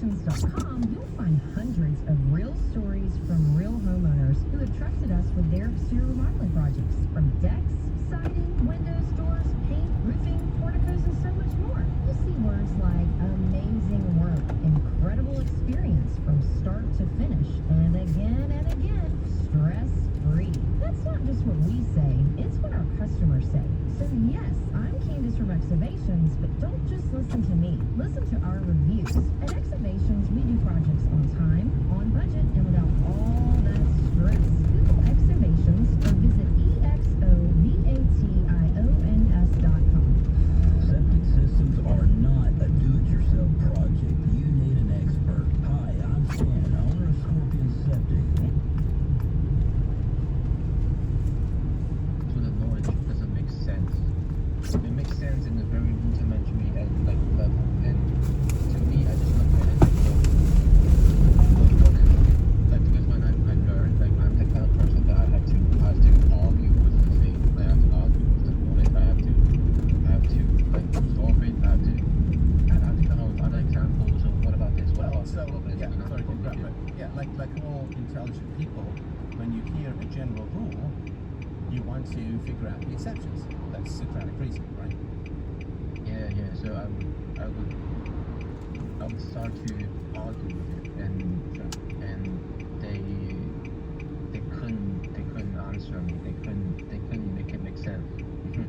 excavations.com, you'll find hundreds of real stories from real homeowners who have trusted us with their exterior remodeling projects. From decks, siding, windows, doors, paint, roofing, porticos, and so much more. You'll see words like amazing work, incredible experience from start to finish, and again, stress-free. That's not just what we say, it's what our customers say. So yes, I'm Candace from Excavations, but don't just listen to me. Listen to our reviews. At Excavations, we do projects on time, on budget, and without all that stress. Google Excavations or visit exovations.com. Septic systems are not a do-it-yourself project. You need an expert. Hi, I'm Stan, owner of Scorpion Septic. To the knowledge doesn't make sense. It makes sense in a very rudimentary and like level, and to me, I just look at it and go, like because when I learned, like I'm the kind of person that I have to argue with the thing, like I have to argue with the knowledge, I have to like absorb it, I have to come up with other examples. So what about this? What about So, this? yeah, sorry to interrupt, but yeah, like all intelligent people, when you hear a general rule, you want to figure out the exceptions. That's Socratic reasoning, right? Yeah. So I would start to argue with it, and they couldn't answer me. They couldn't make it make sense. Okay.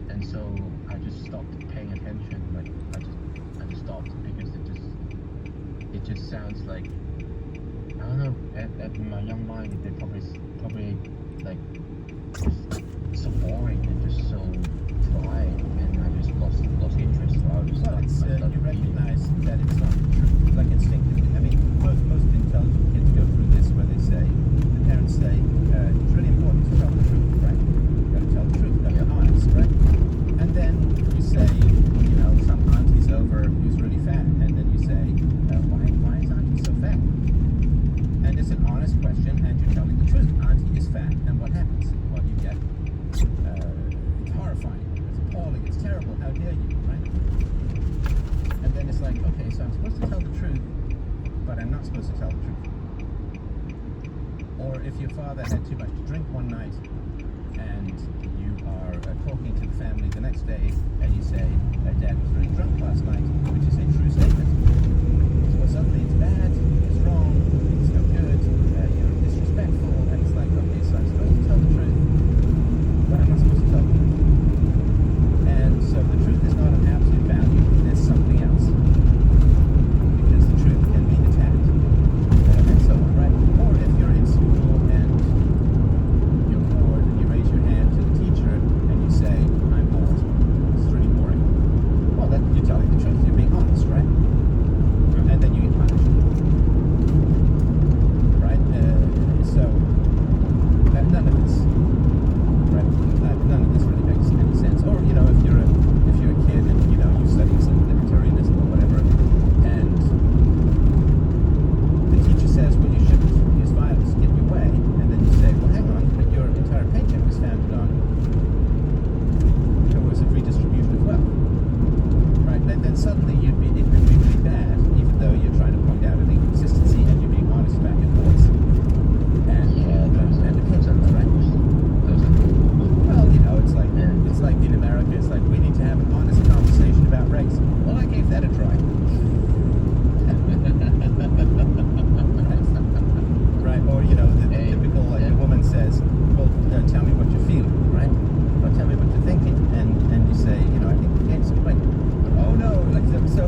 And so I just stopped paying attention. Like I just stopped because it just sounds like, I don't know. At my young mind, they probably like just so boring and just so dry, and I just lost interest. So I was just Well, I it's started you reading. recognize that it's not true, like instinctively. I mean, most intelligent kids go through this where they say, the parents say, it's really important to tell the truth, right? You got to tell the truth, you got to be honest, right? And then you say, you know, some auntie's over who's really fat, and then you say, why is auntie so fat? And it's an honest question, and you're telling the truth. Auntie is fat, and what happens? Well, you get, it's horrifying, it's appalling, it's terrible, how dare you, right? And then it's like, okay, so I'm supposed to tell the truth, but I'm not supposed to tell the truth. Or if your father had too much to drink one night, and you are talking to the family the next day, and you say, Dad was very drunk last night, which is a true statement. So suddenly it's bad, it's wrong, it's no good, you're disrespectful, and it's like, okay, so I'm supposed to tell the truth, but I'm not supposed to tell the truth. And so the truth is not an absolute value, there's something else. Because the truth can be attacked, and so on, right? Or if you're in school and you're bored and you raise your hand to the teacher and you say, I'm bored, it's really boring. Well, then you're telling the truth, you're being honest, right? And then you get punished. Right? So, none of this, right? None of this really makes any sense. Or, you know, if you're a kid and, you know, you study some libertarianism or whatever, and the teacher says, well, you shouldn't use violence to get your way, and then you say, well, hang on, but your entire paycheck was founded on, there was a redistribution of wealth. Right? And then suddenly it would be really bad, even though you're trying to point out an inconsistency and you're being honest about your thoughts. And opinions, right? Well, you know, it's like in America, it's like we need to have an honest conversation about race. Well, I gave that a try. Right? Or, you know, the typical, like, a woman says, well, tell me what you're feeling, right? Or tell me what you're thinking. And you say, you know, I think you gained some weight. Oh no, like, so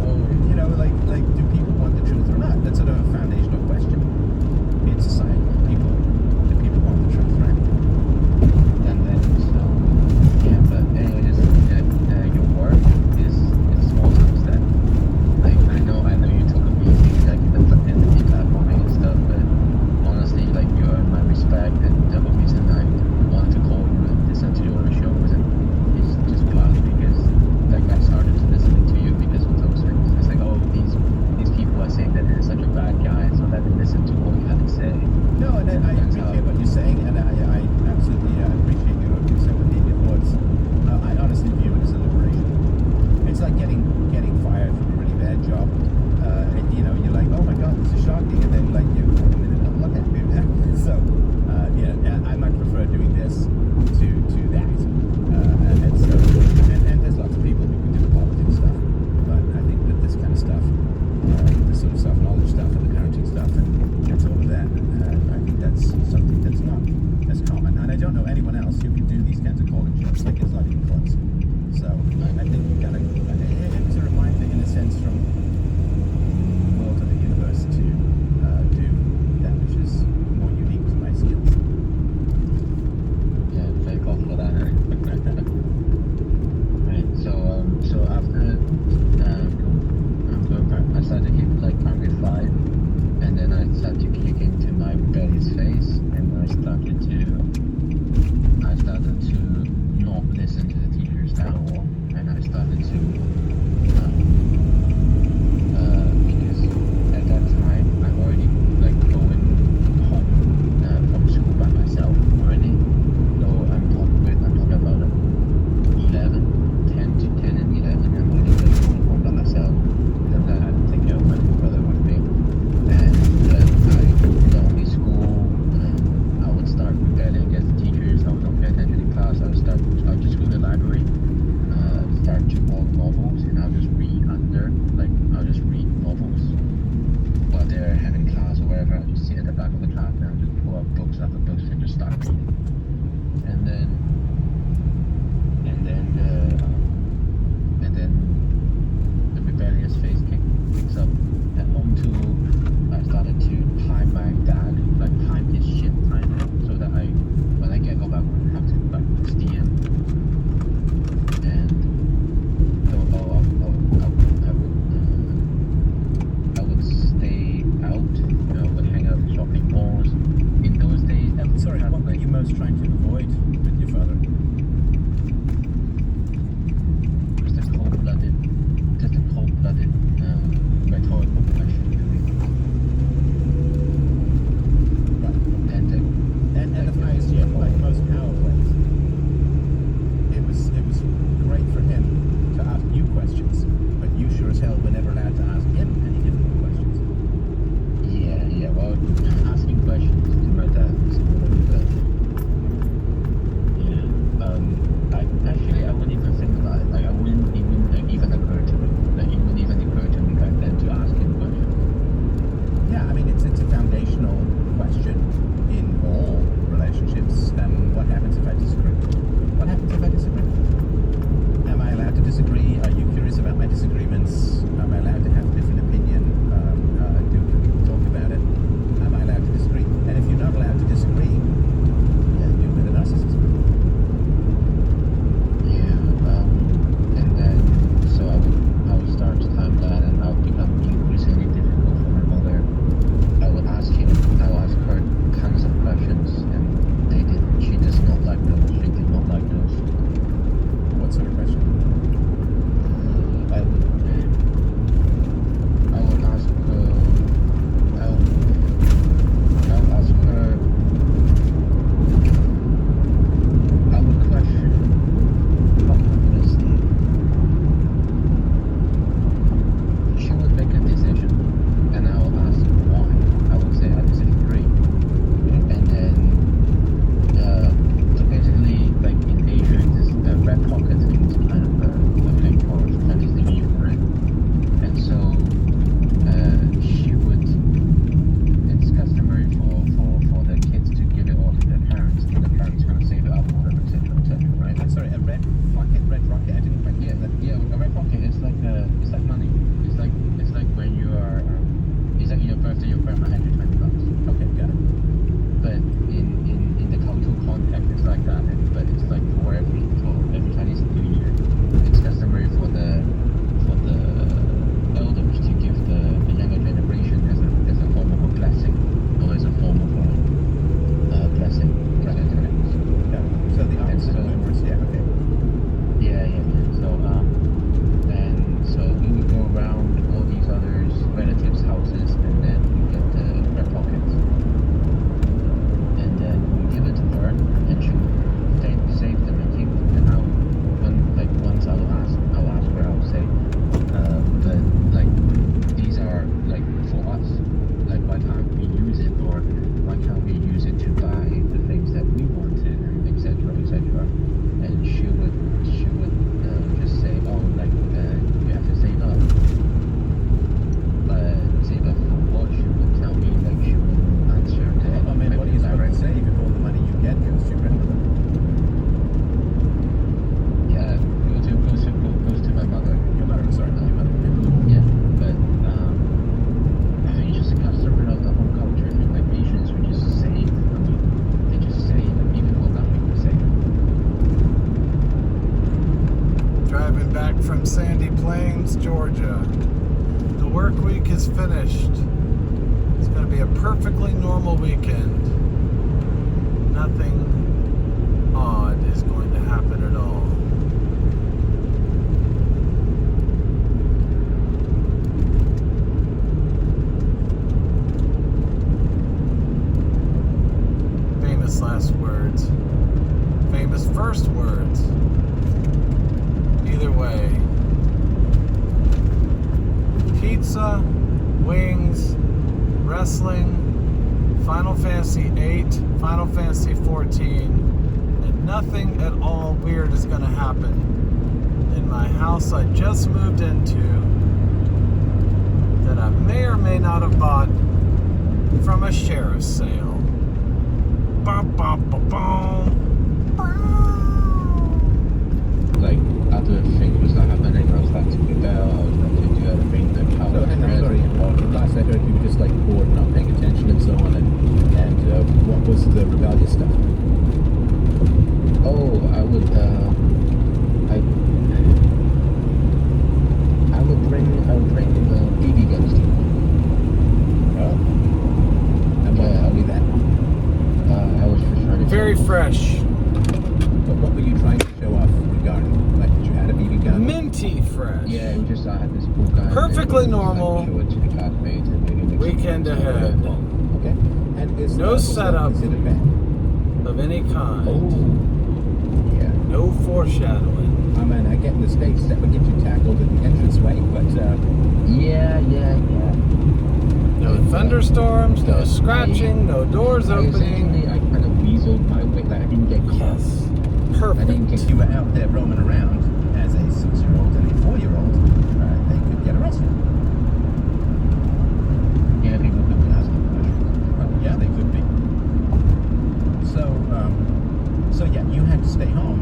Georgia. The work week is finished. It's going to be a perfectly normal weekend. Nothing odd is going to happen at all. Famous last words. Famous first words. Either way. Pizza, wings, wrestling, Final Fantasy 8, Final Fantasy 14, and nothing at all weird is going to happen in my house I just moved into that I may or may not have bought from a sheriff's sale. Bum, bum, bum, bum. Like other things that happening, I was like to get out, I was like to do other things that how So hang on, sorry. Last I heard you were just like bored, not paying attention and so on. And what was the rebellious stuff? Oh, I would bring BB guns to them. Oh. And why tell me that? I was just trying to Very fresh. But what were you trying to show off regarding? Like that you had a BB gun? Minty fresh. Yeah, it was just I had this cool guy. Perfectly normal. Show it to the classmates and maybe mix Weekend it up. ahead. Okay. And is No setup. Is it a bed? Of any kind. Oh, yeah. No foreshadowing. I mean, I get in the States that would get you tackled at the entranceway, but Yeah. No thunderstorms, no scratching, no doors opening. Essentially, I kind of weaseled my way. Like I didn't get caught. Yes. I Perfect. didn't if get you were out there roaming around as a 6-year-old and a 4-year-old, they could get arrested. Yeah, people could be asking questions. Yeah, they could be. So yeah, you had to stay home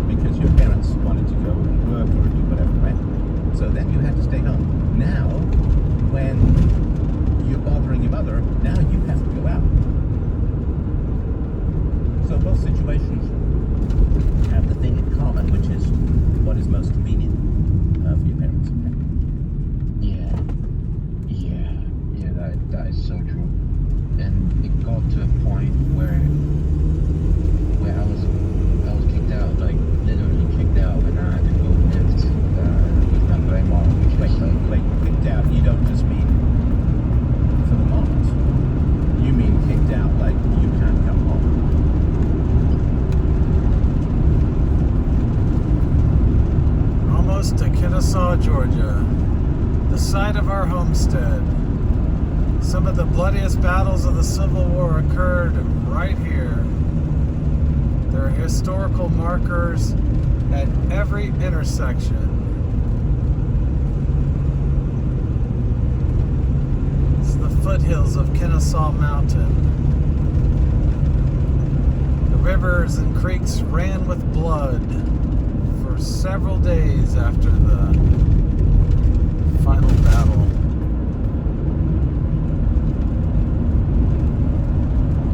because your parents wanted to go and work or do whatever, right? So then you had to stay home. Now, when you're bothering your mother, now you have to go out. So both situations have the thing in common, which is what is most convenient for your parents. Yeah, that is so true. And it got to a point where I was kicked out, like literally kicked out, and I had to go live with my grandma, which was Wait, kicked out, you don't just mean for the moment. You mean kicked out like you can't come home. Almost to Kennesaw, Georgia. The site of our homestead. Some of the bloodiest battles of the Civil War occurred right here. There are historical markers at every intersection. It's the foothills of Kennesaw Mountain. The rivers and creeks ran with blood for several days after the final battle.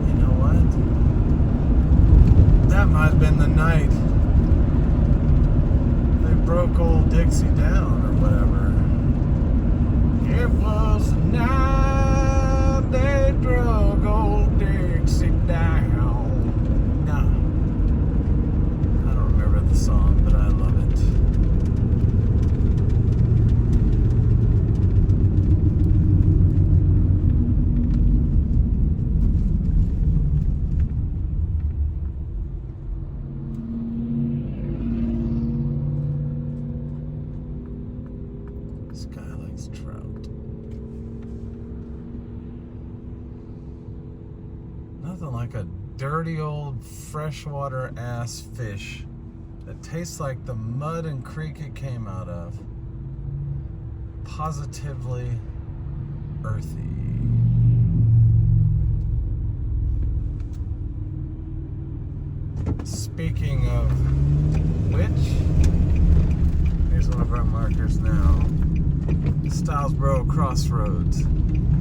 You know what? That might have been the night they broke old Dixie down or whatever. It was the night they drug old Dixie down. Nah. I don't remember the song, but I love it. This guy likes trout. Nothing like a dirty old freshwater ass fish that tastes like the mud and creek it came out of. Positively earthy. Speaking of which, here's one of our markers now. Stylesboro Crossroads.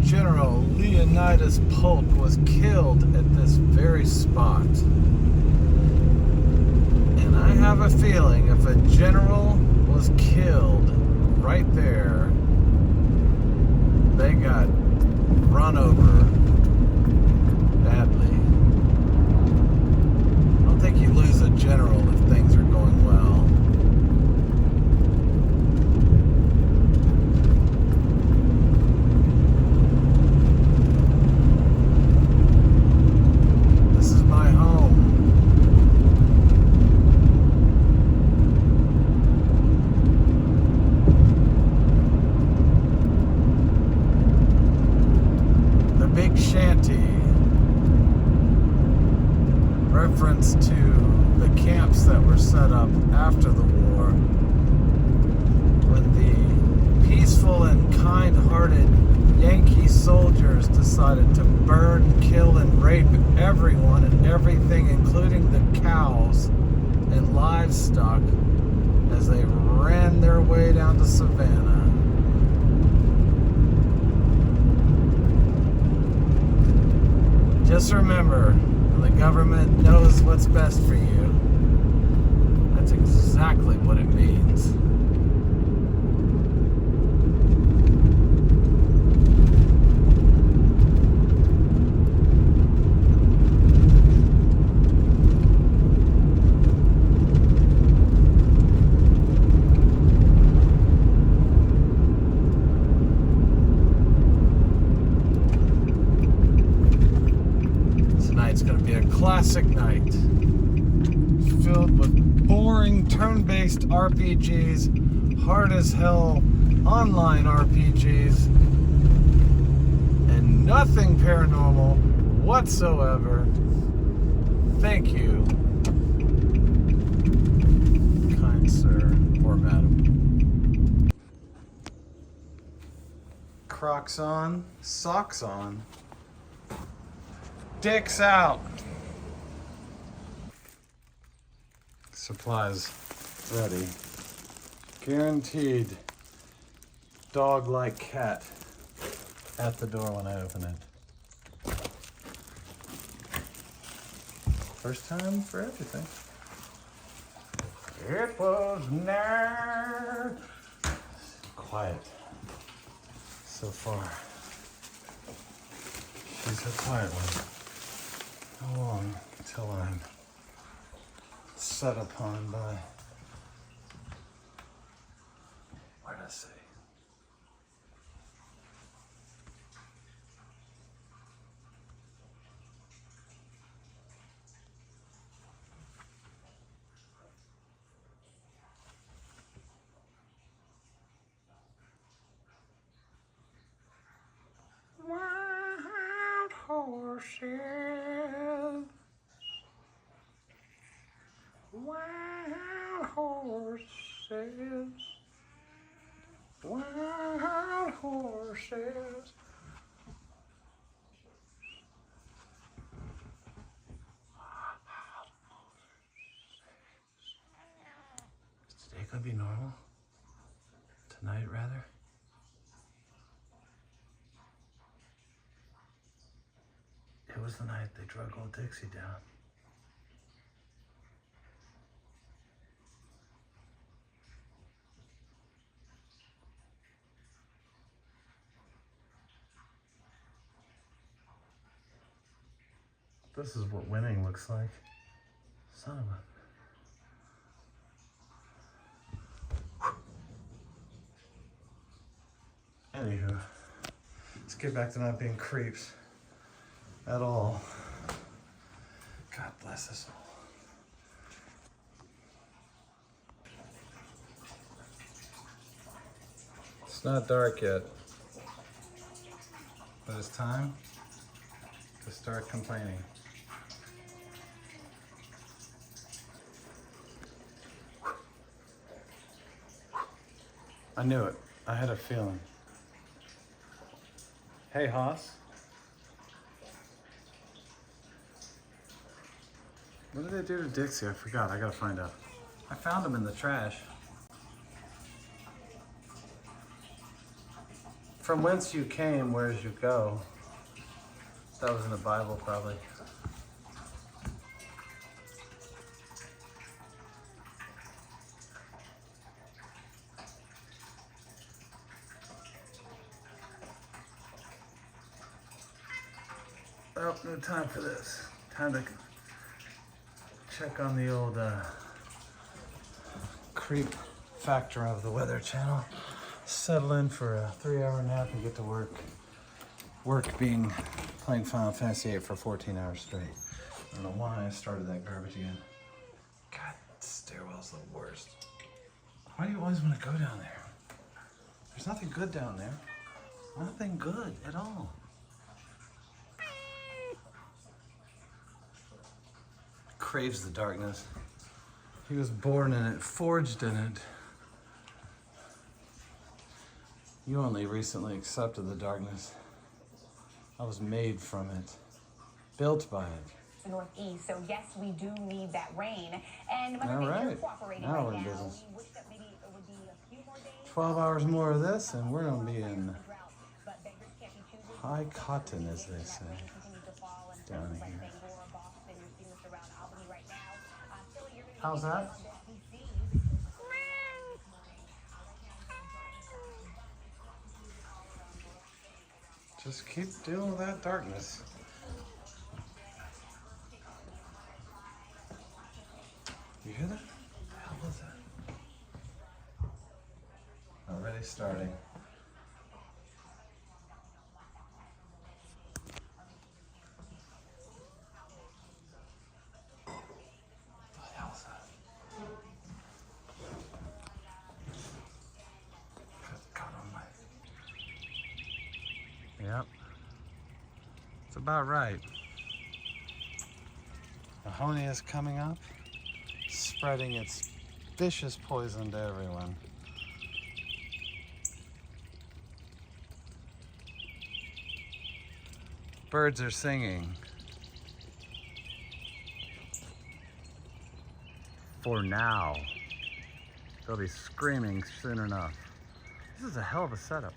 General Leonidas Polk was killed at this very spot. And I have a feeling if a general was killed right there, they got run over badly. I don't think you lose a general if things are going well. This is my home. The Big Shanty. Reference to the camps that were set up after the war when the peaceful and kind-hearted Yankee soldiers decided to burn, kill, and rape everyone and everything, including the cows and livestock, as they ran their way down to Savannah. Just remember, the government knows what's best for you. That's exactly what it means. Tonight's gonna be a classic night, filled with boring turn-based RPGs, hard as hell online RPGs, and nothing paranormal whatsoever. Thank you, kind sir or madam. Crocs on, socks on. Dicks out. Supplies ready. Guaranteed dog-like cat at the door when I open it. First time for everything. It was near. Quiet so far. She's a quiet one. How long till I'm set upon by, what did I say? Wild horses. Wild horses, wild horses. Is today gonna be normal? Tonight, rather? It was the night they drug old Dixie down. This is what winning looks like. Son of a... Anywho, let's get back to not being creeps at all. God bless us all. It's not dark yet, but it's time to start complaining. I knew it. I had a feeling. Hey, Haas. What did they do to Dixie? I forgot. I gotta find out. I found him in the trash. From whence you came, where's you go? That was in the Bible, probably. Oh, no time for this. Time to check on the old creep factor of the Weather Channel. Settle in for a 3-hour nap and get to work. Work being playing Final Fantasy VIII for 14 hours straight. I don't know why I started that garbage again. God, the stairwell's the worst. Why do you always want to go down there? There's nothing good down there. Nothing good at all. Craves the darkness. He was born in it, forged in it. You only recently accepted the darkness. I was made from it, built by it. Northeast, so yes, we do need that rain. And Mother All Nature right. is cooperating Now right we're in now. business. We wish that maybe it would be a few more days. 12 hours more of this, and we're gonna be in But beggars can't be choosers. high cotton, as they say. Rain continues to fall in Down places like here. Bangor, Boston. You're seeing this around Albany right now. Philly, you're gonna be How's that? on this DC. Just keep dealing with that darkness. You hear that? What the hell was that? Already starting. What the hell is that? Got on my... Yep. It's about right. Mahonia is coming up, spreading its vicious poison to everyone. Birds are singing. For now. They'll be screaming soon enough. This is a hell of a setup.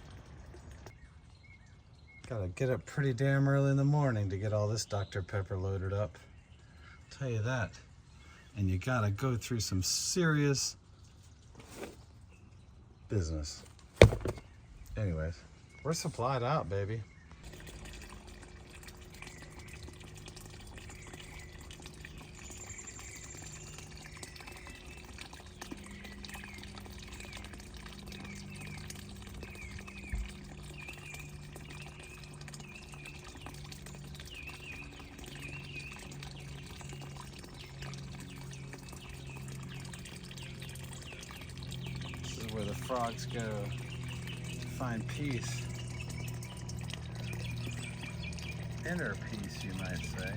Gotta get up pretty damn early in the morning to get all this Dr. Pepper loaded up. I'll tell you that. And you gotta go through some serious business. Anyways, we're supplied out, baby. Where the frogs go to find peace. Inner peace, you might say.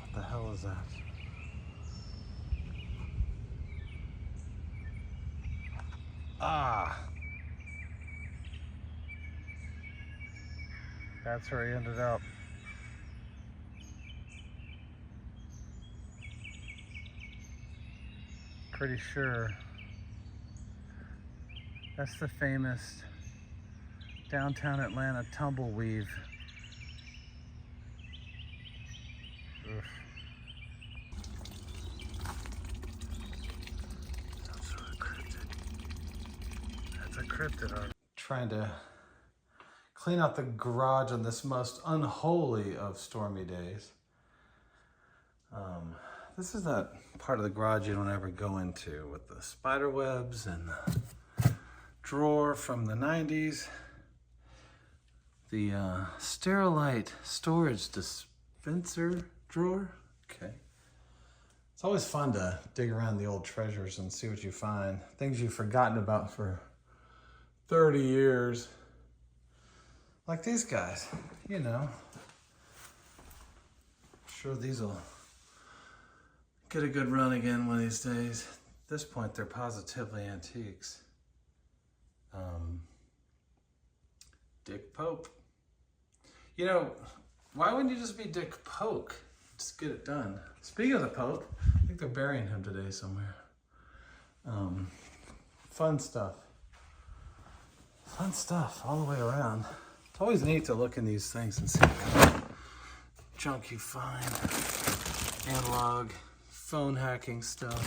What the hell is that? Ah! That's where he ended up. Pretty sure that's the famous downtown Atlanta tumbleweave. Oof. Some sort of cryptid. That's a cryptid. Trying to clean out the garage on this most unholy of stormy days. This is that part of the garage you don't ever go into with the spider webs and the drawer from the 90s. The Sterilite storage dispenser drawer. Okay. It's always fun to dig around the old treasures and see what you find. Things you've forgotten about for 30 years. Like these guys, you know. I'm sure these will get a good run again one of these days. At this point, they're positively antiques. Dick Pope. You know, why wouldn't you just be Dick Poke? Just get it done. Speaking of the Pope, I think they're burying him today somewhere. Fun stuff. Fun stuff all the way around. It's always neat to look in these things and see what kind of junk you find. Analog, phone hacking stuff.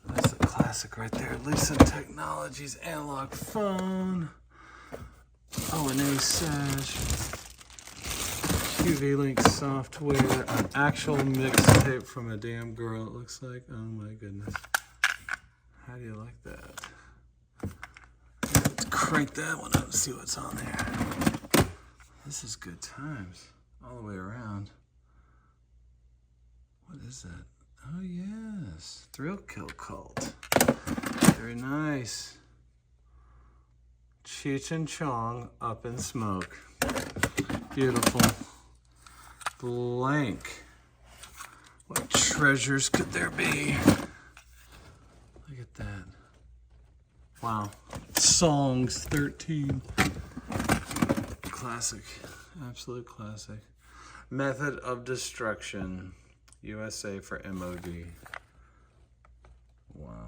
That's a classic right there. Lucent Technologies analog phone. O&A Sash. QV-Link software. An actual mixtape from a damn girl, it looks like. Oh my goodness. How do you like that? Let's crank that one up and see what's on there. This is good times all the way around. What is that? Oh yes, Thrill Kill Cult. Very nice. Cheech and Chong, Up in Smoke. Beautiful. Blank. What treasures could there be? Look at that. Wow. Songs 13. Classic. Absolute classic. Method of Destruction. USA for MOD. Wow.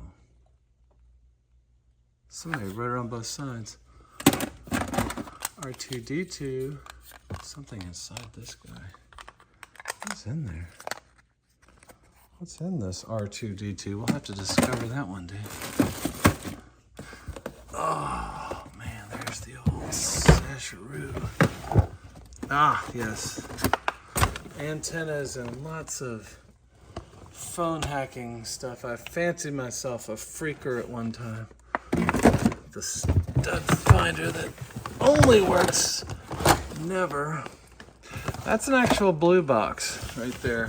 Somebody wrote it on both sides. R2D2. Something inside this guy. What's in there? What's in this R2D2? We'll have to discover that one day. Oh, man, there's the old Sasharoo. Ah, yes. Antennas and lots of phone hacking stuff. I fancied myself a freaker at one time. The stud finder that only works never. That's an actual blue box right there.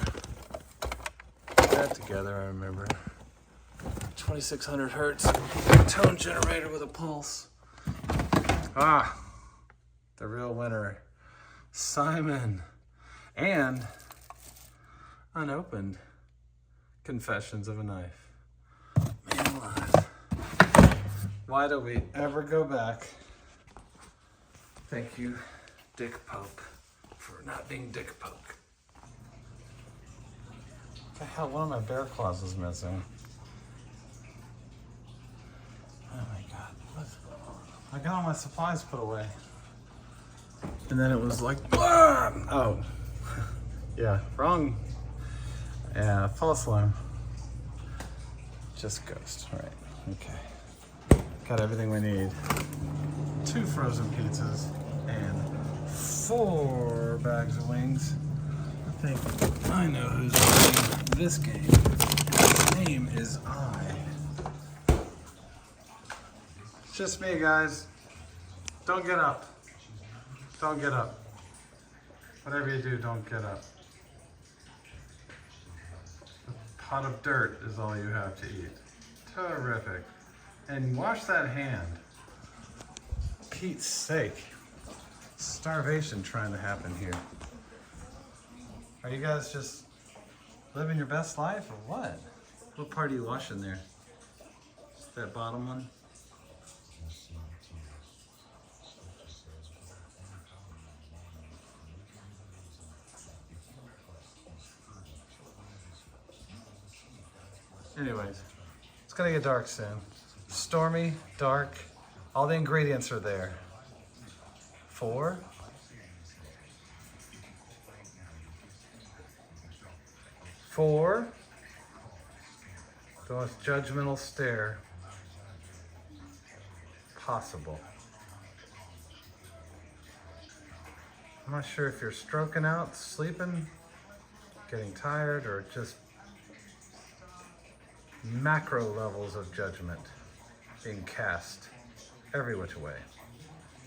Put that together, I remember. 2600 hertz tone generator with a pulse. Ah, the real winner. Simon. And unopened Confessions of a Knife. Man alive. Why do we ever go back? Thank you, Dick Poke, for not being Dick Poke. What the hell, one of my bear claws is missing. Oh my God. What? I got all my supplies put away. And then it was like, blah! Oh. Yeah, wrong. Yeah, false alarm. Just ghost, right? Okay. Got everything we need. 2 frozen pizzas and 4 bags of wings. I think I know who's playing this game. His name is I. It's just me, guys. Don't get up. Don't get up. Whatever you do, don't get up. A pot of dirt is all you have to eat. Terrific. And wash that hand. Pete's sake. Starvation trying to happen here. Are you guys just living your best life or what? What part are you washing there? That bottom one? Anyways, it's gonna get dark soon. Stormy, dark, all the ingredients are there. 4. 4. The most judgmental stare possible. I'm not sure if you're stroking out, sleeping, getting tired, or just macro levels of judgment being cast every which way.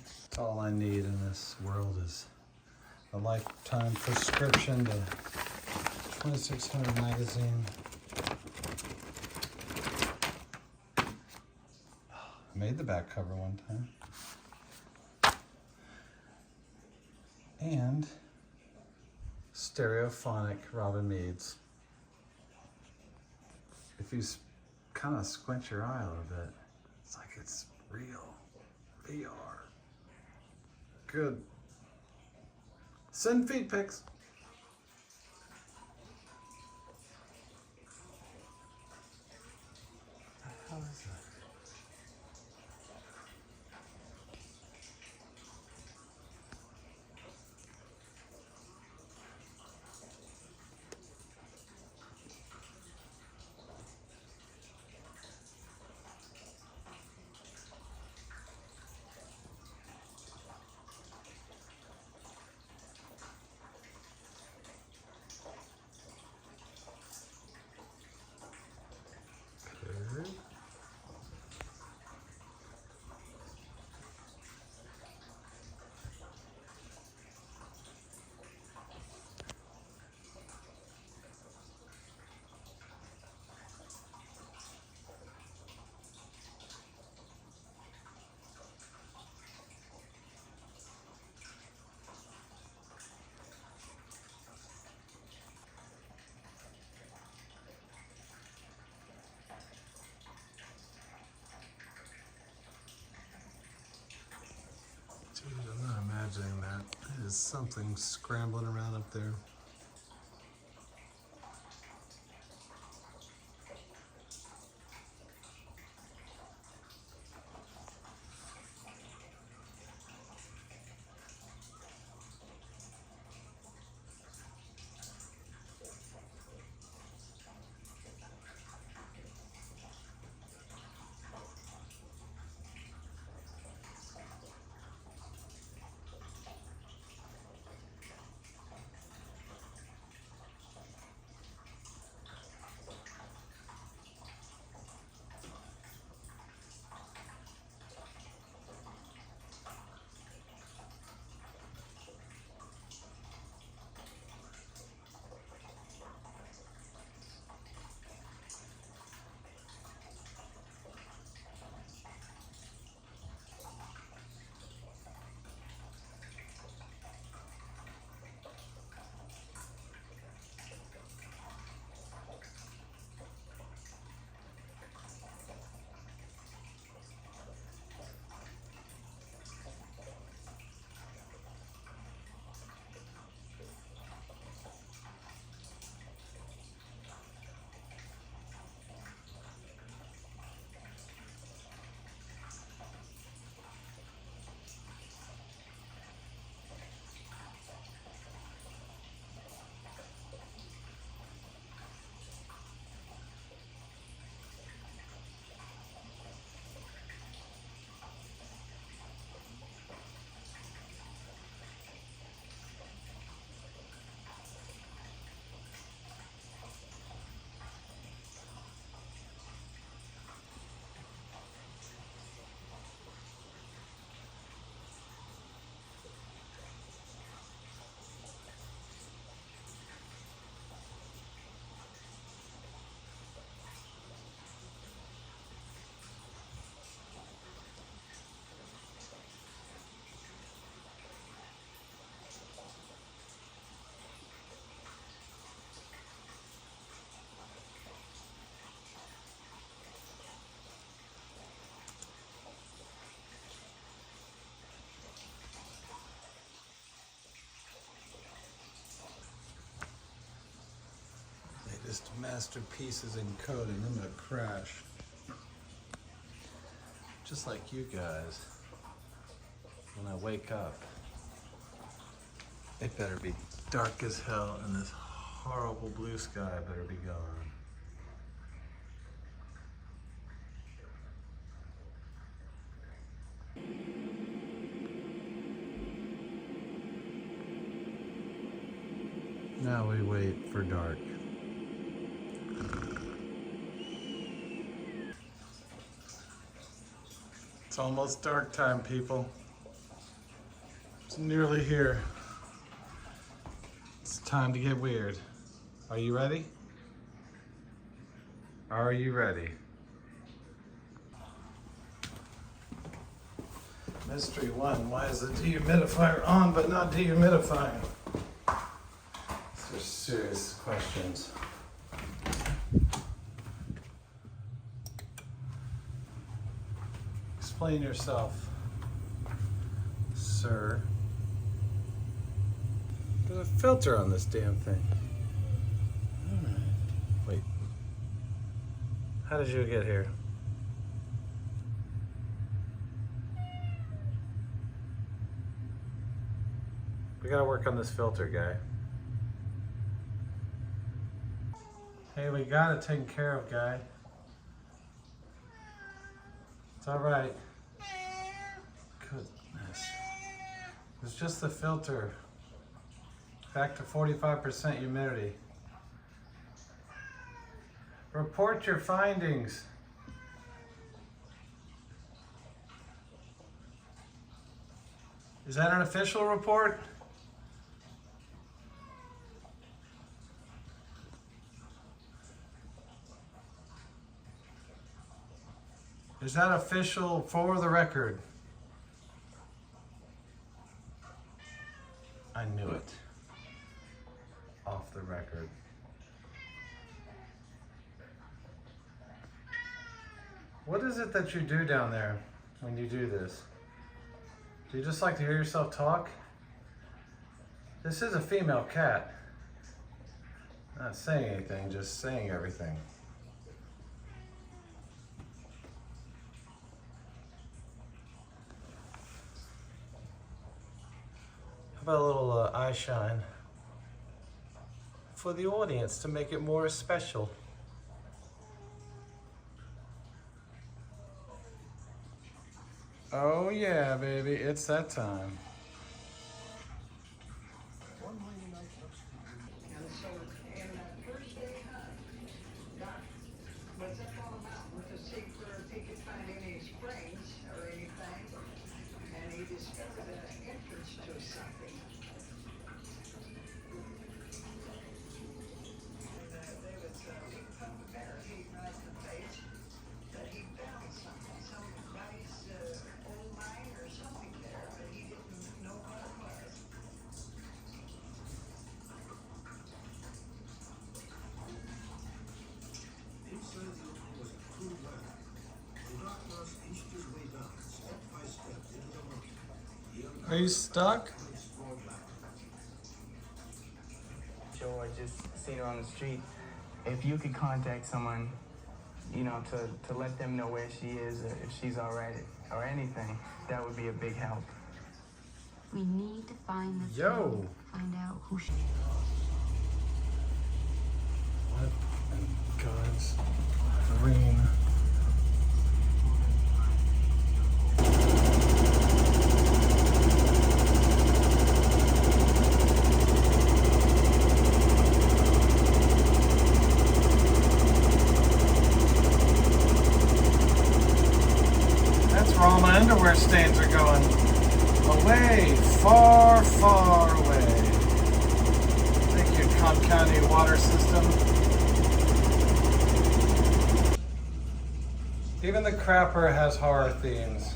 That's all I need in this world is a lifetime prescription to 2600 magazine. I made the back cover one time. And Stereophonic Robin Meads. If you kind of squint your eye a little bit, it's like it's real. VR. Good. Send feed pics. What the hell is that? is something scrambling around up there. Latest masterpieces in coding. I'm gonna crash. Just like you guys. When I wake up, it better be dark as hell and this horrible blue sky better be gone. Now we wait for dark. It's almost dark time, people. It's nearly here. It's time to get weird. Are you ready? Are you ready? Mystery 1, why is the dehumidifier on but not dehumidifying? These are serious questions. Explain yourself, sir. There's a filter on this damn thing. Alright. Wait. How did you get here? We gotta work on this filter, guy. Hey, we got it taken care of, guy. It's alright. Goodness. It's just the filter. Back to 45% humidity. Report your findings. Is that an official report? Is that official for the record? I knew it. Off the record. What is it that you do down there when you do this? Do you just like to hear yourself talk? This is a female cat. Not saying anything, just saying everything. How about a little eye shine for the audience to make it more special? Oh yeah, baby, it's that time. And so in that first day hunt, Doc was up on the mountain to see if he could find any springs or anything, and he discovered an entrance to something. And there was a big puff of air heat right in the face, that he found something, somebody's old mine or something there, but he didn't know what it was. He says it was a crude ladder. The Doc Moss inched his way down, step by step, into the mountain. He uncovered Are you stuck? an unexplored ladder. Joe, I just seen her on the street. If you could contact someone, you know, to let them know where she is, or if she's all right, or anything, that would be a big help. We need to find this Yo. girl, find out who she is. What in God's green? That's where all my underwear stains are going. Away, far, far away. Thank you, Cobb County Water System. Even the crapper has horror themes.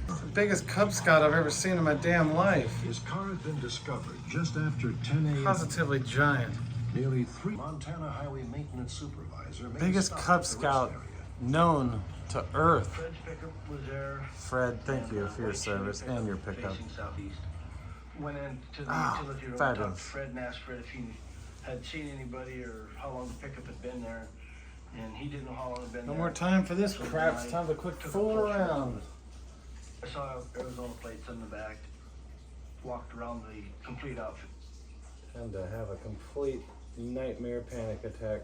It's the biggest Cub Scout I've ever seen in my damn life. His car had been discovered just after 10 a.m. Positively giant. Nearly 3. Montana Highway Maintenance Supervisor made a Biggest stop Cub at the Scout rest area. known to Earth. Fred's pickup was there. Fred, thank you and, for your White service Chili and your pickup. Facing southeast. Went into the Ah, utility room, fabulous. talked to Fred and asked Fred if he had seen anybody or how long the pickup had been there. And he didn't know how long it had been No there. more time for this So crap. then It's I time to quit took a fooling closer around. look. I saw Arizona plates in the back. Walked around the complete outfit. Time to have a complete nightmare panic attack.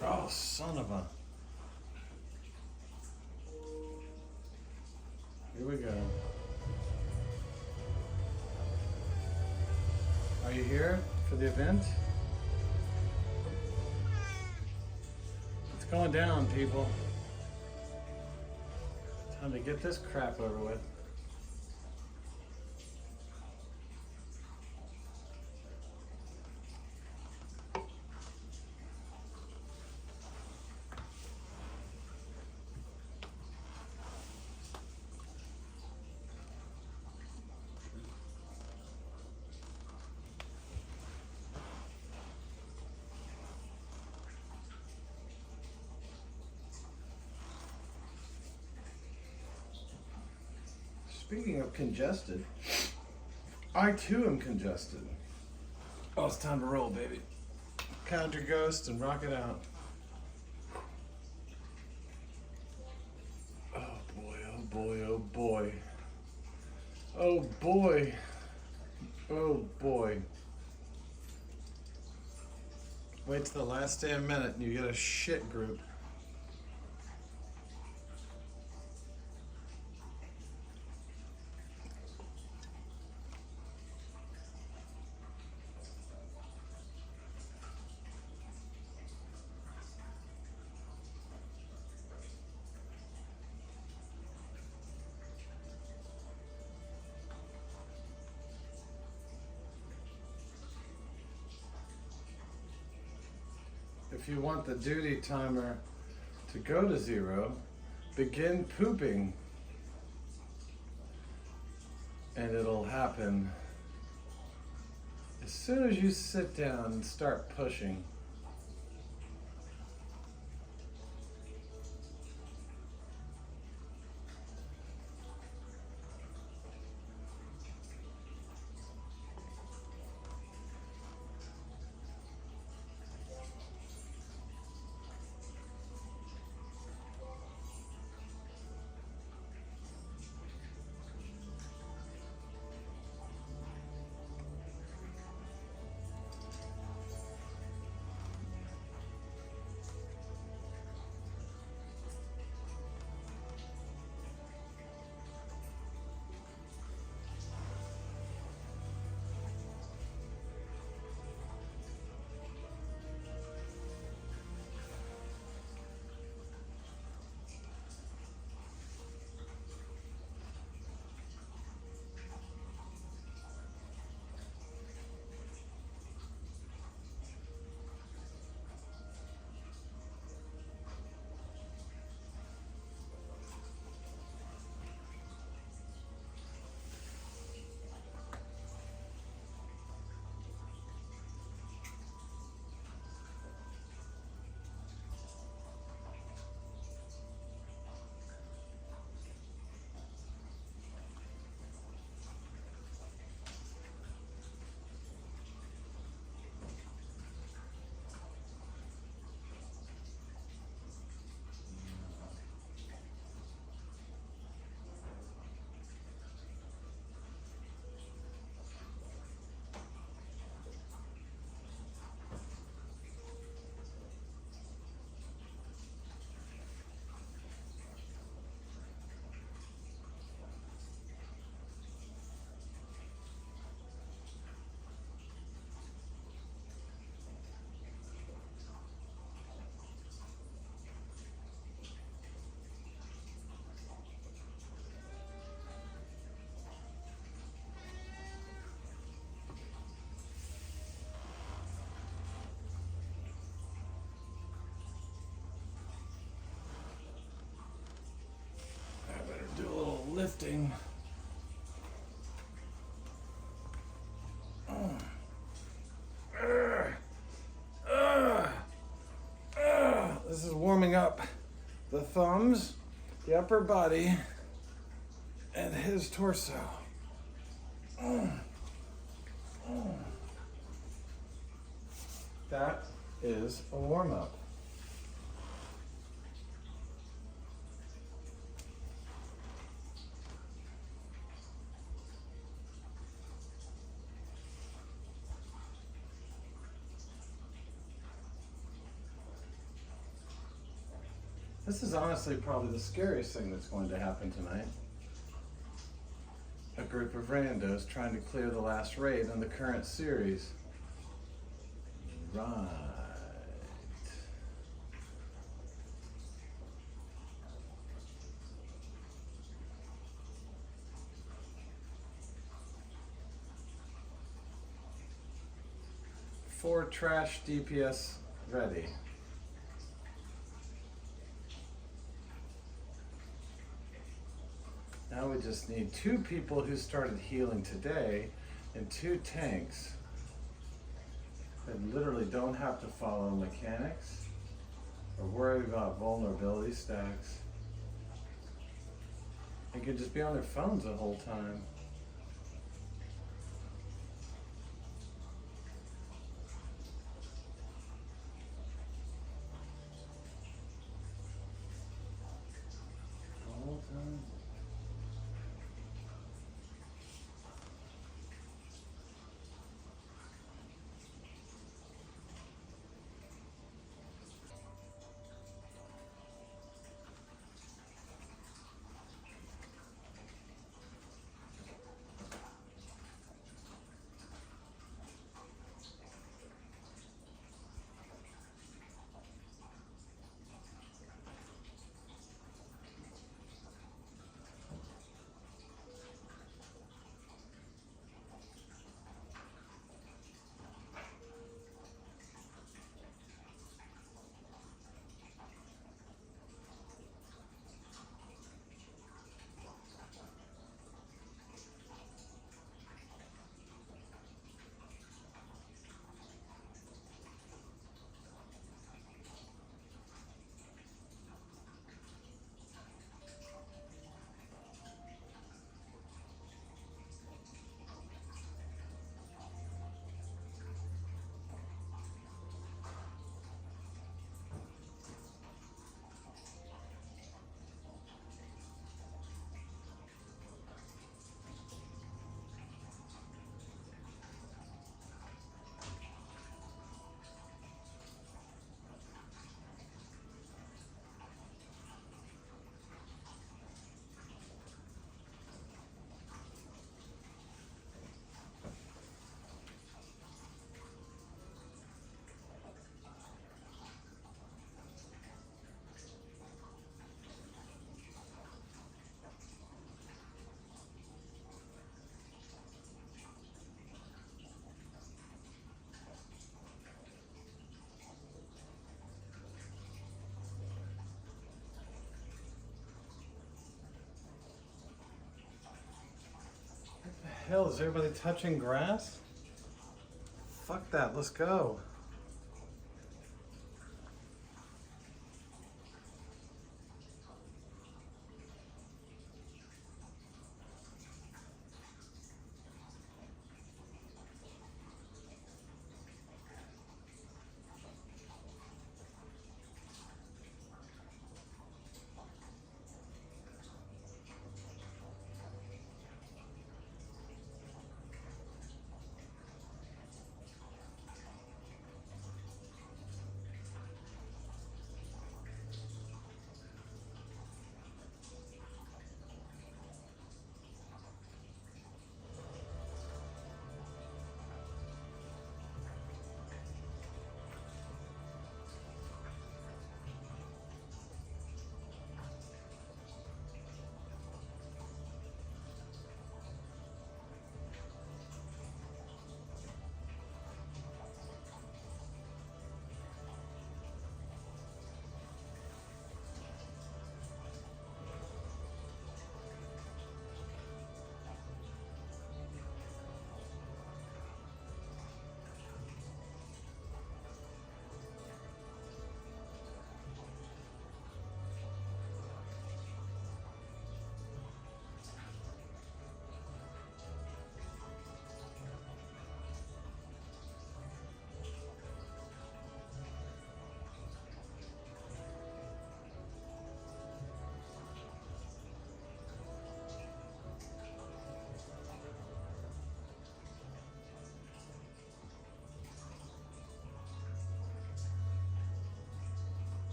Oh, son of a. Here we go. Are you here for the event? It's going down, people. Time to get this crap over with. Speaking of congested, I too am congested. Oh, it's time to roll, baby. Count your ghost and rock it out. Oh boy, oh boy, oh boy. Oh boy. Oh boy. Wait till the last damn minute and you get a shit group. If you want the duty timer to go to 0, begin pooping. And it'll happen as soon as you sit down and start pushing. lifting. This is warming up the thumbs, the upper body, and his torso. That is a warm-up. This is honestly probably the scariest thing that's going to happen tonight. A group of randos trying to clear the last raid in the current series. Right. For trash DPS ready. Now we just need 2 people who started healing today and 2 tanks that literally don't have to follow mechanics or worry about vulnerability stacks. They could just be on their phones the whole time. The whole time. Hell, is everybody touching grass? Fuck that, let's go.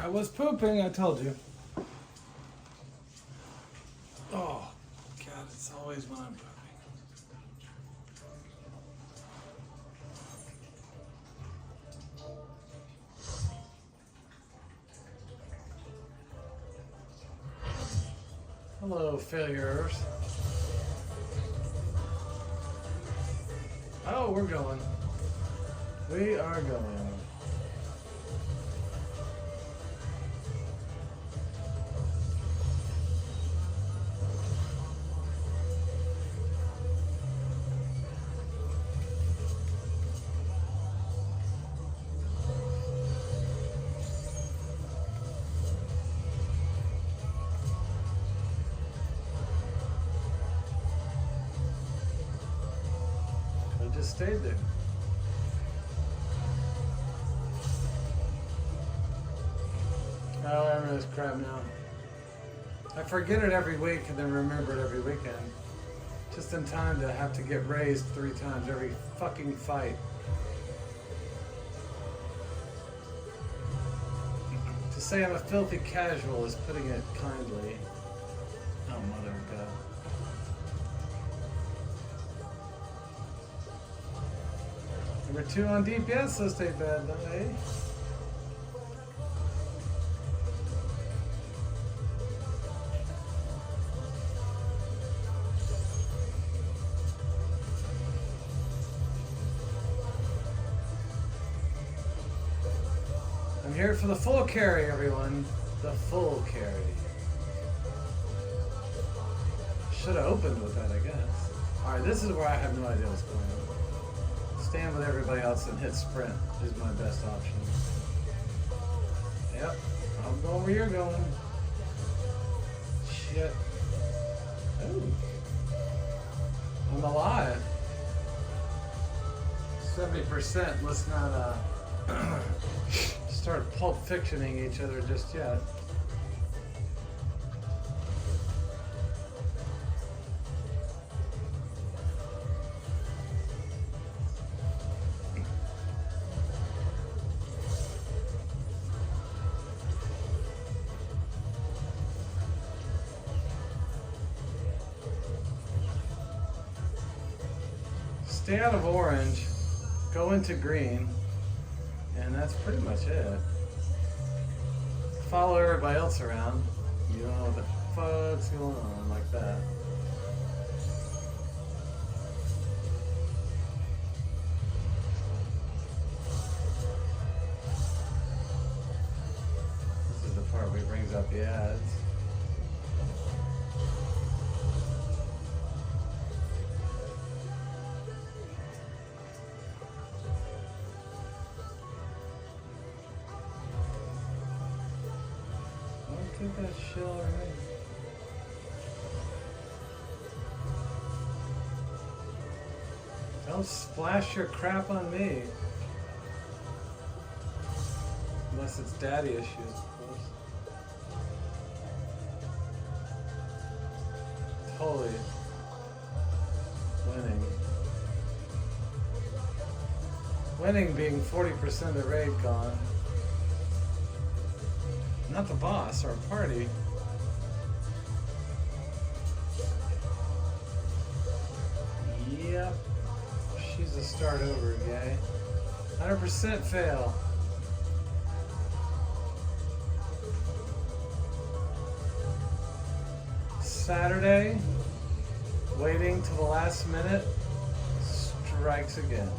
I was pooping, I told you. Oh, God, it's always when I'm pooping. Hello, failures. Oh, we're going. We are going. I just stayed there. Oh, I remember this crap now. I forget it every week and then remember it every weekend. Just in time to have to get raised 3 times every fucking fight. To say I'm a filthy casual is putting it kindly. Oh, mother of God. Number 2 on DPS list ain't bad though, eh? I'm here for the full carry, everyone. The full carry. Should have opened with that, I guess. Alright, this is where I have no idea what's going on. Stand with everybody else and hit sprint is my best option. Yep, I'm going where you're going. Shit. Ooh. I'm alive. 70%, let's not start Pulp Fictioning each other just yet. Stay out of orange, go into green, and that's pretty much it. Follow everybody else around. You don't know what the fuck's going on like that. This is the part where he brings up the ads. Get that shell right. Don't splash your crap on me. Unless it's daddy issues, of course. Totally winning. Winning being 40% of the raid gone. Not the boss, our party. Yep. She's a start over, guy. 100% fail. Saturday, waiting till the last minute, strikes again.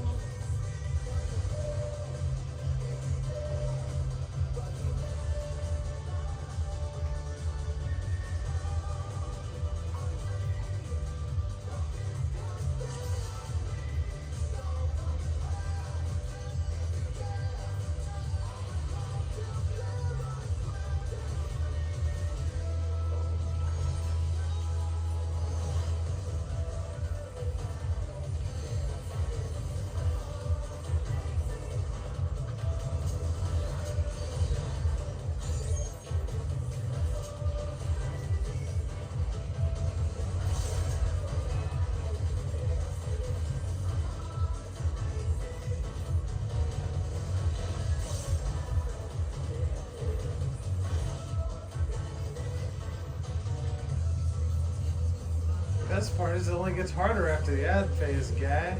best part is it only gets harder after the ad phase, guy.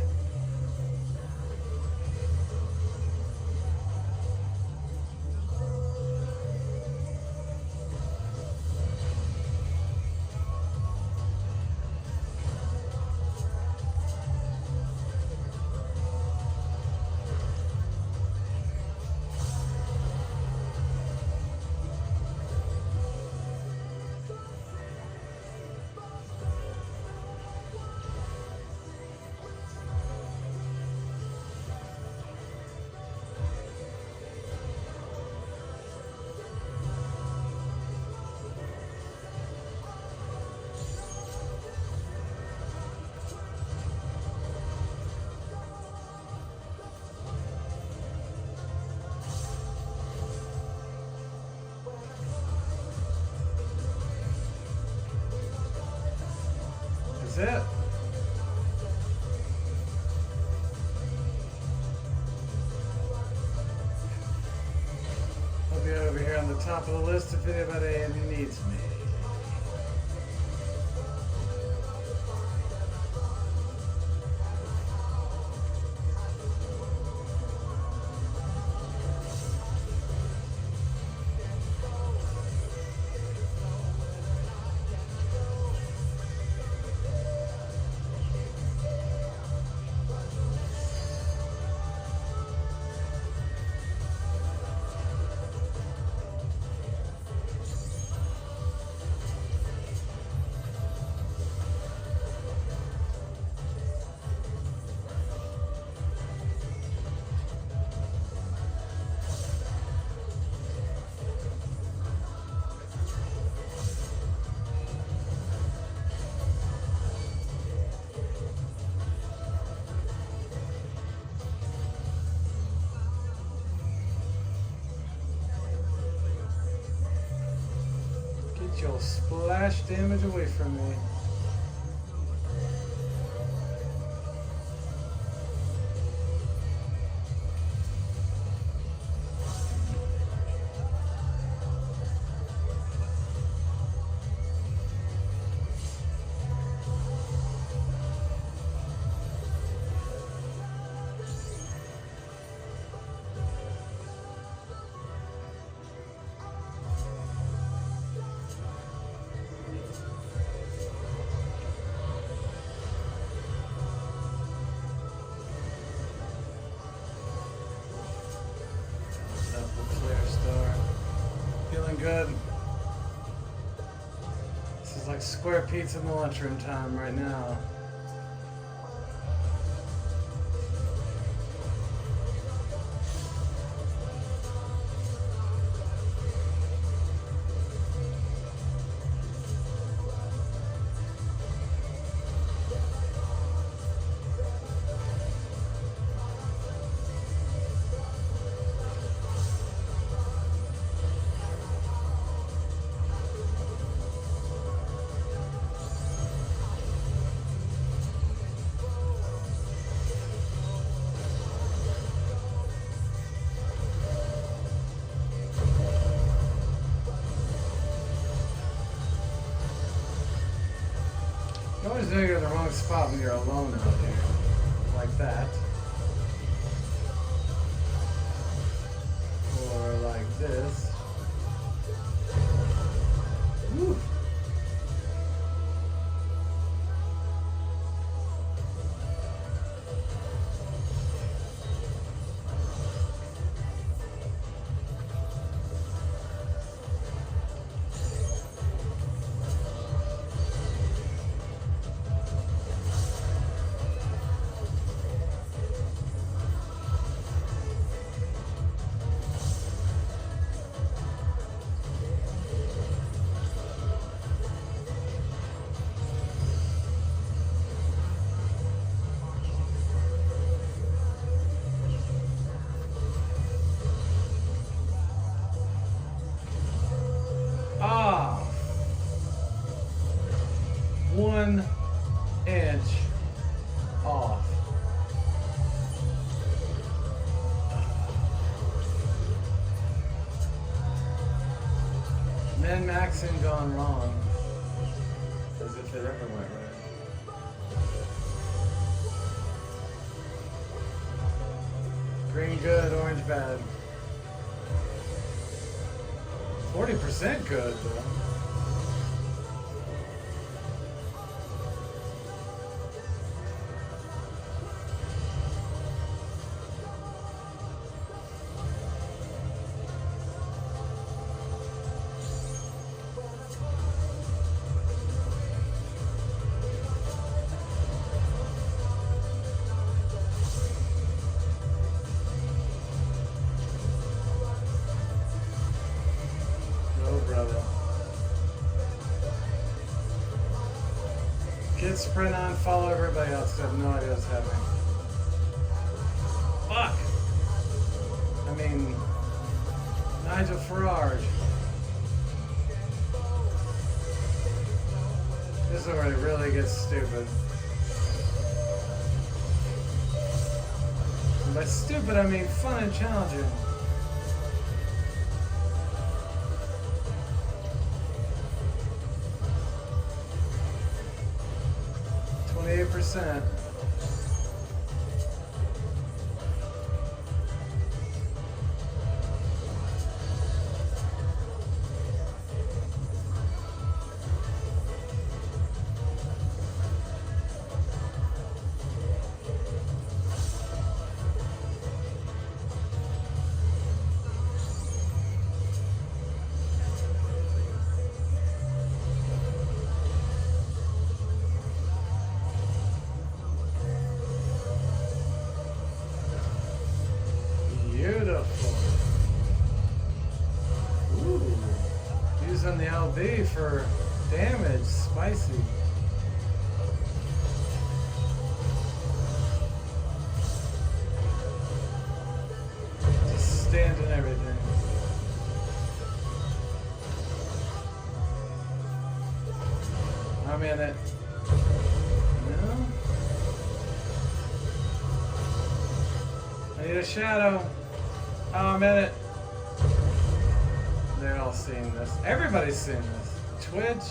That's it. I'll be over here on the top of the list if anybody needs me. Get your splash damage away from me. Good. This is like square pizza in the lunchroom time right now. You always know you're in the wrong spot when you're alone out here. Like that. Or like this. Woo. Ah, 1 inch off. Min maxing gone wrong. As if it ever went right. Green good, orange bad. 40% good though. Brother. Get sprint on, follow everybody else. I have no idea what's happening. Fuck! I mean, Nigel Farage. This is where it really gets stupid. And by stupid, I mean fun and challenging. %. Using the LB for damage, spicy. Just standing everything. I'm in it. No? I need a shadow. Oh, I'm in it. They're all seeing this. Everybody's seeing this. Twitch,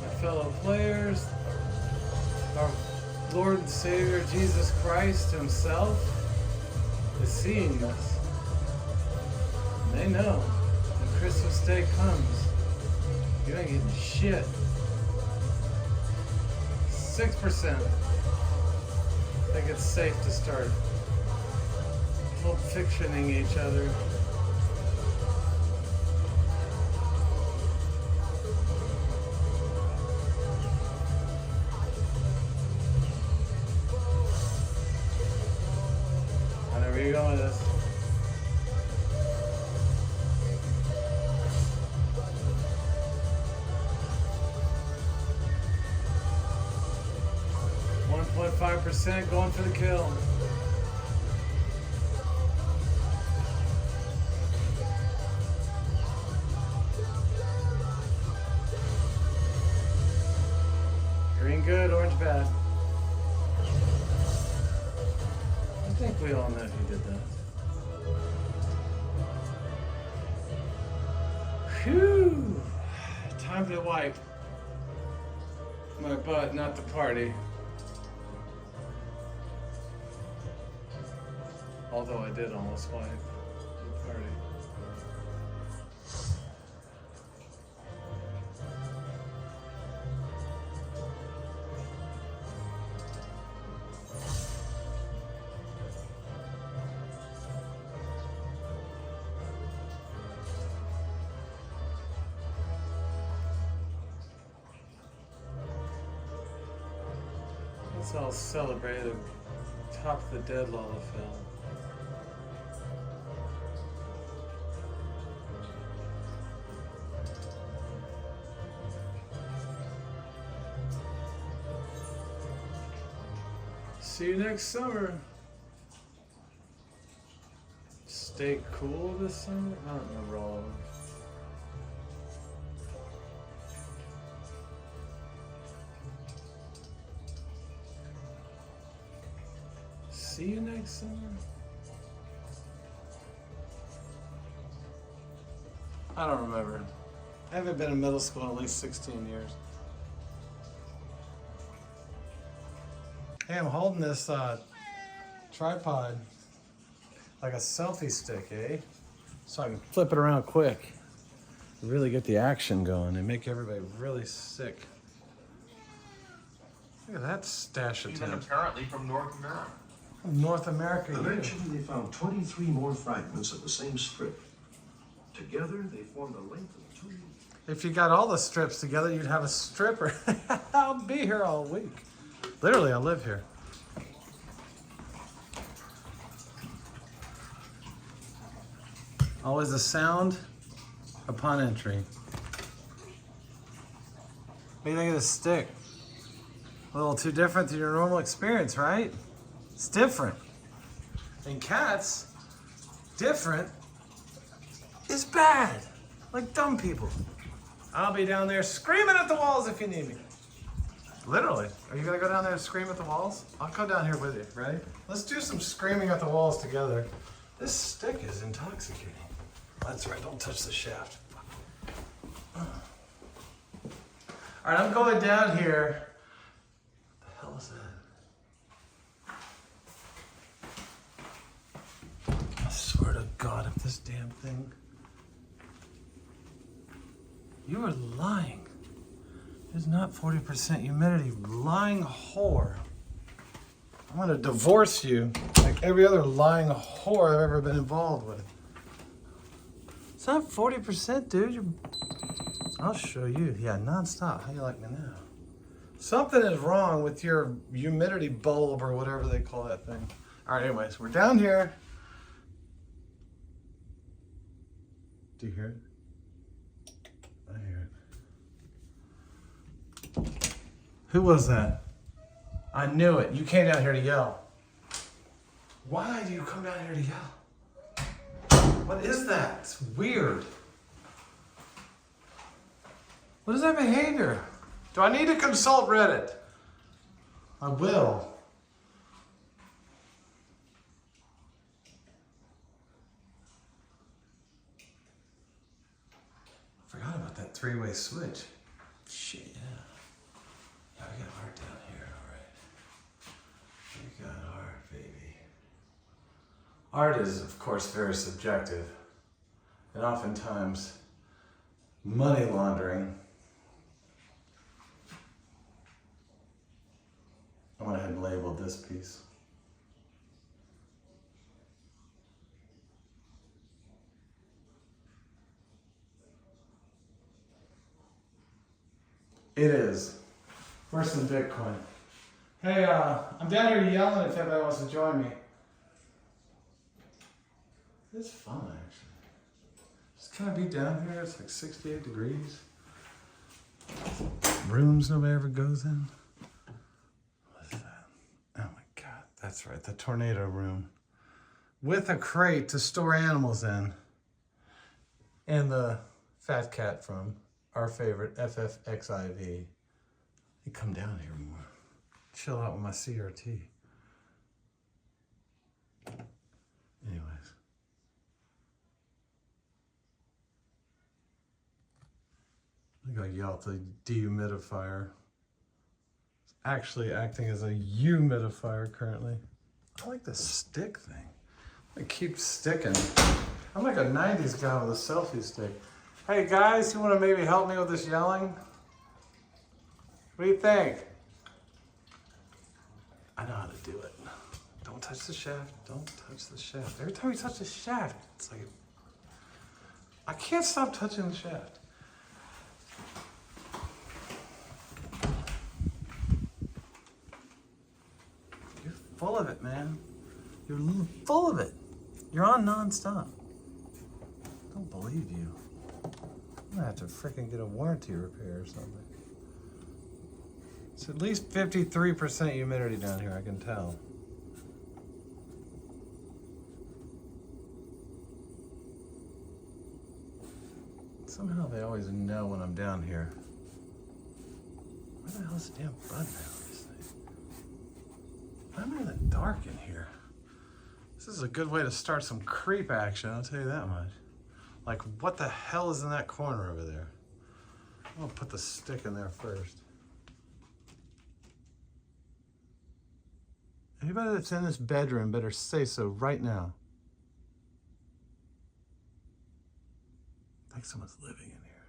my fellow players, our Lord and Savior Jesus Christ himself is seeing this. And they know when Christmas Day comes, you ain't getting shit. 6%. I think it's safe to start Pulp Fictioning each other. Where you going with this? .5% going for the kill. Green good, orange bad. I think we all know who did that. Whew! Time to wipe my butt, not the party. Although I did almost wipe the party. Let's all celebrate and top the dead Lullafell. See you next summer. Stay cool this summer? I don't remember all of them. See you next summer? I don't remember. I haven't been in middle school in at least 16 years. Hey, I'm holding this tripod like a selfie stick, eh? So I can flip it around quick. Really get the action going and make everybody really sick. Look at that stash of Even tips. apparently from North America. North America. Eventually, they found 23 more fragments of the same strip. Together, they formed a length of 2 meters. If you got all the strips together, you'd have a stripper. I'll be here all week. Literally, I live here. Always a sound upon entry. What do you think of this stick? A little too different than your normal experience, right? It's different. And cats, different is bad. Like dumb people. I'll be down there screaming at the walls if you need me. Literally. Are you gonna go down there and scream at the walls? I'll come down here with you, ready? Let's do some screaming at the walls together. This stick is intoxicating. That's right, don't touch the shaft. All right, I'm going down here. What the hell is that? I swear to God, if this damn thing... You are lying. It's not 40% humidity, lying whore. I'm gonna divorce you like every other lying whore I've ever been involved with. It's not 40%, dude. I'll show you. Yeah, nonstop. How you like me now? Something is wrong with your humidity bulb or whatever they call that thing. All right, anyways, we're down here. Do you hear it? I hear it. Who was that? I knew it. You came down here to yell. Why do you come down here to yell? What is that? It's weird. What is that behavior? Do I need to consult Reddit? I will. I forgot about that three-way switch. Shit, yeah. Yeah, we got art down here, all right. We got art, baby. Art is, of course, very subjective. And oftentimes, money laundering. I went ahead and labeled this piece. It is. Worse than Bitcoin. Hey, I'm down here yelling if anybody wants to join me. It's fun, actually. Just kind of be down here. It's like 68 degrees. Rooms nobody ever goes in. What's that? Oh my God. That's right. The tornado room. With a crate to store animals in. And the fat cat from our favorite FFXIV. You come down here more. Chill out with my CRT. Anyways. I gotta yell at the dehumidifier. It's actually acting as a humidifier currently. I like this stick thing. It keeps sticking. I'm like a 90s guy with a selfie stick. Hey guys, you wanna maybe help me with this yelling? What do you think? I know how to do it. Don't touch the shaft, don't touch the shaft. Every time you touch the shaft, it's like, I can't stop touching the shaft. You're full of it, man. You're full of it. You're on nonstop. Don't believe you. I'm gonna have to freaking get a warranty repair or something. It's at least 53% humidity down here, I can tell. Somehow they always know when I'm down here. Where the hell is the damn button now? This thing? I'm in the dark in here. This is a good way to start some creep action, I'll tell you that much. Like, what the hell is in that corner over there? I'm gonna put the stick in there first. Anybody that's in this bedroom better say so right now. I think someone's living in here.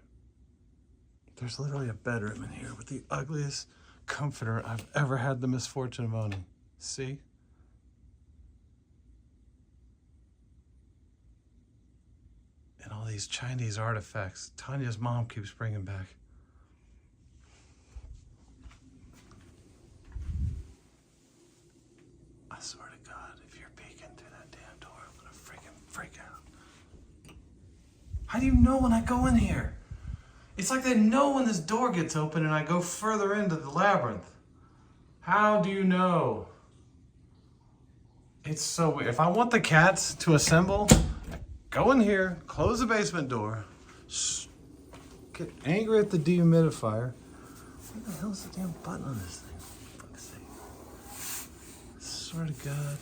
There's literally a bedroom in here with the ugliest comforter I've ever had the misfortune of owning. See? And all these Chinese artifacts Tanya's mom keeps bringing back. I swear to God, if you're peeking through that damn door, I'm gonna freaking freak out. How do you know when I go in here? It's like they know when this door gets open and I go further into the labyrinth. How do you know? It's so weird. If I want the cats to assemble, go in here, close the basement door, get angry at the dehumidifier. What the hell's the damn button on this thing? For fuck's sake. I swear to God.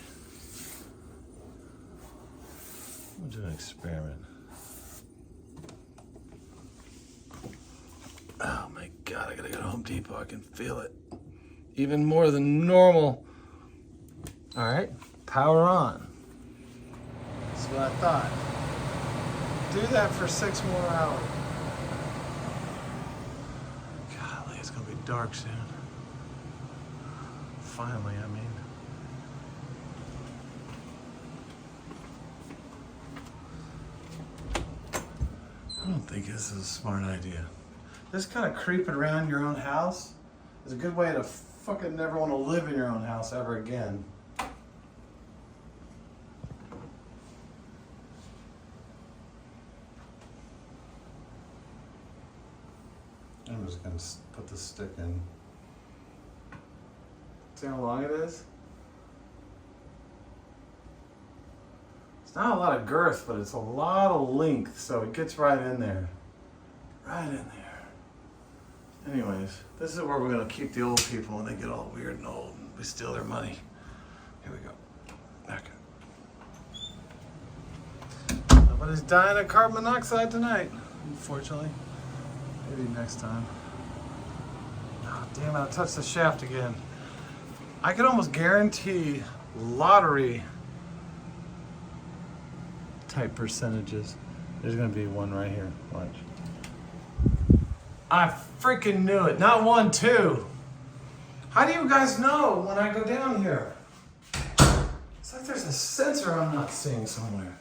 I'm gonna do an experiment. Oh my God, I gotta go to Home Depot. I can feel it. Even more than normal. All right, power on. That's what I thought. Do that for 6 more hours. Golly, it's gonna be dark soon. Finally, I mean. I don't think this is a smart idea. This kind of creeping around your own house is a good way to fucking never want to live in your own house ever again. I'm just gonna put the stick in. See how long it is? It's not a lot of girth, but it's a lot of length, so it gets right in there. Right in there. Anyways, this is where we're gonna keep the old people when they get all weird and old and we steal their money. Here we go. Okay. Nobody's dying of carbon monoxide tonight, unfortunately. Maybe next time. Oh, damn it, I touched the shaft again. I can almost guarantee lottery type percentages. There's gonna be one right here, watch. I freaking knew it. Not 1, 2. How do you guys know when I go down here? It's like there's a sensor I'm not seeing somewhere.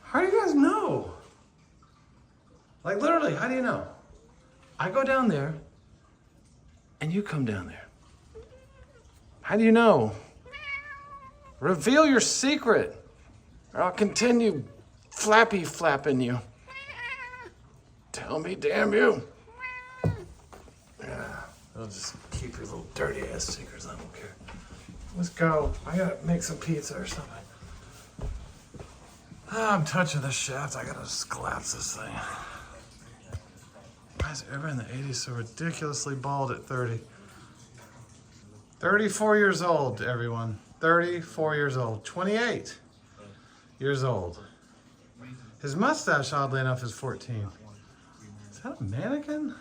How do you guys know? Like literally, how do you know? I go down there and you come down there. How do you know? Reveal your secret or I'll continue flapping you. Tell me, damn you. Yeah, I'll just keep your little dirty ass secrets. I don't care. Let's go. I gotta make some pizza or something. I'm touching the shaft. I gotta just collapse this thing. Why is everyone in the 80s so ridiculously bald at 30? 34 years old, everyone. 34 years old. 28 years old. His mustache, oddly enough, is 14. Is that a mannequin?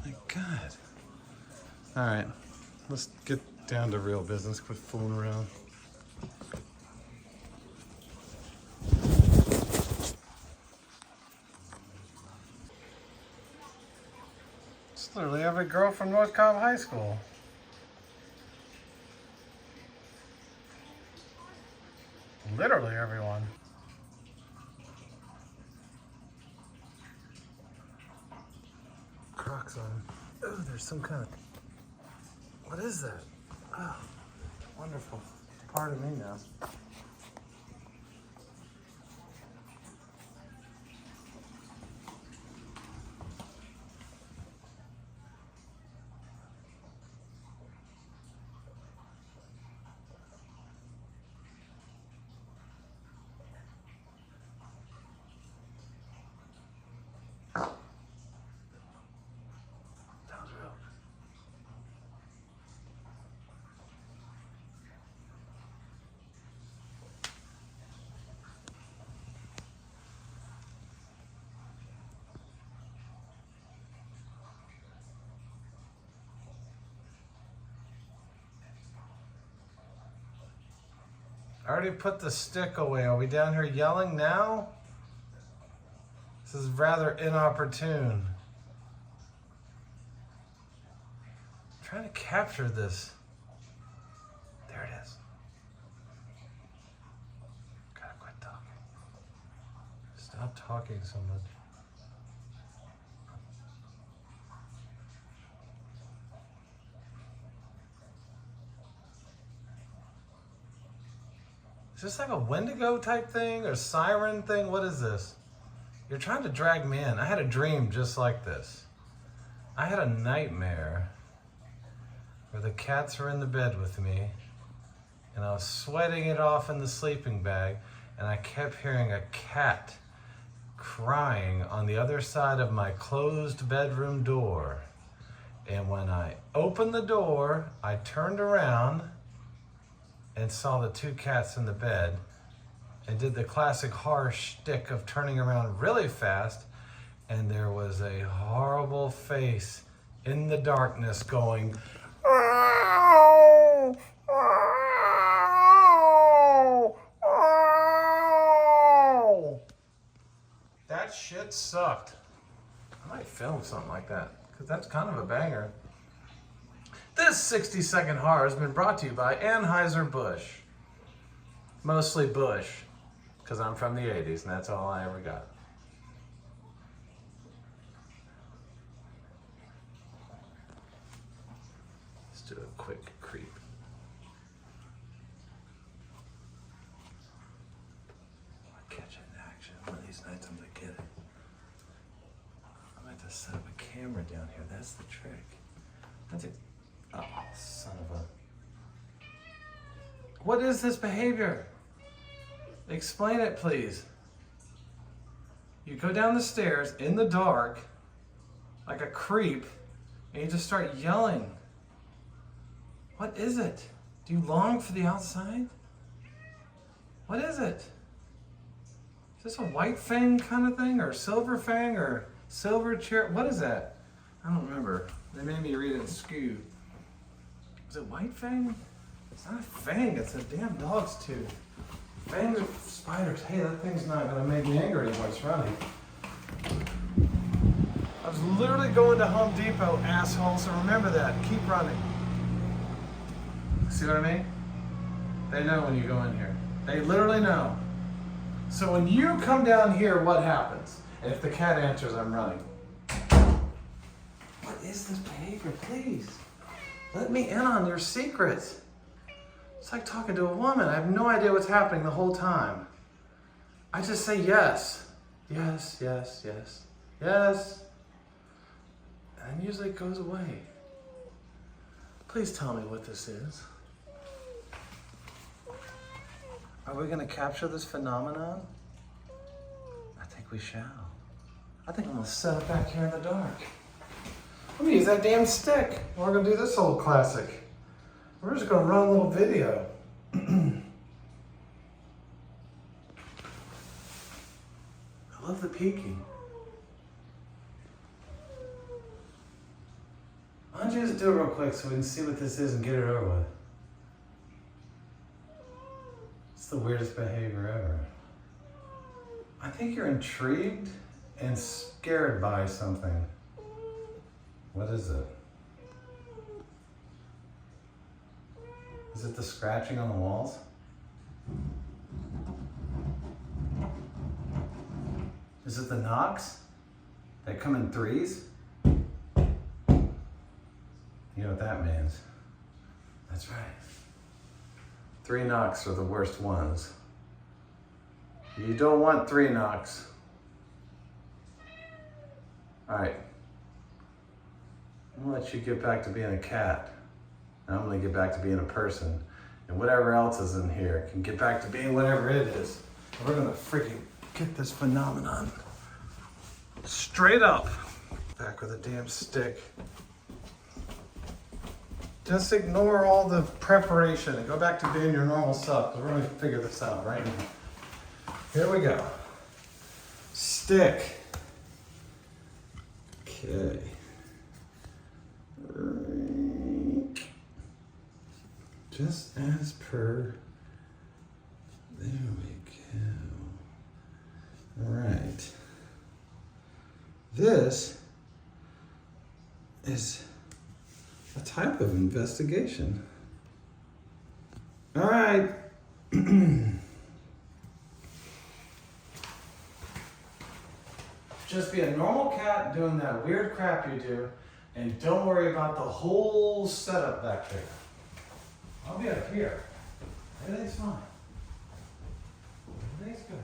My God. All right, let's get down to real business. Quit fooling around. It's literally every girl from North Cobb High School. Literally everyone. Crocs on. Oh, there's some kind of... What is that? Oh, wonderful. Part of me now. I already put the stick away. Are we down here yelling now? This is rather inopportune. I'm trying to capture this. There it is. Gotta quit talking. Stop talking so much. Is this like a Wendigo type thing or siren thing? What is this? You're trying to drag me in. I had a dream just like this. I had a nightmare where the cats were in the bed with me and I was sweating it off in the sleeping bag and I kept hearing a cat crying on the other side of my closed bedroom door. And when I opened the door, I turned around and saw the two cats in the bed and did the classic horror shtick of turning around really fast, and there was a horrible face in the darkness going, "Ow! Ow! Ow!" That shit sucked. I might film something like that, because that's kind of a banger. This 60-second horror has been brought to you by Anheuser-Busch. Mostly Bush, because I'm from the 80s and that's all I ever got. Let's do a quick creep. I'll catch it in action. One of these nights I'm gonna get it. I might have to set up a camera down here. That's the trick. That's it. Oh, son of a... What is this behavior? Explain it, please. You go down the stairs in the dark, like a creep, and you just start yelling. What is it? Do you long for the outside? What is it? Is this a white fang kind of thing, or silver fang, or silver chair? What is that? I don't remember. They made me read it in SKU. Is it white fang? It's not a fang, it's a damn dog's tooth. Fangs are spiders. Hey, that thing's not gonna make me angry anymore, it's running. I was literally going to Home Depot, asshole, so remember that. Keep running. See what I mean? They know when you go in here. They literally know. So when you come down here, what happens? And if the cat answers, I'm running. What is this behavior, please? Let me in on your secrets. It's like talking to a woman. I have no idea what's happening the whole time. I just say yes. Yes, yes, yes, yes. And usually it goes away. Please tell me what this is. Are we gonna capture this phenomenon? I think we shall. I think I'm gonna set it back here in the dark. Let me use that damn stick. We're gonna do this old classic. We're just gonna run a little video. I love the peeking. Why don't you just do it real quick so we can see what this is and get it over with? It's the weirdest behavior ever. I think you're intrigued and scared by something. What is it? Is it the scratching on the walls? Is it the knocks? They come in threes? You know what that means. That's right. 3 knocks are the worst ones. You don't want 3 knocks. All right. I'm gonna let you get back to being a cat. And I'm gonna get back to being a person. And whatever else is in here can get back to being whatever it is. And we're gonna freaking get this phenomenon straight up. Back with a damn stick. Just ignore all the preparation and go back to being your normal self, because we're gonna figure this out right now. Here we go. Stick. Okay. Just as per This is a type of investigation. All right. Just be a normal cat doing that weird crap you do, and don't worry about the whole setup back there. I'll be up here. Everything's fine. Everything's good.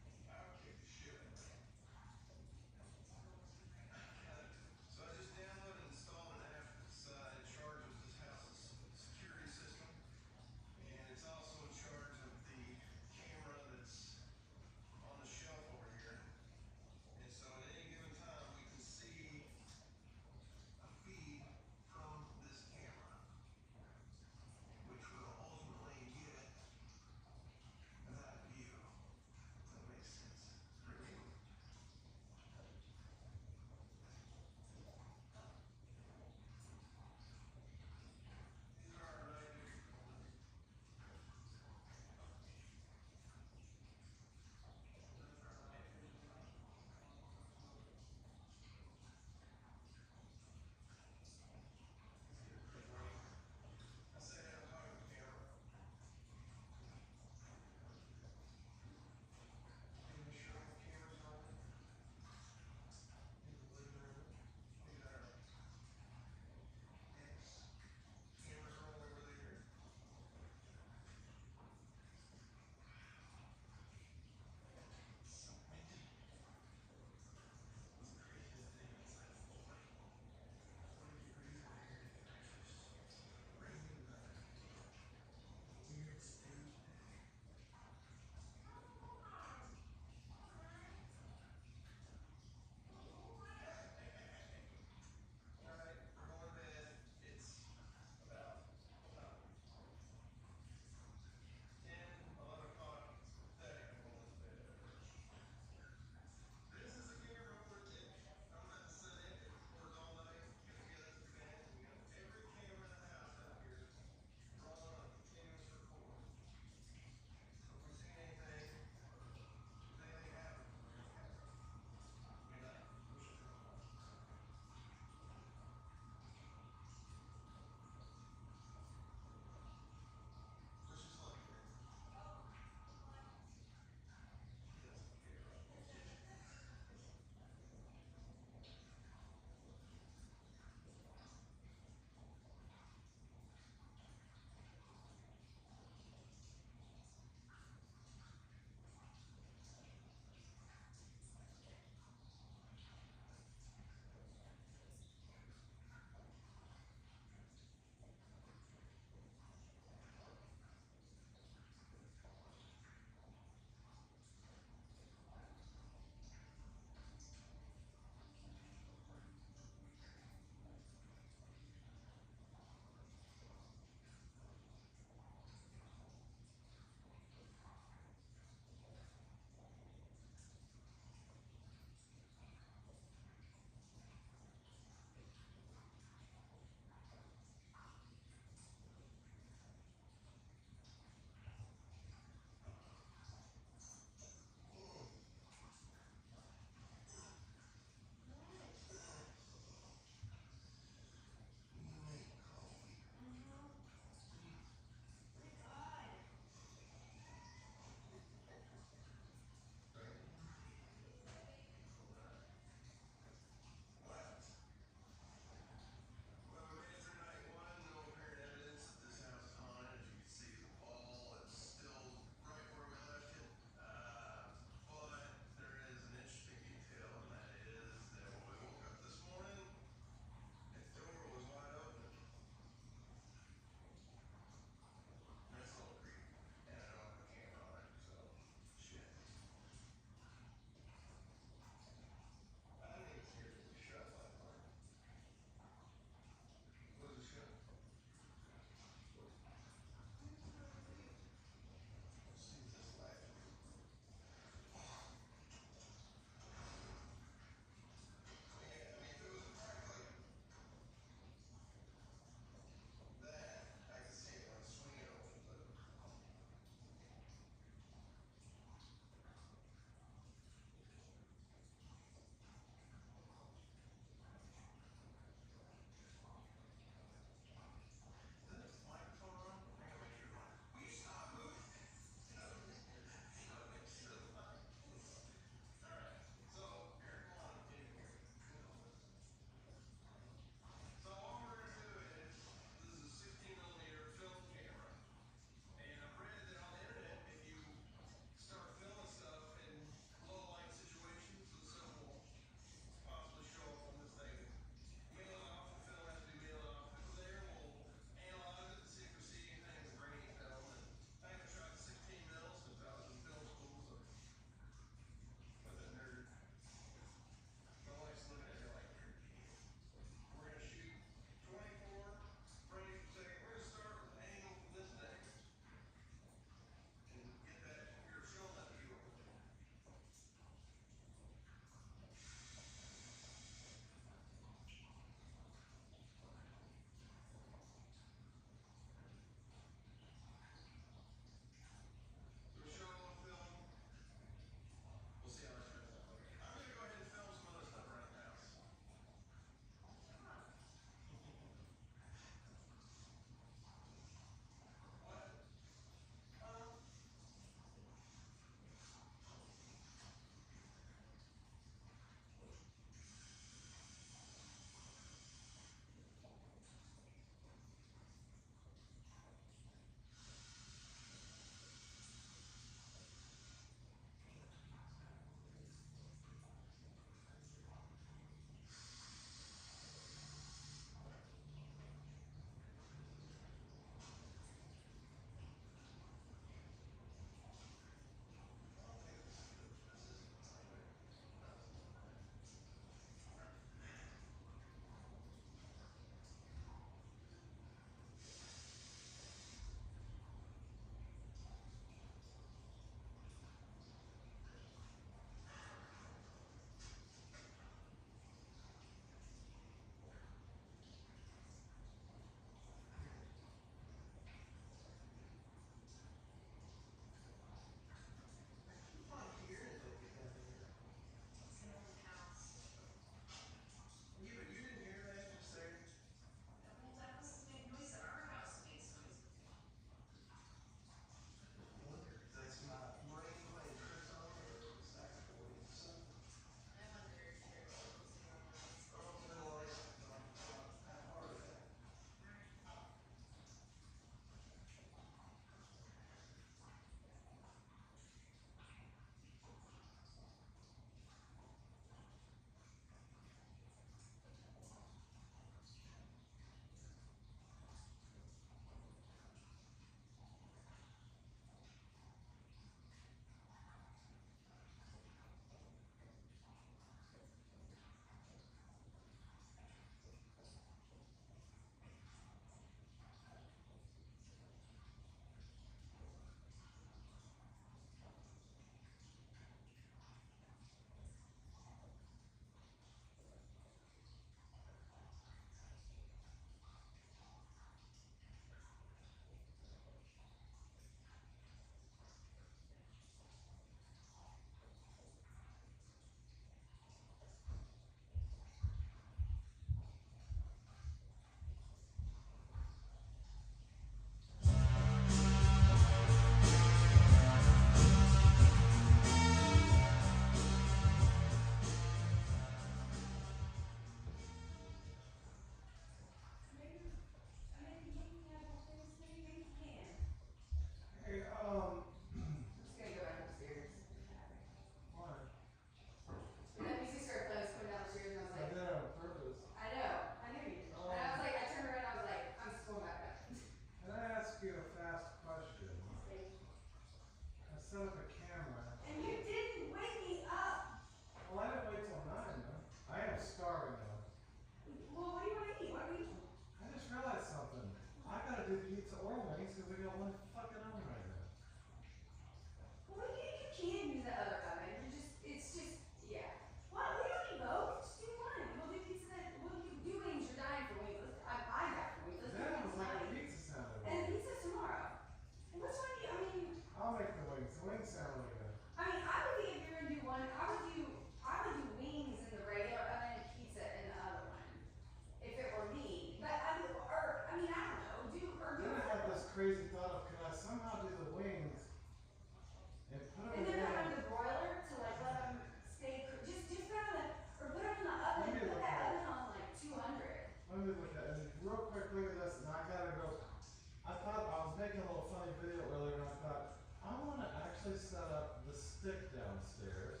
actually set up the stick downstairs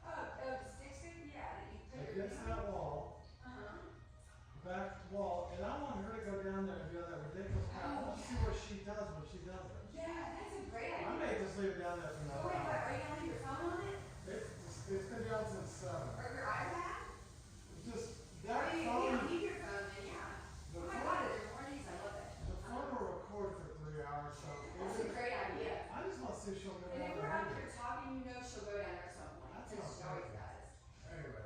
The stick thing? Yeah, that you put your against that wall, back wall, and I want her to go down there and do that ridiculous crap. I want to see what she does when she does it. Yeah, that's a great idea. I may just leave it down there for Oh, now. wait, are you gonna leave your phone on it? It's been down since 7. Or your iPad? Just Or that you phone. don't need your phone, then yeah. The Oh my phone- God, there's more these, I love it. The phone will record for 3 hours, so That's a great idea. I just want to see if she'll go And down if we're there. out here talking, you know she'll go down there at some point, That because sounds she always perfect. does. Anyway,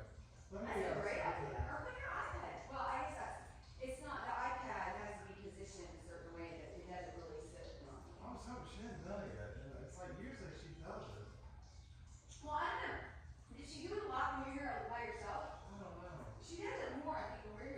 let me. That's a great skip idea. that. Or put your iPad. Well, I guess that's, it's not, the iPad has to be positioned a certain way that it doesn't really sit on. I was hoping she hadn't done it yet. And it's like usually she does it. Well, I don't know. Did she do it a lot when you're here by yourself? I don't know. She does it more, I think, when we're here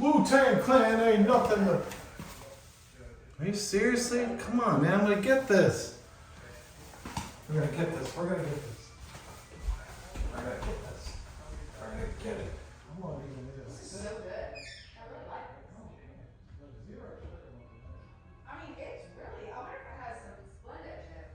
Wu-Tang Clan ain't nothing but. Are you seriously? Come on, man. I'm gonna get this. We're gonna get this. We're gonna get this. We're gonna get this. We're gonna get it. I'm gonna even do this. So good. I really like this. I mean, it's really, I wonder if it has some Splenda in it.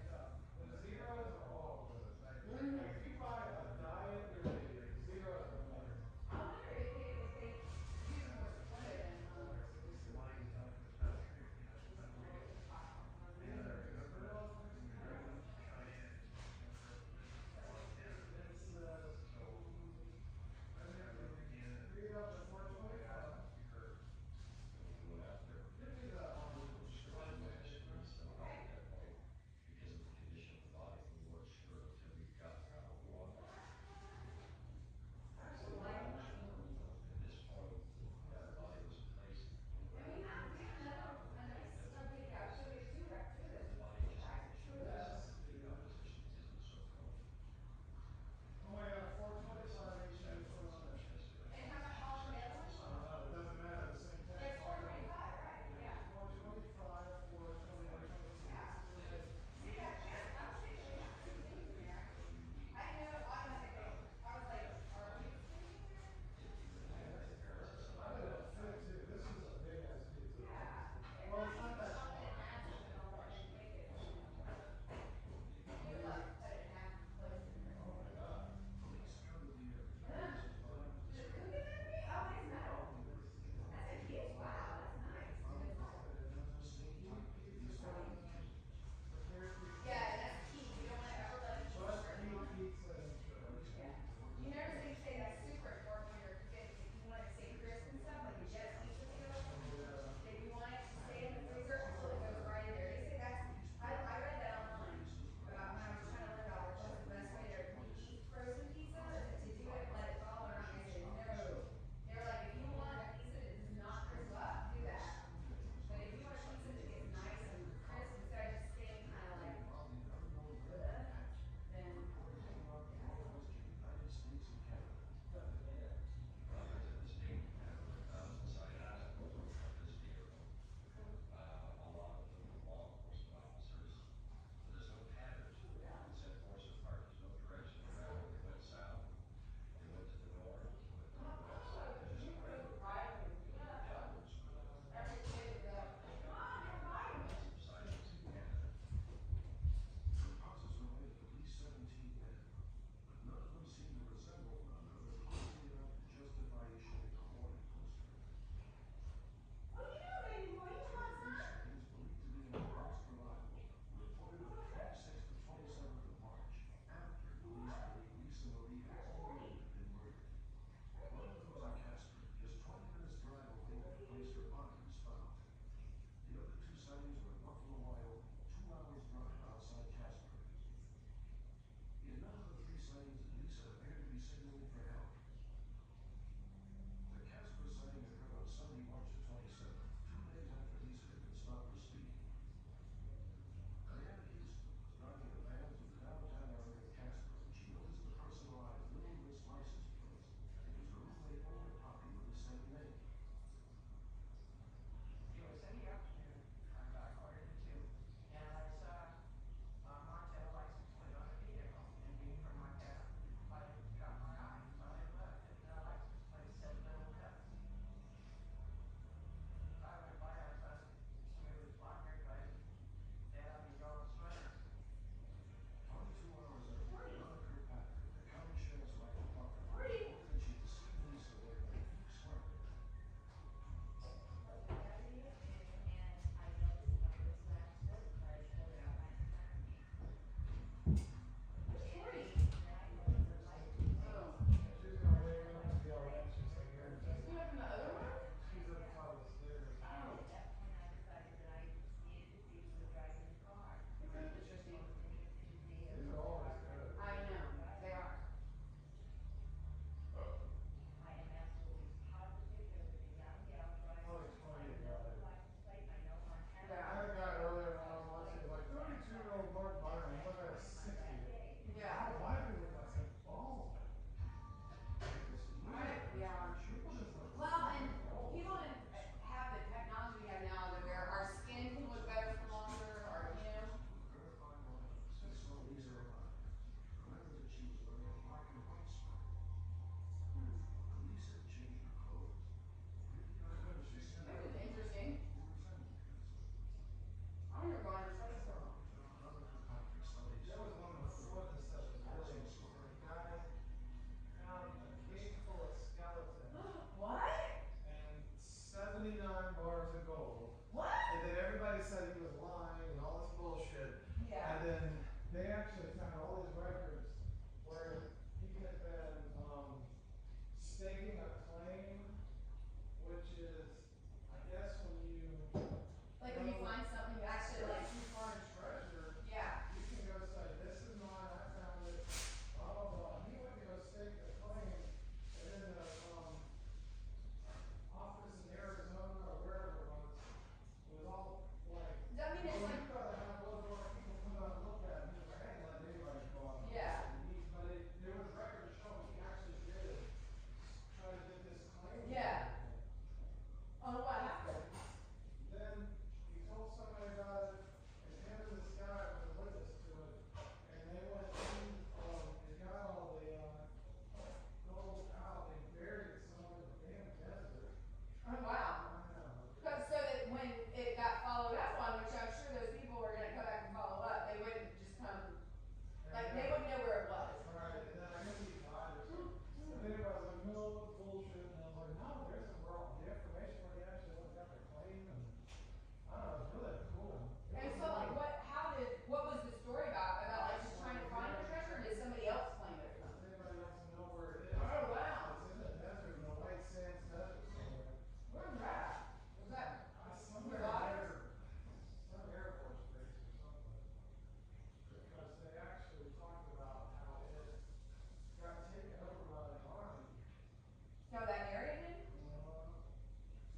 Yeah. And then they actually found all these records where he had been staking a claim, which is, I guess, when you Like when you find something, you actually like. you find treasure, Yeah. you can go say, this is mine, I found it, blah, blah, blah. And he went to go stake the claim, and then the office in Arizona or wherever it was all like, I mean, it's well, like. you gotta have those where people come out and look at it. He was like, I ain't letting anybody go on. Yeah. But there was records showing he actually did try to get this claim. Yeah. Oh, what happened? Then he told somebody about it, and him and this guy was a witness to it, and they went in, and got all the, gold out and buried it somewhere in the damn desert. Oh, wow. I know. Cause so that when it got followed up on, which I'm sure those people were gonna come back and follow up, they wouldn't just come, like, they wouldn't know where it was. Right, and then I guess he died or something. And then everybody was like, no, it's bullshit, and I was like, no, there's some wrong, the information where he actually went and got the claim, and, I don't know, it's really cool. And so like what was the story about like just trying to find the treasure, or did somebody else claim it or Does something? anybody else know where it is? Oh, wow. It's in the desert, in the White Sands Desert somewhere. Where's that? Was that? Somewhere Nevada? near, some Air Force base or something. Because they actually talked about how it got taken over by the army. No, that area did?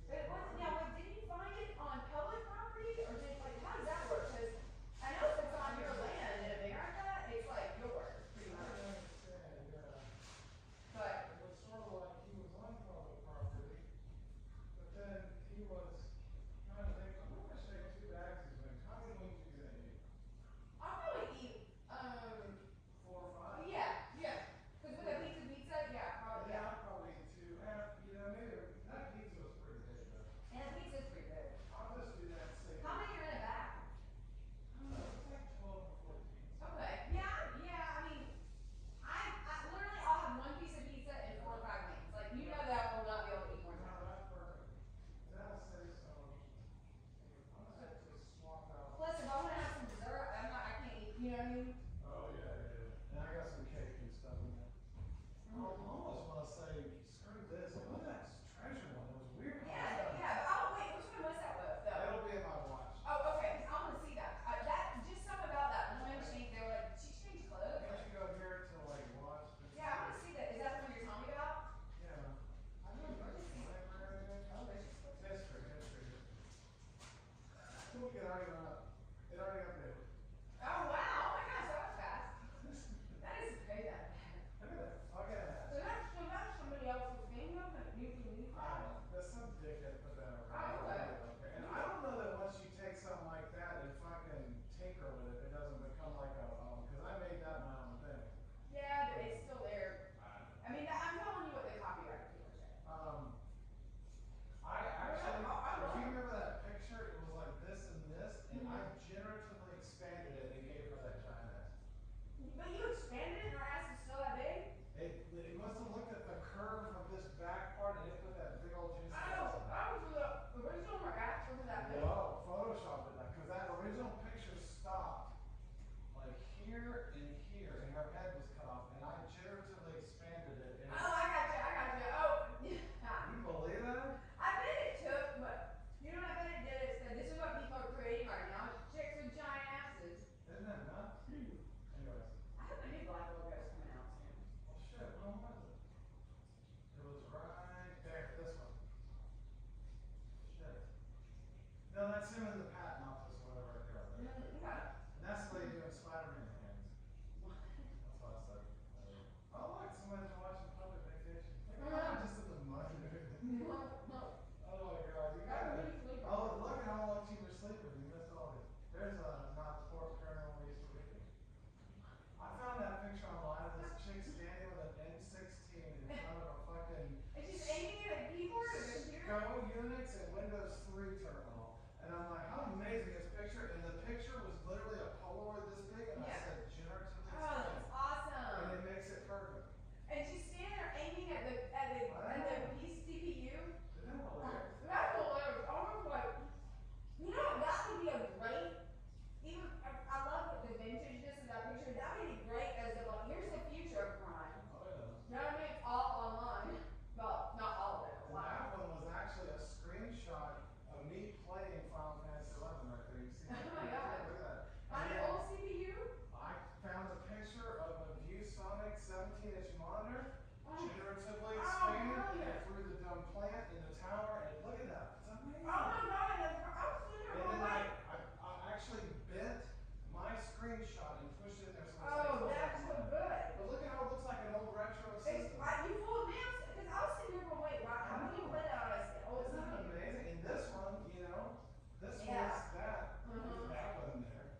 It was, now, like, did you find it on public property, or did, like, how does that work? Cause I know if it's on your land in America, it's like yours, pretty I much. understand, yeah. But, It was sort of like he was on public property, but then he was trying to think, I'm gonna shake 2 bags of wings. How many wings are you gonna eat? I'll probably eat, 4 or 5? yeah, cause with a pizza, yeah, probably, Yeah, yeah. I'll probably eat 2. You know, maybe that pizza was pretty big though. And a pizza's pretty good. I'll just do that steak. How many are in a bag? It's like 12 or 14. Okay, yeah, I mean, I literally, I'll have 1 piece of pizza and 4 or 5 wings, like, you know that I will not be able to eat more than No, that. that's perfect. That'll say so. I'm gonna just swap out. Plus, if I wanna have some dessert, I can't eat, you know what I mean? Oh, yeah. And I got some cake and stuff in there. I almost wanna say, screw this, look at that treasure one, it was weird. Yeah, but, oh, wait, which one was that with, though? It'll be in my watch. Oh, okay, 'cause I wanna see that, just something about that woman, they were like, she changed clothes? Can't you go here to like watch? Yeah, I wanna see that, is that the one you're telling me about? Yeah. I don't know, library. Oh, there's just. History. Look, it already went up. It already updated. Oh, wow, oh my gosh, that was fast. That is crazy. Look at that, look at that. So that's somebody else's thing, though, like, you can leave that? There's some dickhead put that around. Oh, okay. And I don't know that once you take something like that and fucking tinker with it, it doesn't become like a, cause I made that my own thing. Yeah, but it's still there. I mean, I'm telling you what the copyright people say. I actually, I if you remember that picture, it was like this and this, and I generatively expanded it and gave her that giant ass. But you expanded it and her ass is still that big? It must have looked at the curve of this back part and it put that big old juicy I ass know, in it. I was the original her ass wasn't that big. No, Photoshop did that, cause that original picture stopped like here and here, and her head was cut off, and I generatively expanded it. And Oh, I got you. Oh, you believe that? I bet it took, but you know what I bet it did? It said, this is what people are creating right now, chicks with giant asses. Isn't that nuts? Anyways, I hope a new black logo's coming out soon. well shit, when was it? It was right there, this one. Shit. No, that's him in the patent office, whatever, right there. Okay. And that's the lady doing Spider-Man hands. That's what I said. Oh look, somebody's watching Public Vacation. Look at that, just in the mud. Oh my god, you gotta. Oh, look at how long you were sleeping. You missed all of it. There's a not sports paranormal Easter weekend. I found that picture online of this chick standing with an N16 in front of a fucking And she's aiming at a keyboard or a computer? Go Unix and Windows 3 terminal. And I'm like, how amazing is this picture? And the picture was literally a Polaroid this big, and I Yeah. said generatively Oh, that's expanded. awesome. And it makes it perfect. And she's standing there aiming at the CPU. Isn't that hilarious? That's hilarious. I was like, you know, that would be a great, even, I love what the screenshot and push it in there so it's Oh, that's so good. But look at how it looks like an old retro system. You fooled me, because I was sitting here going, wait, wow, how can you play that on a old Isn't that TV? amazing? In this one, you know, this Yeah. was that. That wasn't there.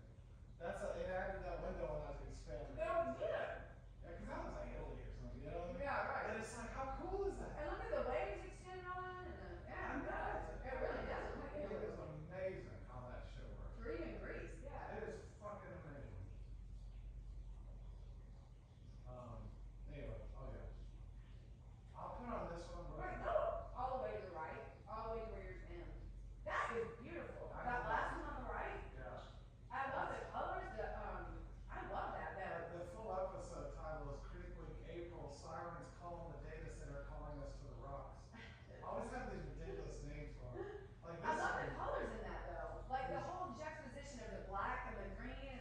It added that window when I was expanding. Oh, good. Yeah, because that was like Italy or something, you know what I mean? Yeah, right. And it's like, how cool is that? And look at the waves extended on it, and yeah, it does. It really does look like It Italy. is amazing how that shit works. Or even Greece, yeah. It is fucking amazing. Anyway, oh yeah. I'll put on this one. Wait, no, all the way to the right, all the way to where yours ends. That is beautiful. That last one on the right. Yeah. I love the colors. I love that better. The full episode title is Critically April, Sirens Calling the Data Center Calling Us to the Rocks. I always have these ridiculous names for them. Like I this love the one. colors in that though. Like the whole juxtaposition of the black and the green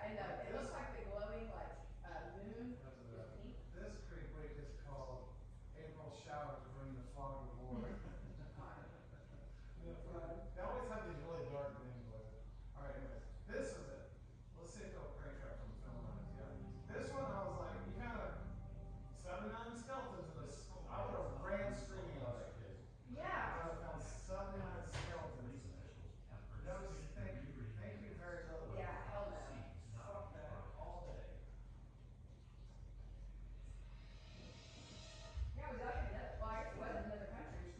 and it looks like the glowing moon with pink. This creek week is called April Shower to Bring the Fog of War. They always have these really dark names with it. Alright, anyways, this is it. Let's see if it'll crank up from film lines. Yeah. This one I was like, you gotta 79 skeletons in this. I would have ran screaming on that kid. Yeah. I would have found 79 skeletons. That was thank you very little. Yeah, hell no. Fuck that all day. Yeah, was that another? Well, I guess it wasn't another country.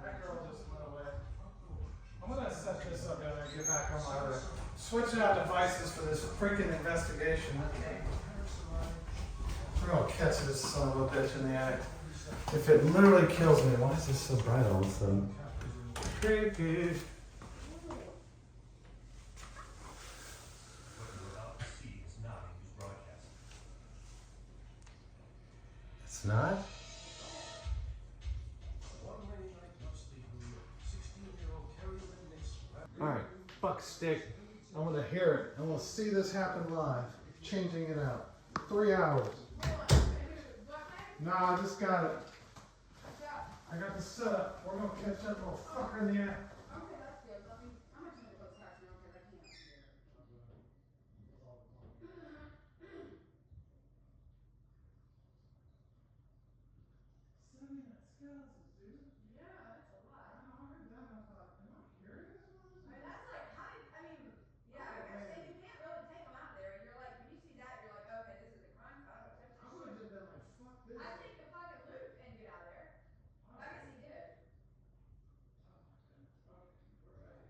That girl just went away. I'm gonna set this up and get back on my other. Switching out devices for this freaking investigation. We're gonna catch this son of a bitch in the act. If it literally kills me, why is this so bright all of a sudden? Creepy. It's not? Alright, fuck stick. I want to hear it. I want to see this happen live. Changing it out. 3 hours. Nah, I just got it. I got the setup. We're gonna catch that little fucker in the act. Okay, that's good. I'm gonna keep it close to now because I can't hear. 79 skeletons, dude. Yeah, that's a lot. I heard that and I thought, am I hearing this? That's like, yeah, I guess, and you can't really take them out there. You're like, when you see that, you're like, okay, this is a crime. I don't touch I would have this. did that like, fuck this. I think the fucking Luke and get out of there. I guess he did. Oh my goodness. Okay, we're ready.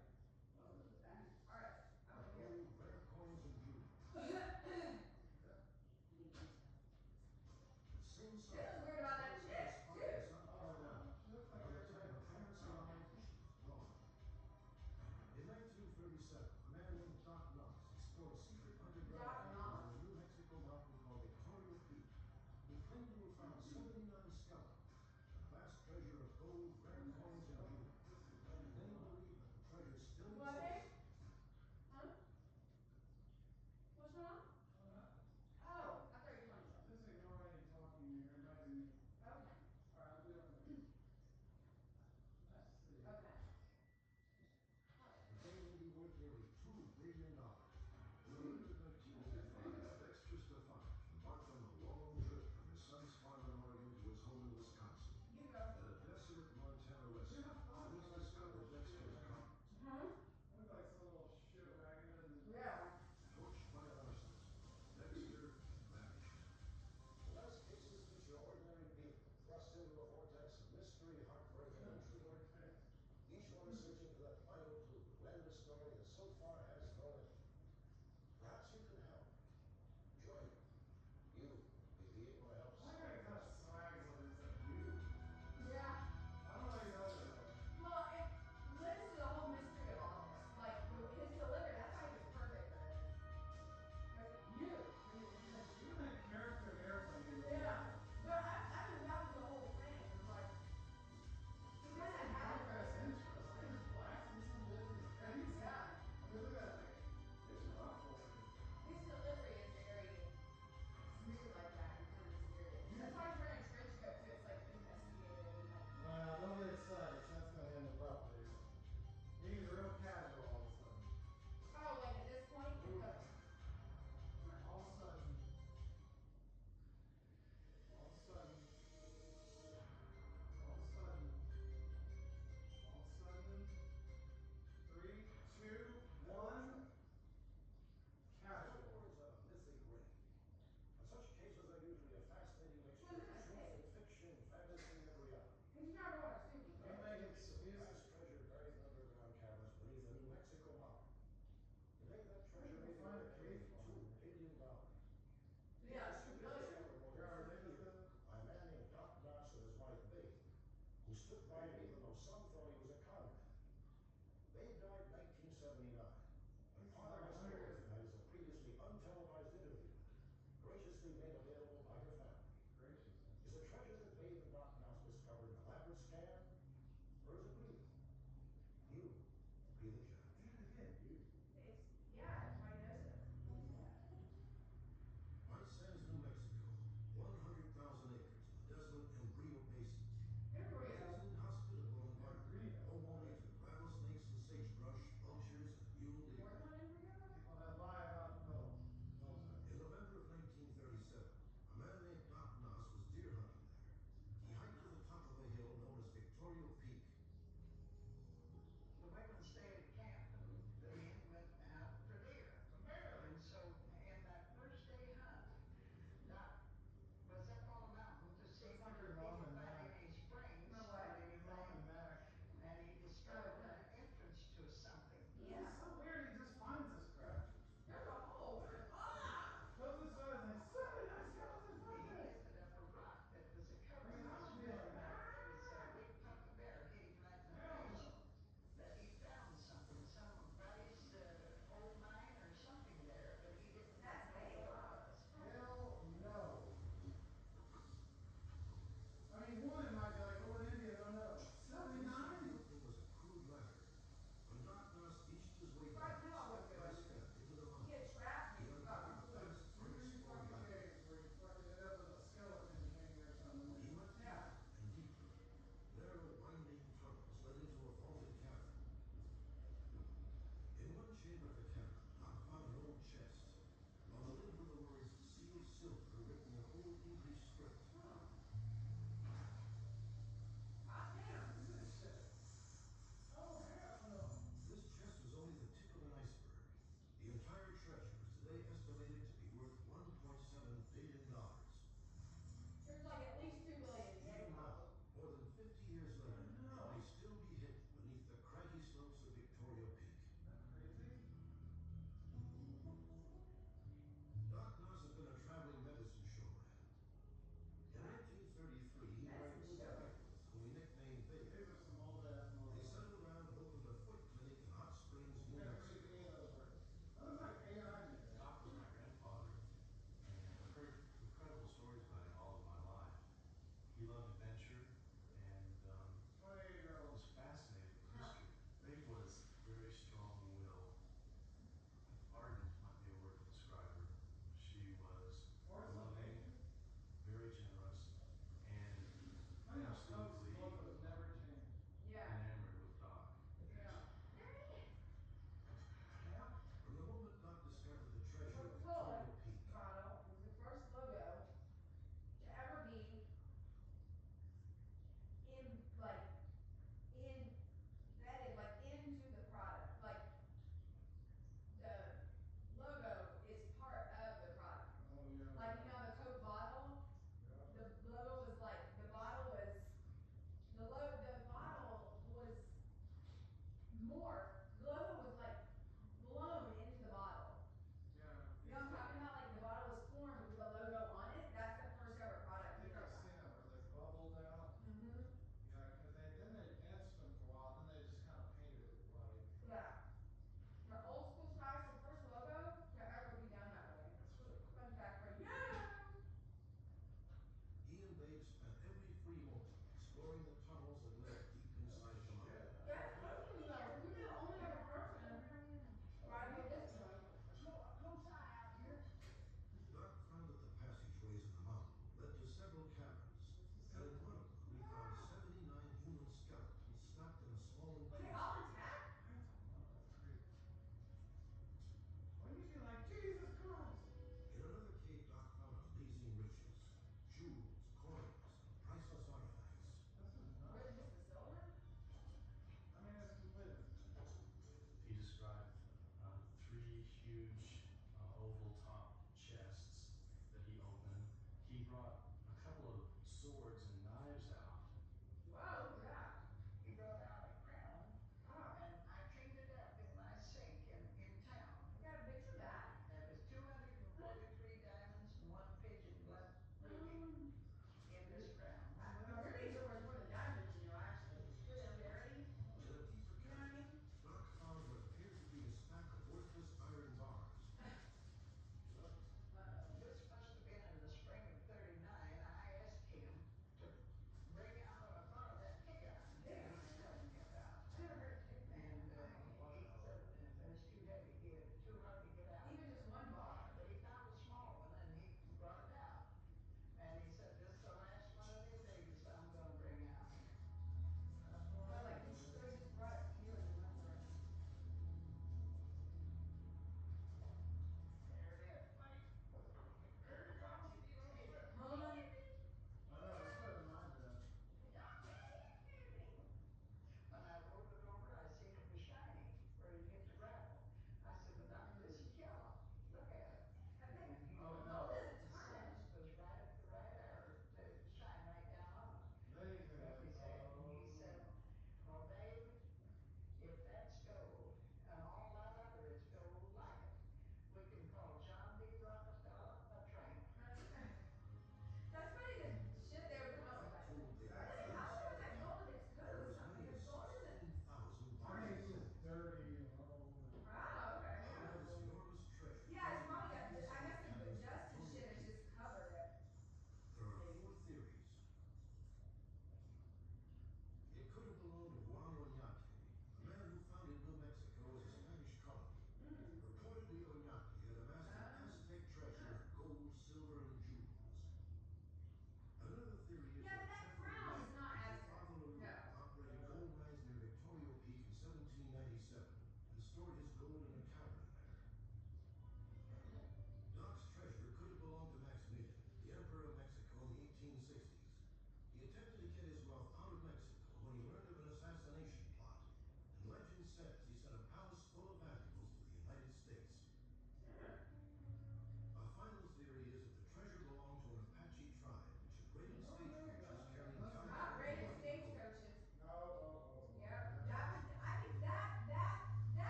Alright, I'm over here. Red coins and blue. Same This is weird about that chick, too. In 1937, a man named Doc Knox explored a secret underground Doc cavern Knox. in the New Mexico mountain called Victoria Peak. He claimed to have found 79 skeletons, a vast treasure of gold, red coins, and jewelry. Many believe that the treasure still What, babe? exists. Huh? What's wrong? Oh, I thought you were talking about. Just ignore any talking. You're inviting me. Okay. Alright, I'll do it. Let's see. Okay. The day will be worth nearly $2 billion. In the winter of 1955, Dexter Stefan embarked on a long trip from his son's farm in Oregon to his home in Wisconsin. You go. At a desolate Montana restaurant, police discovered Dexter's car Huh? Look like some little shit wagon and Yeah. torched by an arsonist. Dexter vanished. The last cases feature ordinary people thrust into a vortex of mystery, heartbreak, and intrigue. Each one is searching for that final clue to end a story that so far has no end. Perhaps you can help. Join me. You may be able to help that solve guy kind of this. swags when it's a dude. Yeah. I don't know he's over there. Well, it lends to the whole mystery of all this. Like, his delivery, that's why he was perfect for this. Like, you. Even that character airplane is Yeah. But I mean, that was the whole thing. It was like, he kind of had it. That's interesting. He's blasting some bitches crazy. Yeah. I mean, look at that English script. Hot damn. Oh, hell no. This chest was only the tip of an iceberg. The entire treasure is today estimated to be worth $1.7 billion. There's like at least 2 billion in Even it. now, more than 50 years later, it may still be hidden beneath the craggy slopes of Victoria Peak. Isn't that crazy? Doc Noss had been a traveling medicine showman. In 1933, he married Ruth Beckwith, whom he nicknamed Baby. These are some old ass They motherfuckers. settled down and opened a foot clinic in Hot Springs, New Yeah, Mexico. crazy in other words. Looks like AI nigga. Doc was my grandfather, and I've heard incredible stories about him all of my life. He loved adventure and 28-year-old. was fascinated with history. Babe was very strong-willed. Ardent might be a word to describe her. She was loving, very generous, and Funny how Coke's absolutely logos never change. Yeah. enamored with Doc. Yeah. Yeah. From the moment Doc discovered the treasure at Coca-Cola Victoria Peak, bottle was the first logo to ever be embedded into the product. Like the logo is part of the product. Oh yeah. Like you know the Coke bottle, Yeah. the logo was like the bottle was more. The logo was like blown into the bottle. Yeah. You know what I'm talking about? Like the bottle was formed with the logo on it. That's the first ever I product. think I've seen it where they bubbled out. Mm-hmm. Yeah, because they etched them for a while, then they just kind of painted it white. Yeah. The old school style is the first logo to ever be done that way. That's really cool. Fun fact for you. he and Babe spent every free moment exploring the tunnels that led deep inside the mountain. That's cooking though. We did all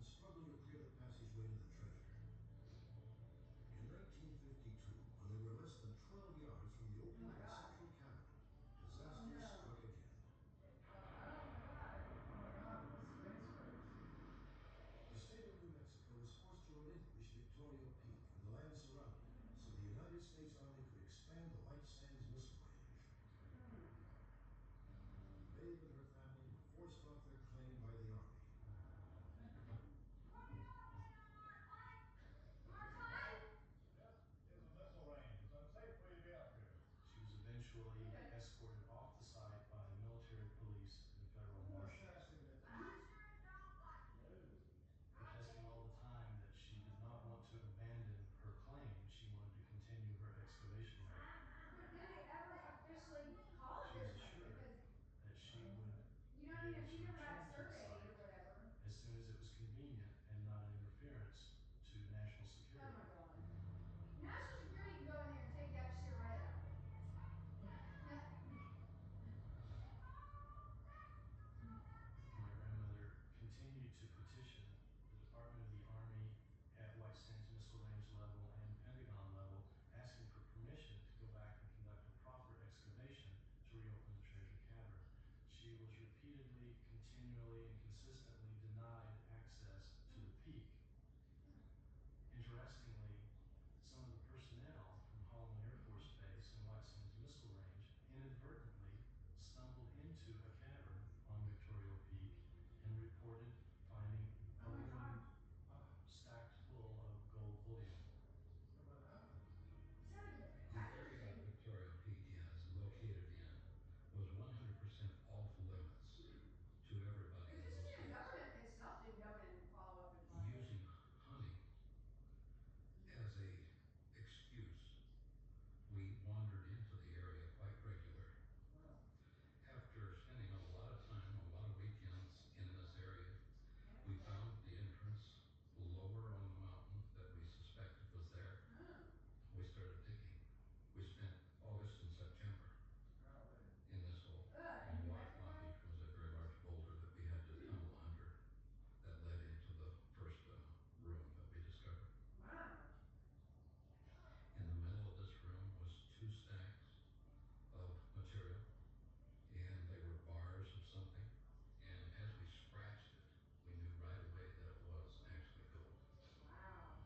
and struggled to clear the passageway to the treasure. In 1952, when they were less than 12 yards from the opening of the central cavern, disaster struck again. The state of New Mexico was forced to relinquish Victoria Peak and the land surrounding it, so the United States Army could expand the White Sands Missile Range. Babe and her family were forced off their claim by the Army. It's a missile range. It's unsafe for you to be up here. She was eventually escorted off the site by military police and federal marshals, protesting all the time that she did not want to abandon her claim. She wanted to continue her excavation work. Did they ever officially call She it was this? assured that she would You know what I mean? be able If to you never got return to the surveyed site or whatever. as soon as it was convenient and not an interference to national Oh security. my God. National security can go in there and take that shit right out. My grandmother continued to petition the Department of the Army at White Sands Missile Range level and Pentagon level, asking for permission to go back and conduct a proper excavation to reopen the treasure cavern. She was repeatedly, continually, and consistently denied access to the peak. Interestingly, some of the personnel from Holloman Air Force Base and White Sands Missile Range inadvertently stumbled into a cavern on Victoria Peak and reported finding a room stacked full of gold bullion. The area that Victoria Peak is located in was 100% off limits to everybody. It's just the government itself didn't go in and follow up and find it. Using hunting as a excuse, we wandered into the area quite regular. After spending a lot of time, a lot of weekends in this area, we found the entrance lower on the mountain that we suspected was there. We started digging. We spent August and September in this hole. And White Beach was a very large boulder that we had to tunnel under that led into the first room that we discovered. Wow. In the middle of this room was 2 stacks of material, and they were bars of something. And as we scratched it, we knew right away that it was actually gold. Wow.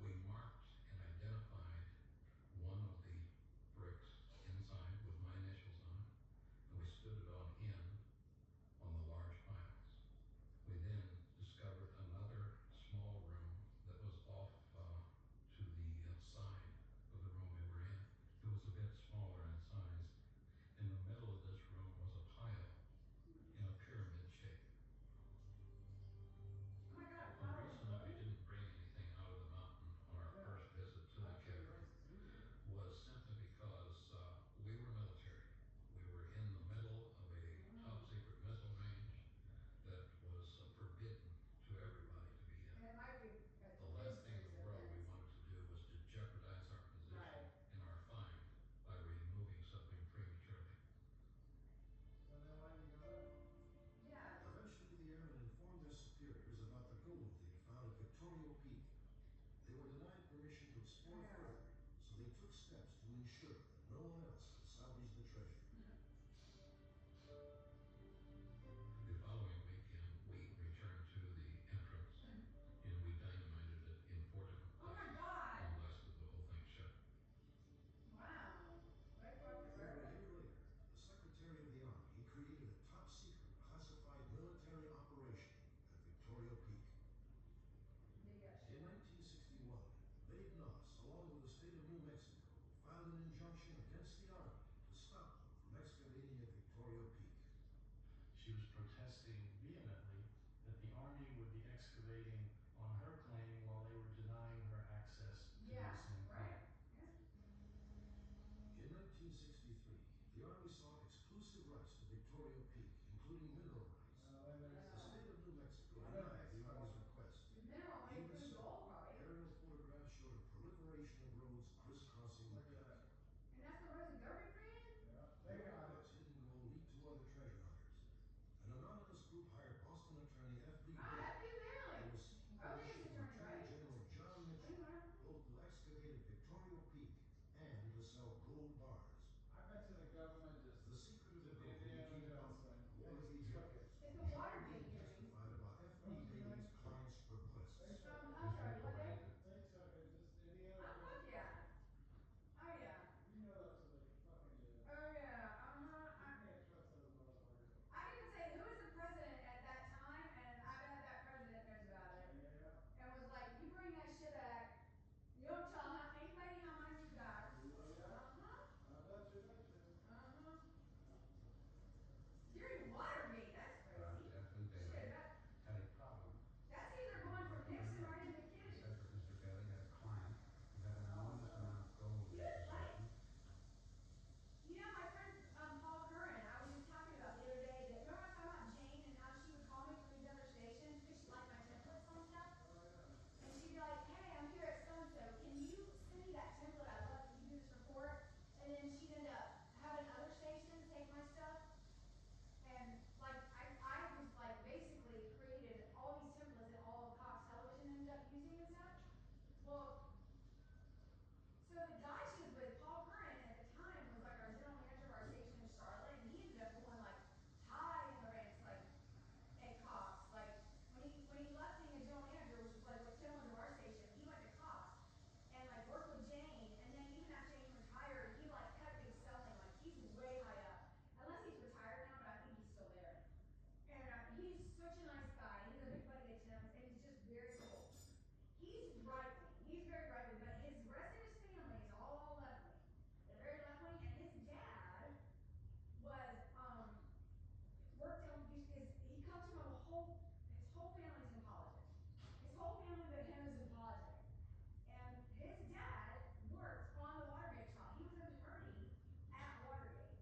We marked and identified one of the bricks inside with my initials on it, and we stood it on end on the large piles. We then discovered another small room that was off to the side of the room we were in. It was a bit smaller in size. In the middle of this room was a pile in a pyramid shape. Oh my God. The reason that we didn't bring anything out of the mountain on our first visit to the cavern was simply because we were military. We were in the middle of a top secret missile range that was forbidden to everybody to be in. And it might be The last thing in the world we wanted to do was to jeopardize our position in our find by removing something prematurely. Yeah. Eventually, the airmen informed their superiors about the gold they had found at Victoria Peak. They were denied permission to explore further, so they took steps to ensure that no one else could salvage the treasure. The following weekend, we returned to the entrance, and we dynamited it in 4 different Oh my places God. and blasted the whole thing shut. Wow. Right across the Over a road. year later, the Secretary of the Army created a top-secret classified military operation at Victoria Peak. In 1961, Babe Knox, along with the state of New Mexico, filed an injunction against the Army to stop them from excavating at Victoria Peak. She was protesting vehemently that the Army would be excavating on her claim while they were denying her access to Yeah, the same claim. right. In 1963, the Army sought exclusive rights to Victoria Peak, including mineral rights. The state of New Mexico denied the Army's request. Mineral might Even include so, gold, probably. aerial photographs showed a proliferation of roads crisscrossing the peak. And that's the road the government created? Nevertheless, hidden gold leaked to other treasure hunters. An anonymous group hired Boston sell gold bars. I bet you the government just. The secret of the took gold Indiana came out Jones thing. of one of these records. It's the Watergate hearings. Testified about FD Bailey's clients' requests. I'm sorry, what day? They took it, just Indiana Oh, Jones. fuck yeah. Oh, yeah. You know that's what they fucking do. Oh, yeah. You can't trust those motherfuckers. I didn't even say who was the president at that time, and I bet that president knows about it. Yeah. And was like, you bring that shit back, you don't tell anybody how much you got. I bet you. During Watergate, that's crazy. FD Bailey Shit, had a problem. that's either going from Nixon right into Kennedy. Said that Mr. Bailey had a client who had an enormous amount of gold in his possession. You know, my friend Paul Curran, I was just talking about the other day that, remember I was talking about Jane and how she would call me from these other stations because she liked my templates on stuff? And she'd be like, hey, I'm here at so-and-so, can you send me that template? I'd love to do this report. And then she'd end up having other stations take my stuff. And like, I was like basically created all these templates that all of Cox Television ended up using and stuff. Well, so the guy she was with, Paul Curran, at the time was like our general manager of our station in Charlotte, and he ended up going like high in the ranks, like at Cox. Like when he left being a general manager, which was like what Tim was of our station, he went to Cox and like worked with Jane, and then even after Jane retired, he like kept excelling, like he's way high up. Unless he's retired now, but I think he's still there. And he's such a nice guy. He's a big buddy of Tim's, and he's just very cool. He's right wing. He's very right wing, but his rest of his family is all left wing. They're very left wing, and his dad was worked on. He comes from his whole family's in politics. His whole family but him is in politics. And his dad worked on the Watergate trial. He was an attorney at Watergate.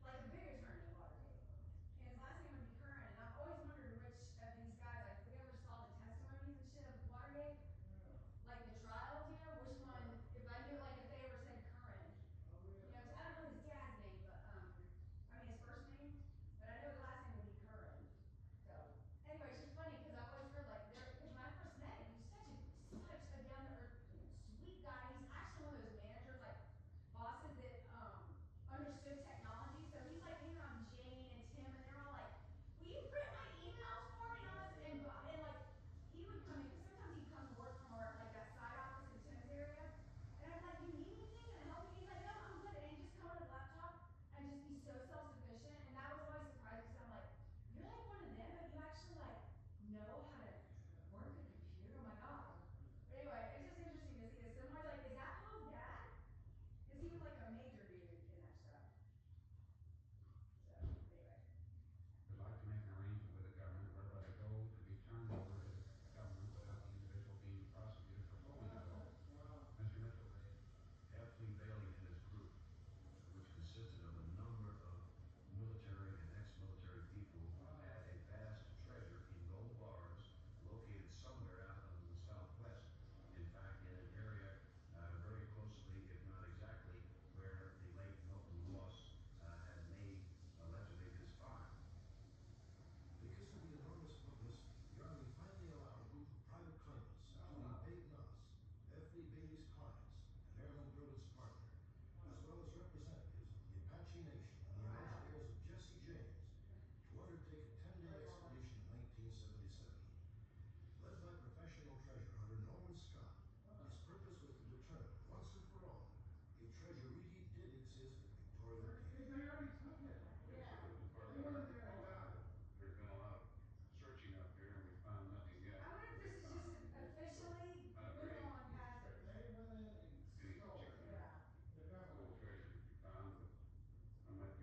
Like a big attorney at Watergate. And his last name would be Curran. And I've always wondered which of these guys, like, if we ever saw the testimonies and shit of Watergate, like the trials, you know, which one, if I knew, like, if they ever said Curran. You know, I don't know his dad's name, but, I mean his first name, but I know his last name would be Curran. So, anyway, it's just funny, because I've always heard, like, because when I first met him, he's such a down-to-earth, sweet guy. He's actually one of those managers, like, bosses that, understood technology, so he's like hanging on Jane and Tim, and they're all like, will you print my emails for me? And like, he would come in, because sometimes he'd come to work from our, like, that side office in Tim's area, and I'm like, you need anything? And help me? He's like, no, I'm good, and he'd just come on his laptop and just be so self-sufficient, and that was always surprising, because I'm like, you're like one of them, but you actually, like, know how to work a computer? Oh my god. But anyway, it's just interesting to see this. So I'm like, is that Paul's dad? Because he was like a major dude in that stuff. So, anyway. Would like to make an arrangement with the government whereby the gold could be turned over to the government without the individual being prosecuted for holding the gold. Mr. Mitchell, F.D. Bailey and his group, which consisted of a number of military and ex-military people who had a vast treasure in gold bars located somewhere out in the southwest. In fact, in an area very closely, if not exactly, where the late Milton Ross had made allegedly his farm. Because of the enormous publicity, the Army finally allowed a group of private claimants, including Babe Nuss, F.D. Bailey's clients, and Airman Bruin's partner, as well as representatives of the Apache Nation and the alleged heirs of Jesse James, to undertake a 10-day expedition in 1977. Led by professional treasure hunter Norman Scott, his purpose was to determine, once and for all, if treasure really did exist at Victoria Cave. They already took it. Yeah. They went there and got it. There's been a lot of searching up here, and we found nothing yet. I wonder if this is just officially moving on past it. They went in and stole it. Yeah. The government. Treasure that we found, but I might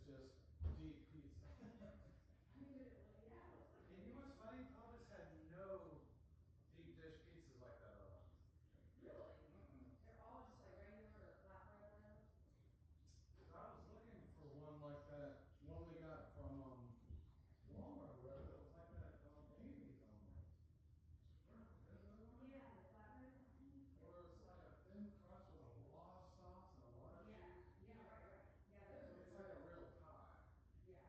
just deep pizza. And you know what's funny? Publix had no deep dish pizzas like that at all. Really? Mm-mm. They're all just like regular or flatbread though? I was looking for one like that, one we got from Walmart or whatever, that was like that Amy's almost. Yeah, the flatbread. Where it's like a thin crust with a lot of sauce and a lot of cheese. Yeah, right. Yeah, those are. It's like a real pie. Yeah.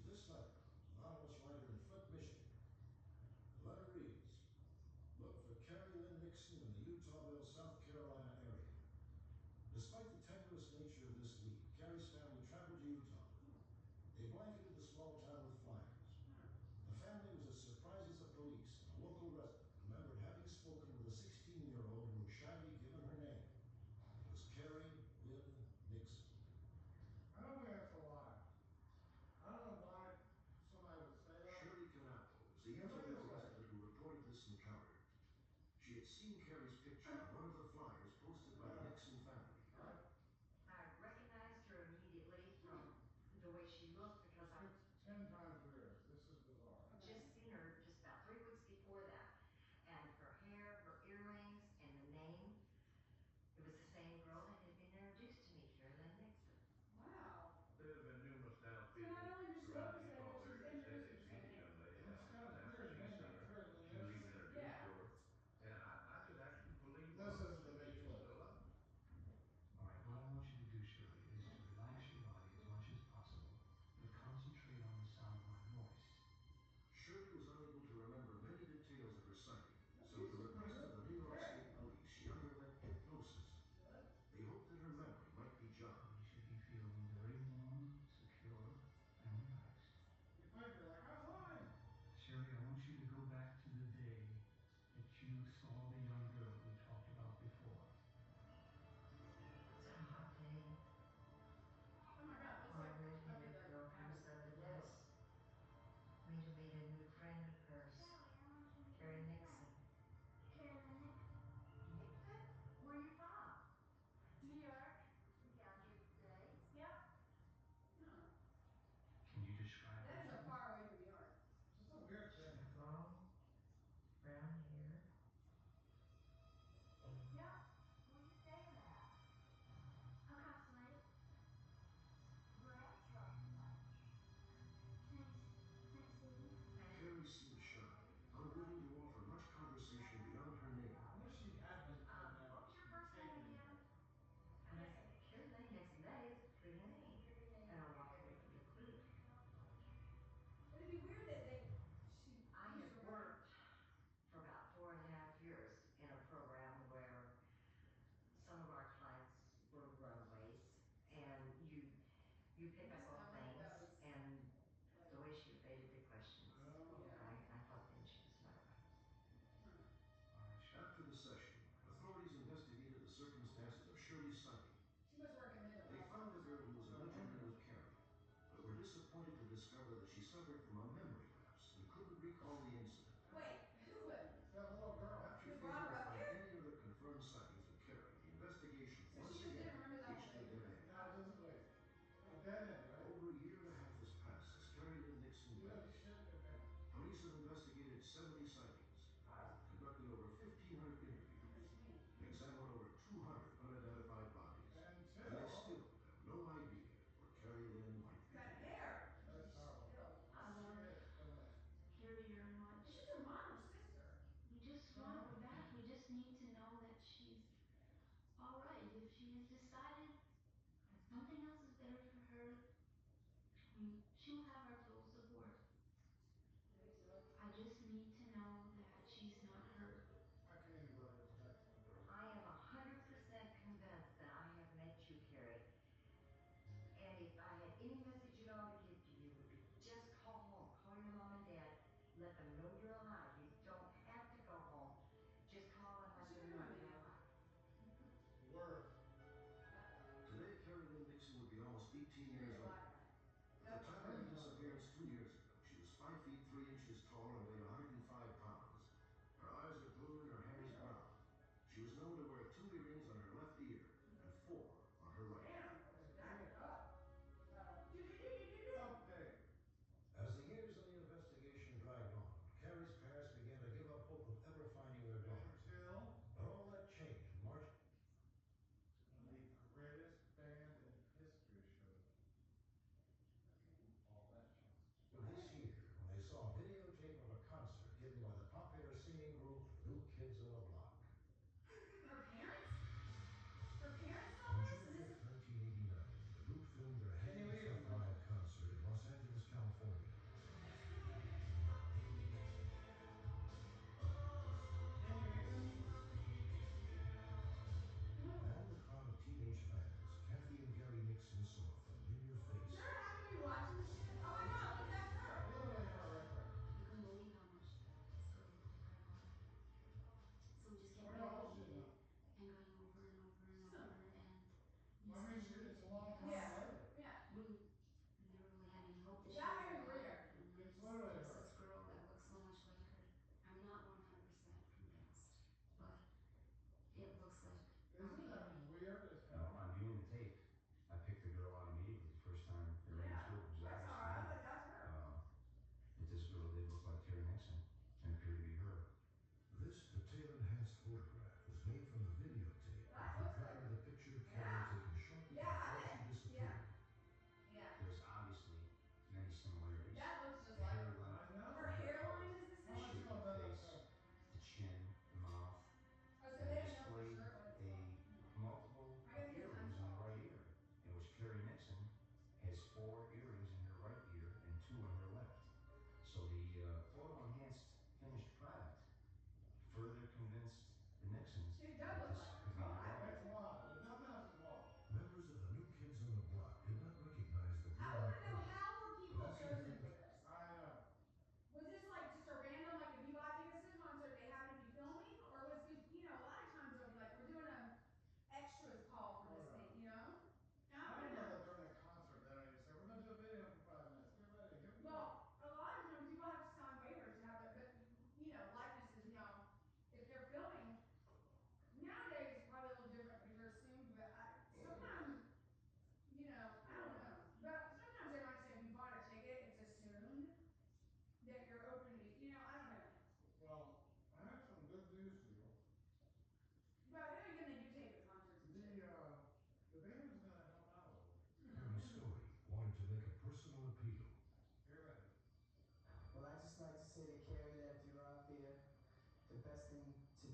this letter from anonymous writer in Flint, Michigan. The letter reads, look for Carrie Lynn Nixon in the Utahville, South Carolina area. Despite the tenuous nature of this lead, Carrie's family traveled to Utah. They blanketed the small town with flyers. The family was as surprised as the police, and a local resident remembered having spoken with a 16-year-old who was shyly given her name. It was Carrie Lynn Nixon. I don't think that's a lie. I don't know why somebody would say that. Shirley Canapo was a Utahville resident who reported this encounter. She had seen Carrie's picture on one of the flyers posted by the Nixon family. I recognized her immediately from the way she looked because I 10 times worse. This is bizarre. just seen her just about 3 weeks before that. And her hair, her earrings, and the name, it was the same girl that had been introduced to me, Carrie Lynn Nixon. Wow. There have been numerous So townspeople not only does she around the represent Utah it, she's area that say introduced they've seen the herself. young lady, It's kind of that's weird, what she isn't it? said. Carrie Lynn She was Nixon. even introduced Yeah. to her, and I just actually believe This her. isn't the big She's clip. still alive. All right, what I want you to do, Shirley, is to relax your body as much as possible, but concentrate on the sound of my voice. Shirley was unable to remember many details of her sighting, so at the request of the New York State Police, she underwent hypnosis. They hoped that her memory might be jogged. You should be feeling very warm, secure, and relaxed. You think you're like, I was lying. Shirley, I want you to go back to the day that you saw the young girl we talked about before. It's a hot day. Oh my God, looks On like a red probably headed the girl comes up and asks me to meet a new friend of hers, Carrie Nixon. Nixon? Where are you from? New York. We got here today. Yep. Can you describe That is her? a far away from New York. Just a weird thing. Long, brown hair. Yeah. Where you staying at? Across the lake. Where at across the lake? Can I see you? Carrie seemed shy, unwilling to offer much conversation beyond her name. I wish she had been What was your first name again? And I said, Carrie Lynn Nixon, that is a pretty name. And I walked away from the group. But it'd be weird that I had worked for about 4.5 years in a program where some of our clients were runaways, and you pick up on things, and the way she evaded the questions, I thought then she was not right. After the session, authorities investigated the circumstances of Shirley's sighting. she must work in mental They health. found a girl who was allegedly with Carrie, but were disappointed to discover that she suffered from a memory lapse and couldn't recall the incident. Wait, who would? That little girl. After Who failing brought to her up find here? any other confirmed sightings of Carrie, the investigation So once she just again didn't remember that reached a whole thing. dead end. No, it doesn't wait. A dead end, right? Over a year and a half has passed since Carrie Lynn Nixon You know, vanished. shit, okay. Police have investigated 70 sightings, conducted over 1,500 interviews, examined over 200 unidentified bodies, and they still have no idea where Carrie Lynn might be. That hair. That's horrible. I love her. Shit, don't it? Carrie very much. It's just her mom or sister. We just want her back. We just need to know that she's all right. If she has decided that something else is better for her, she'll have our total support. I just need to know that she's not hurt. How can anybody protect them? I am 100% convinced that I have met you, Carrie. And if I had any message at all to give to you, it would be just call home, call your mom and dad, let them know you're alive. You don't have to go home. Just call and let them know you're alive. Word. Today, Carrie Lynn Nixon would be almost 18 years old. At the time of her disappearance 2 years ago, she was 5 feet 3 inches tall and weighed 105 pounds. Her eyes are blue and her hair is brown. She was known to wear 2 earrings on her left ear and 4 on her right. Someday. As the years of the investigation dragged on, Carrie's parents began to give up hope of ever finding their daughter. Until But all that changed in March. the greatest band in history showed up.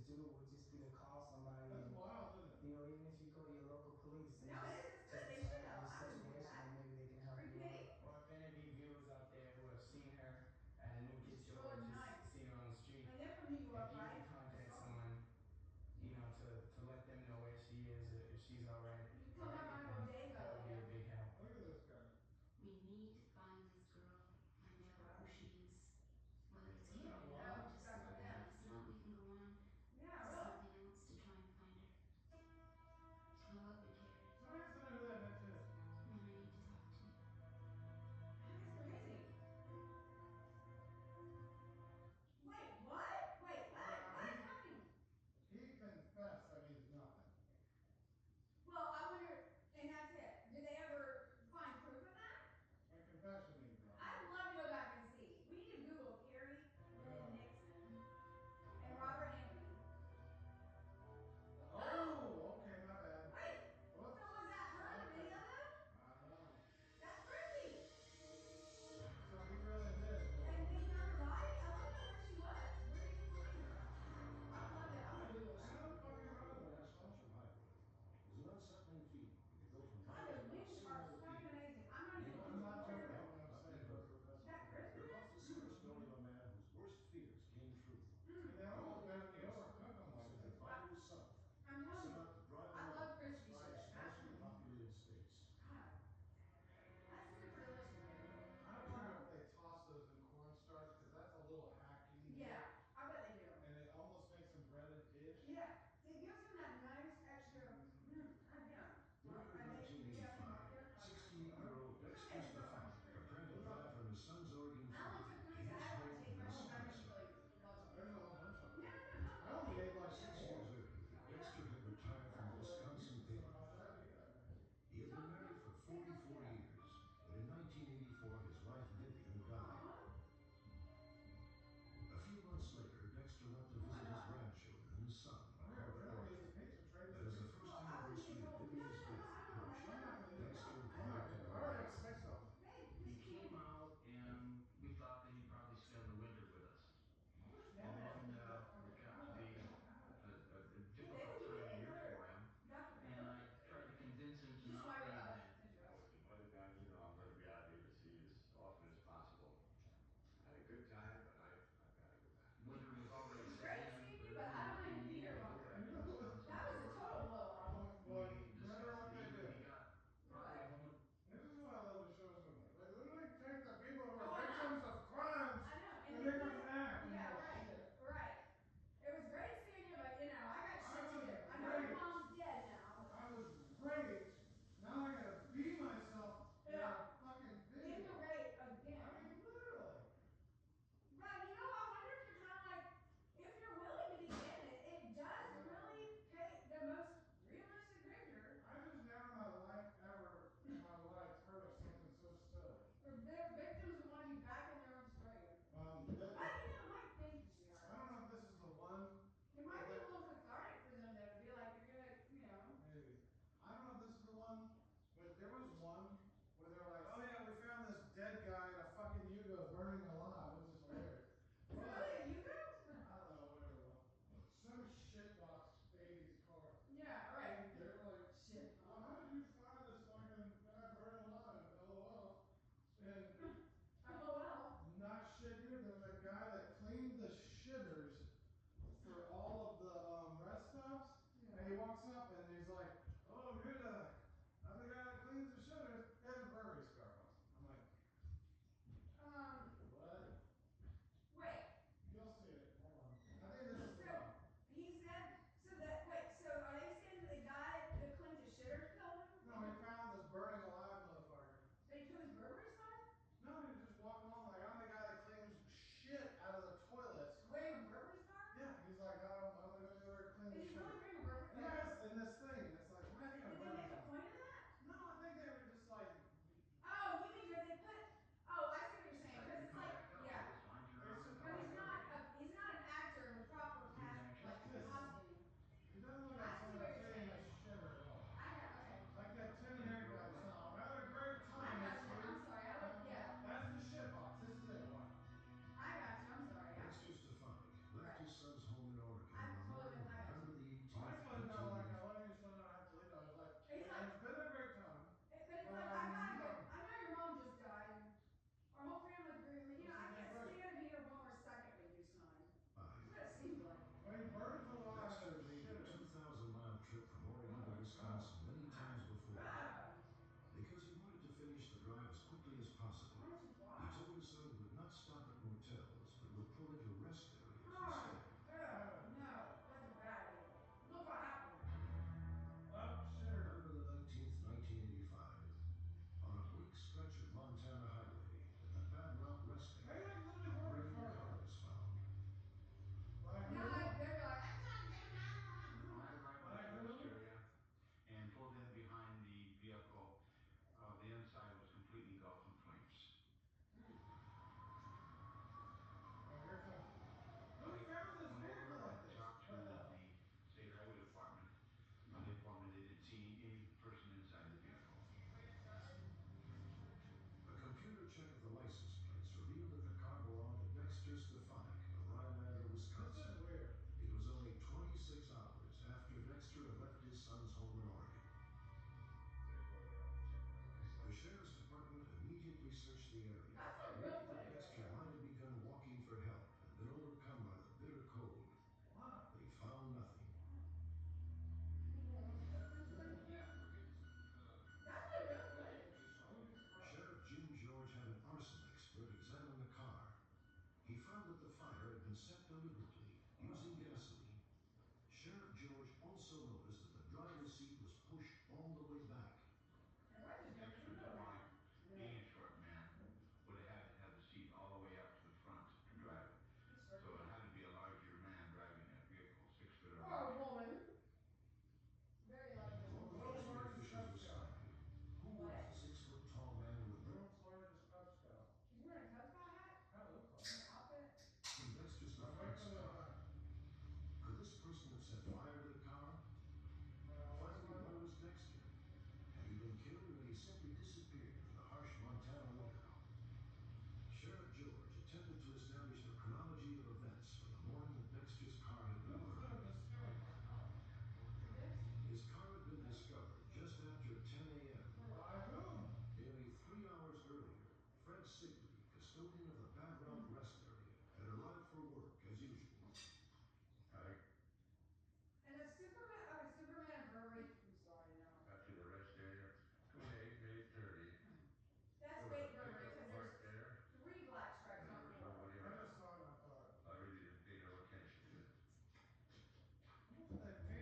just do would just be to call somebody. That's And, wild, isn't it? you know, even if you go to your local police and No, it is. It's good. They should explain know. your I wouldn't do situation, that. and maybe they can help Are you you out. kidding? Or if any of you viewers out there who have seen her at a new kid She's show really or just nice. seen her on the street, And they're from New York, if you right? can contact someone, you know, to let them know where she is, or if she's all right, You or come up on a anything, bodega that would be a there. big help. Look at this guy. We need to find this girl, find out who she is, whether it's Isn't here that or wild? not, just That's let what me it know. is. If not, we can go on Yeah, to really. license plates revealed that the car belonged to Dexter Stefanik of Rhinelander, Wisconsin. This is weird. It was only 26 hours after Dexter had left his son's home in Oregon. The sheriff's department immediately searched the area, That's a real believing that footage Dexter right there. might have begun walking for help and been overcome by the bitter cold. Wow. They found nothing. That's a real footage. Sheriff Jim George had an arson expert examine the car. He found that the fire had been set deliberately, using gasoline. Sheriff George also noticed that the driver's seat was pushed all the way back. Dexter Stefanik, being a short man, would have had to have the seat all the way up to the front to drive it. So it had to be a larger man driving that vehicle, 6 foot or Or a larger. woman. Very likely. Law enforcement officials responded. Who was the 6-foot-tall man with the World's largest Cub Scout. He's wearing a Cub Scout hat? Kind of looks like An it. outfit? in Dexter I'm Stefanik's waiting for the, car? Could this person have set fire to the car? Finally, where was Dexter? Had he been killed or had he simply disappeared into the harsh Montana winter? Sheriff George attempted to establish the chronology of events from the morning that Dexter's car had been Who's burned. This? His car had been discovered just after 10 a.m. By whom? Nearly 3 hours earlier, Fred Sigley, custodian of the Bad Route Rest Area, had arrived for work as usual. Howdy. And a Superman, okay, Superman and Burberry. I'm sorry, no. Got to the rest area, between 8 and 8:30. That's There was fake a Burberry pickup because parked there's there. 3 black stripes And on there was the floor. nobody I around. just saw it and I thought, I really didn't pay no attention to it.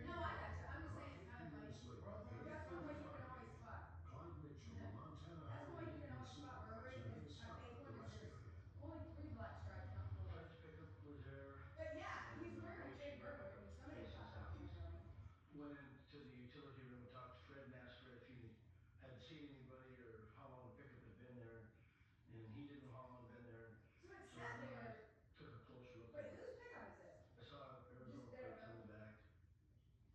No, I got you. I'm just saying it's kind of 15 funny. minutes later, That's one way you can 8:35 always a.m., spot. Clyde Mitchell, the Montana That's one way you can Highway always spot Burberry supervisor, made a is a stop fake at one the is rest there's area. only 3 black stripes on the floor. Fred's pickup was there. But yeah, and, he's wearing Jason, fake my Burberry. pickup, Somebody Jason shot that one Southeast, apparently. went into the utility room and talked to Fred and asked Fred if he had seen anybody or how long the pickup had been there. And he didn't know how long it had been there. So it So said then I there. took a closer look Wait, at it. whose pickup is this? I saw Arizona Just there, plates on the back.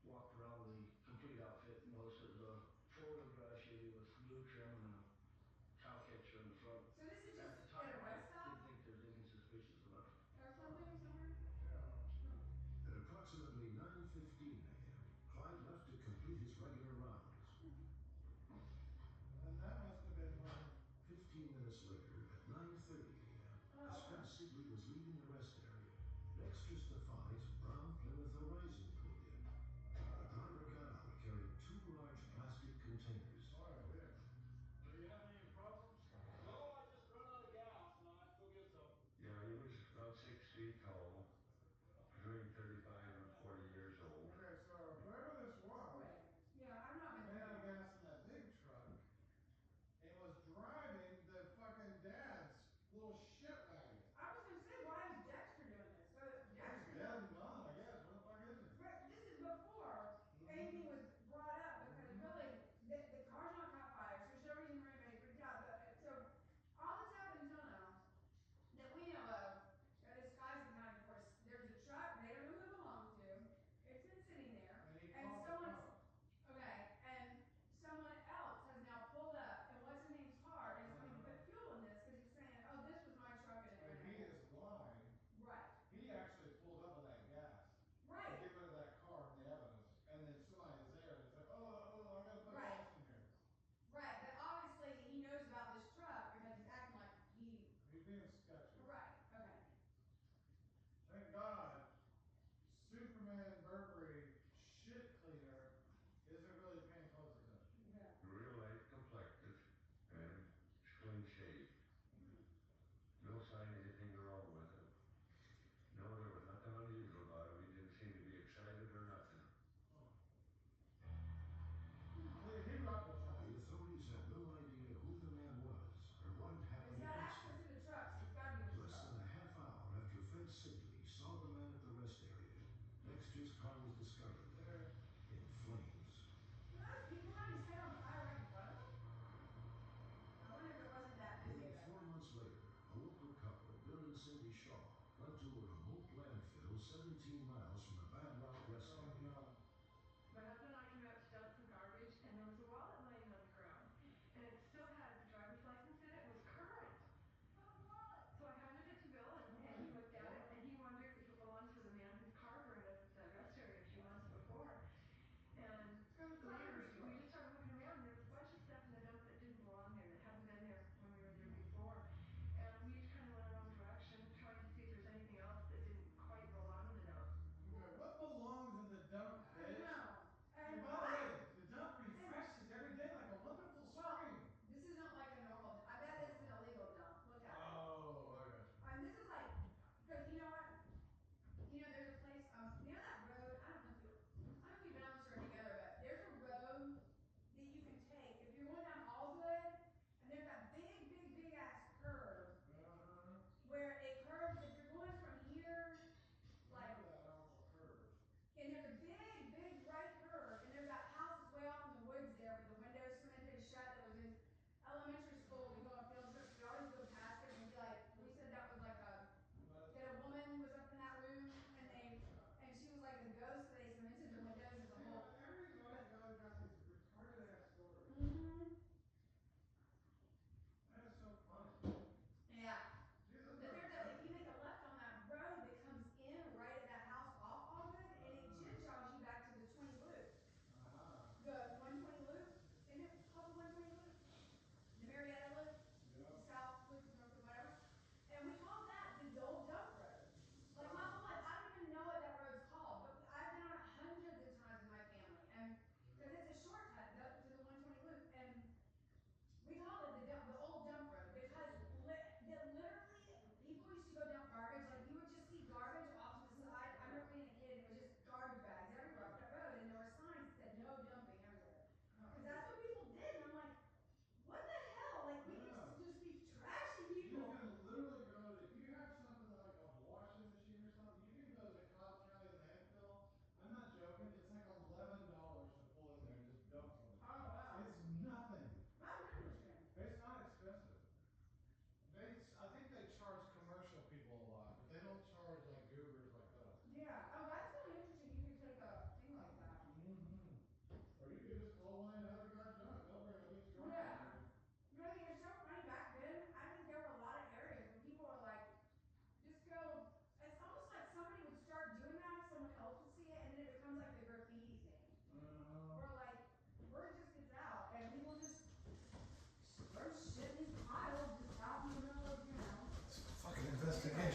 Walked around the complete outfit and noticed it was a 4-wheel drive Chevy with blue trim and a cow catcher in the front. So this is At just the at time, a I rest stop didn't think there was anything suspicious about it. or something somewhere? At approximately 9:15 a.m., Clyde left to complete his regular rounds. and that must have been when 15 minutes later, at 9:30 a.m., as Fred Sigley was leaving the rest area, Dexter Stefanik's brown Plymouth Horizon pulled in. The driver got out carrying 2 large plastic containers. boy, weird. Do you have any problems? No, I just run out of gas and I have to go get some. Yeah, he was about 6 feet tall, between 35 and 40 years old. Okay, so whoever this was Wait. Yeah, I've not been. ran out of gas in that big truck and was driving the fucking dad's little shit wagon. I was gonna say, why is Dexter doing this? So He's Dexter. dead and gone, I guess. Where the fuck is he? But this is before anything was brought up because really the car's not caught fire, so she already knew anybody freaked out. So all that's happened until now that we know of, this guy's accounting for. There's a truck, they don't know who it belongs to. It's been sitting there, And he and called the someone's cops. okay, and someone else has now pulled up in what's his name's car and is going to put fuel in this because he's saying, "Oh, this was my truck and it And ran he over." is lying. Right. He actually pulled up with that gas. Right. To get rid of that car and the evidence. And then somebody is there and it's like, oh, I gotta put Right. gas in here. Right, but obviously he knows about this truck because he's acting like he. He's being sketchy. Right. Okay. Thank God, Superman Burberry shit cleaner isn't really paying close attention. Yeah. Real light complected and clean shaved. No sign of anything wrong with him. No, there was nothing unusual about him. He didn't seem to be excited or nothing. He rocked the truck. The authorities had no idea who the man was or what had happened He's to got Dexter. access to the truck, so it's got to be this Less truck. than a half hour after Fred Sigley saw the man at the rest area, Dexter's car was discovered in flames. Were those people already set on fire right in front of him? I wonder if it wasn't that busy. Nearly 4 months later, a local couple, Bill and Cindy Shaw, went to a remote landfill 17 miles from the Bad Route Rest Area. My husband and I came out to dump some garbage, and there was a wallet laying on the ground, and it still had the driver's license in it. It was current.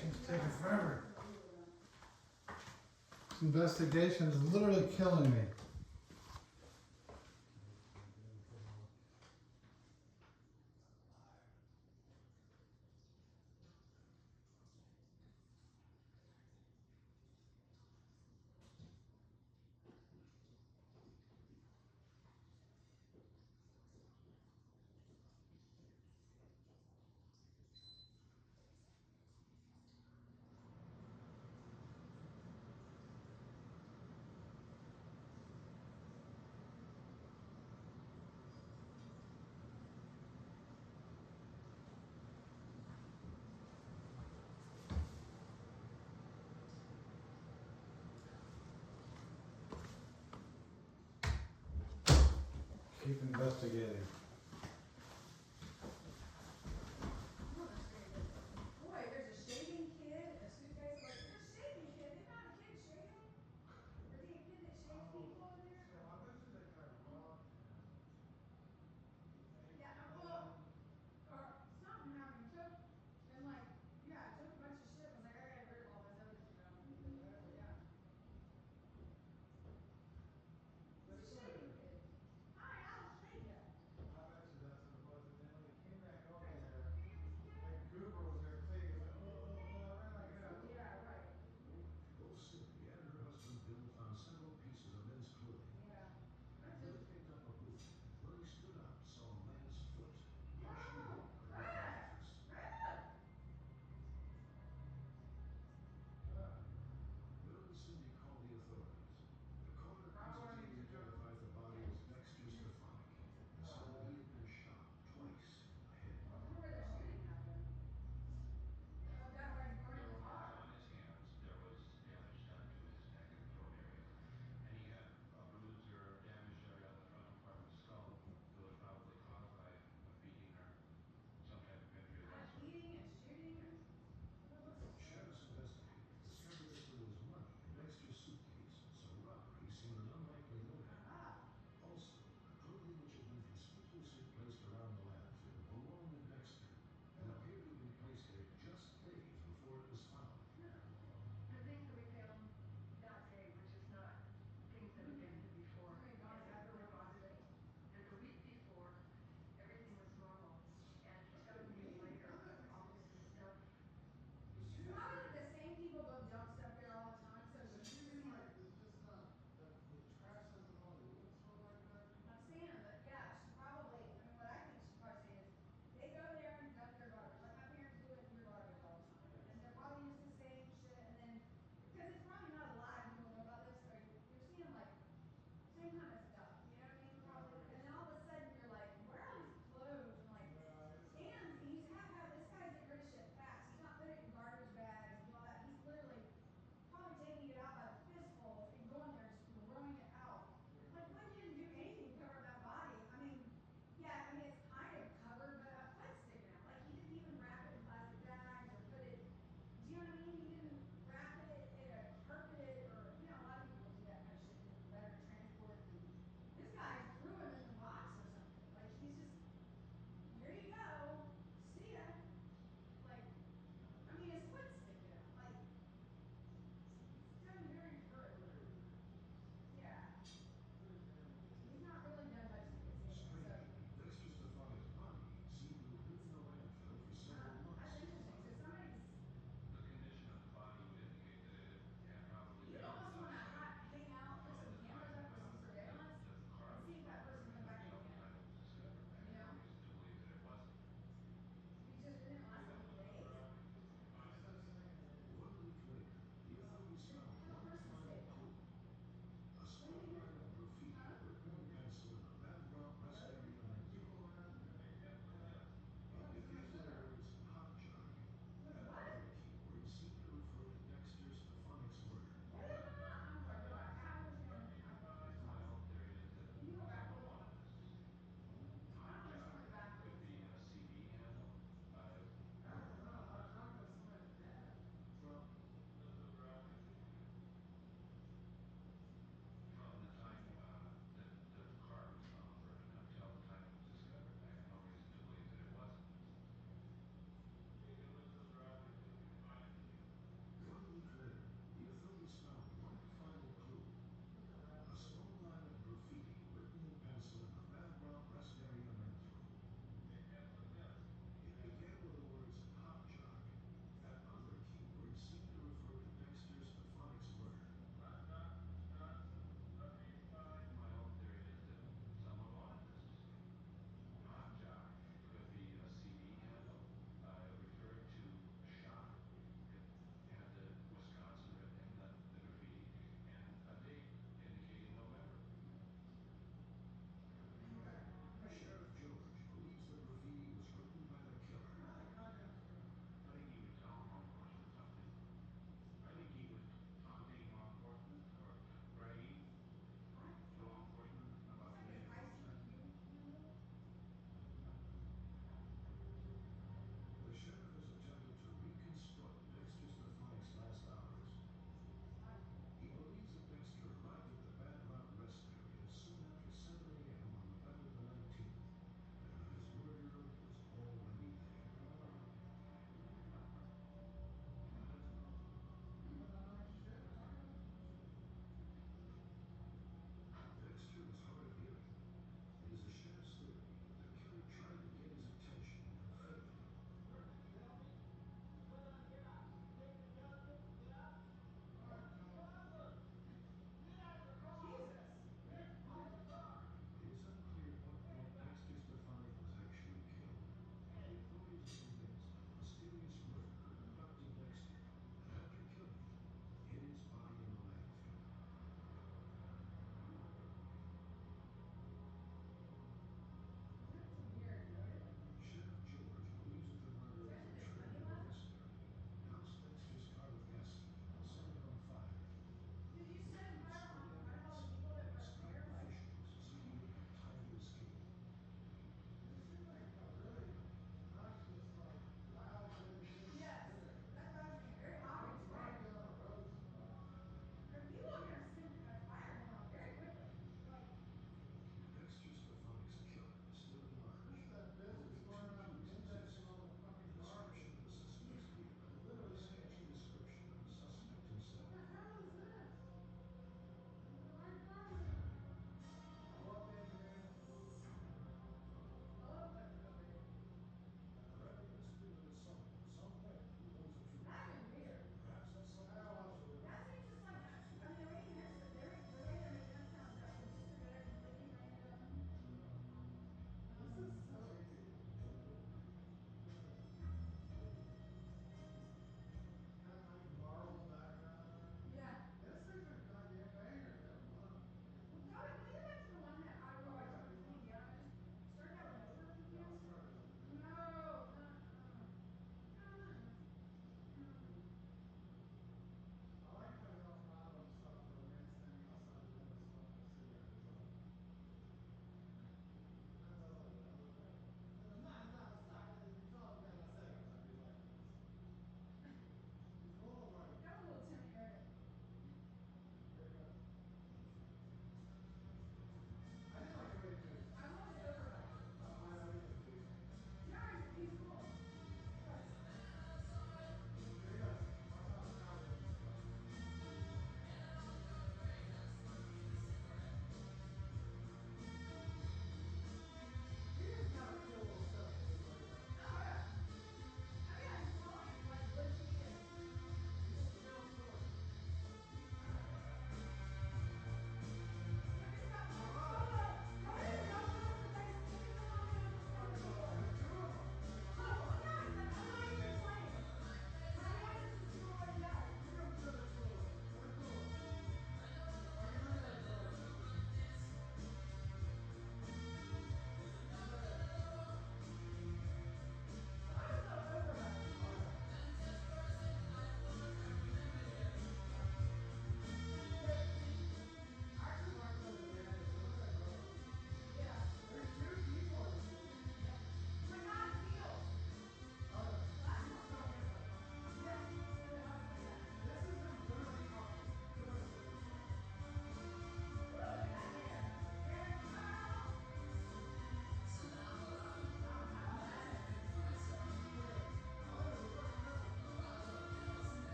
She's taking forever. This investigation is literally killing me. Keep investigating. Boy, there's a shaving kid and a suitcase. Like, there's a shaving kid. They found a kid shaving. Is he a kid that shaves people in there? So I bet you they got robbed. Yeah, well, or something happened. Took and like, yeah, took a bunch of shit. Was like, I gotta get rid of all this other shit. I don't need it, whatever. Yeah. He's a shaving kid. Hi, I'll shave you.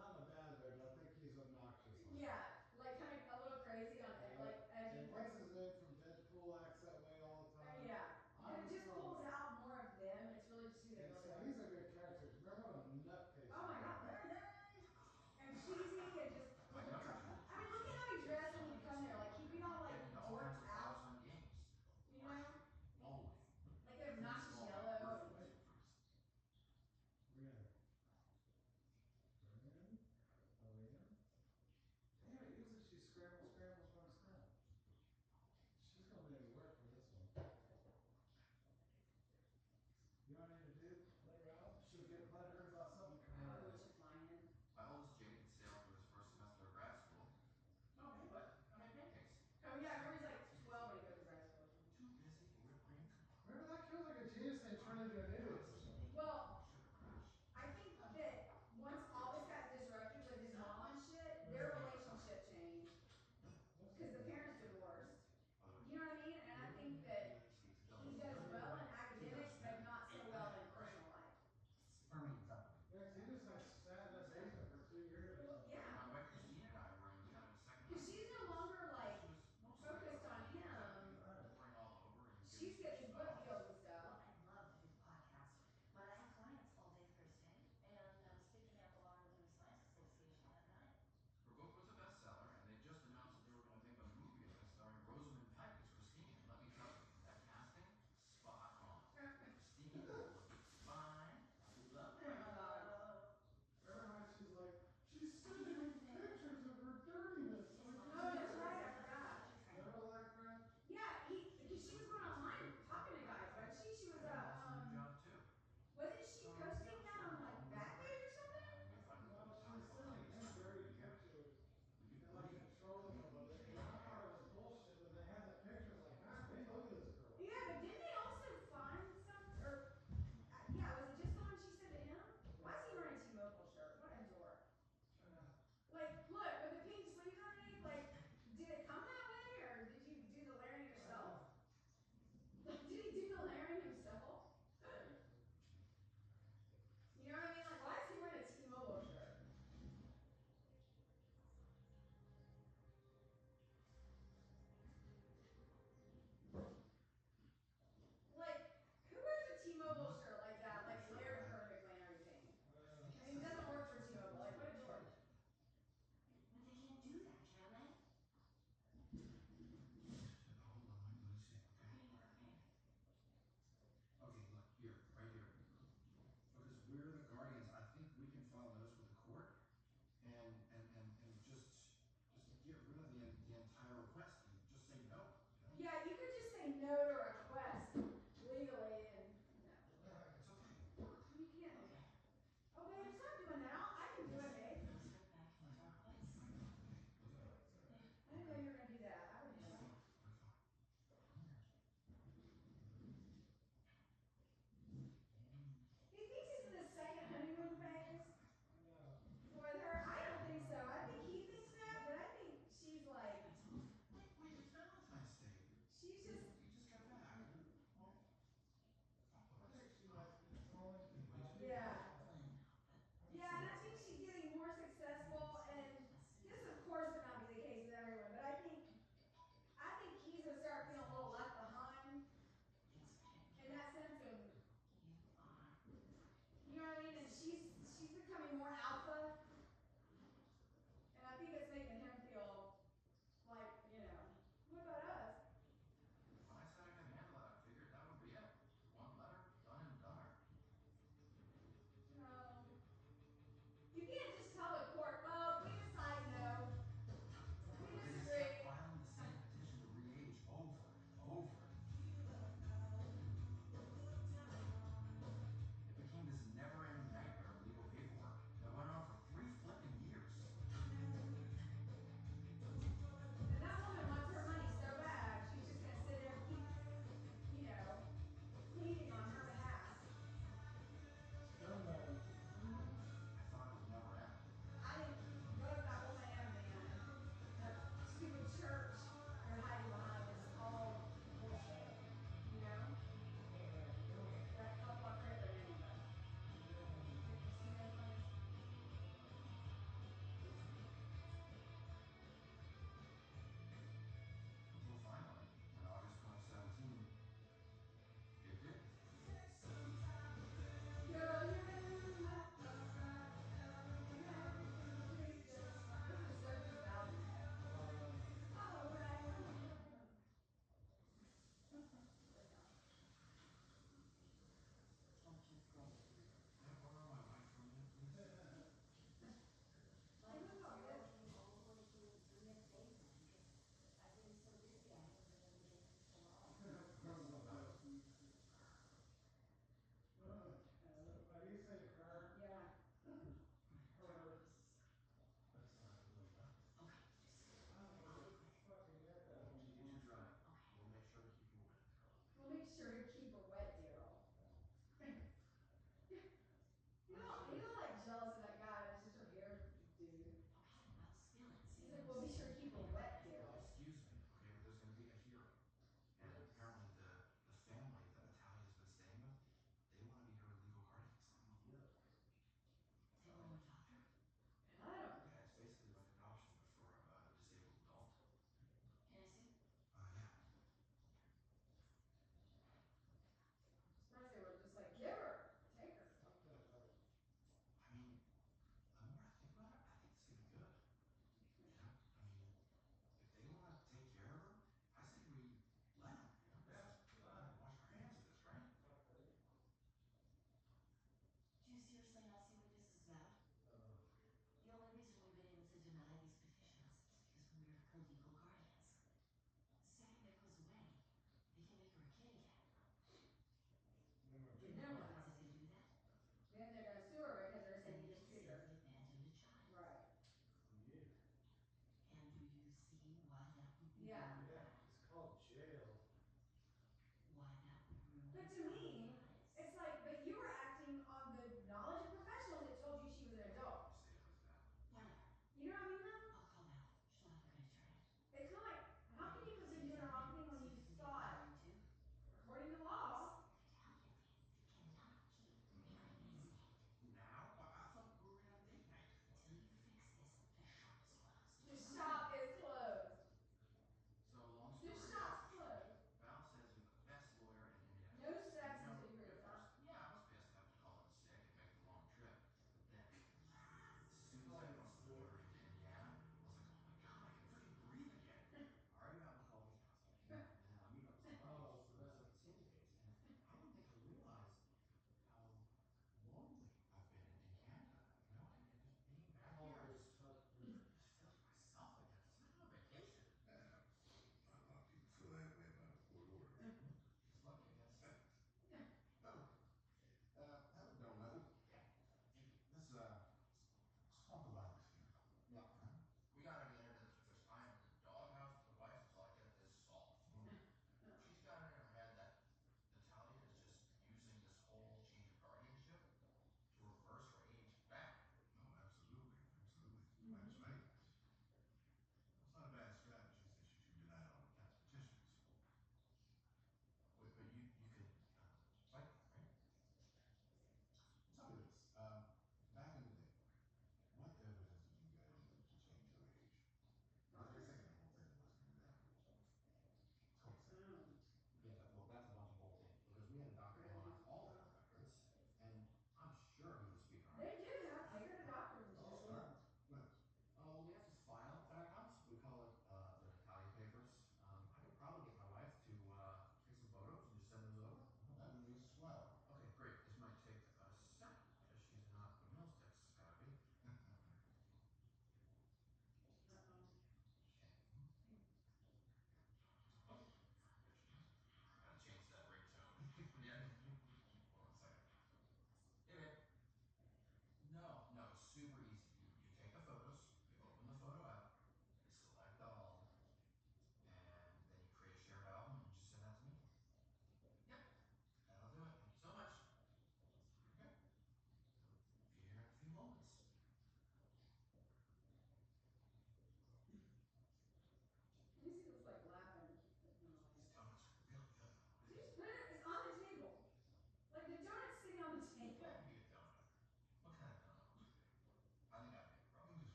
Not in a bad way, but I think he's obnoxious. Yeah, like kind of a little crazy on it, like edgy. And what's his name from Deadpool acts that way all the time? Yeah, but I'm it just from- pulls out more of them. It's really just who they And really so are. he's a good character. Remember what a nutcase Oh my he god, was? very nice and cheesy and just. I mean, look at how he dressed when he'd come there. Like he'd be all like dorked out, you know, like the obnoxious yellow. We're gonna turn in.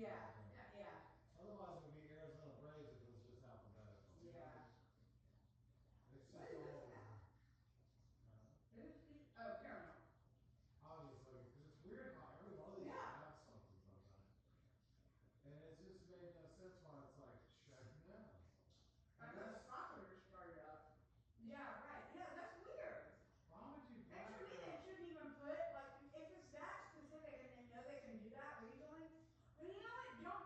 Yeah, everything. yeah, Otherwise, it would be Arizona Braves if it was just alphabetical. you yeah. know? It's What just is all this over. about? Oh, Paramount. Obviously, because it's weird how every one of these Yeah. have something sometimes. And it's just made no sense why it's like shutting down. I thought soccer just started up. Yeah, right. Yeah, that's weird. Why would you And to break me, they shouldn't even put, like, if it's that specific and they know they can do that regionally, then you know what, don't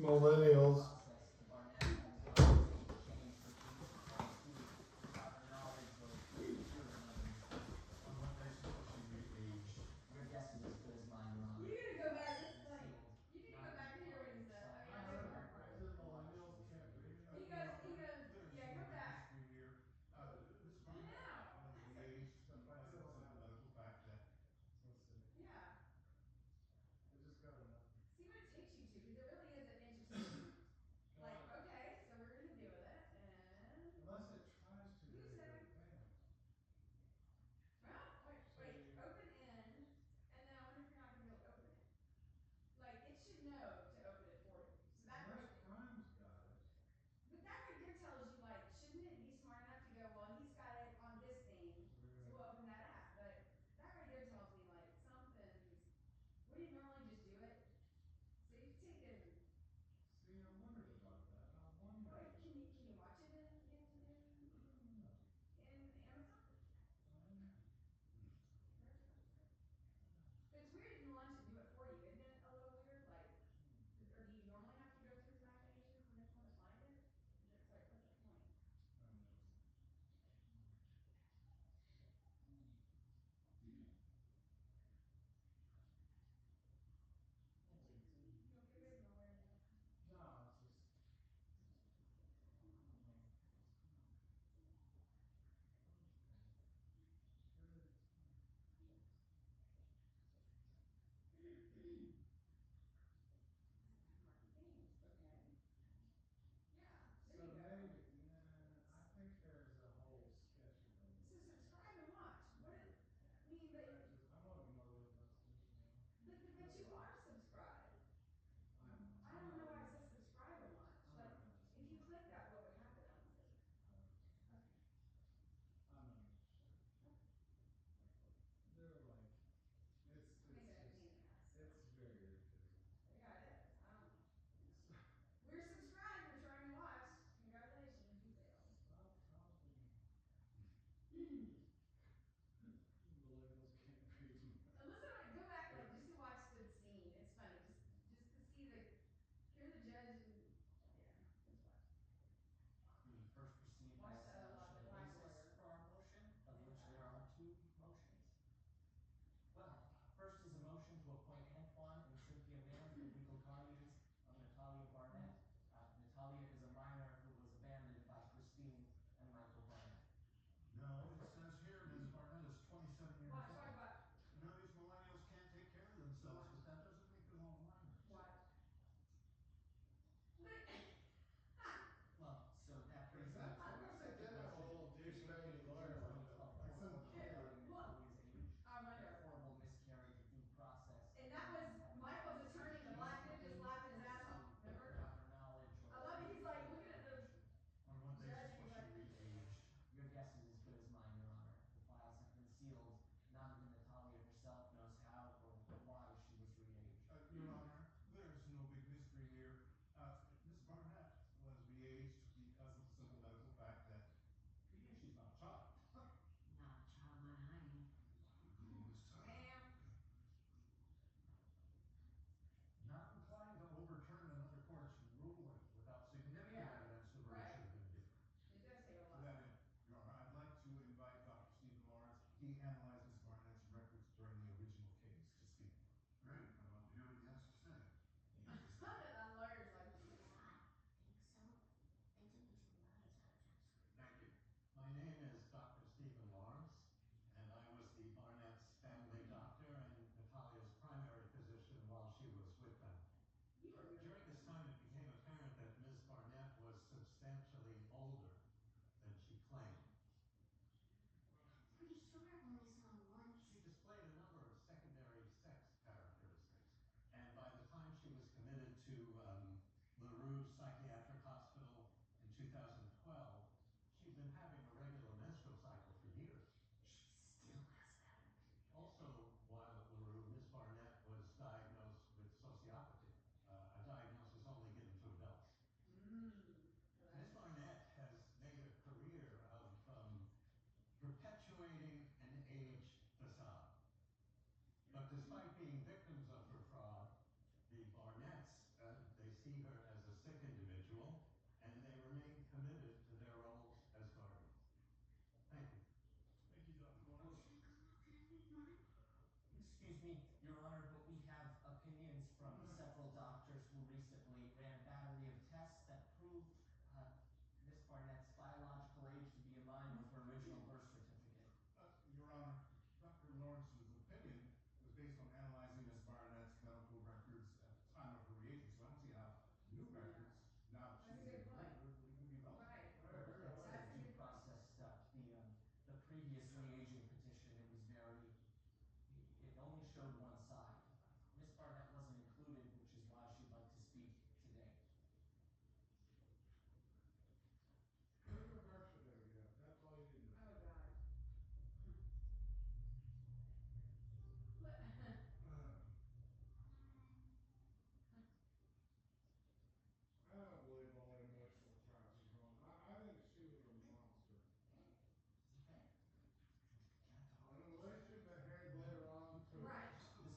Millennials. process, the Barnett had to go through the change for Keith, and Keith, her knowledge of On what basis was she re-aged? your guess is as good as mine, Your Honor. You need to go back. This is And funny. sealed, You need to not go back in and the hear what he Italian said. I mean, South I I know heard part Barnett of that it. the while she millennials was can't read. re-aged. He Your goes, Honor, there is yeah, no go big back. mystery here. Ms. No, Barnett was that's okay. re-aged because of the simple medical fact that Let's see. Yeah. I just got another. See what it takes you to, because it really is an interesting. Like, God. okay, so we're gonna deal with it, and Unless it tries to, give me a then second. it'll fail. Well, wait, So wait, you- open in, and then I wonder if you're not gonna be able to open it. Like, it should know to open it for you. So that Unless right there. Grimes got it. But that right there tells you, like, shouldn't it be smart enough to go, well, he's got it on this thing, So we're so gonna. we'll open that app. But that right there tells me, like, something's, would he normally just do it? So you've taken, See, I wondered about that. I wondered. wait, can you watch it No. in Amazon? Very good. But it's weird he didn't launch it and do it for you, isn't it a little weird? Like, or do you normally have to go through his machinations to find it? Because it's like, what's the point? I know. You don't feel good? You want to wear it? No, it's just. Martin Games, okay. Yeah, there So you go. maybe, I think there's a whole sketch of them. So subscribe and watch. What is, I mean, but I want to know what else there's now. but you are subscribed. I don't know why it says subscribe and watch. I'm Like, not gonna if you click that, what would happen? I want to see. Okay. I'm not interested. They're like, it's Making a just, pain in the ass. it's very irritating. Yeah, it is. I don't. We're subscribed. We're trying to watch. Congratulations, you failed. Stop talking. Millennials can't read. Listen to it. Go back like just to watch the scene. It's funny. Just to see hear the judge and yeah, just watch. We first proceed by Watch that establishing the black basis lawyer. for our motion, of which there are two motions. Well, first is a motion to appoint Antoine and Cynthia Band as legal guardians of Natalia Barnett. Natalia is a minor who was abandoned by Christine and Michael Barnett. No, it says here Ms. Barnett is 27 years Watch, old. watch, watch. You know, these millennials can't take care of themselves, but that doesn't make them all minors. Watch. Look. Well, so that brings me to I our wish they second did have a motion, whole to douchebaggy vacate the lawyer June like that. 2012 Like court some order kid. regarding Natalia's age I and wonder. horrible miscarriage of due process. And that was Michael's attorney, the black dude, just laughing his ass off. Remember? Without her knowledge or I love it. He's like looking at the On what judge basis and was he's she like, re-aged? Your guess is as good as mine, Your Honor. The files have been sealed. Not even Natalia herself knows how or why she was re-aged. Your Honor, there's no big mystery here. Ms. Barnett was re-aged because of the simple medical fact that she's not a child. Not a child by hiding. This time. ma'am. Not inclined to overturn another court's ruling without significant Yeah, evidence the right. verdict should have been different. It does take a To lot. that end, Your Honor, I'd like to invite Dr. Stephen Lawrence. He analyzed Ms. Barnett's records during the original case to speak. Great, I'd love to hear what he has to say. That lawyer's like, I think so. They took me to a lot of subjects. Thank you. My name is Dr. Stephen Lawrence, and I was the Barnett's family doctor and Natalia's primary physician while she was with them. you remember. During this time, it became apparent that Ms. Barnett was substantially older than she claimed. Pretty sure I've only saw him once. She displayed a number of secondary sex characteristics, and by the time she was committed to LaRue Psychiatric Hospital in 2012, she'd been having a regular menstrual cycle for years. She still has that. Also, while at LaRue, Ms. Barnett was diagnosed with sociopathy, a diagnosis only given to adults. Ms. Barnett has made a career of perpetuating an age facade. But despite being victims of her fraud, the Barnetts, they see her as me, Your Honor, but we have opinions from several doctors who recently ran a battery of tests that proved Miss Barnett's biological age to be in line with her original birth certificate. Your Honor, Dr. Lawrence's opinion was based on analyzing Ms. Barnett's medical records at the time of her reagent, so I don't see how new records, now that she's That's a good older, point. would even be relevant. Right. That's That's the a due good point. process stuff. The previous reaging petition, it was it only showed one side. Miss Barnett wasn't included, which is why she'd like to speak today. Where's your birth certificate? That's all you need to know. Oh, God. I don't believe all the emotional crap is wrong. I think she was a monster. Okay. And the way she behaved later on to The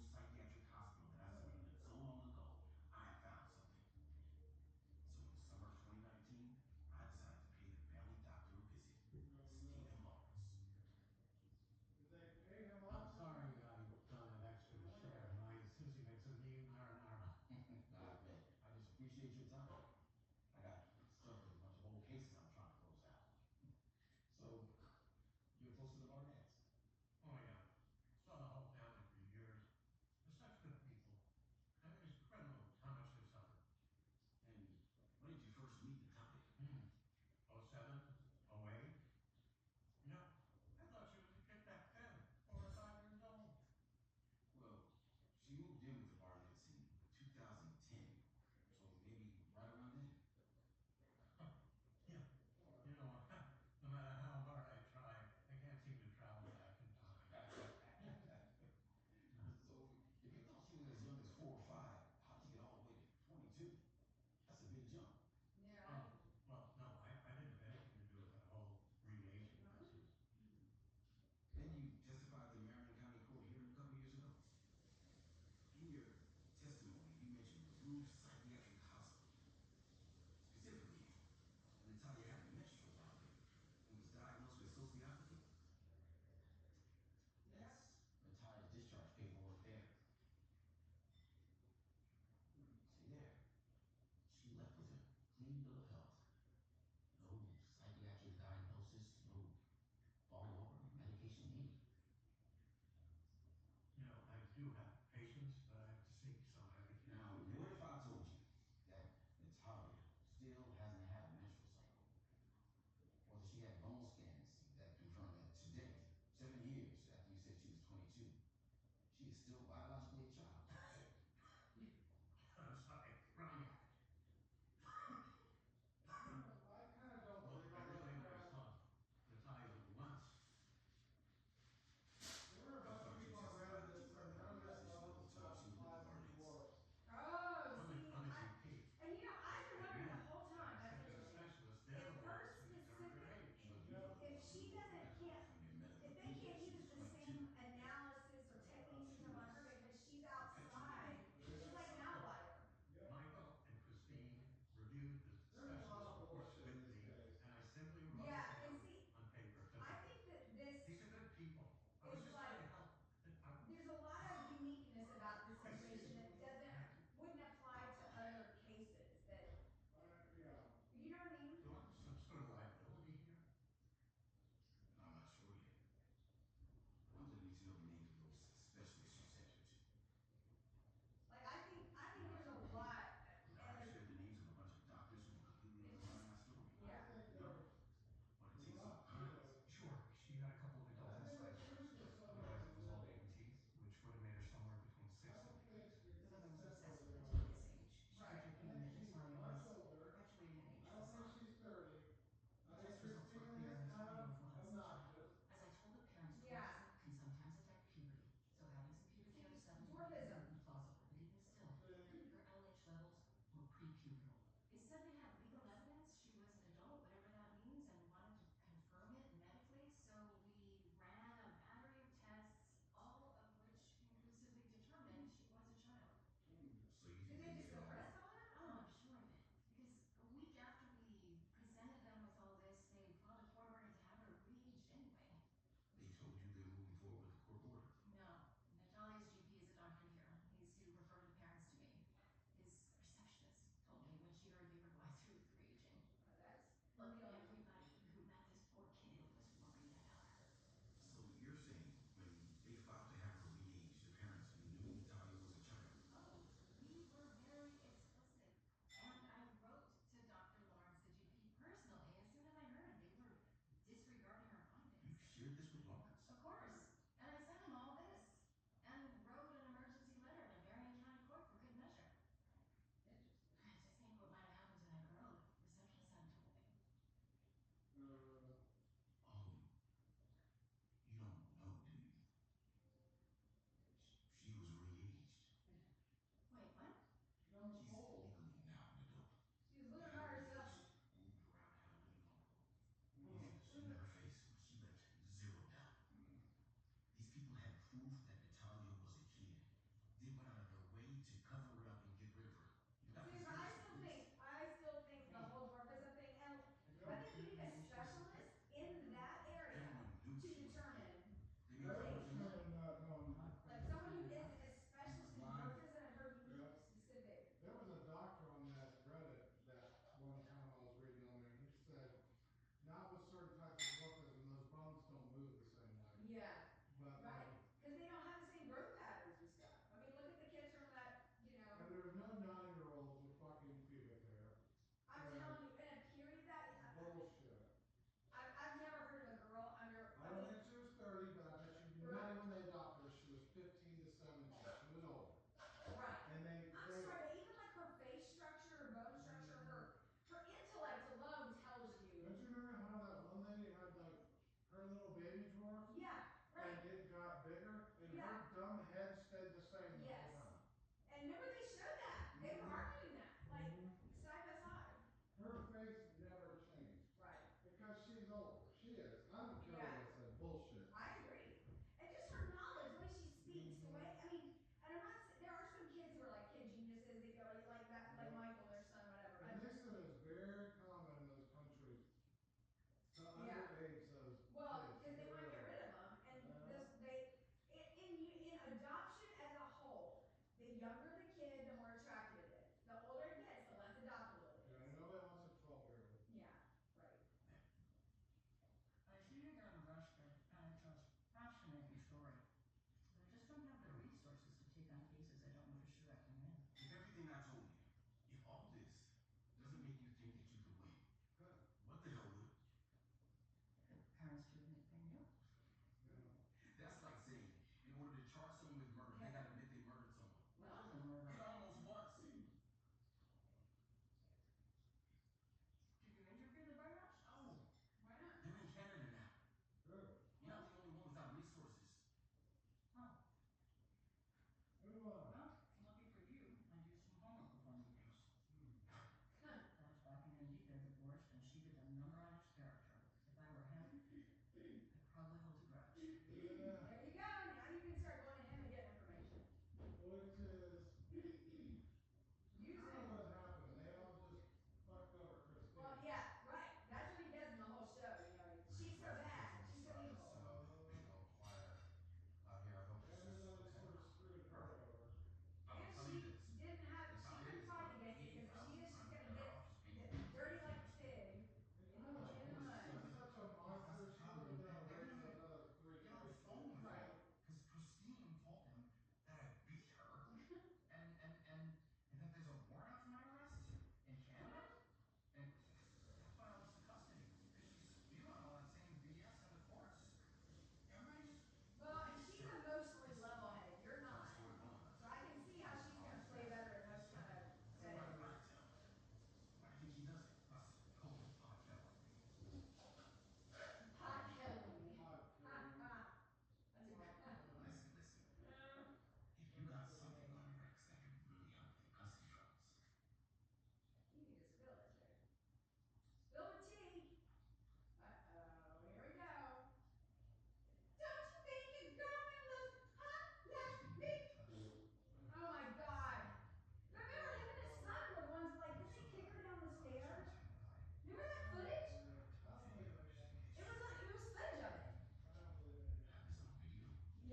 psychiatric hospital that I studied so long ago, I found something. So in the summer of 2019, I decided to pay the family doctor a visit, Stephen Lawrence. I'm sorry I don't have extra to share. My Susie makes a mean marinara. Nah, man, I just appreciate your time. I got stuck with a bunch of old cases I'm trying to close out. So, you're close to the Barnetts? Oh yeah. Saw the whole family for years.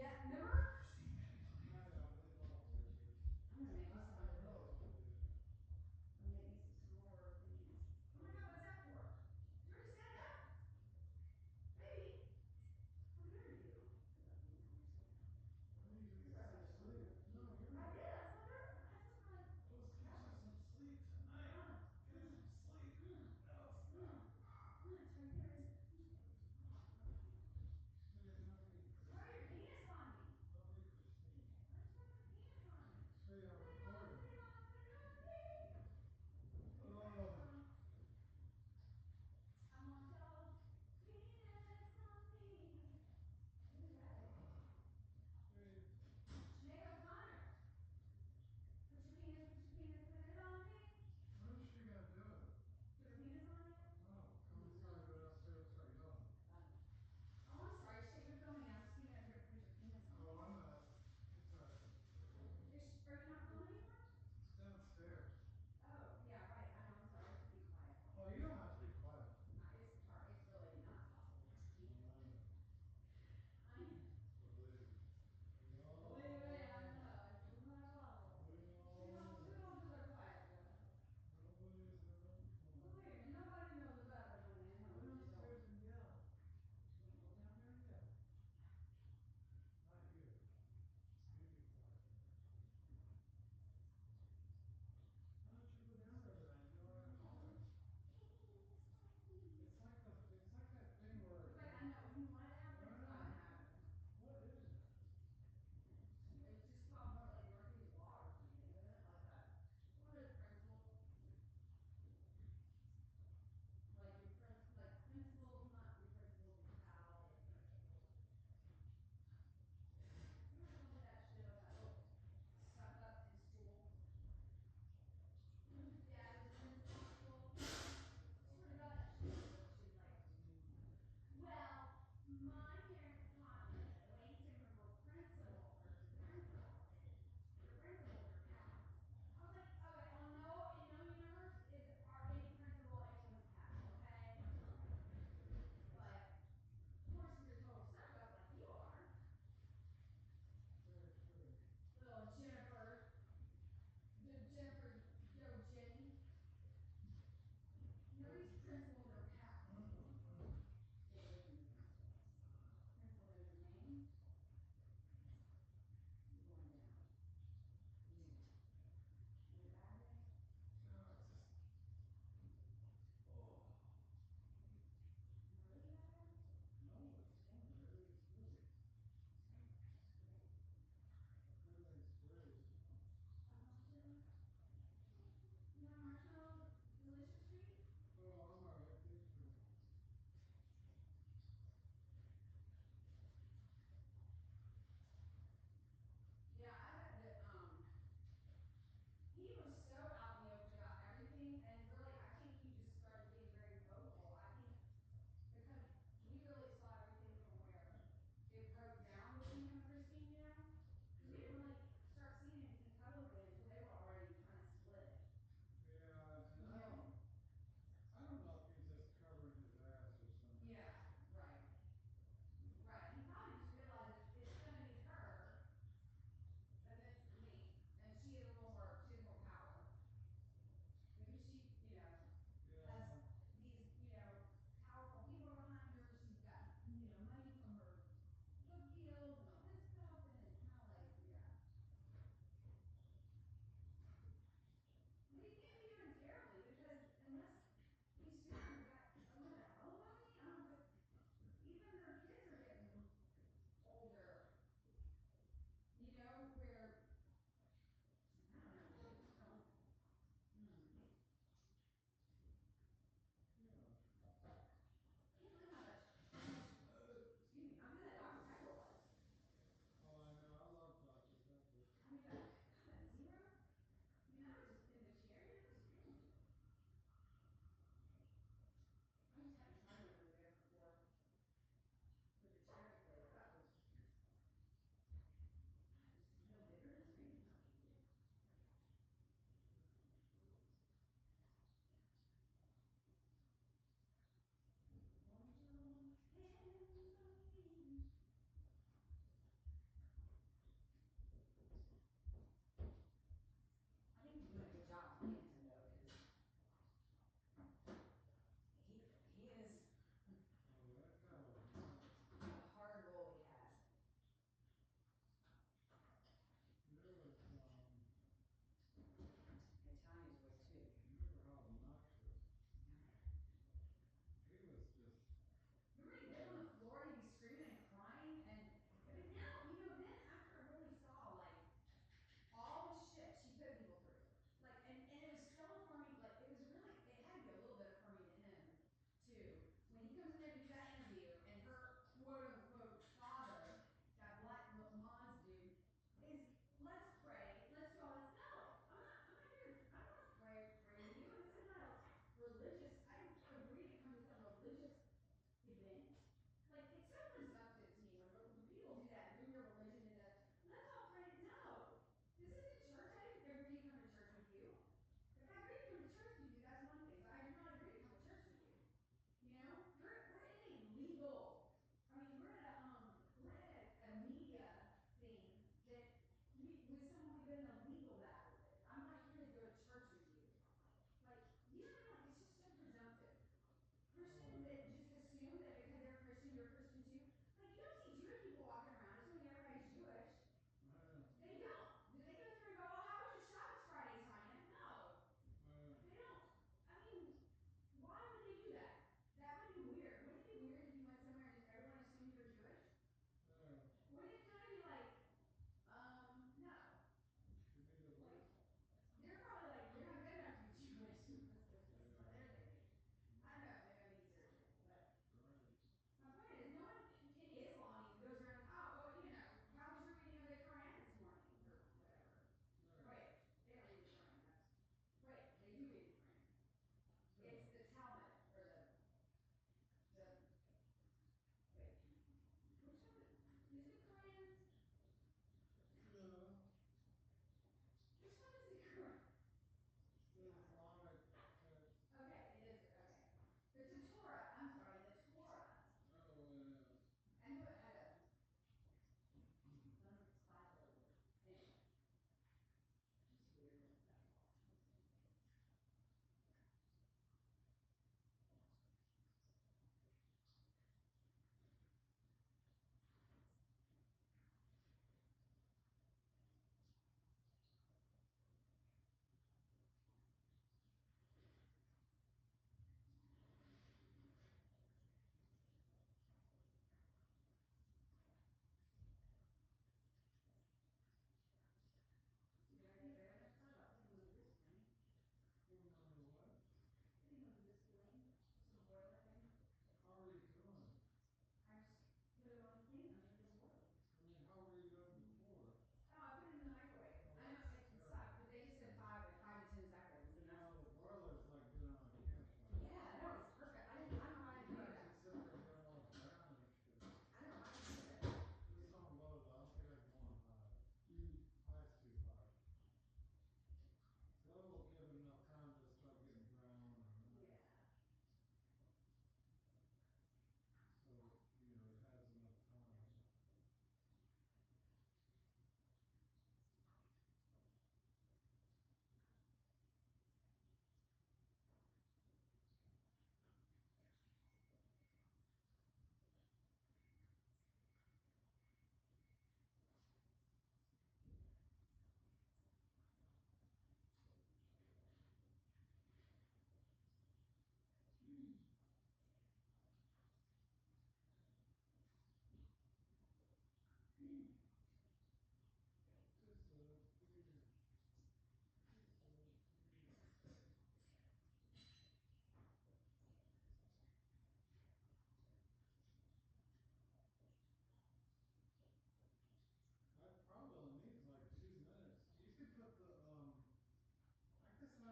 Yeah, remember? Steve, Steve. I'm gonna make me some. I'm gonna make me some more thingies. Oh my god, what's that for? Did you already set it up? Baby, how dare you? What are you doing? Get some sleep. No, you're I not. did, that's what they're. That's what's gonna Let's get you happen. some sleep tonight. Get some sleep. No, it's not. It's right there, isn't it? You have nothing. Throw your penis on me.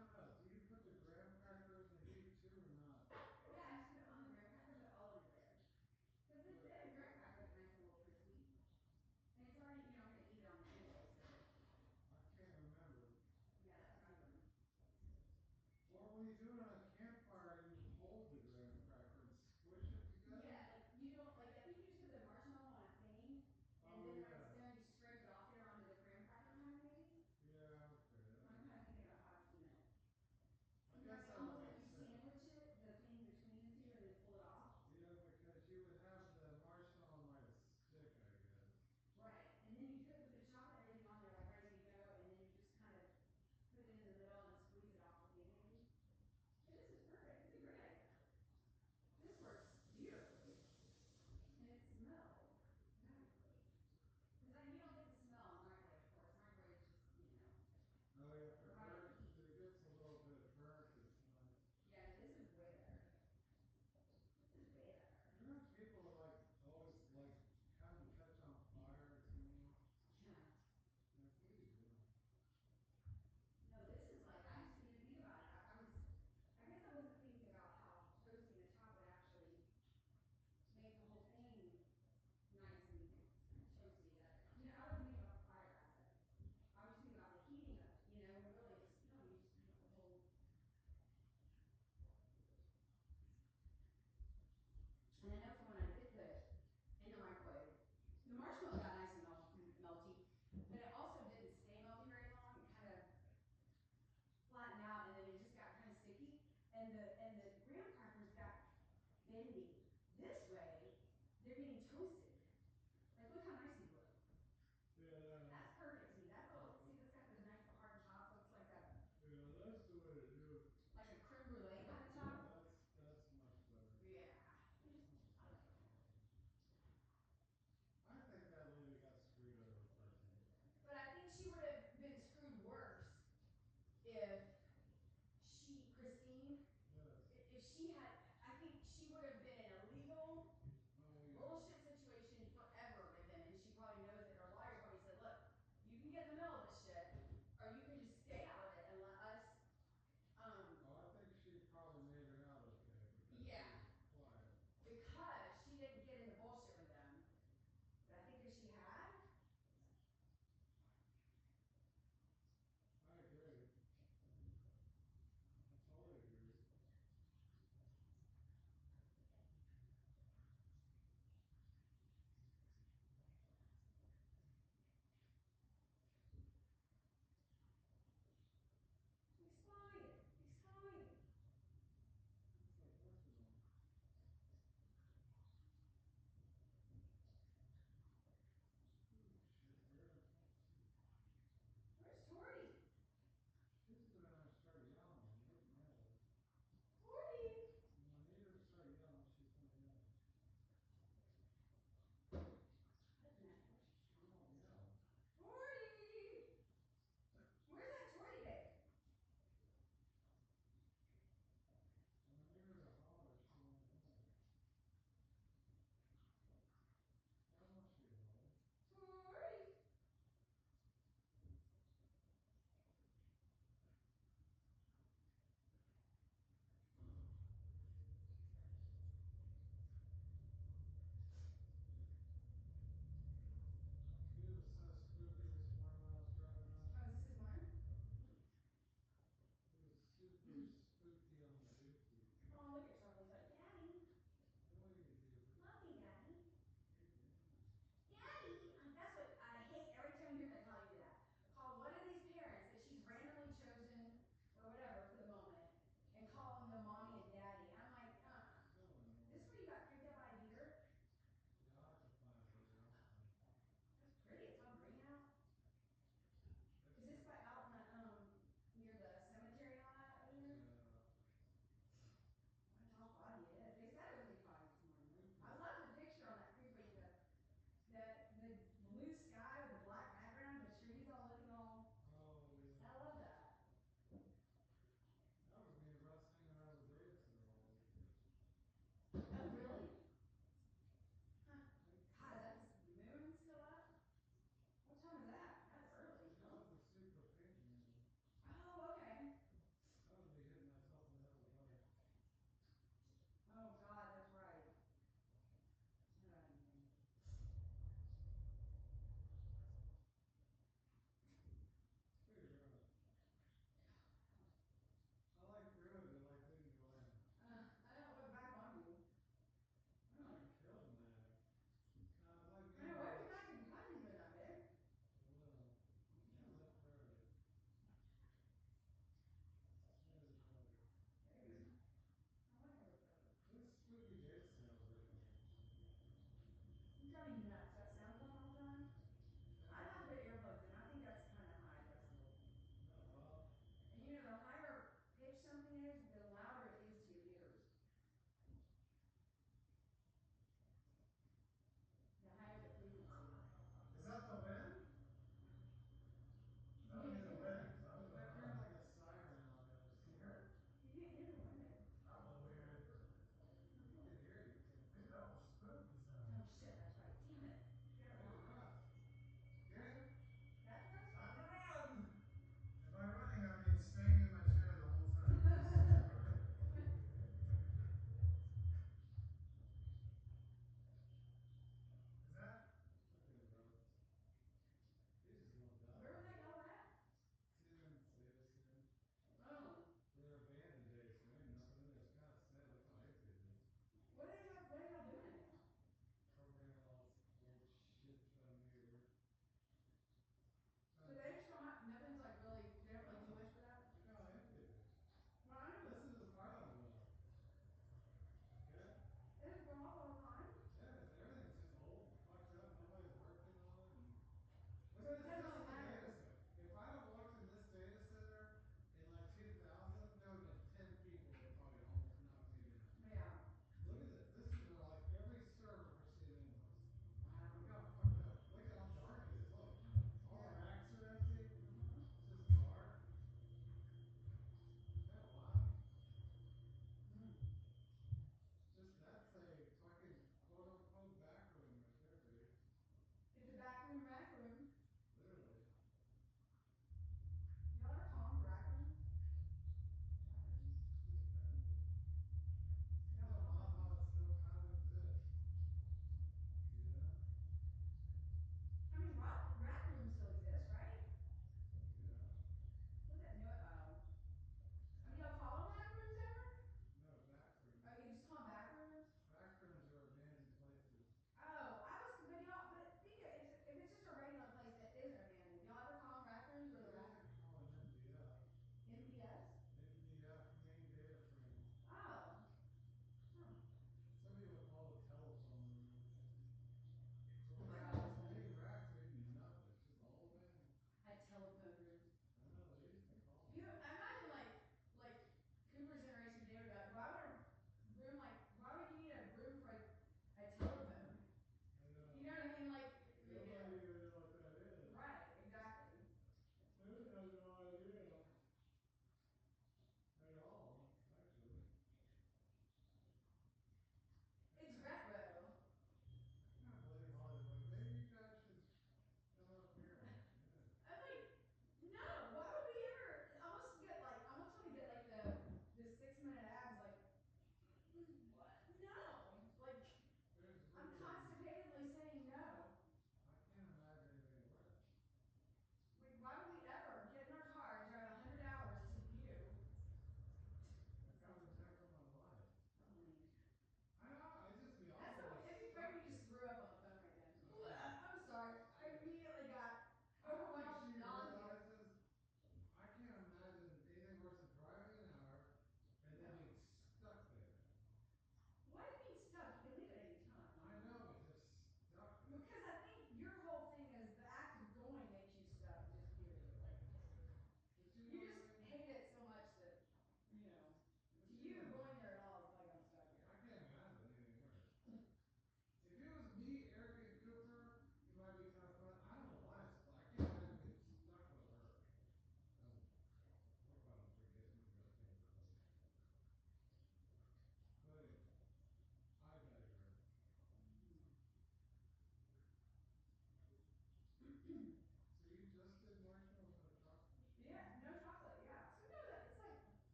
don't know. Do you put the graham crackers in the heat too or not? Yeah, I just put it on the graham crackers, but all over there. Because the graham crackers are nice and a little crispy. And it's already, I'm going to eat it on there anyway, so. I can't remember. Yeah, that's what I'm doing. Or when you do it on a campfire, you hold the graham cracker and squish it together. Yeah, like you don't, like I think you just put the marshmallow on a thing, and Oh, then when yeah. it's done, you scrape it off there onto the graham cracker kind of maybe. Yeah, okay. I'm kind of thinking about how I've seen it. I guess that Almost would like make you sense. sandwich it, the thing between the two, and then pull it off. Yeah, because you would have the marshmallow on like a stick, I guess. Right, and then you put the chocolate and everything on there like ready to go, and then you just kind of put it in the middle and squeeze it off the thing maybe. But this is perfect. It's a great idea. This works beautifully. And it smells nicely. Because you don't get the smell in the microwave, of course. Microwave is just, Oh yeah, for high burnt, heat. it gets a little bit burnt. It's nice. Yeah, no, this is way better. This is way better. You know, people like always like have them catch on fire. To me. Yeah. Like, what are you doing? No, this is like, I just didn't even think about it. I guess I wasn't thinking about how toasting the top would actually make the whole thing nice and toasty. I wasn't thinking about the fire aspect. I was thinking about the heating of it, when really it's, you just heat the whole. And I know from when I did put it in the microwave, the marshmallow got nice and melty, but it also didn't stay melty very long. It kind of flattened out, and then it just got kind of sticky. And the graham crackers got bendy. This way, they're getting toasted. Like, look how nice these look. Yeah. That's perfect to me. That's got the nice hard top. Looks like Yeah, that's the way to do it. like a creme brulee kind of top. Yeah, that's much better. Yeah. I like it. I think that lady got screwed over personally. But I think she would have been screwed worse if Christine, if she had, I think she would have been in a legal bullshit situation forever with him, and she probably knows it. Her lawyer probably said, look, you can get in the middle of this shit, or you can just stay out of it and let us, I think she probably made it out okay because yeah. she was quiet. Because she didn't get into bullshit with them. But I think if she had, I agree. I totally agree.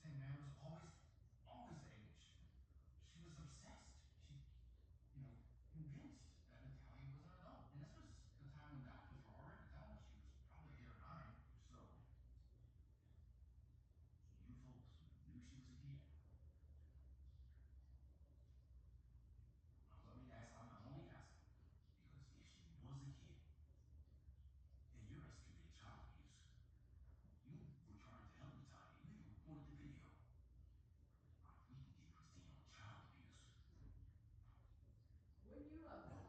same man was always saying that she was obsessed. She, convinced that Natalia was an adult. And this was the time when doctors were already telling us she was probably 8 or 9. So, you folks knew she was a kid. Let me ask, I'm only asking, because if she was a kid, and your ex committed child abuse, you were trying to help Natalia. You even recorded the video. If we can get Christine on child abuse. Wouldn't you love that?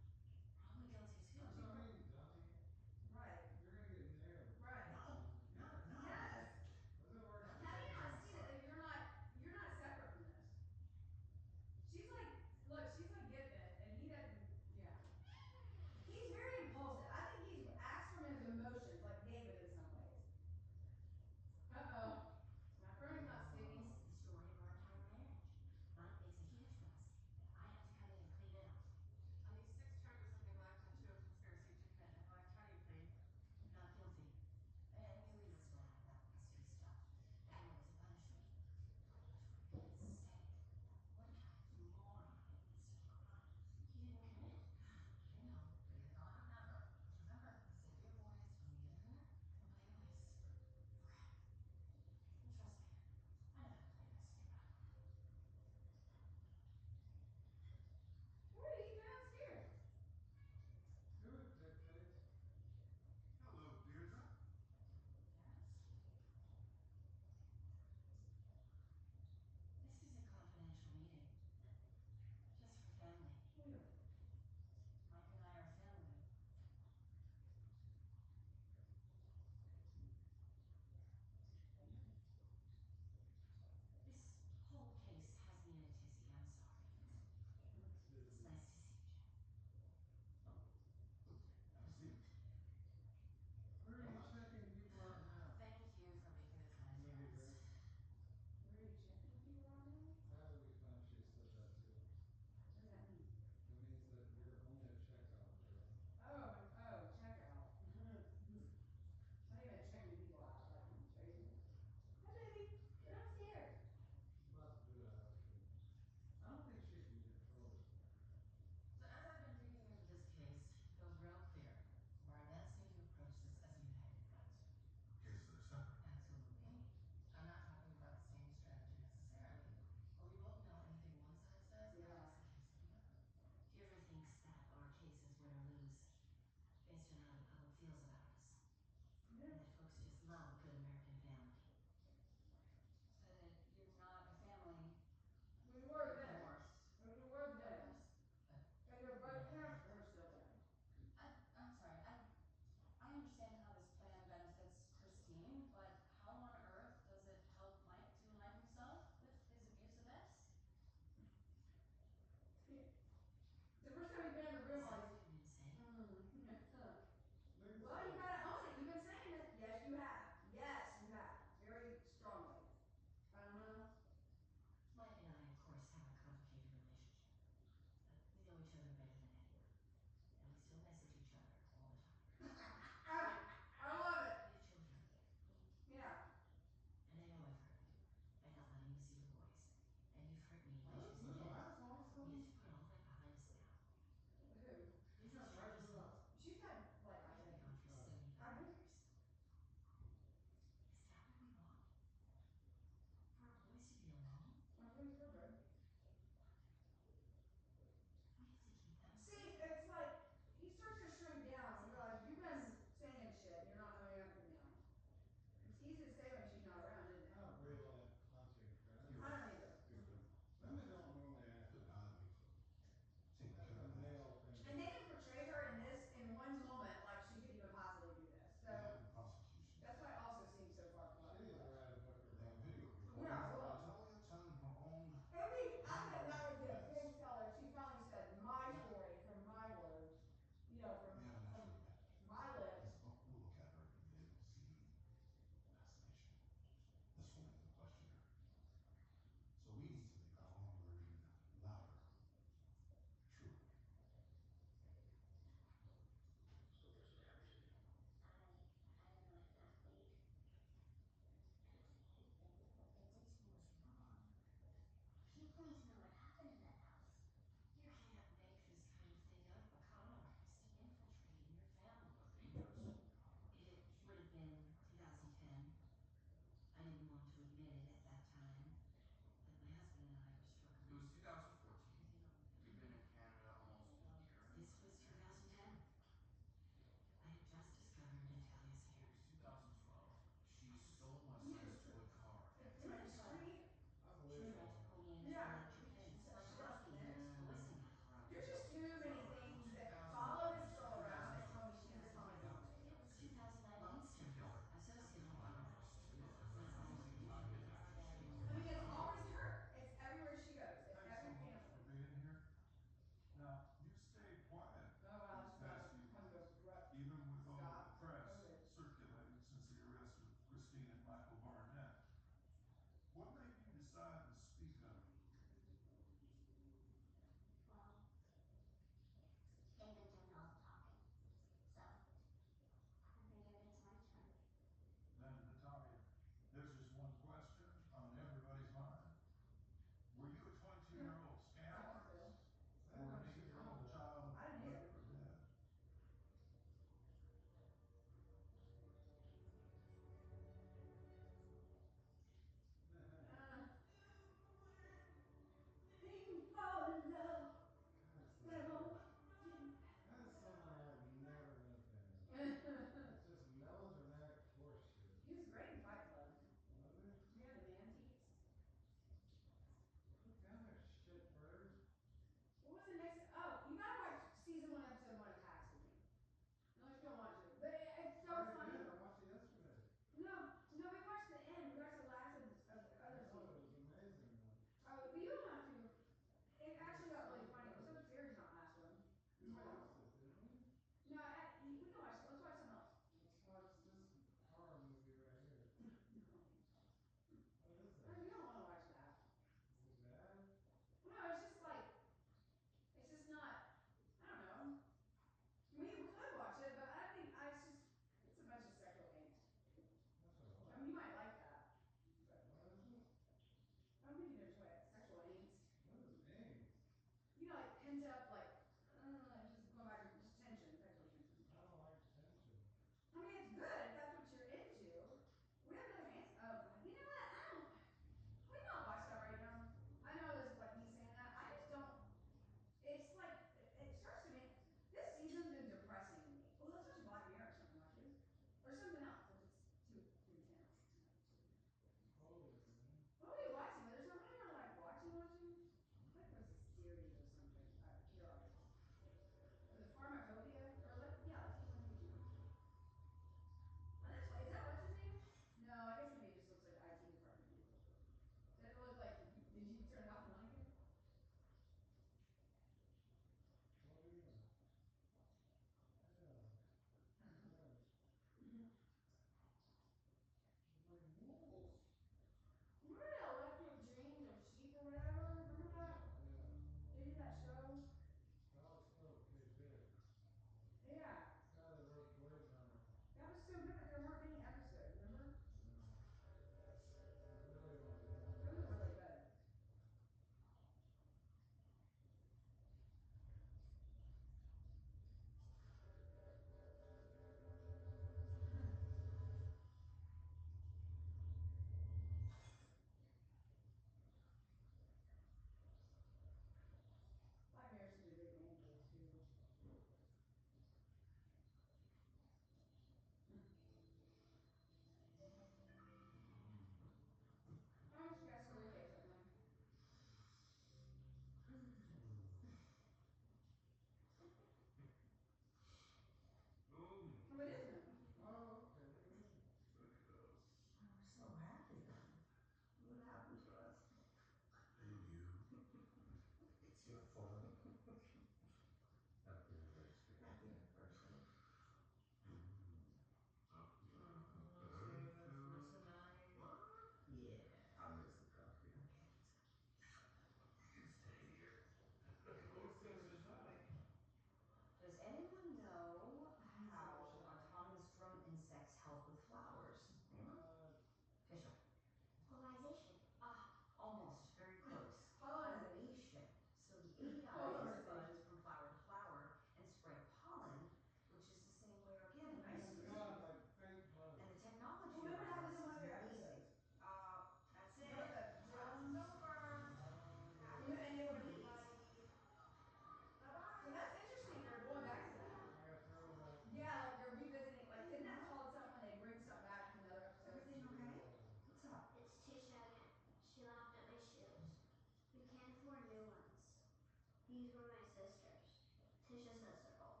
Tisha says they're old.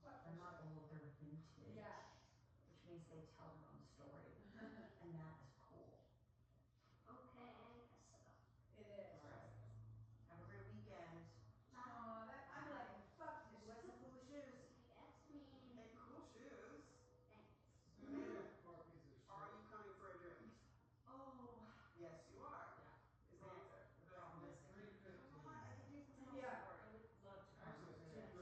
What They're not percent? old, they're vintage. Yeah. Which means they tell their own story. And that is cool. Okay, I guess so. It is. Alright. Have a great weekend. Bye. Aw, that I'm like, fuck this. Ooh, what's the cool shoes? That's me. Hey, cool shoes. Thanks. Or are you coming for a drink? Oh. Yes, you are. Yeah. Is the answer. The problem is, Promise. come on, I can do something else Yeah. for I you. would love to come Actually, visit.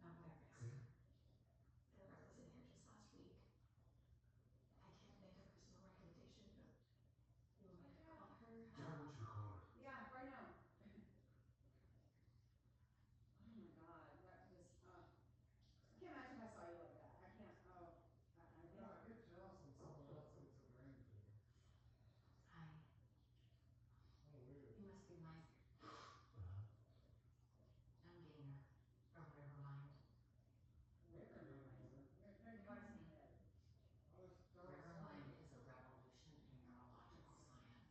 I'm a therapist. I wasn't here just last week. I can't make a personal recommendation, but you want me to call her? Yeah, I want you to call her. Yeah, right now. Oh my God, that just, I can't imagine if I saw you like that. I can't, I No, I get jealous when someone else gets a grandkid. Hi. Oh, weird. You must be Mike. I'm Gaynor from Rivermind. Rivermind. What is it? Rivermind is a revolution in neurological science.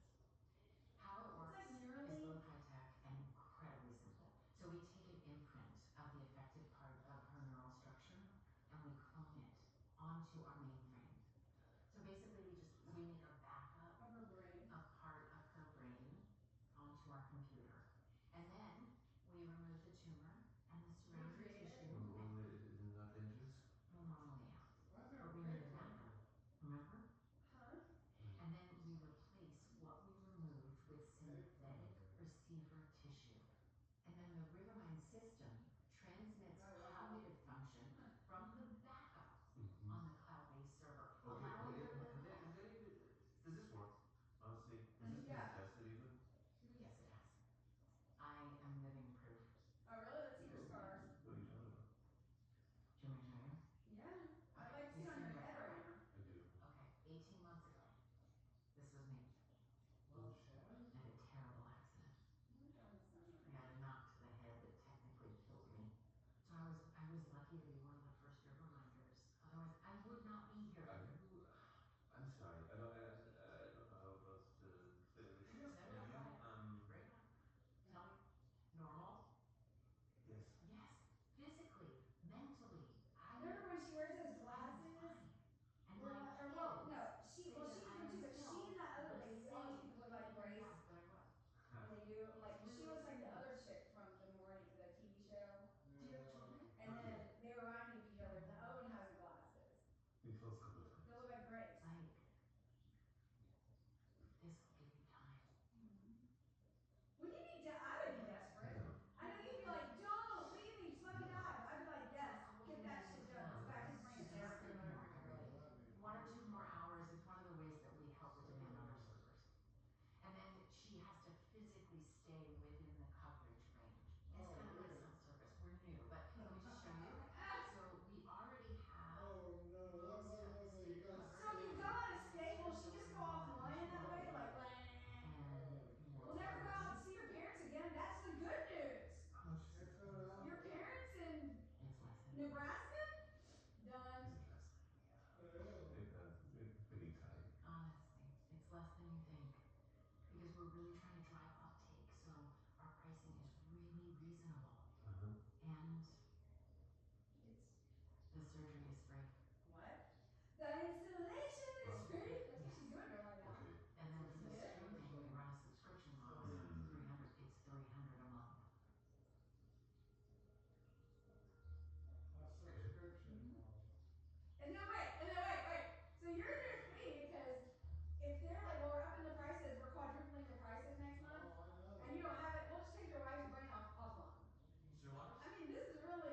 How it works It's like is Neuralink. both high-tech and incredibly simple. So we take an imprint of the affected part of her neural structure and we clone it onto our mainframe. So basically we make a backup Of her brain. of part of her brain onto our computer. And then we remove the tumor and the surrounding Recreate it? tissue. Well, isn't that dangerous? Well, normally, yeah. Why is there But a we made a picture? backup, remember? Huh? And then we replace what we removed with synthetic receiver tissue. And then the Rivermind system transmits Oh, wow. cognitive function from the backup Mm-hmm. on the cloud-based server, Okay, allowing her to have they even, does this work? Honestly, has this been Yeah. tested even? Yes, it has. I am living proof. Oh, really? Let's see your scars. What are you talking about? Do you want me to show you? Yeah. I'd Okay, like to see it on your what head that right way. now. I do. Okay, 18 months ago, this was me. Oh, shit. I had a terrible accident. Oh my God, it's not I right. got a knock to the head that technically killed me. So I was lucky to be one of the first Riverminders. Otherwise, I would not be here. I'm sorry. I don't know how else to say this. No, go ahead. Bring it on. Tell me. Normal? Yes. Yes. Physically, mentally. Remember when she wears those I'm glasses? fine. And They're my like, or kids well, no, she say well that she's I different am too, but still she and that other the lady, they always same. look like Grace Yeah, but I was. when they do, like she looks like the other chick from the TV show. Do you have children? And then they remind me of each other. And the other one has the glasses. Been close a couple of times. They look like Grace. Like, this will give you time. Would you be? I would be desperate. No. I know you'd be like, don't leave me, just let me die. But I'd be like, yes, get that shit done. It's back in France. Just a few more every day. 1 or 2 more hours is one of the ways that we help the demand on our servers. And then she has to physically stay within the coverage range. It's kind of like self-service. We're new, but let me just show you. So we already have most of the state covered. So if you go out of state, will she just go offline in that way? Like, we'll never go out and see your parents again. That's the good news. How much is it? Your parents in It's less than Nebraska? Done. Is it less? We need time. Honestly, it's less than you think. Because we're really trying to drive uptake, so our pricing is really reasonable. Uh-huh. And the surgery is free. What? The installation is free? That's what she's doing right now. Okay. And then for the streaming, we run a subscription model. So it's $300 a month. A subscription model. And then wait. So you're there with me because if they're like, well, we're upping the prices, we're quadrupling the prices next month, Oh, I know. and you don't have it, we'll just take your wife's brain offline. Sir Waters? I mean, this is really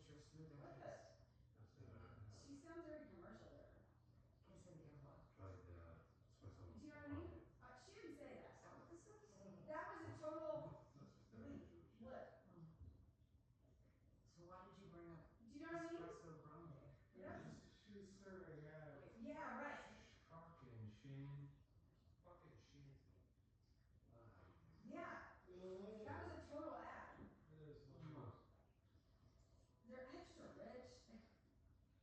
richer, smoother What the? taste. She sounds very commercial there. Can't say the F word. Tried Swiss Do you know what I mean? She didn't say that. Is that what this is? That was a total That's just leap. Flip. So why did you bring up Do you know what I mean? espresso grande? Yep. She's serving Yeah, right. fucking shame. Fucking shame. Yeah. That was a total ad. It is They're extra rich.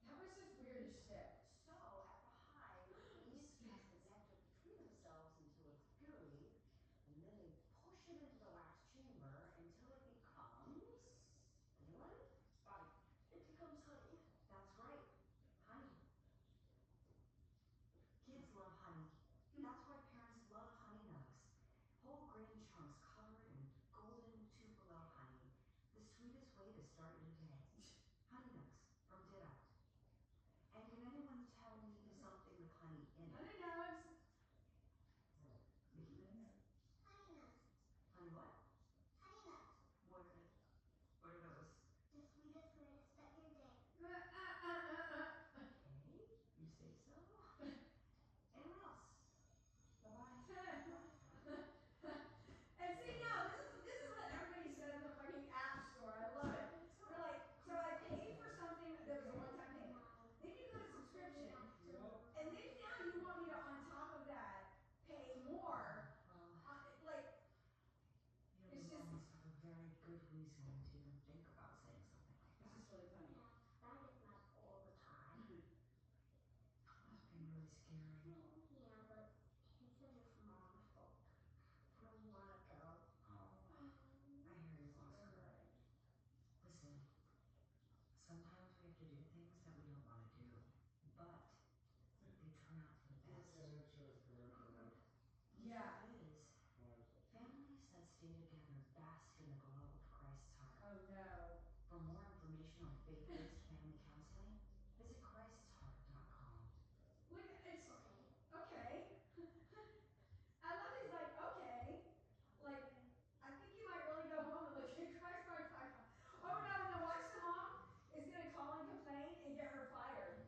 That was just weird as shit. So at the hive, these guys have to free themselves until it's gooey, and then they push it into the wax chamber until it becomes what? Honey. It becomes honey. That's right. Honey. Kids love honey. That's why parents love Honey Nugs. Whole grain chunks covered in golden Tupelo honey. The sweetest way to start your day. Honey Nugs from Ditto. And can anyone tell me something with honey in it? Honey Nugs. Mickey Nugs? Honey nuts. Honey what? Honey nuts. What are those? The sweetest way to start your day. Okay, you say so. Anyone else? And see, no, this is what everybody says in the fucking app store. I love it. They're like, so I paid for something that was a one-time payment. Then you go to subscription, and then now you want me to, on top of that, pay more. Like, You it's just, almost have a very good reason to even think about saying something like it's that. just really funny. That is not all the time. Must be really scary. Yeah, but he said his mom's fault. Don't want to go. I hear you, Oscar. Listen, sometimes we have to do things that we don't want to do, but they turn out for the best. Yeah. The truth is, families that stay together bask in the glow of Christ's heart. Oh no. For more information on faith-based family counseling, visit Christ'sHeart.com. Look, it's okay. I love he's like, okay. Like, I think you might really go home and look at Christ.com. Oh no, and then watch the mom is gonna call and complain and get her fired.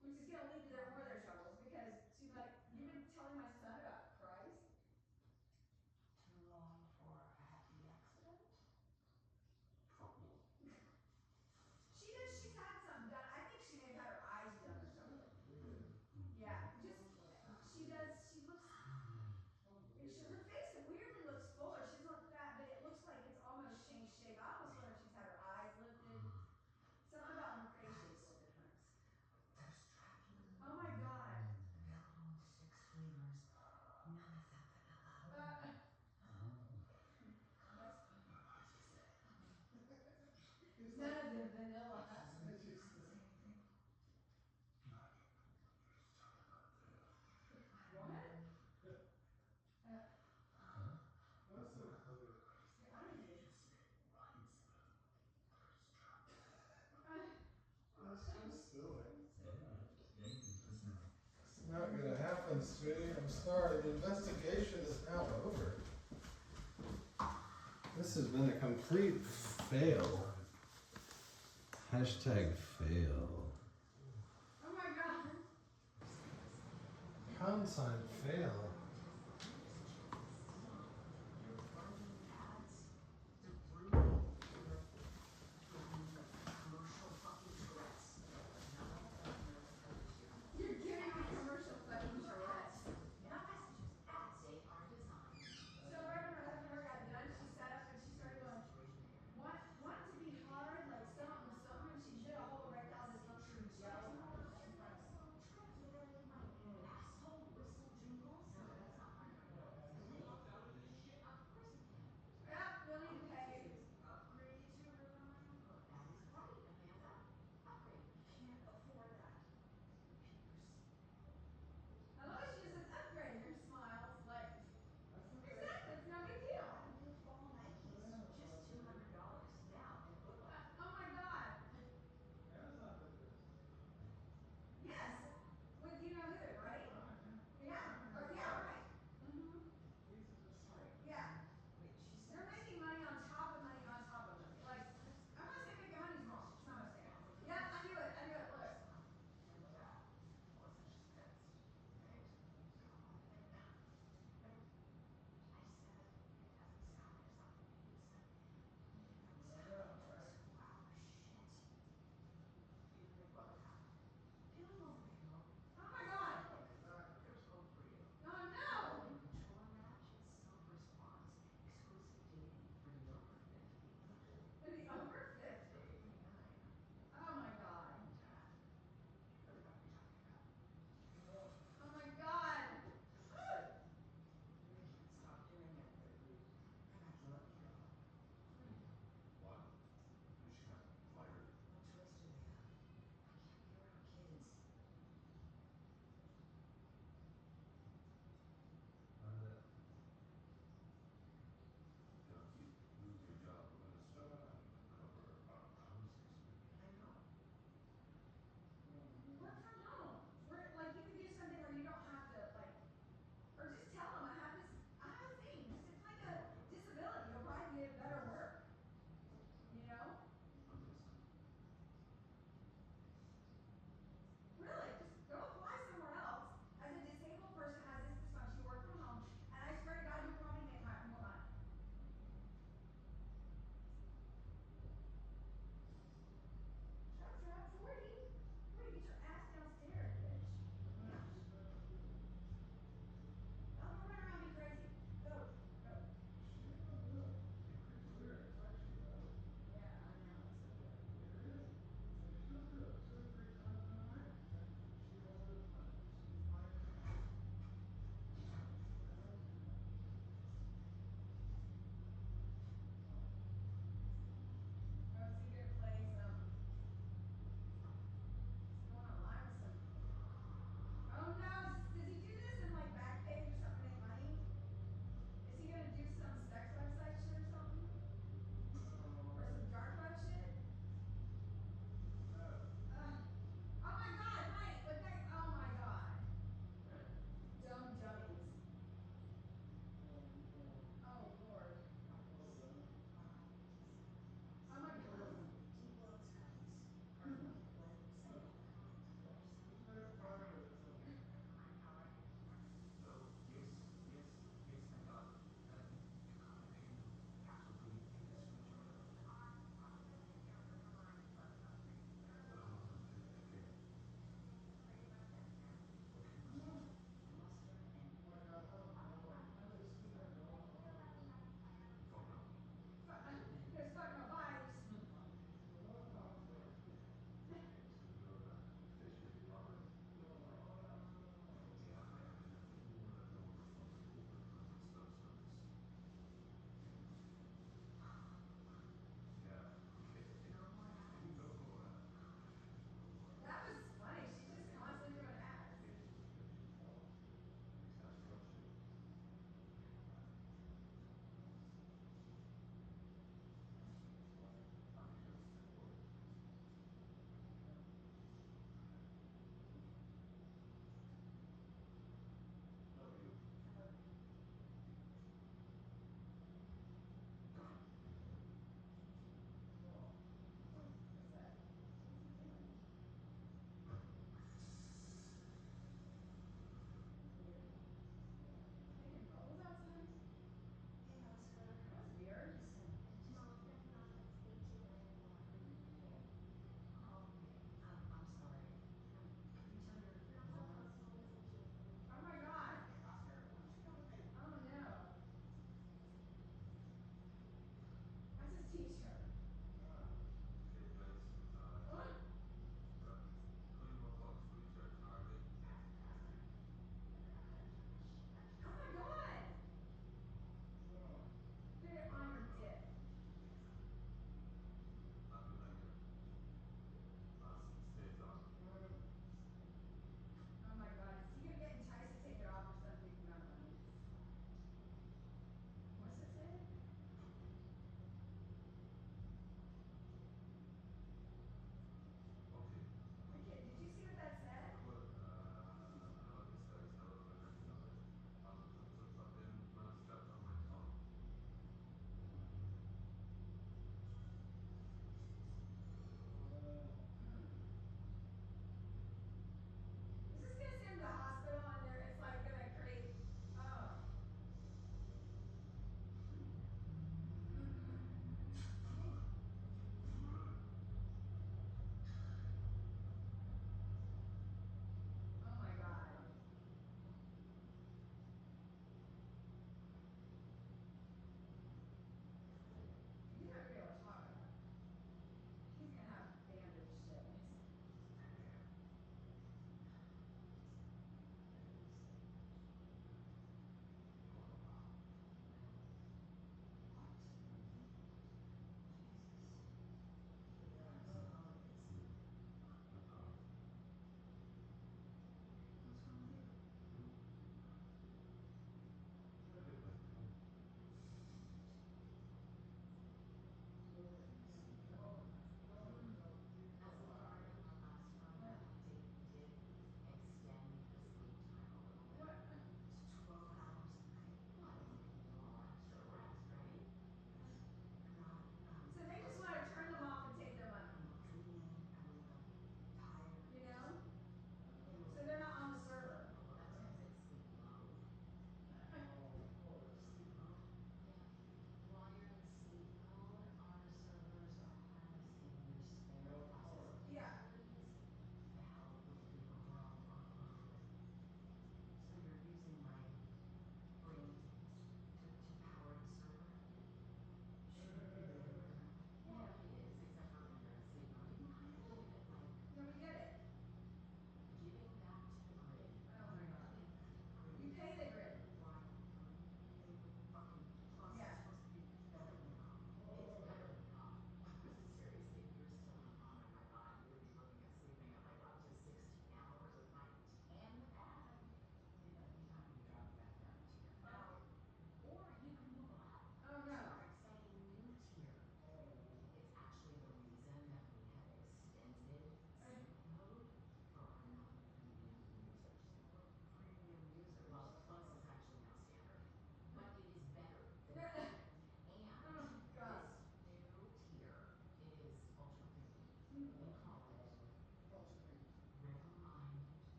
Which is gonna lead to their more of their troubles because she's like, you've been telling my son about Christ? Too long for a happy accident? She's had something done. I think she may have had her eyes done or something. Yeah, just, she looks, her face weirdly looks fuller. She doesn't look fat, but it looks like it's almost changed shape. I almost wonder if she's had her eyes lifted. Something about loquacious. There's Dracula. Oh my god. Available in 6 flavors. None of them vanilla. None of them vanilla. What? It's not gonna happen, sweetie. I'm sorry. The investigation is now over. This has been a complete fail. Hashtag fail. Oh my god. Pound sign fail. You're giving me commercial fucking Tourette's. No messages. Ads they are designed. So right when her husband and her got done, she sat up and she started going, want it to be hard, like something. She did a whole erectile dysfunction gel. Asshole whistle jingles.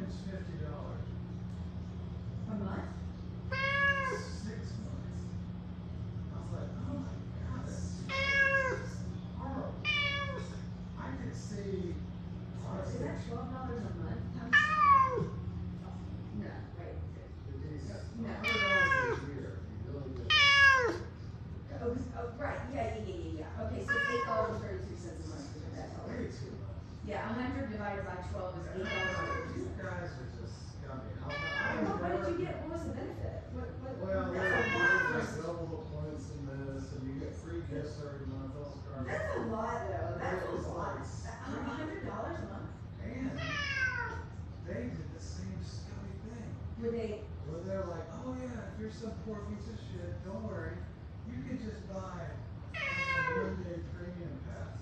it's $50. A month? 6 months. I was like, oh my god, that's horrible. I could see, Is that $12 a month? Times... No, wait. No. $100 a year. You really just. Oh, right, yeah. Okay, so $8.32 a month for that. Way too much. Yeah, 100 divided by 12 is You $8.32. guys are just scummy. What did you get? What was the benefit? Well, that's there's a lot. like double the points in this, and you get free gifts every month. Those cards. That's a lot, though. That's It was a lot. like $100 a month? And they did the same scummy thing. Were they? Where they're like, oh yeah, if you're some poor piece of shit, don't worry. You can just buy a 1-day premium pass.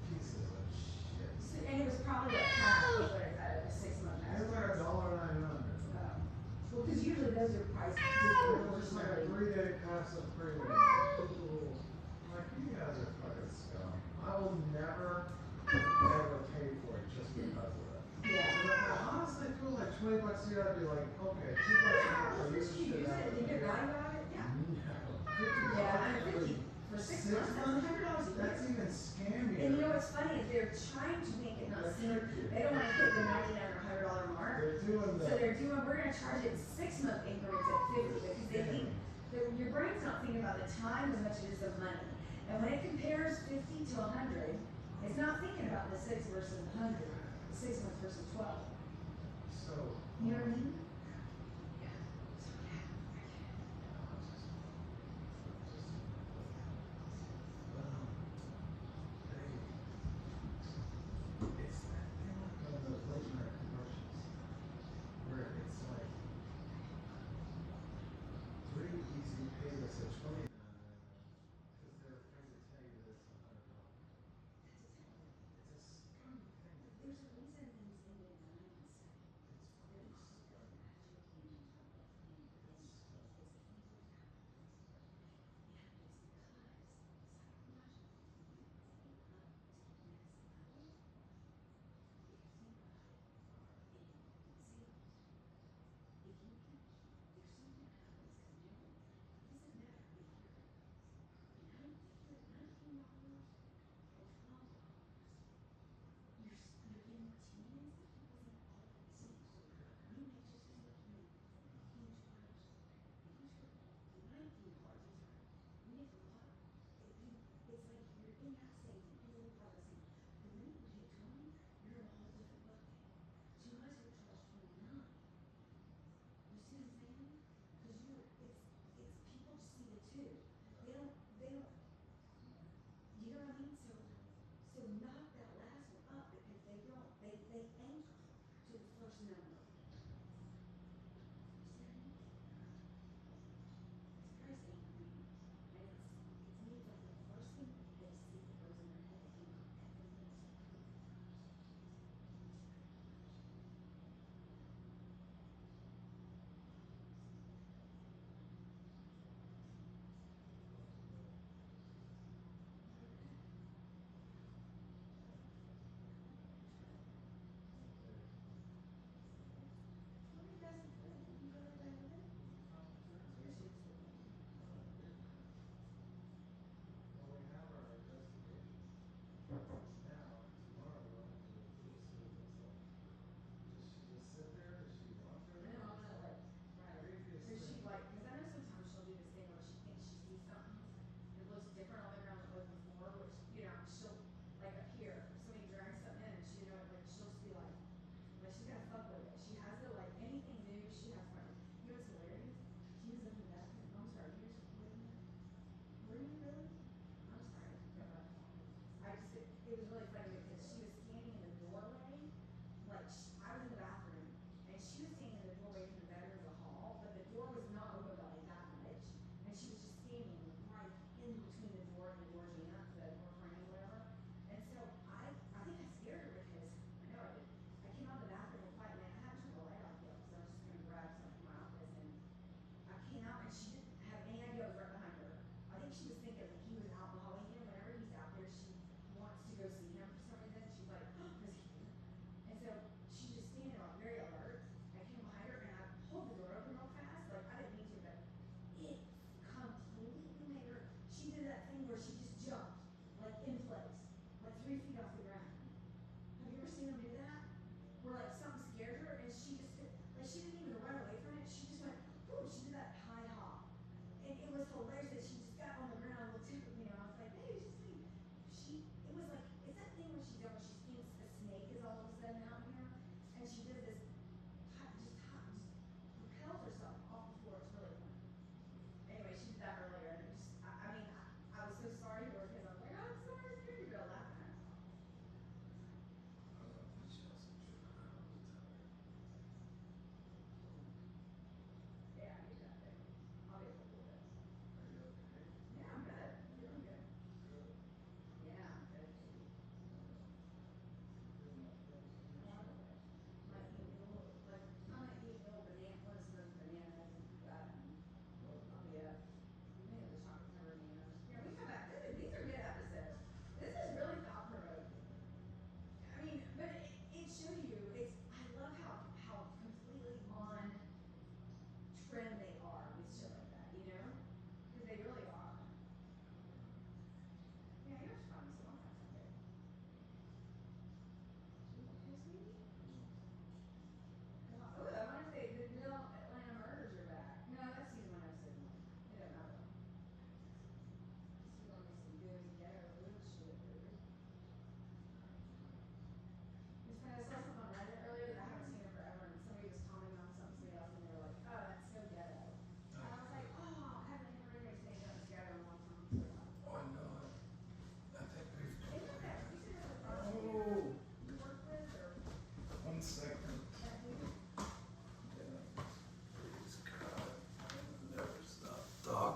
Pieces of shit. And it was probably like half of what a 6-month pass. It was like $1.900. Well, because usually those are priced It was just like a 3-day pass of premium. Like, you guys are fucking scum. I will never, ever pay for it just because of that. Yeah. I honestly feel like $20 a year, I'd be like, okay, $2 a month, I'll use Did you shit use out it? of Did you get it. value out of it? Yeah. No. Yeah, and 50 for 6 months, that's $100 a year. That's even scammier. And you know what's funny is they're trying to make it not seem, they don't want to hit the $99 or $100 mark. They're doing So that. we're gonna charge it 6-month increments at 50 because they think, your brain's not thinking about the time as much as it is the money. And when it compares 50 to 100, it's not thinking about the 6 versus 100, 6 months versus 12. So. You know what I mean? It's that thing like on those late night commercials where it's like 3 easy payments at $29 because they're afraid to tell you that it's $100. It's a scummy thing to do. There's a reason things end in 9 and 7. It's fucking scummy.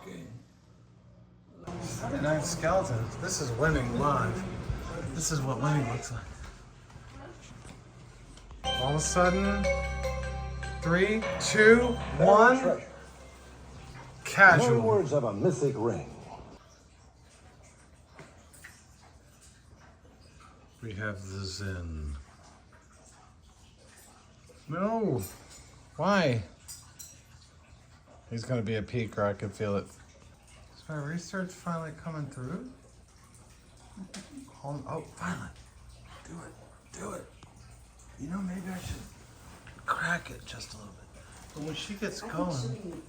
talking. Sunday Night Skeletons. This is winning live. This is what winning looks like. All of a sudden, 3, 2, 1. Casual. In words of a mythic ring. We have the Zen. No. Why? He's gonna be a peaker, I can feel it. Is my research finally coming through? Oh, finally. Do it. Do it. You know, maybe I should crack it just a little bit. But when she gets going,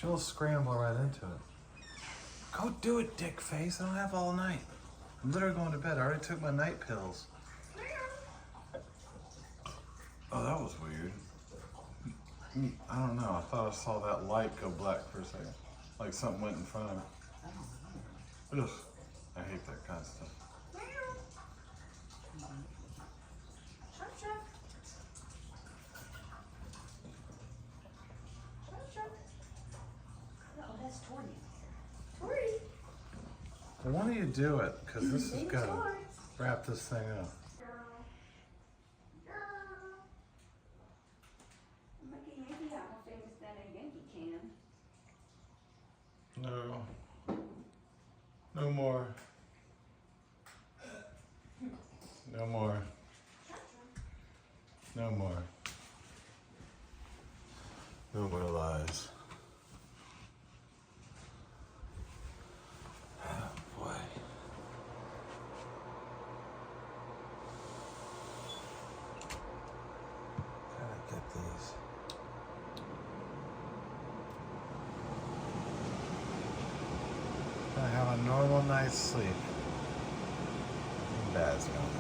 she'll scramble right into it. Go do it, dick face. I don't have all night. I'm literally going to bed. I already took my night pills. Oh, that was weird. I don't know. I thought I saw that light go black for a second. Like something went in front of me. Ugh. I hate that kind of stuff. No, that's Tori. Tori. Well, why don't you do it? Because this is good. Wrap this thing up. Make a Yankee hat more famous than a Yankee can. No. No more. No more. No more. No more lies. Oh boy. Gotta get these. I have a normal night's sleep. Nothing bad's going on.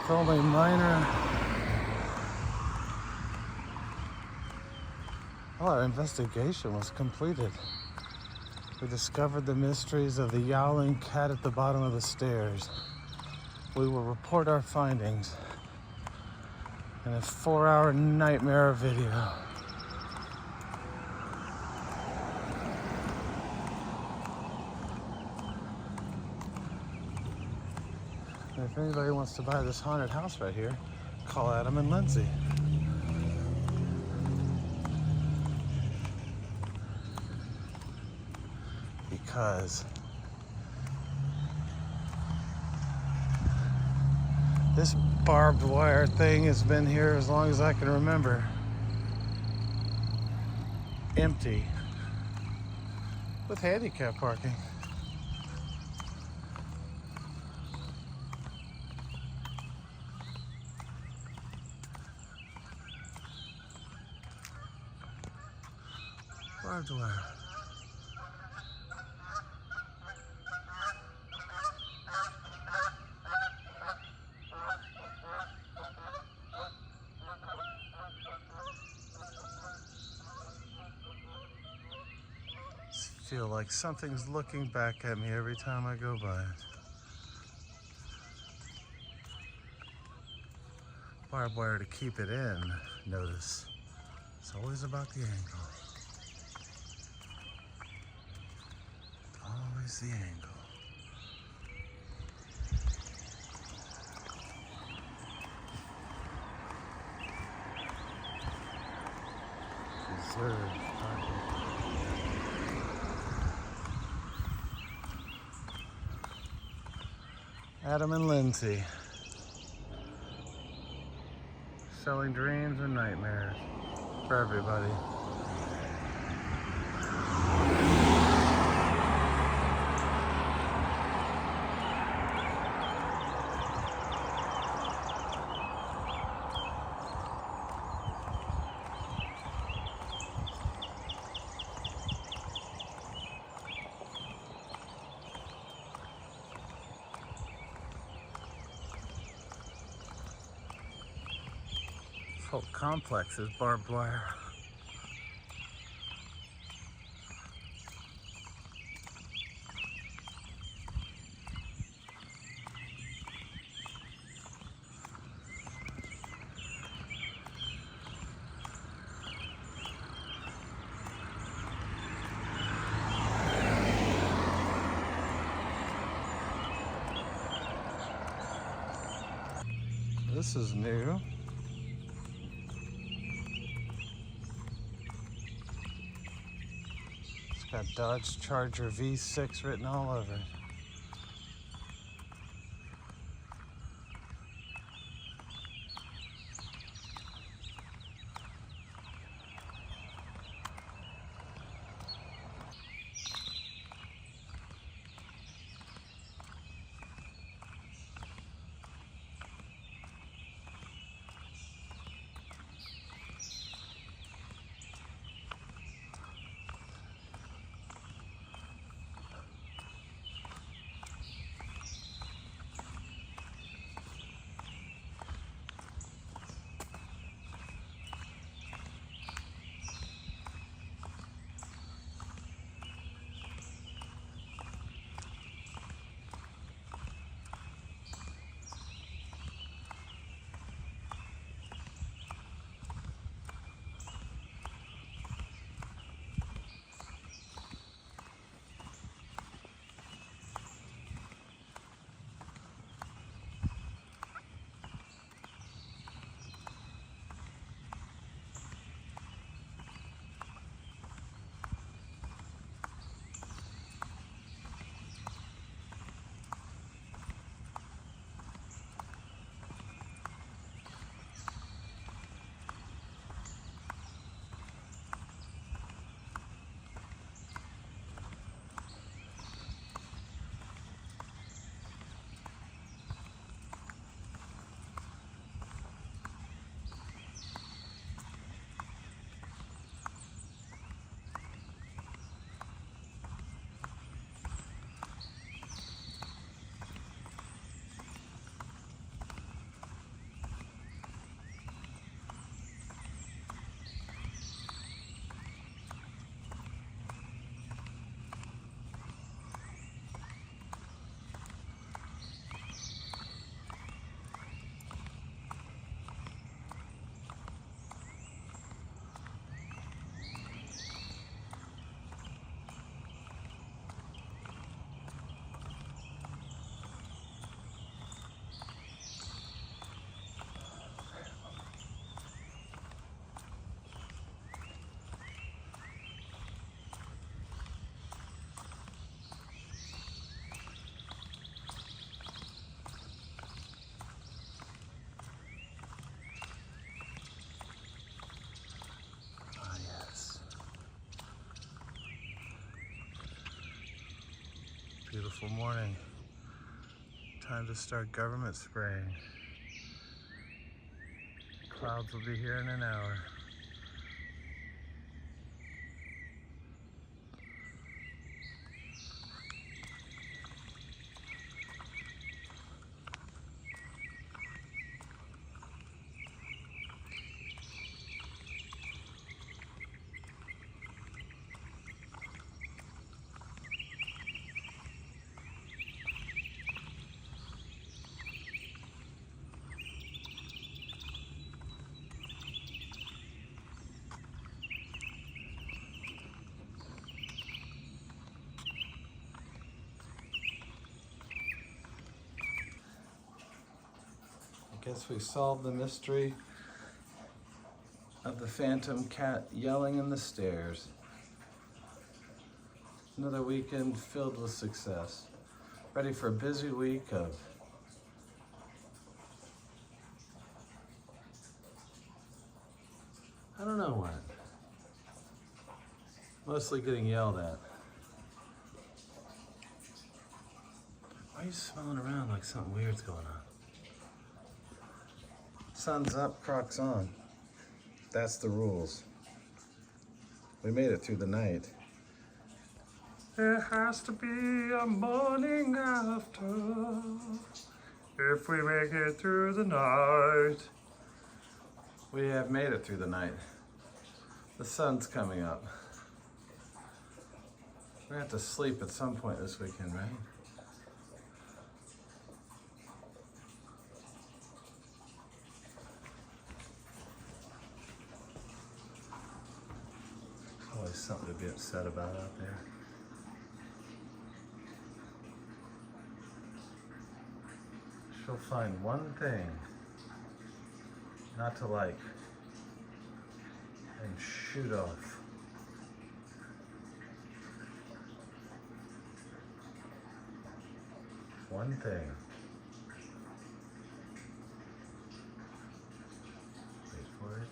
If only minor. Well, our investigation was completed. We discovered the mysteries of the yowling cat at the bottom of the stairs. We will report our findings in a 4-hour nightmare video. And if anybody wants to buy this haunted house right here, call Adam and Lindsay. Because this barbed wire thing has been here as long as I can remember. Empty. With handicap parking. Barbed wire. I feel like something's looking back at me every time I go by it. Barbed wire to keep it in, notice. It's always about the angle. Always the angle. Reserved parking. Adam and Lindsay. Selling dreams and nightmares for everybody. This whole complex is barbed wire. This is new. It's got Dodge Charger V6 written all over it. beautiful morning. Time to start government spraying. Clouds will be here in an hour. I guess we solved the mystery of the phantom cat yelling in the stairs. Another weekend filled with success. Ready for a busy week of I don't know what. Mostly getting yelled at. Why are you smelling around like something weird's going on? Sun's up, Crocs on. That's the rules. We made it through the night. There has to be a morning after if we make it through the night. We have made it through the night. The sun's coming up. We're gonna have to sleep at some point this weekend, right? Always something to be upset about out there. She'll find one thing not to like and shoot off. One thing. Wait for it.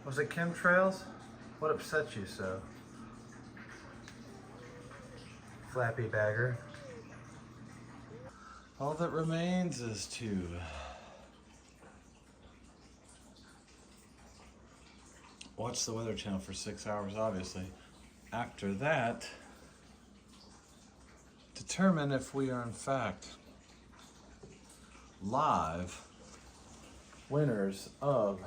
Was it chemtrails? What upset you so? Flappy bagger. All that remains is to watch the Weather Channel for 6 hours, obviously. After that, determine if we are in fact live winners of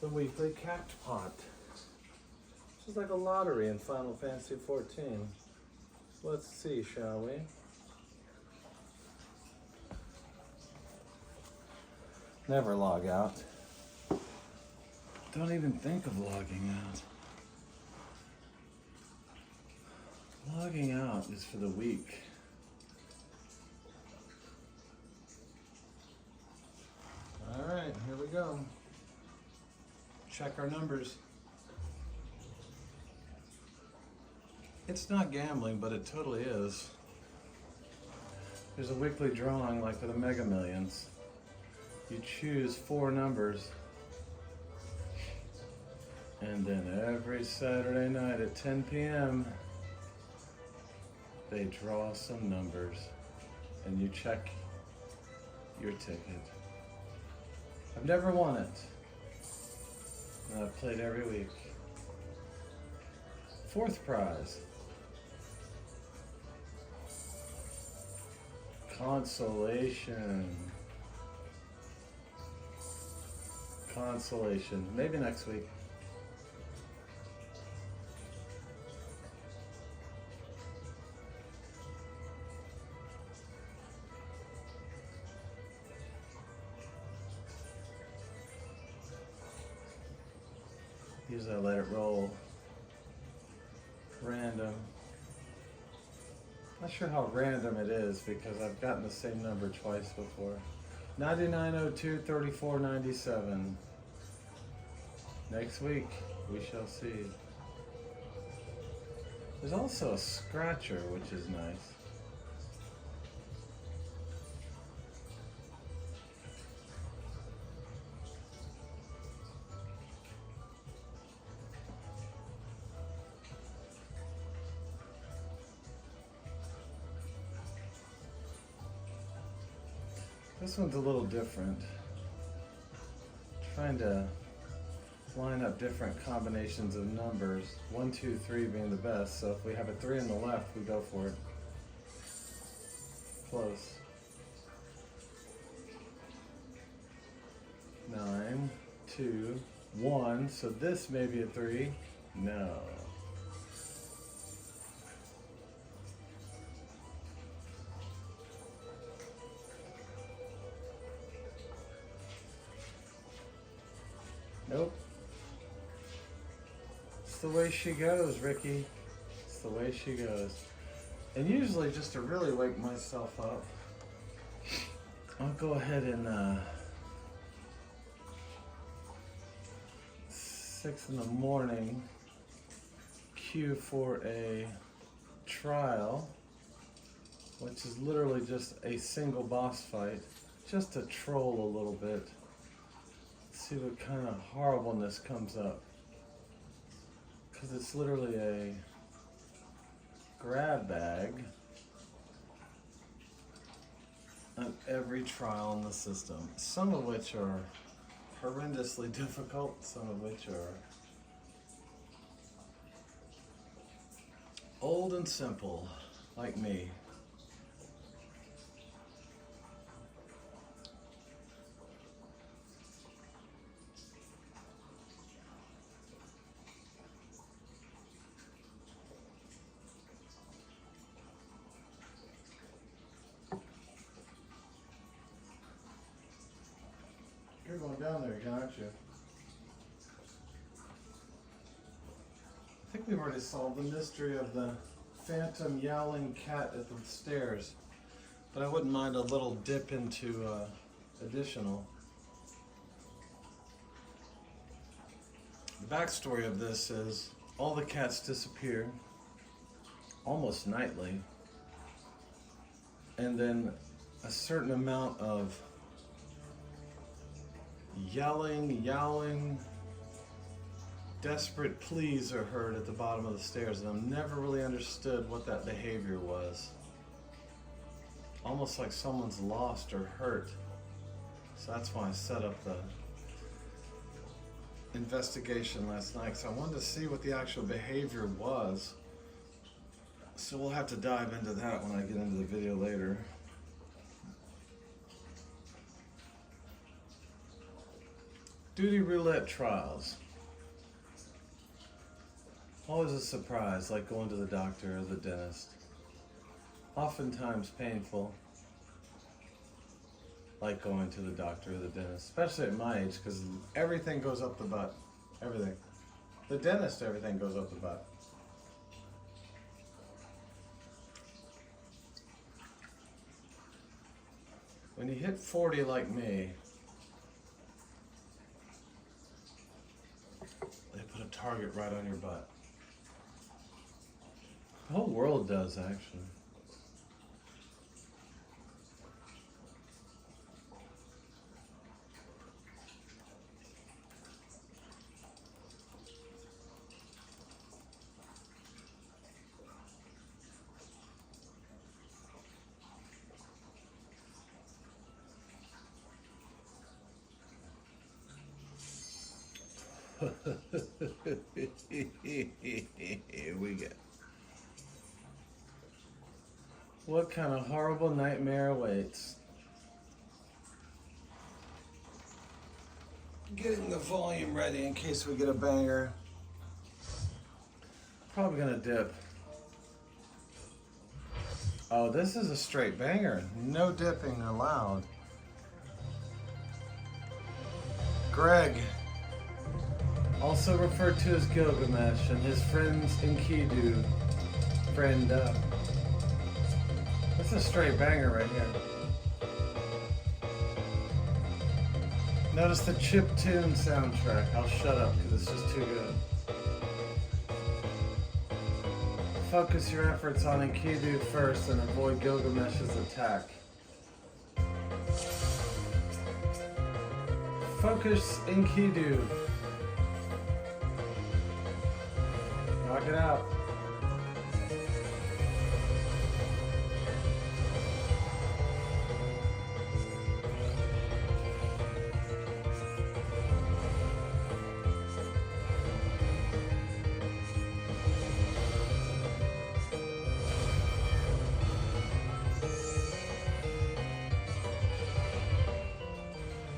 the weekly Cactpot. This is like a lottery in Final Fantasy XIV. Let's see, shall we? Never log out. Don't even think of logging out. Logging out is for the weak. All right, here we go. Check our numbers. It's not gambling, but it totally is. There's a weekly drawing like for the Mega Millions. You choose 4 numbers, and then every Saturday night at 10 p.m. they draw some numbers, and you check your ticket. I've never won it, and I've played every week. 4th prize. Consolation. Consolation. Maybe next week. Usually I let it roll. Random. Not sure how random it is because I've gotten the same number twice before. 9902 3497. Next week, we shall see. There's also a scratcher, which is nice. This one's a little different. Trying to line up different combinations of numbers. 1, 2, 3 being the best. So if we have a 3 on the left, we go for it. Close. 9, 2, 1. So this may be a 3. No. Nope. It's the way she goes, Ricky. It's the way she goes. And usually, just to really wake myself up, I'll go ahead and 6 in the morning, cue for a trial, which is literally just a single boss fight, just to troll a little bit. See what kind of horribleness comes up. Because it's literally a grab bag on every trial in the system. Some of which are horrendously difficult, some of which are old and simple, like me. You're going down there again, aren't you? I think we've already solved the mystery of the phantom yowling cat at the stairs, but I wouldn't mind a little dip into additional. The backstory of this is all the cats disappear almost nightly, and then a certain amount of yelling, yowling, desperate pleas are heard at the bottom of the stairs, and I've never really understood what that behavior was. Almost like someone's lost or hurt. So that's why I set up the investigation last night, because I wanted to see what the actual behavior was. So we'll have to dive into that when I get into the video later. Duty roulette trials. Always a surprise, like going to the doctor or the dentist. Oftentimes painful, like going to the doctor or the dentist, especially at my age, because everything goes up the butt. Everything. The dentist, everything goes up the butt. When you hit 40 like me, they put a target right on your butt. The whole world does, actually. Here we go. What kind of horrible nightmare awaits? Getting the volume ready in case we get a banger. Probably gonna dip. Oh, this is a straight banger. No dipping allowed. Greg, also referred to as Gilgamesh, and his friends Enkidu, friend up. That's a straight banger right here. Notice the chiptune soundtrack. I'll shut up because it's just too good. Focus your efforts on Enkidu first and avoid Gilgamesh's attack. Focus Enkidu. Knock it out.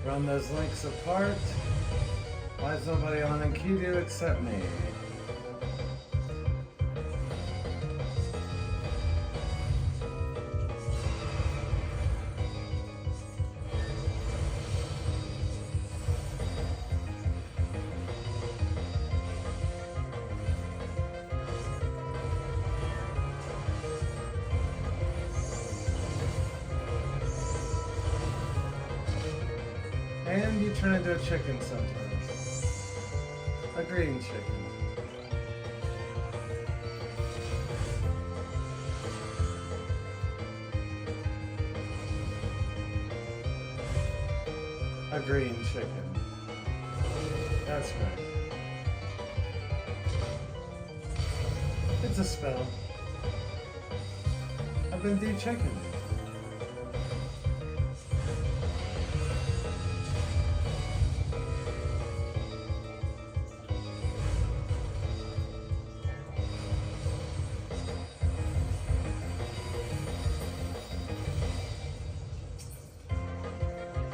Run those links apart. Why is nobody on Enkidu except me? And you turn into a chicken sometimes. A green chicken. A green chicken. That's right. It's a spell. I've been de-checking.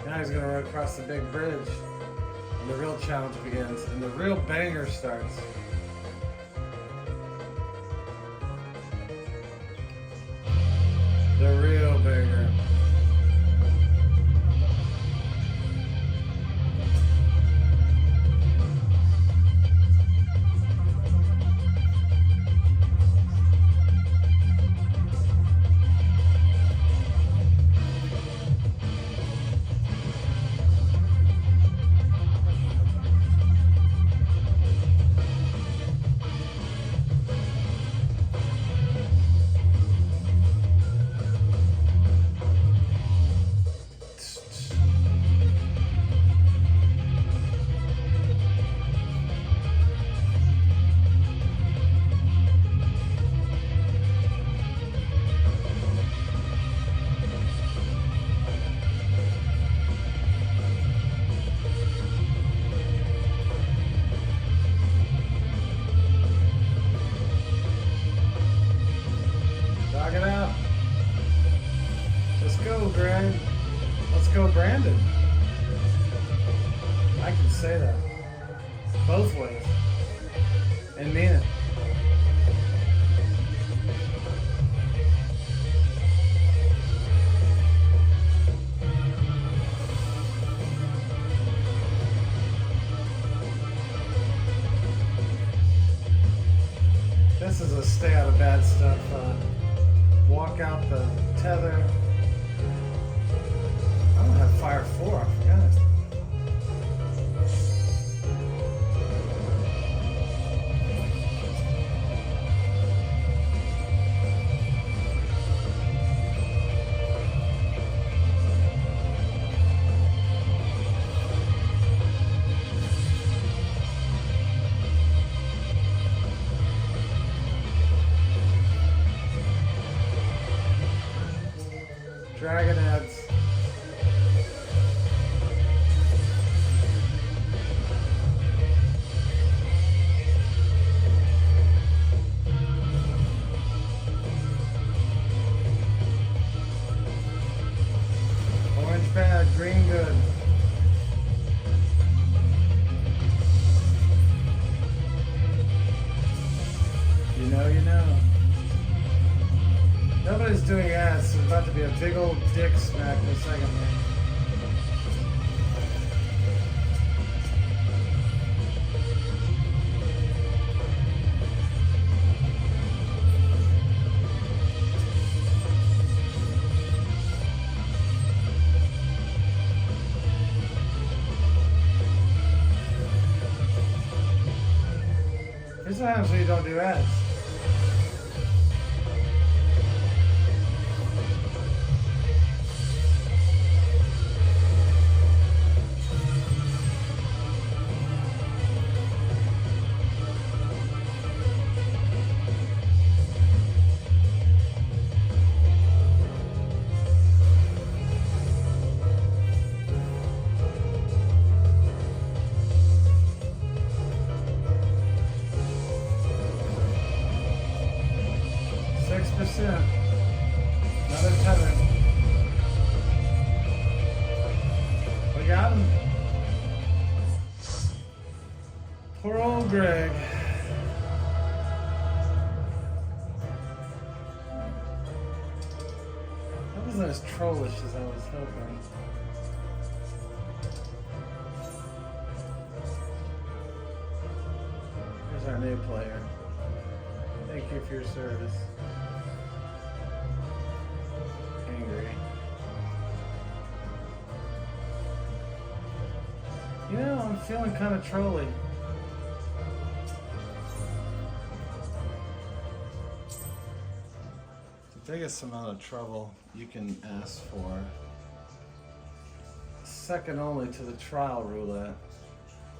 Now he's gonna run across the big bridge, and the real challenge begins, and the real banger starts. The real banger. Knock it out. Let's go, Greg. Let's go, Brandon. I can say that. Both ways. And mean it. This is a stay out of bad stuff. Walk out the tether. I don't have fire 4, I forgot. Dragon heads. Orange bad, green good. You know, you know. Nobody's doing ads. It's about to be a big old dick smack in a second. Here's what happens when you don't do ads. Poor old Greg. That wasn't as trollish as I was hoping. Here's our new player. Thank you for your service. Angry. You know, I'm feeling kind of trolly. The biggest amount of trouble you can ask for, second only to the trial roulette,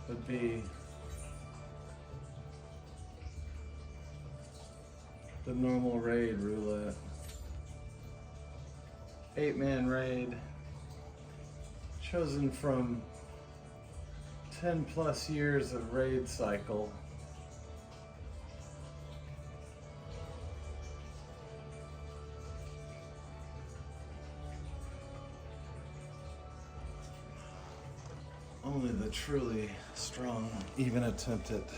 would be the normal raid roulette. 8-man raid, chosen from 10 plus years of raid cycle. Only the truly strong even attempt it.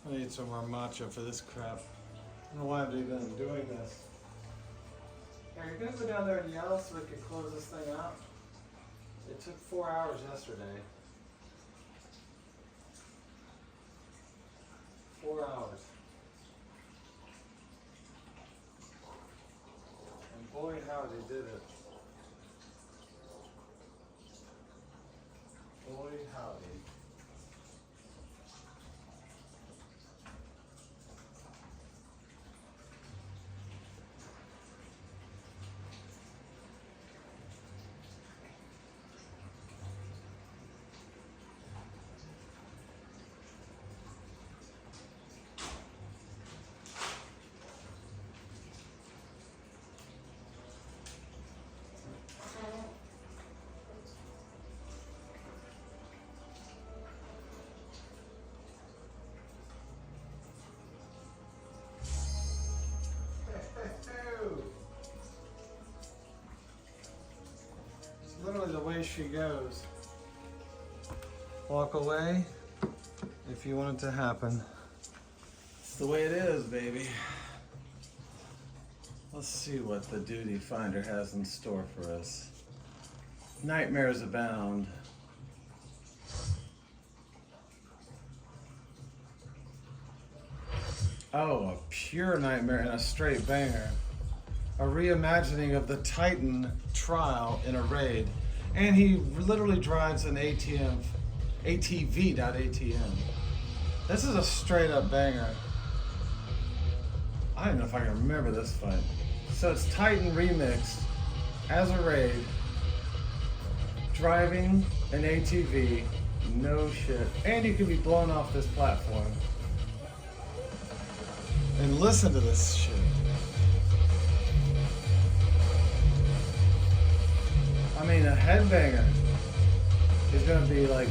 I need some more matcha for this crap. I don't know why I'm even doing this. Are you gonna go down there and yell so we can close this thing out? It took 4 hours yesterday. 4 hours. And boy howdy did it. Boy howdy. It's literally the way she goes. Walk away if you want it to happen. It's the way it is, baby. Let's see what the duty finder has in store for us. Nightmares abound. Oh, a pure nightmare and a straight banger. A reimagining of the Titan trial in a raid. And he literally drives an ATV, not ATM. This is a straight up banger. I don't know if I can remember this fight. So it's Titan remixed as a raid. Driving an ATV, no shit. And you can be blown off this platform. And listen to this shit. I mean, a headbanger is gonna be like.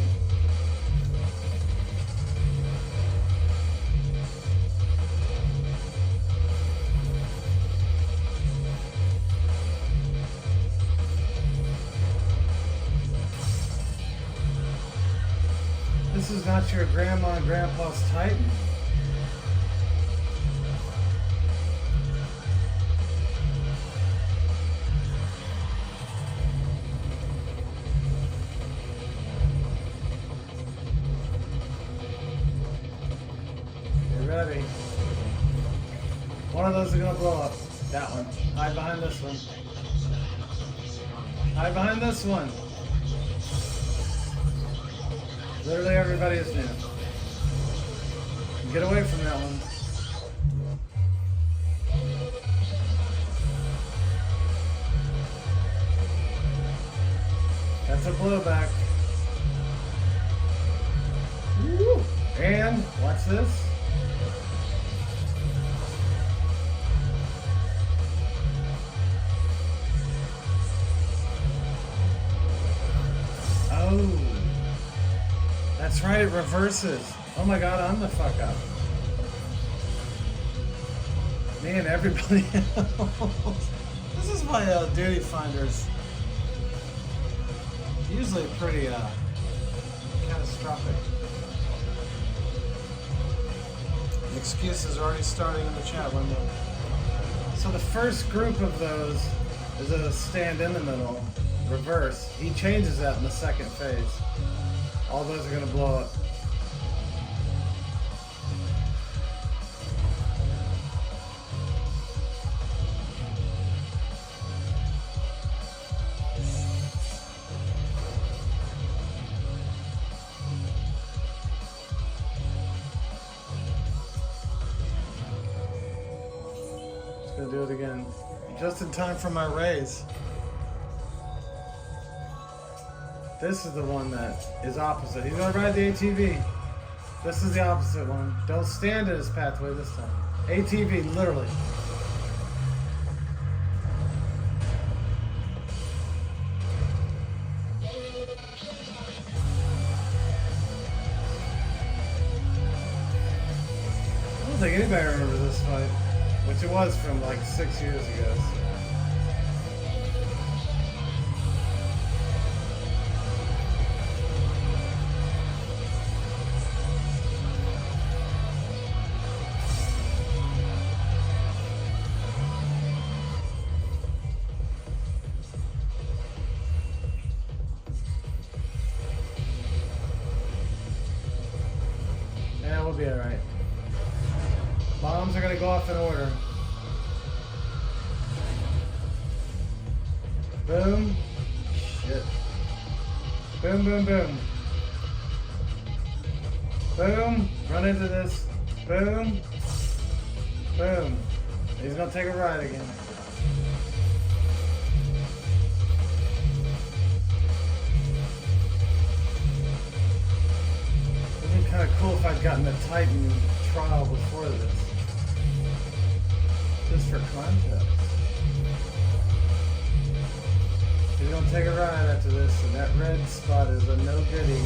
This is not your grandma and grandpa's Titan. Get ready. One of those is gonna blow up. That one. Hide behind this one. Hide behind this one. Literally everybody is new. Get away from that one. That's a blowback. Woo. And watch this. Oh. That's right, it reverses. Oh my god, I'm the fuck up. Me and everybody else. This is why Duty Finder's usually pretty catastrophic. Excuses already starting in the chat window. So the first group of those is a stand in the middle, reverse. He changes that in the second phase. All those are going to blow up. Just going to do it again. Just in time for my raise. This is the one that is opposite. He's gonna ride the ATV. This is the opposite one. Don't stand in his pathway this time. ATV, literally. I don't think anybody remembers this fight, which it was from like 6 years ago. So. Yeah, we'll be alright. Bombs are gonna go off in order. Boom. Shit. Boom, boom, boom. Boom. Run into this. Boom. Boom. He's gonna take a ride again. It'd be kind of cool if I'd gotten the Titan trial before this. Just for context. He's gonna take a ride after this, and that red spot is a no goodie.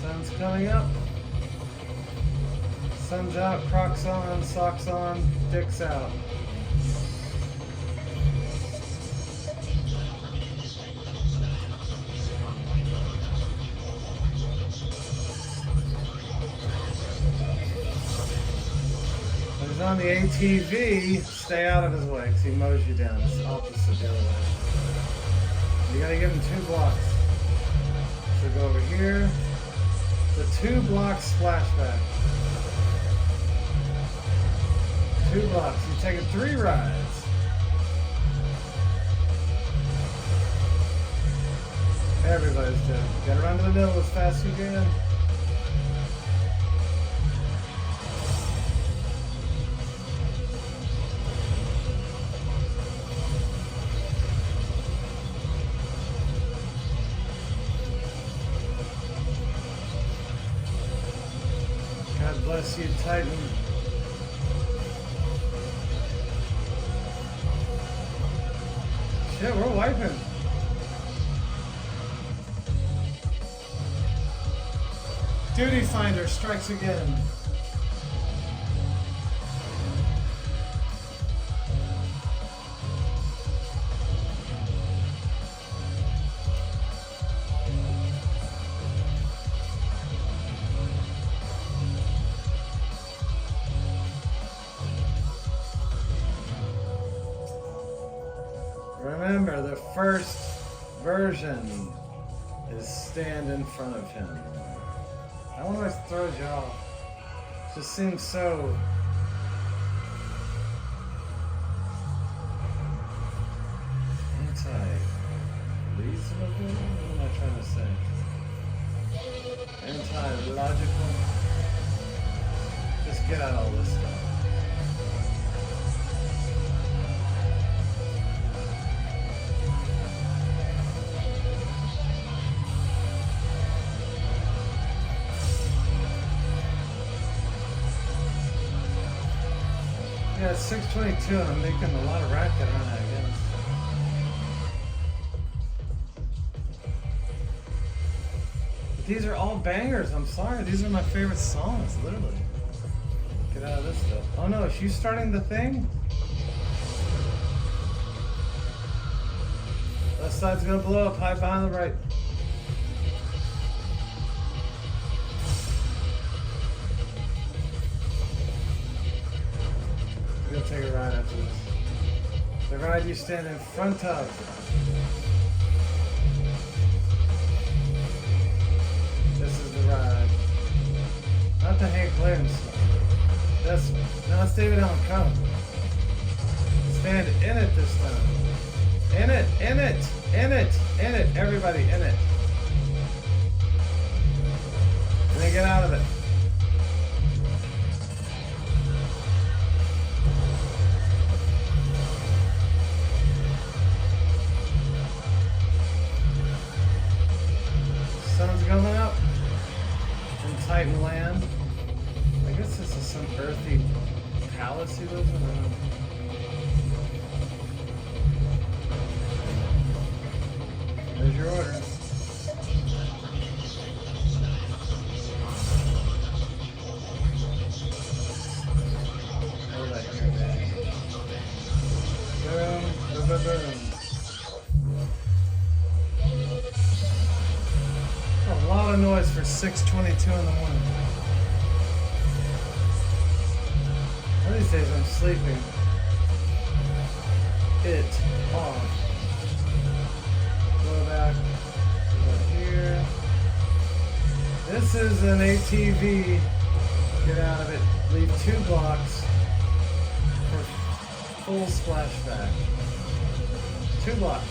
Sun's coming up. Sun's out, Crocs on, socks on, dicks out. When he's on the ATV, stay out of his way because he mows you down. It's opposite the other way. You gotta give him 2 blocks. So go over here. The 2 block splashback. 2 blocks. You're taking 3 rides. Everybody's doing it. Gotta run to the middle as fast as you can. Bless you, Titan. Shit, we're wiping. Duty Finder strikes again. Remember, the first version is stand in front of him. That one always throws you off. Just seems so... anti-reasonable? What am I trying to say? Anti-logical? Just get out all this stuff. Yeah, it's 6:22 and I'm making a lot of racket, aren't I guess? But these are all bangers, I'm sorry. These are my favorite songs, literally. Get out of this stuff. Oh no, is she starting the thing? Left side's gonna blow up, high behind the right. We'll take a ride after this. The ride you stand in front of. This is the ride. Not the Hank Williams. This one. No, it's David Allen Coe. Stand in it this time. In it, in it, in it, in it. Everybody in it. And then get out of it. Sun's coming up in Titan Land. I guess this is some earthy palace he lives in. I don't know. There's your order. Hold that here, man. Boom, boom, boom, boom. A lot of noise for 6:22 in the morning. One of these days I'm sleeping it off. Go back here. This is an ATV. Get out of it. Leave 2 blocks for full splashback. 2 blocks.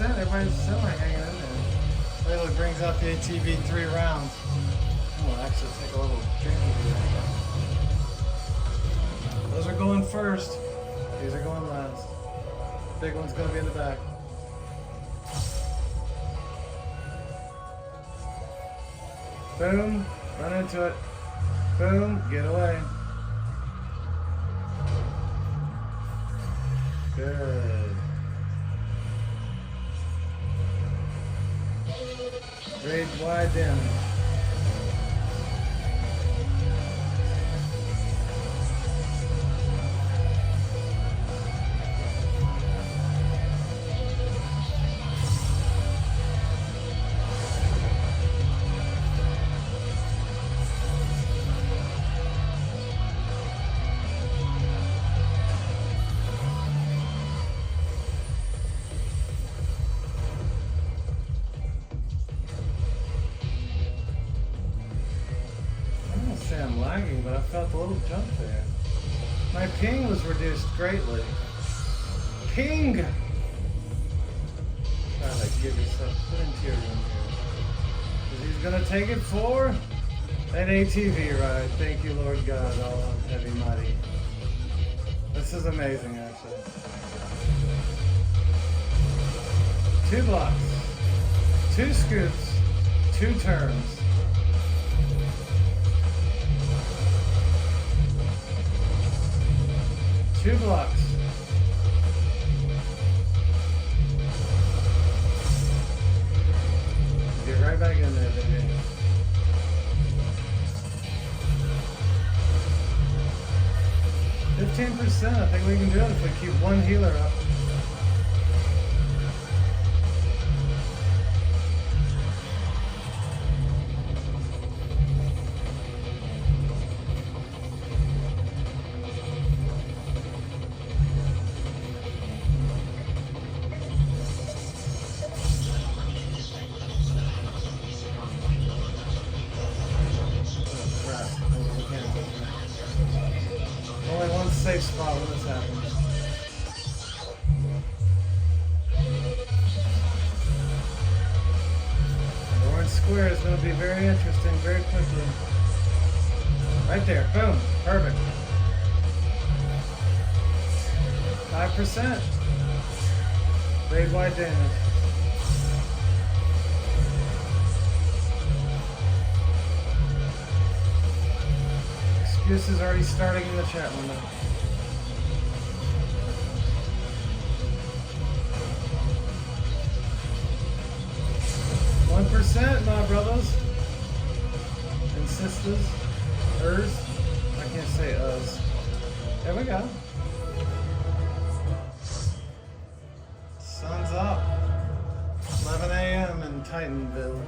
Everybody's still hanging in there. Layla brings out the ATV 3 rounds. We'll actually take a little drink of it. Those are going first. These are going last. Big one's gonna be in the back. Boom, run into it. Boom, get away. Good. Grade wide down. jump there. My ping was reduced greatly. Ping! Try to give yourself, put into your room here. 'Cause he's gonna take it for an ATV ride. Thank you, Lord God, all heavy mighty. This is amazing, actually. 2 blocks, 2 scoops, 2 turns. Two blocks. Get right back in there, baby. %. I think we can do it if we keep one healer up. Only one safe spot when this happens. The orange square is going to be very interesting very quickly. Right there. Boom. Perfect. 5%. Grade wide damage. Excuses already starting in the chat window. %, my brothers and sisters. I can't say us. There we go. Sun's up. 11 a.m. in Titanville.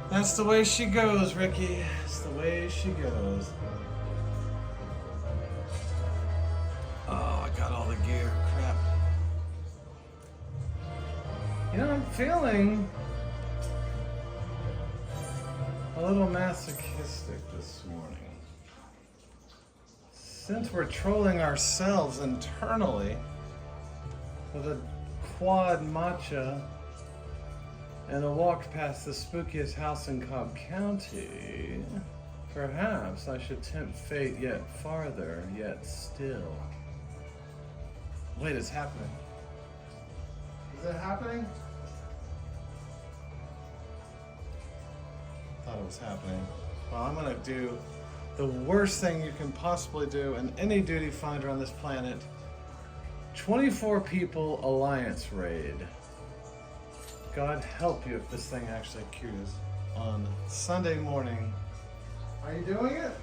That's the way she goes, Ricky. That's the way she goes. Oh, I got all the gear. Crap. You know, I'm feeling a little masochistic this morning. Since we're trolling ourselves internally with a quad matcha and a walk past the spookiest house in Cobb County, perhaps I should tempt fate yet farther, yet still. Wait, it's happening. Is it happening? Thought it was happening. Well, I'm gonna do the worst thing you can possibly do in any duty finder on this planet. 24 people alliance raid. God help you if this thing actually queues on Sunday morning. Are you doing it?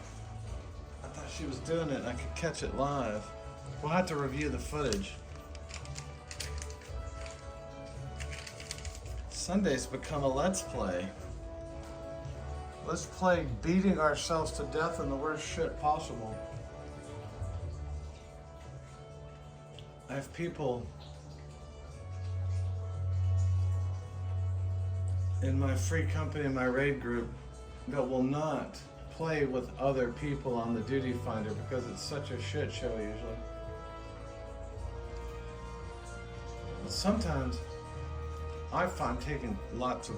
I thought she was doing it and I could catch it live. We'll have to review the footage. Sunday's become a let's play. Let's play beating ourselves to death in the worst shit possible. I have people in my free company, my raid group, that will not play with other people on the duty finder because it's such a shit show usually. But sometimes I find taking lots of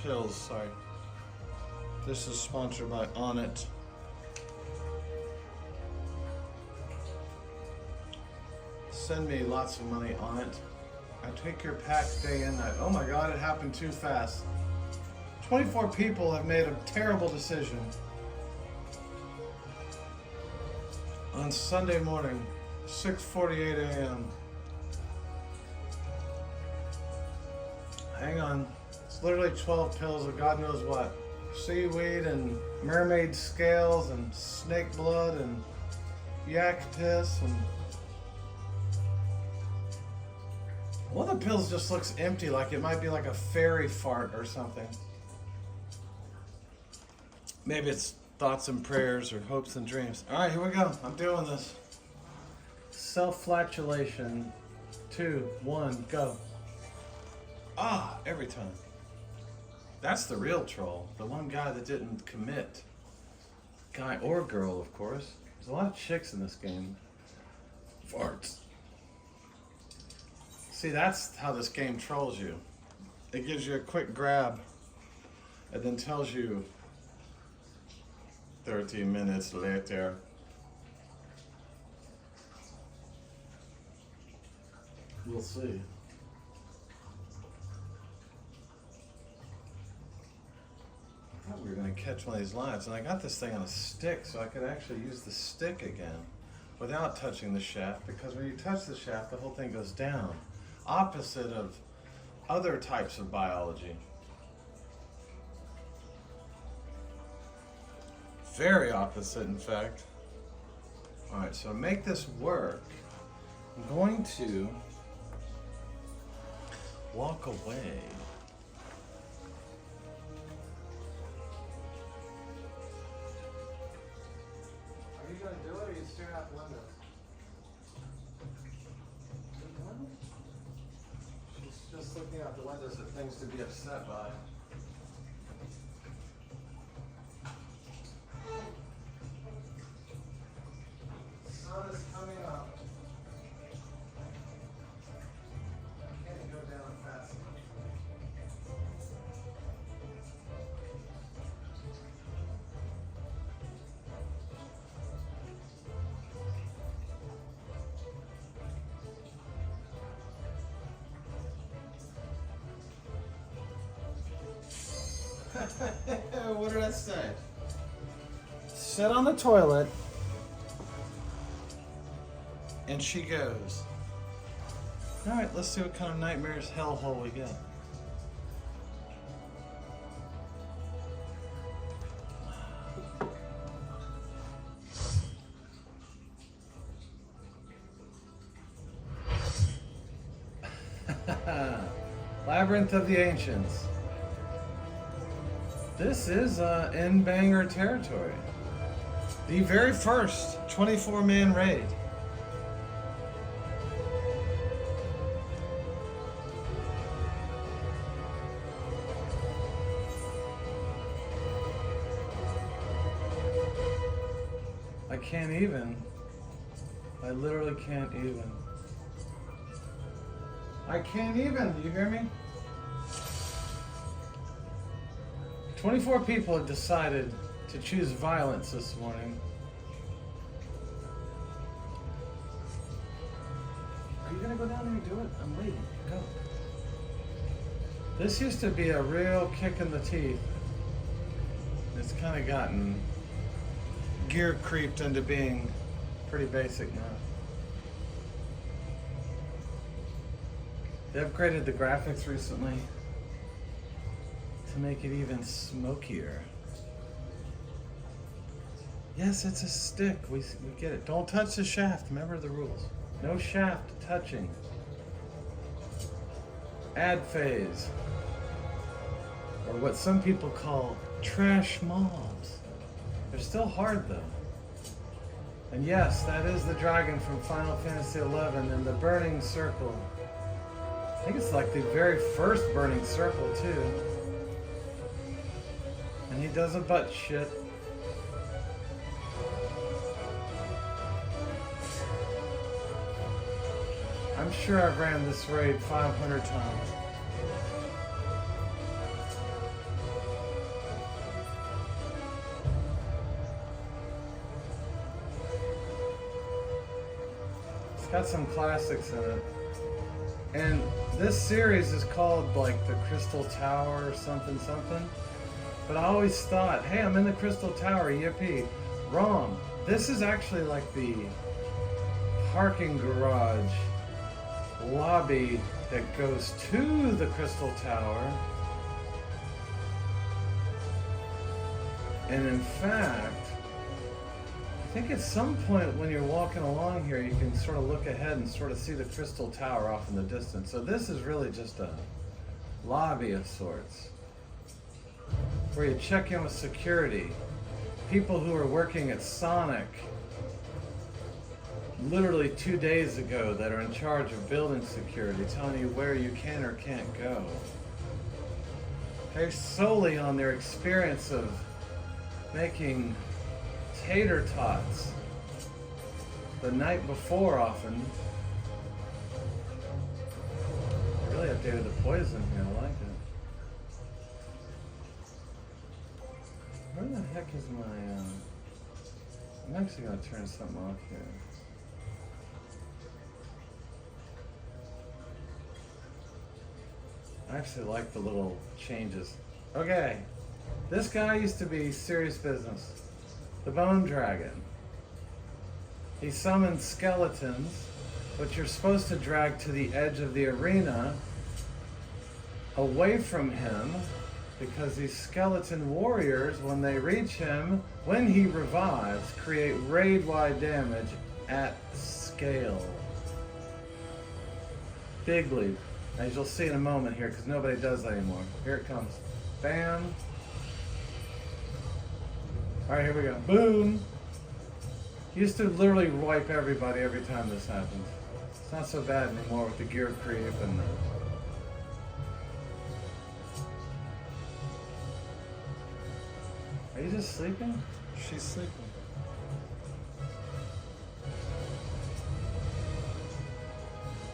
pills, sorry. This is sponsored by Onnit. Send me lots of money on it. I take your pack day and night. Oh my God, it happened too fast. 24 people have made a terrible decision. On Sunday morning, 6:48 a.m. Hang on. It's literally 12 pills of God knows what. Seaweed and mermaid scales and snake blood and yak piss and one of the pills just looks empty, like it might be like a fairy fart or something. Maybe it's thoughts and prayers or hopes and dreams. All right, here we go. I'm doing this. Self-flatulation. 2, 1, go. Ah, every time. That's the real troll. The one guy that didn't commit. Guy or girl, of course. There's a lot of chicks in this game. Farts. See, that's how this game trolls you. It gives you a quick grab and then tells you 30 minutes later. We'll see. I thought we were going to catch one of these lives, and I got this thing on a stick so I could actually use the stick again without touching the shaft, because when you touch the shaft, the whole thing goes down. Opposite of other types of biology. Very opposite, in fact. Alright, so to make this work, I'm going to walk away. Are you going to do it, or are you staring out the window? She's just looking out the windows at things to be upset by. The sun is coming up. I can't go down fast enough. What did I say? Sit on the toilet, and she goes. All right, let's see what kind of nightmares hellhole we get. Labyrinth of the Ancients. This is in Banger territory. The very first 24-man raid. I can't even. I literally can't even. I can't even, you hear me? 24 people have decided to choose violence this morning. Are you gonna go down there and do it? I'm waiting. Go. This used to be a real kick in the teeth. It's kind of gotten gear creeped into being pretty basic now. They upgraded the graphics recently to make it even smokier. Yes, it's a stick. We get it. Don't touch the shaft. Remember the rules. No shaft touching. Ad phase. Or what some people call trash mobs. They're still hard though. And yes, that is the dragon from Final Fantasy XI in the Burning Circle. I think it's like the very first Burning Circle too. And he does a butt shit. I'm sure I've ran this raid 500 times. It's got some classics in it. And this series is called like the Crystal Tower or something. But I always thought, hey, I'm in the Crystal Tower, yippee. Wrong. This is actually like the parking garage lobby that goes to the Crystal Tower. And in fact, I think at some point when you're walking along here, you can sort of look ahead and sort of see the Crystal Tower off in the distance. So this is really just a lobby of sorts, where you check in with security. People who are working at Sonic literally 2 days ago that are in charge of building security, telling you where you can or can't go. based solely on their experience of making tater tots the night before often. They really updated the poison here, I like it. Where the heck is my, I'm actually gonna turn something off here. I actually like the little changes. Okay, this guy used to be serious business. The Bone Dragon. He summons skeletons, which you're supposed to drag to the edge of the arena, away from him, because these skeleton warriors, when they reach him, when he revives, create raid-wide damage at scale. Big leap. As you'll see in a moment here, because nobody does that anymore. Here it comes. Bam. Alright, here we go. Boom. Used to literally wipe everybody every time this happens. It's not so bad anymore with the gear creep and the... Are you just sleeping? She's sleeping.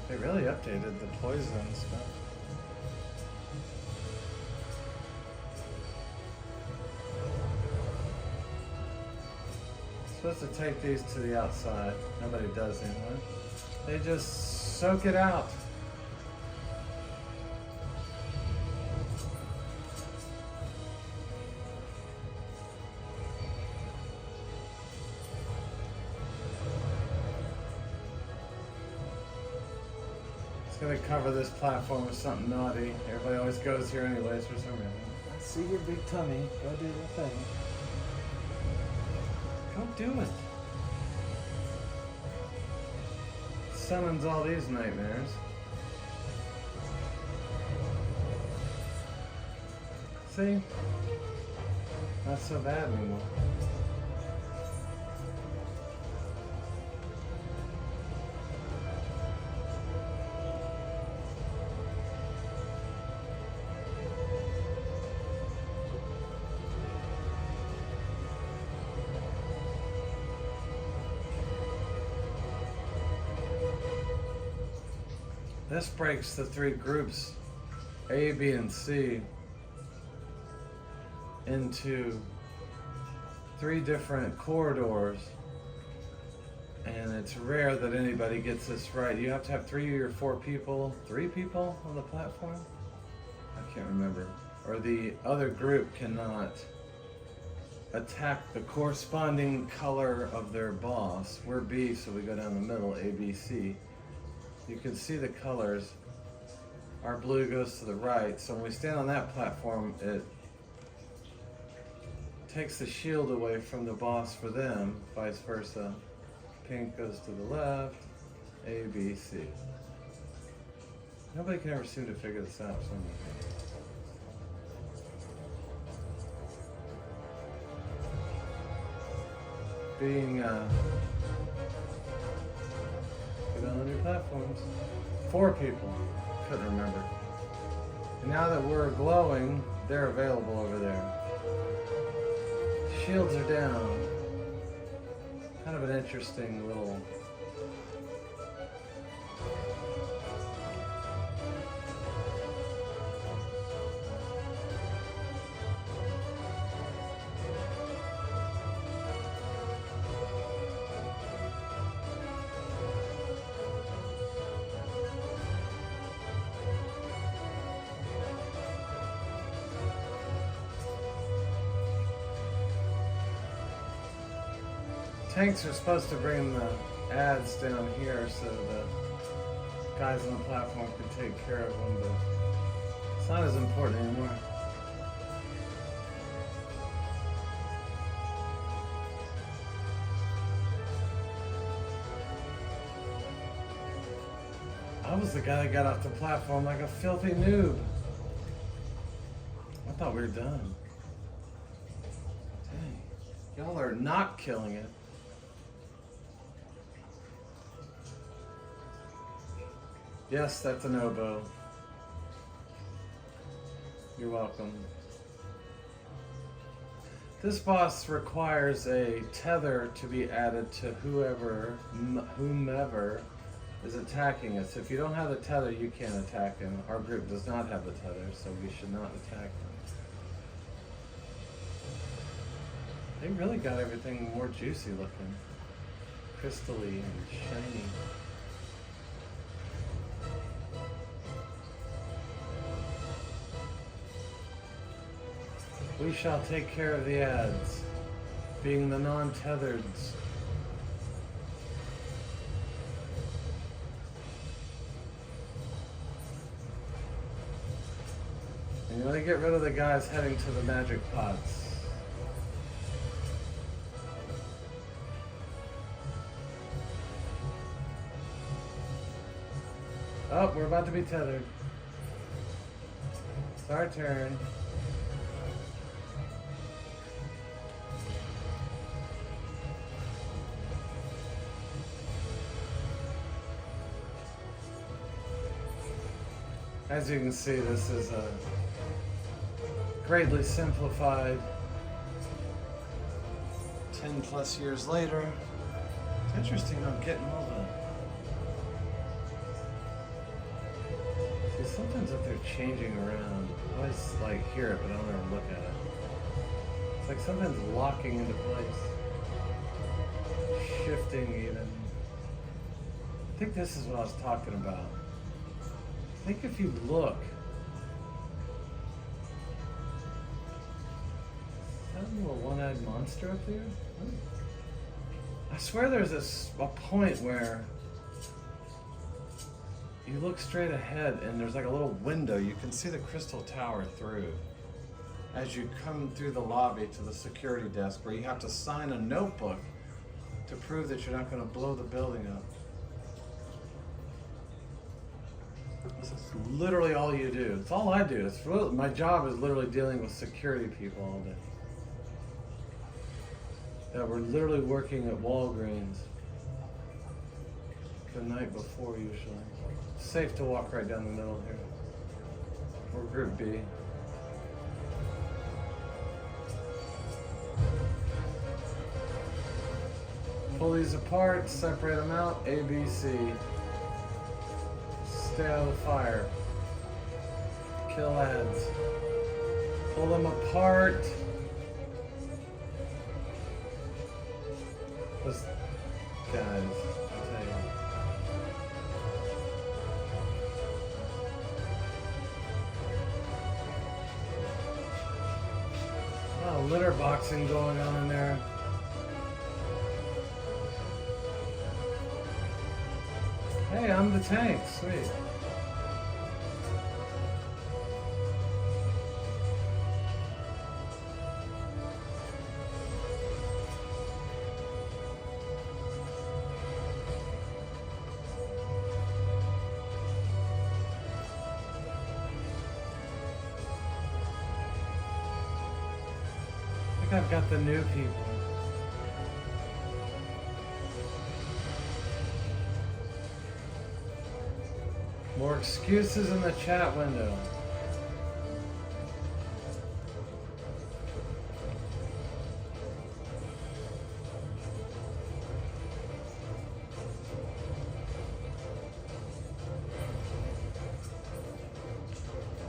They really updated the poison stuff. Supposed to take these to the outside. Nobody does anymore. They just soak it out. Gonna cover this platform with something naughty. Everybody always goes here anyways for some reason. I see your big tummy. Go do the thing. Go do it. Summons all these nightmares. See? Not so bad anymore. This breaks the three groups, A, B, and C, into three different corridors. And it's rare that anybody gets this right. You have to have 3 or 4 people, 3 people on the platform? I can't remember. Or the other group cannot attack the corresponding color of their boss. We're B, so we go down the middle, A, B, C. You can see the colors. Our blue goes to the right, so when we stand on that platform, it takes the shield away from the boss for them, vice versa. Pink goes to the left, A, B, C. Nobody can ever seem to figure this out. So being get on the new platforms. 4 people. Couldn't remember. And now that we're glowing, they're available over there. Shields are down. Kind of an interesting little... Tanks are supposed to bring the ads down here so the guys on the platform can take care of them, but it's not as important anymore. I was the guy that got off the platform like a filthy noob. I thought we were done. Dang. Y'all are not killing it. Yes, that's an oboe. You're welcome. This boss requires a tether to be added to whomever is attacking us. If you don't have the tether, you can't attack him. Our group does not have the tether, so we should not attack them. They really got everything more juicy looking. Crystally and shiny. We shall take care of the ads, being the non-tethereds. And you want to get rid of the guys heading to the magic pots. Oh, we're about to be tethered. It's our turn. As you can see, this is a greatly simplified 10 plus years later. It's interesting I'm getting all the... See, sometimes if they're changing around, I always like hear it, but I don't ever look at it. It's like sometimes locking into place. Shifting even. I think this is what I was talking about. I think if you look, is that a little one-eyed monster up there? I swear there's a point where you look straight ahead and there's like a little window. You can see the crystal tower through as you come through the lobby to the security desk, where you have to sign a notebook to prove that you're not going to blow the building up. This is literally all you do. It's all I do. It's really, my job is literally dealing with security people all day. That we're literally working at Walgreens the night before usually. It's safe to walk right down the middle here. We're Group B. Pull these apart, separate them out, A, B, C. Stay out of the fire. Kill ads. Pull them apart. This, guys, I'll tell you. Oh, litter boxing going on in there. Hey, I'm the tank. Sweet. I think I've got the new people. More excuses in the chat window.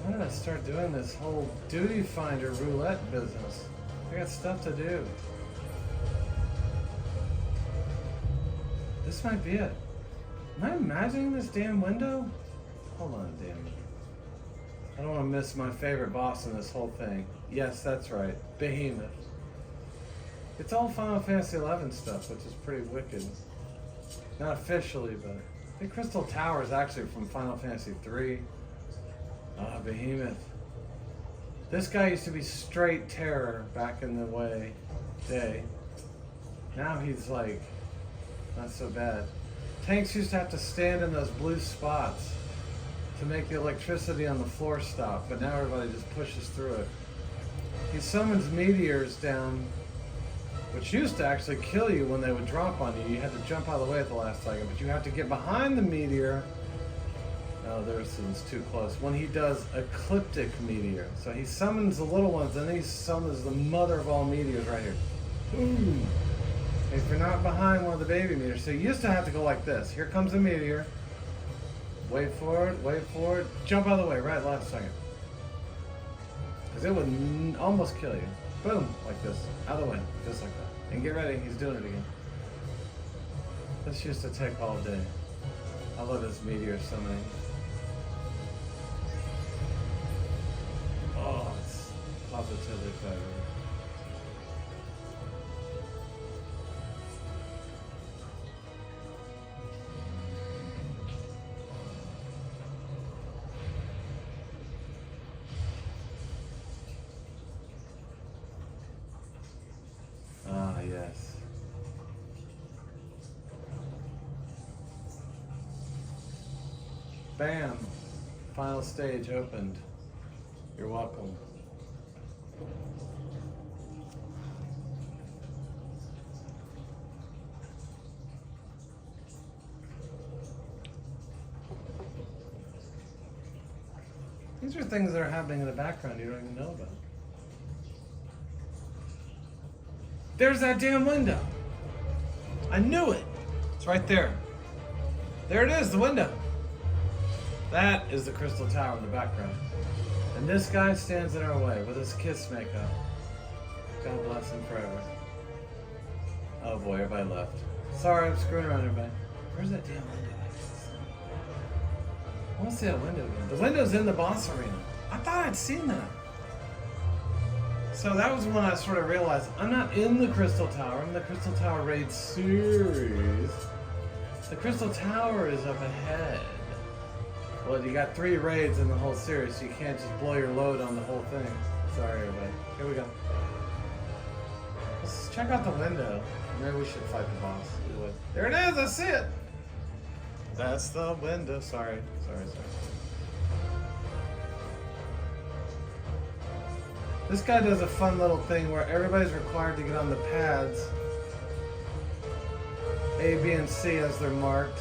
Why did I start doing this whole duty finder roulette business? I got stuff to do. This might be it. Am I imagining this damn window? Hold on, damn it. I don't want to miss my favorite boss in this whole thing. Yes, that's right. Behemoth. It's all Final Fantasy XI stuff, which is pretty wicked. Not officially, but I think Crystal Tower is actually from Final Fantasy III. Behemoth. This guy used to be straight terror back in the day. Now he's like, not so bad. Tanks used to have to stand in those blue spots to make the electricity on the floor stop, but now everybody just pushes through it. He summons meteors down, which used to actually kill you when they would drop on you. You had to jump out of the way at the last second, but you have to get behind the meteor. Oh, this one's too close. When he does ecliptic meteor. So he summons the little ones, and then he summons the mother of all meteors right here. Boom! If you're not behind one of the baby meteors, so you used to have to go like this. Here comes a meteor. Wait for it, jump out of the way, right last second. Because it would almost kill you. Boom, like this, out of the way, just like that. And get ready, he's doing it again. This used to take all day. I love this meteor summoning. Oh, it's positively fabulous. Ah, yes. Bam! Final stage opened. You're welcome. These are things that are happening in the background you don't even know about. There's that damn window. I knew it. It's right there. There it is, the window. That is the Crystal Tower in the background. And this guy stands in our way with his kiss makeup. God bless him forever. Oh boy, everybody left. Sorry, I'm screwing around everybody. Where's that damn window? I want to see that window again. The window's in the boss arena. I thought I'd seen that. So that was when I sort of realized I'm not in the Crystal Tower. I'm in the Crystal Tower Raid series. The Crystal Tower is up ahead. Well, you got 3 raids in the whole series, so you can't just blow your load on the whole thing. Sorry, everybody. Here we go. Let's check out the window. Maybe we should fight the boss. There it is! I see it! That's the window. Sorry. This guy does a fun little thing where everybody's required to get on the pads. A, B, and C as they're marked.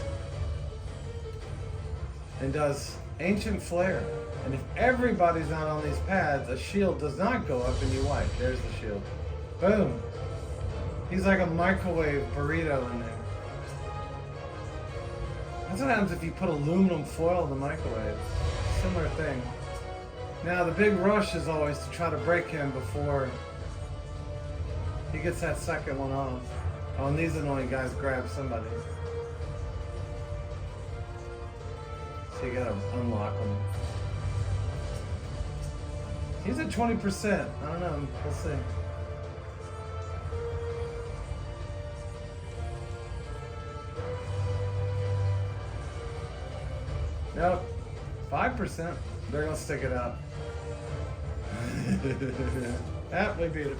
And does Ancient Flare. And if everybody's not on these pads, a shield does not go up and you wipe. There's the shield. Boom. He's like a microwave burrito in there. That's what happens if you put aluminum foil in the microwave. Similar thing. Now the big rush is always to try to break him before he gets that second one off. Oh, and these annoying guys grab somebody. So you gotta unlock him. He's at 20%. I don't know. We'll see. Nope. 5%. They're gonna stick it out. We beat it.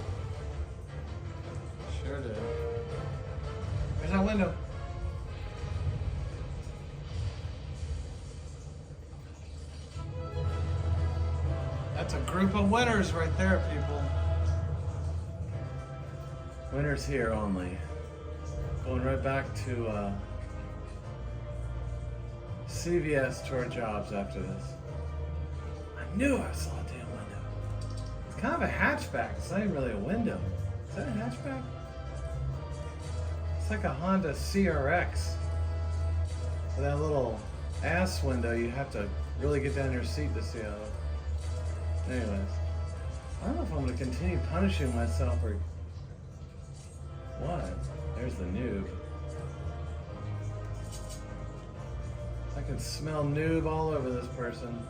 Sure did. There's that window. That's a group of winners right there, people. Winners here only. Going right back to CVS to our jobs after this. I knew I saw a damn window. It's kind of a hatchback. It's not even really a window. Is that a hatchback? It's like a Honda CRX. With that little ass window, you have to really get down your seat to see how. Anyways, I don't know if I'm going to continue punishing myself or what. There's the noob. I can smell noob all over this person.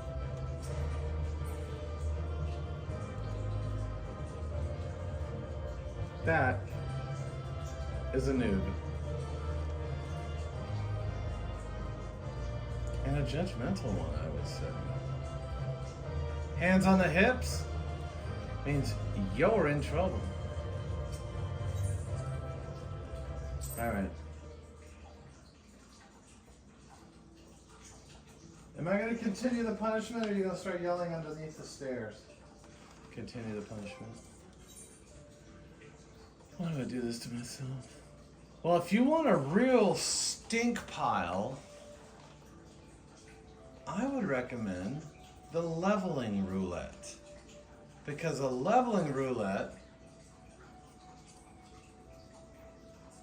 That is a noob. And a judgmental one, I would say. Hands on the hips means you're in trouble. All right. Am I going to continue the punishment, or are you going to start yelling underneath the stairs? Continue the punishment. Why do I do this to myself? Well, if you want a real stink pile, I would recommend the leveling roulette. Because a leveling roulette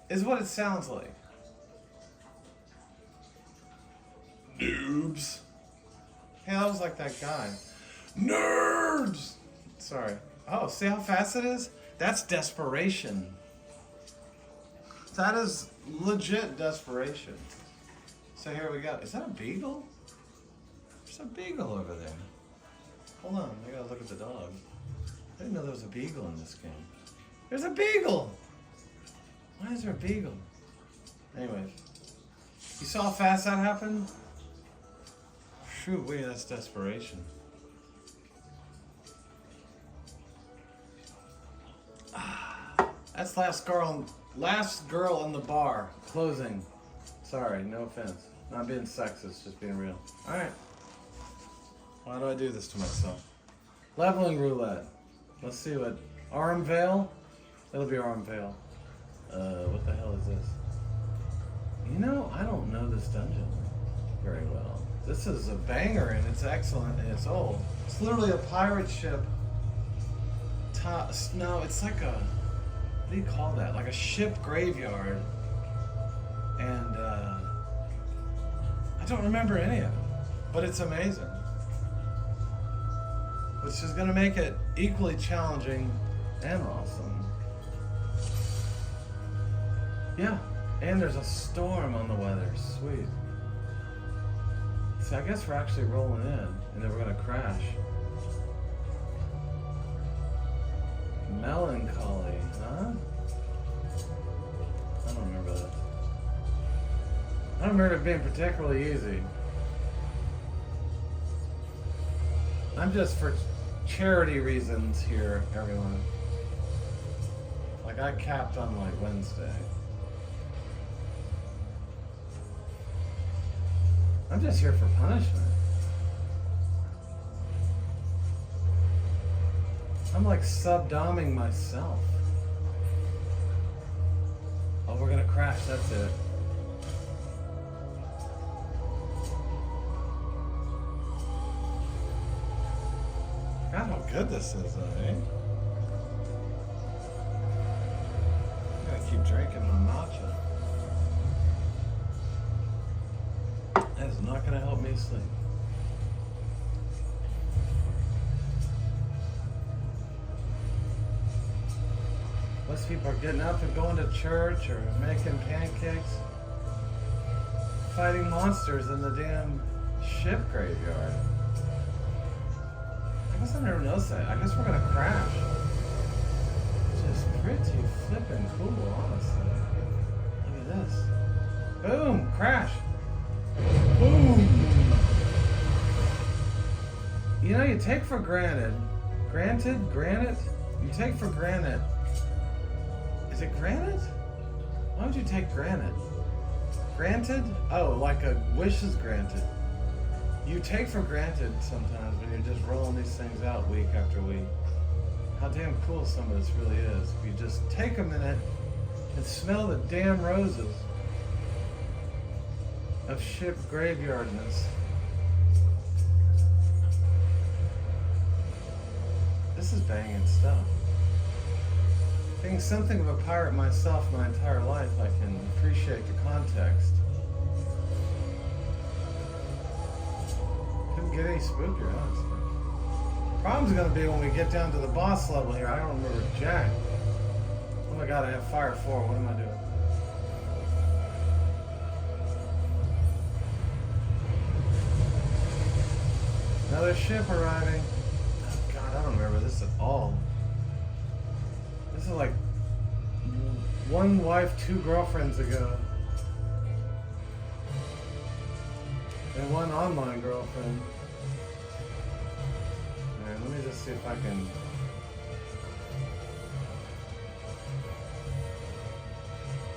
is what it sounds like. Noobs. Hey, that was like that guy. Nerds! Sorry. Oh, see how fast it is? That's desperation. That is legit desperation. So here we go. Is that a beagle? There's a beagle over there. Hold on, I gotta look at the dog. I didn't know there was a beagle in this game. There's a beagle! Why is there a beagle? Anyways. You saw how fast that happened? Shoot, wait, that's desperation. That's last girl in the bar. Closing. Sorry, no offense. Not being sexist, just being real. Alright. Why do I do this to myself? Leveling roulette. Let's see what. Armvale? It'll be Armvale. What the hell is this? You know, I don't know this dungeon very well. This is a banger and it's excellent and it's old. It's literally a pirate ship. No, it's like a, what do you call that? Like a ship graveyard. And I don't remember any of it, but it's amazing. Which is gonna make it equally challenging and awesome. Yeah, and there's a storm on the weather, sweet. So I guess we're actually rolling in, and then we're gonna crash. Melancholy, huh? I don't remember that. I don't remember it being particularly easy. I'm just for charity reasons here, everyone. Like I capped on like Wednesday. I'm just here for punishment. I'm like subdoming myself. Oh, we're gonna crash, that's it. God, how good this is, though, eh? I'm gonna keep drinking my matcha. That is not gonna help me sleep. Most people are getting up and going to church or making pancakes, fighting monsters in the damn ship graveyard. I guess I never noticed that. I guess we're gonna crash. Just pretty flippin' cool, honestly. Look at this. Boom! Crash! Boom! You know, you take for granted. Granted? You take for granted. Is it granite? Why would you take granite? Granted? Oh, like a wish is granted. You take for granted sometimes when you're just rolling these things out week after week. How damn cool some of this really is. If you just take a minute and smell the damn roses of ship graveyardness. This is banging stuff. Being something of a pirate myself my entire life, I can appreciate the context. Couldn't get any spookier, honestly. Problem's gonna be when we get down to the boss level here. I don't remember jack. Oh my god, I have fire 4. What am I doing? Another ship arriving. Oh god, I don't remember this at all. This is like one wife, 2 girlfriends ago. And 1 online girlfriend. Alright, let me just see if I can...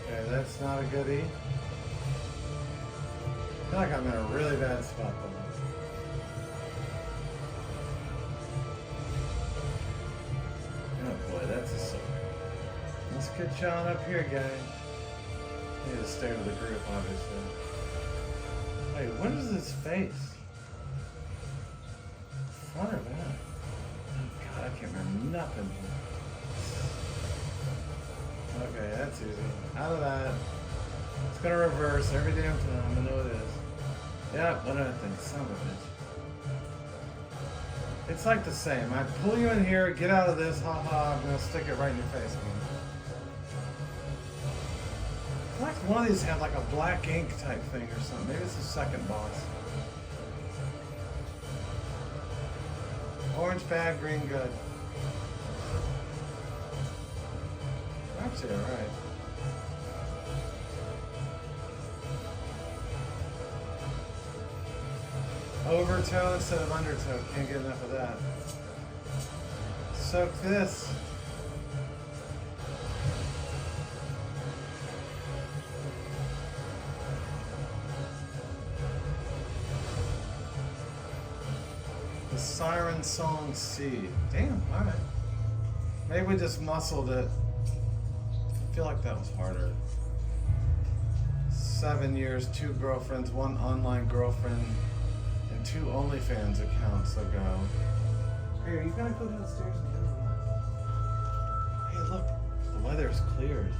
Okay, that's not a goodie. I feel like I'm in a really bad spot though. Oh boy, that's a sucker. Let's get John up here, gang. Need to stay with the group, obviously. Hey, what is his face? Other than that. Oh god, I can't remember nothing. Okay, that's easy. Out of that. It's gonna reverse every damn time. I know it is. Yep, what did I think? Son of a bitch. It's like the same. I pull you in here, get out of this, haha, I'm gonna stick it right in your face again. I feel like one of these had like a black ink type thing or something. Maybe it's the second boss. Orange bad, green good. Actually, alright. Overtow instead of undertow. Can't get enough of that. Soak this. The Siren Song C. Damn, alright. Maybe we just muscled it. I feel like that was harder. 7 years, 2 girlfriends, 1 online girlfriend, and 2 OnlyFans accounts ago. Hey, are you gonna go downstairs and get them? Hey, look, the weather's cleared.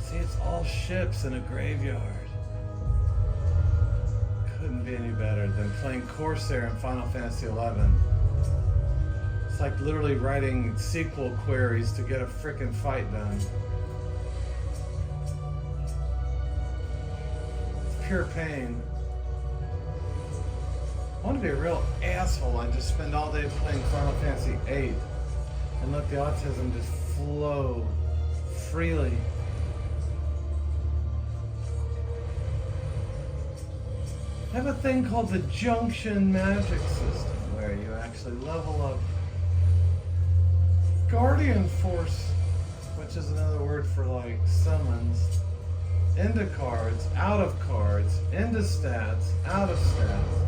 See, it's all ships in a graveyard. Couldn't be any better than playing Corsair in Final Fantasy XI. It's like literally writing sequel queries to get a frickin' fight done. It's pure pain. I want to be a real asshole and just spend all day playing Final Fantasy VIII and let the autism just flow freely. I have a thing called the Junction Magic System where you actually level up Guardian Force, which is another word for like summons, into cards, out of cards, into stats, out of stats.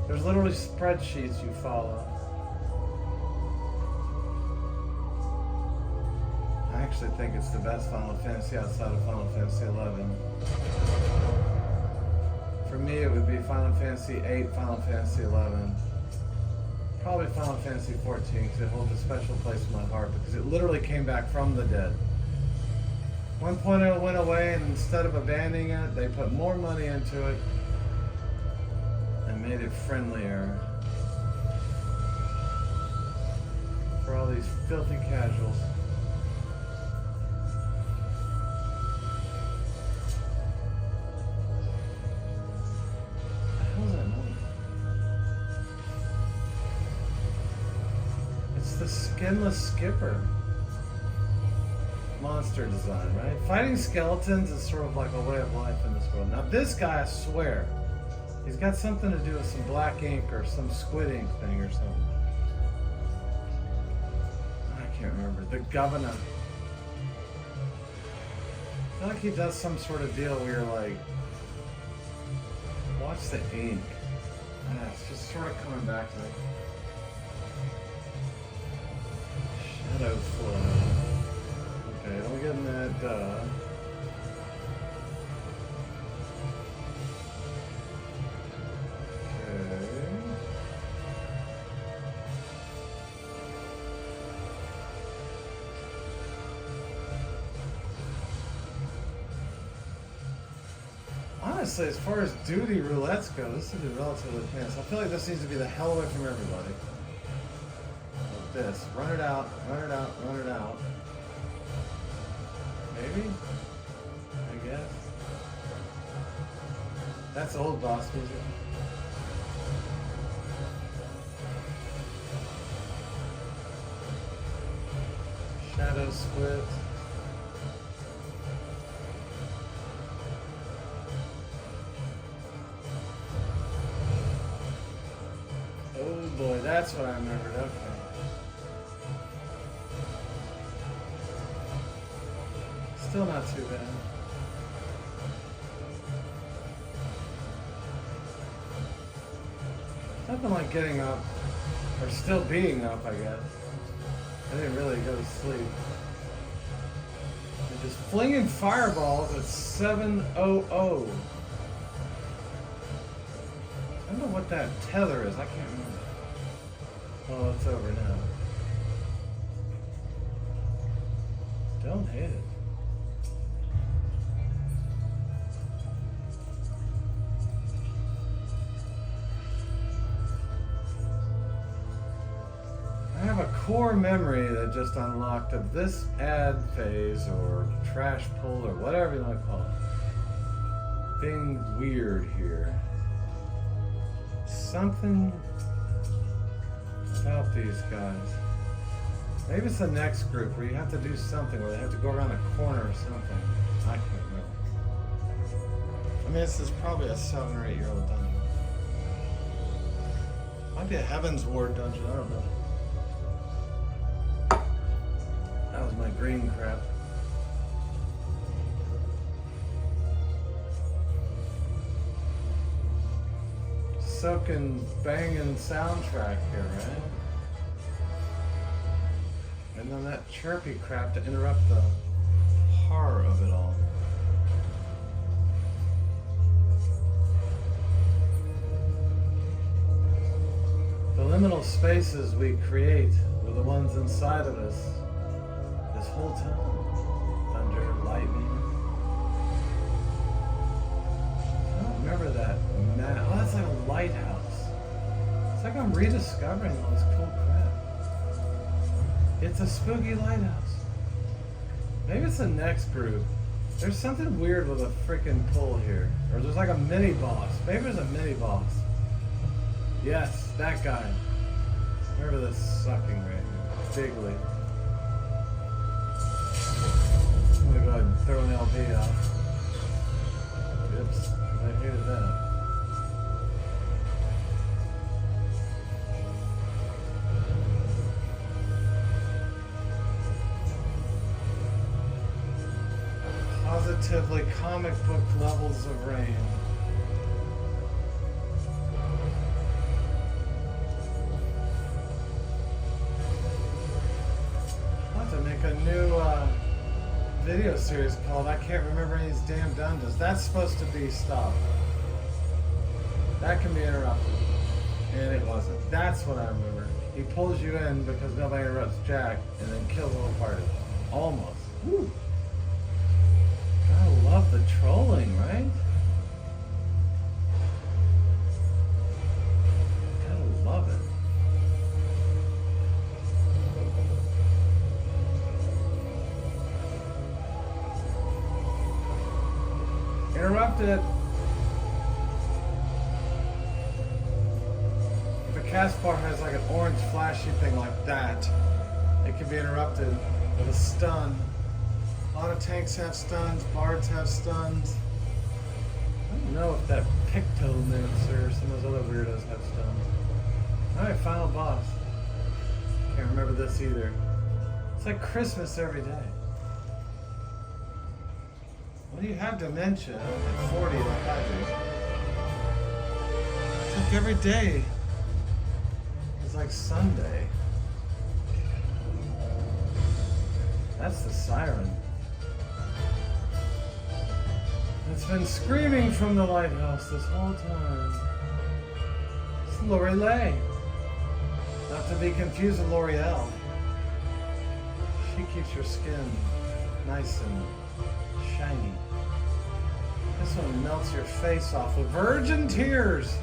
There's literally spreadsheets you follow. I actually think it's the best Final Fantasy outside of Final Fantasy XI. For me, it would be Final Fantasy VIII, Final Fantasy XI. Probably Final Fantasy XIV, because it holds a special place in my heart, because it literally came back from the dead. 1.0 went away, and instead of abandoning it, they put more money into it and made it friendlier for all these filthy casuals. The Skinless Skipper monster design, right? Fighting skeletons is sort of like a way of life in this world. Now this guy, I swear, he's got something to do with some black ink or some squid ink thing or something. I can't remember. The Governor. I feel like he does some sort of deal where you're like, watch the ink. It's just sort of coming back to me. Shadow flow. Okay, don't get in that, Okay. Honestly, as far as duty roulettes go, this is relatively advanced. I feel like this needs to be the hell away from everybody. This. Run it out, run it out, run it out. Maybe? I guess. That's old boss music. Shadow split. Oh boy, that's what I remembered. Okay. Still not too bad. Nothing like getting up, or still being up, I guess. I didn't really go to sleep. And just flinging fireballs at 7:00. that tether is. I can't remember. Oh, it's over now. Don't hit it. I have a core memory that just unlocked of this ad phase or trash pull or whatever you want to call it. Being weird here. Something about these guys. Maybe it's the next group where you have to do something, where they have to go around a corner or something. I can't remember. I mean, this is probably a 7 or 8 year old dungeon. Might be a Heaven's Ward dungeon, I don't know. That was my green crap. Soaking, banging soundtrack here, right? And then that chirpy crap to interrupt the horror of it all. The liminal spaces we create were the ones inside of us this whole time. Thunder, lightning. I don't remember that. Oh, that's like a lighthouse. It's like I'm rediscovering all this cool crap. It's a spooky lighthouse. Maybe it's the next group. There's something weird with a freaking pull here. Or there's like a mini boss. Maybe there's a mini boss. Yes, that guy. Remember this sucking right here. Bigly. I'm gonna go ahead and throw an LP out. Oops, I hated that. Positively comic book levels of rain. I'll have to make a new video series called I Can't Remember Any of These Damn Dungeons. That's supposed to be stopped. That can be interrupted. And it wasn't. That's what I remember. He pulls you in because nobody interrupts Jack and then kills the whole party. Almost. Woo. I love the trolling, right? Gotta love it. Interrupt it. If a cast bar has like an orange flashy thing like that, it can be interrupted with a stun. A lot of tanks have stuns, bards have stuns. I don't know if that Pictomancer or some of those other weirdos have stuns. Alright, final boss. Can't remember this either. It's like Christmas every day. Well, you have dementia at 40 like I do. It's like every day is like Sunday. That's the siren. It's been screaming from the lighthouse this whole time. It's Lorelei. Not to be confused with L'Oreal. She keeps your skin nice and shiny. This one melts your face off with virgin tears.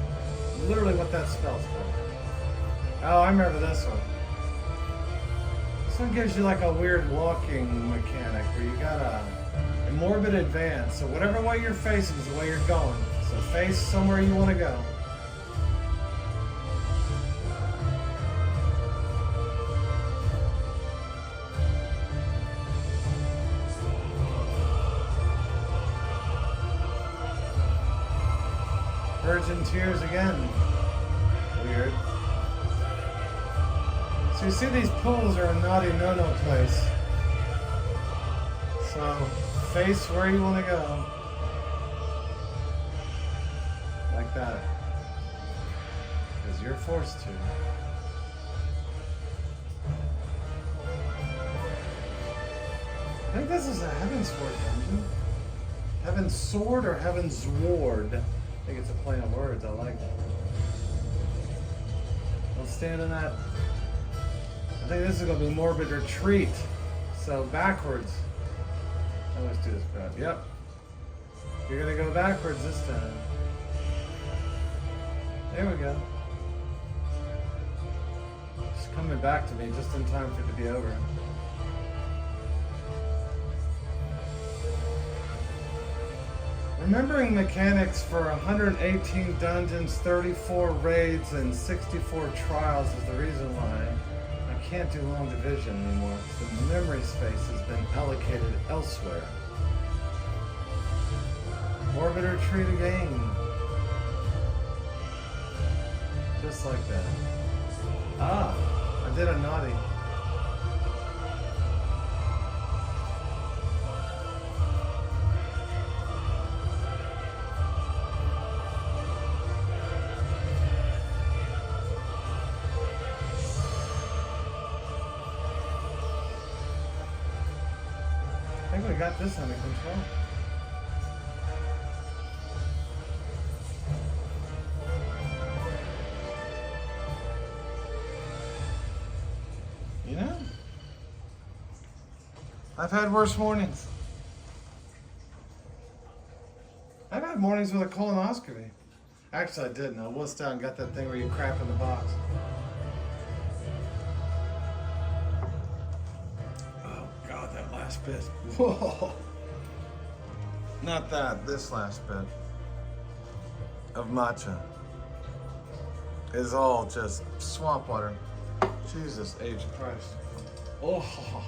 Literally what that spells for. Oh, I remember this one. This one gives you like a weird walking mechanic where you got a morbid advance. So whatever way you're facing is the way you're going. So face somewhere you want to go. Virgin tears again. Weird. So you see these pulls are a naughty no-no place. So face where you want to go. Like that. Because you're forced to. I think this is a Heaven's Ward dungeon. Heaven's Sword or Heaven's Ward. I think it's a play on words. I like that. stand in that. I think this is gonna be morbid retreat. So backwards. I always do this bad. Yep. You're gonna go backwards this time. There we go. It's coming back to me just in time for it to be over. Remembering mechanics for 118 dungeons, 34 raids, and 64 trials is the reason why I can't do long division anymore. The memory space has been allocated elsewhere. Morbid retreat again. Just like that. Ah, I did a naughty. I think we got this under control. You know, I've had worse mornings. I've had mornings with a colonoscopy. Actually, I didn't. I wussed out and got that thing where you crap in the box. Last bit. Whoa! Not that, this last bit of matcha is all just swamp water. Jesus, age of Christ. Oh!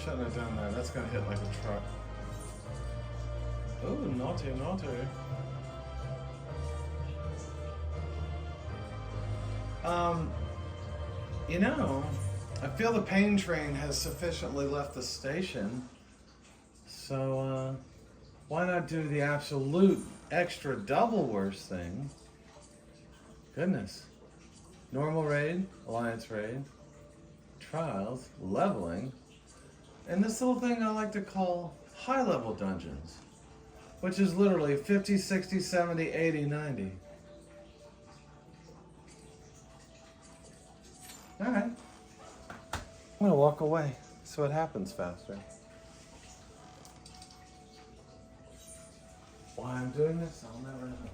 Shouldn't have done that. That's gonna hit like a truck. Oh, naughty, naughty. You know, I feel the pain train has sufficiently left the station, so why not do the absolute extra double worst thing? Goodness. Normal raid, alliance raid, trials, leveling, and this little thing I like to call high level dungeons, which is literally 50, 60, 70, 80, 90. All right. I'm gonna walk away so it happens faster. Why I'm doing this, I'll never know.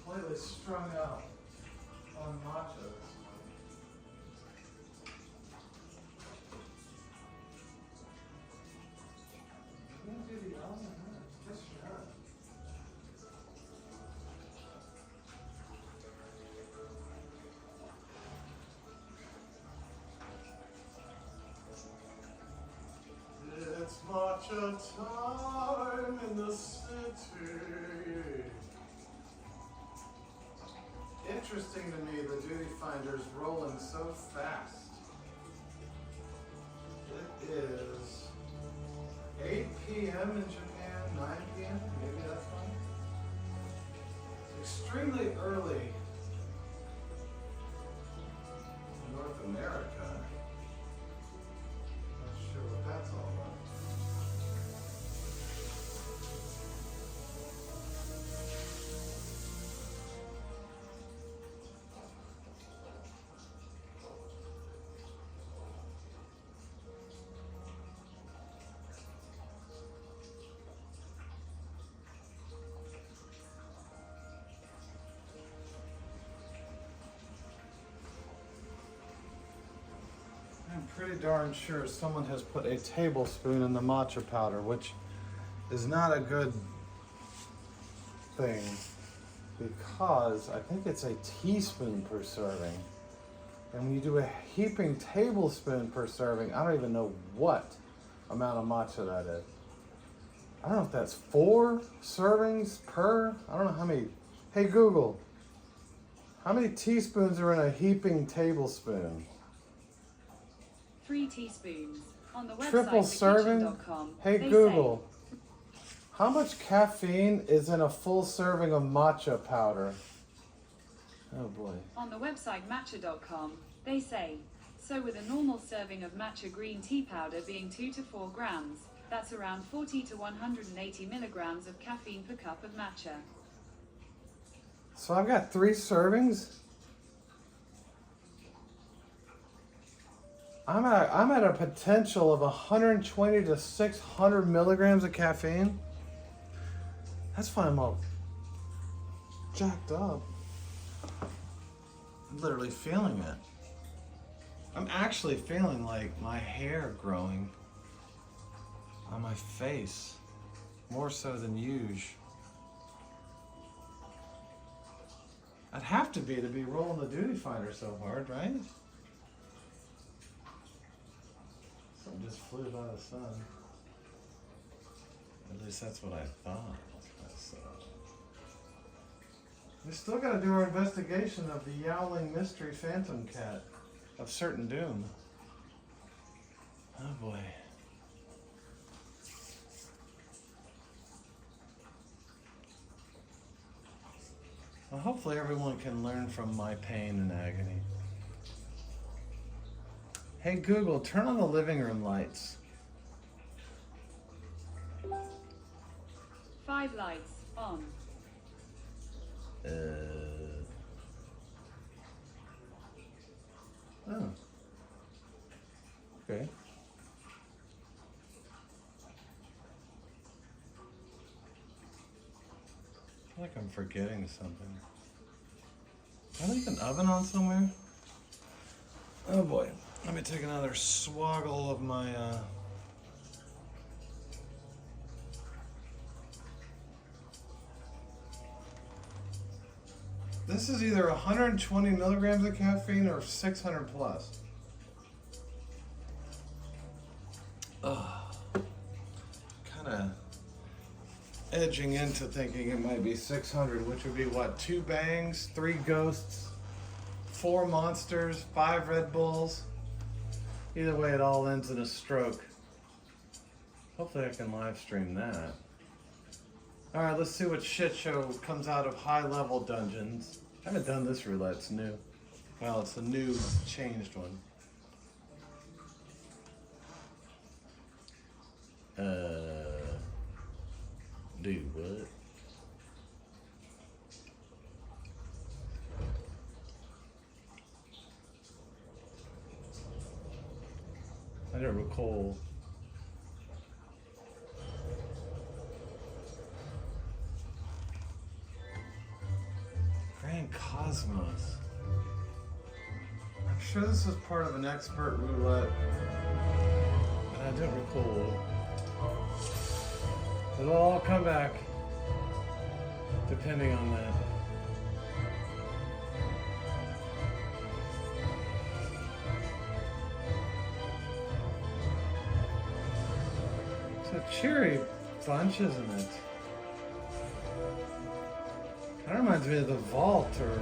Completely strung out on matcha. It's matcha time in the city. Interesting to me, the duty finder's rolling so fast. It is 8 p.m. in Japan, 9 p.m. Maybe that's fine. It's extremely early in North America. Not sure what that's all about. I'm pretty darn sure someone has put a tablespoon in the matcha powder, which is not a good thing because I think it's a teaspoon per serving. And when you do a heaping tablespoon per serving, I don't even know what amount of matcha that is. I don't know if that's 4 servings per, I don't know how many. Hey Google, how many teaspoons are in a heaping tablespoon? 3 teaspoons. On the website, Triple serving? thekitchen.com, Hey they Google, how much caffeine is in a full serving of matcha powder? Oh boy. On the website matcha.com, they say. So with a normal serving of matcha green tea powder being 2 to 4 grams, that's around 40 to 180 milligrams of caffeine per cup of matcha. So I've got 3 servings. I'm at a potential of 120 to 600 milligrams of caffeine. That's why I'm all jacked up. I'm literally feeling it. I'm actually feeling like my hair growing on my face, more so than usual. I'd have to be rolling the Duty Finder so hard, right? Something just flew by the sun. At least that's what I thought. We still gotta do our investigation of the Yowling Mystery Phantom Cat of Certain Doom. Oh boy. Well, hopefully everyone can learn from my pain and agony. Hey Google, turn on the living room lights. 5 lights on. Oh. Okay. I feel like I'm forgetting something. Did I leave an oven on somewhere? Oh boy. Let me take another swoggle of my This is either 120 milligrams of caffeine or 600 plus. Ugh. Kind of edging into thinking it might be 600, which would be what? 2 bangs, 3 ghosts, 4 monsters, 5 Red Bulls. Either way, it all ends in a stroke. Hopefully I can live stream that. Alright, let's see what shit show comes out of High Level Dungeons. I haven't done this roulette, it's new. Well, it's a new, changed one. Do what? I don't recall. Grand Cosmos. I'm sure this is part of an expert roulette, but I don't recall. It'll all come back, depending on that. It's a cheery bunch, isn't it? That reminds me of The Vault, or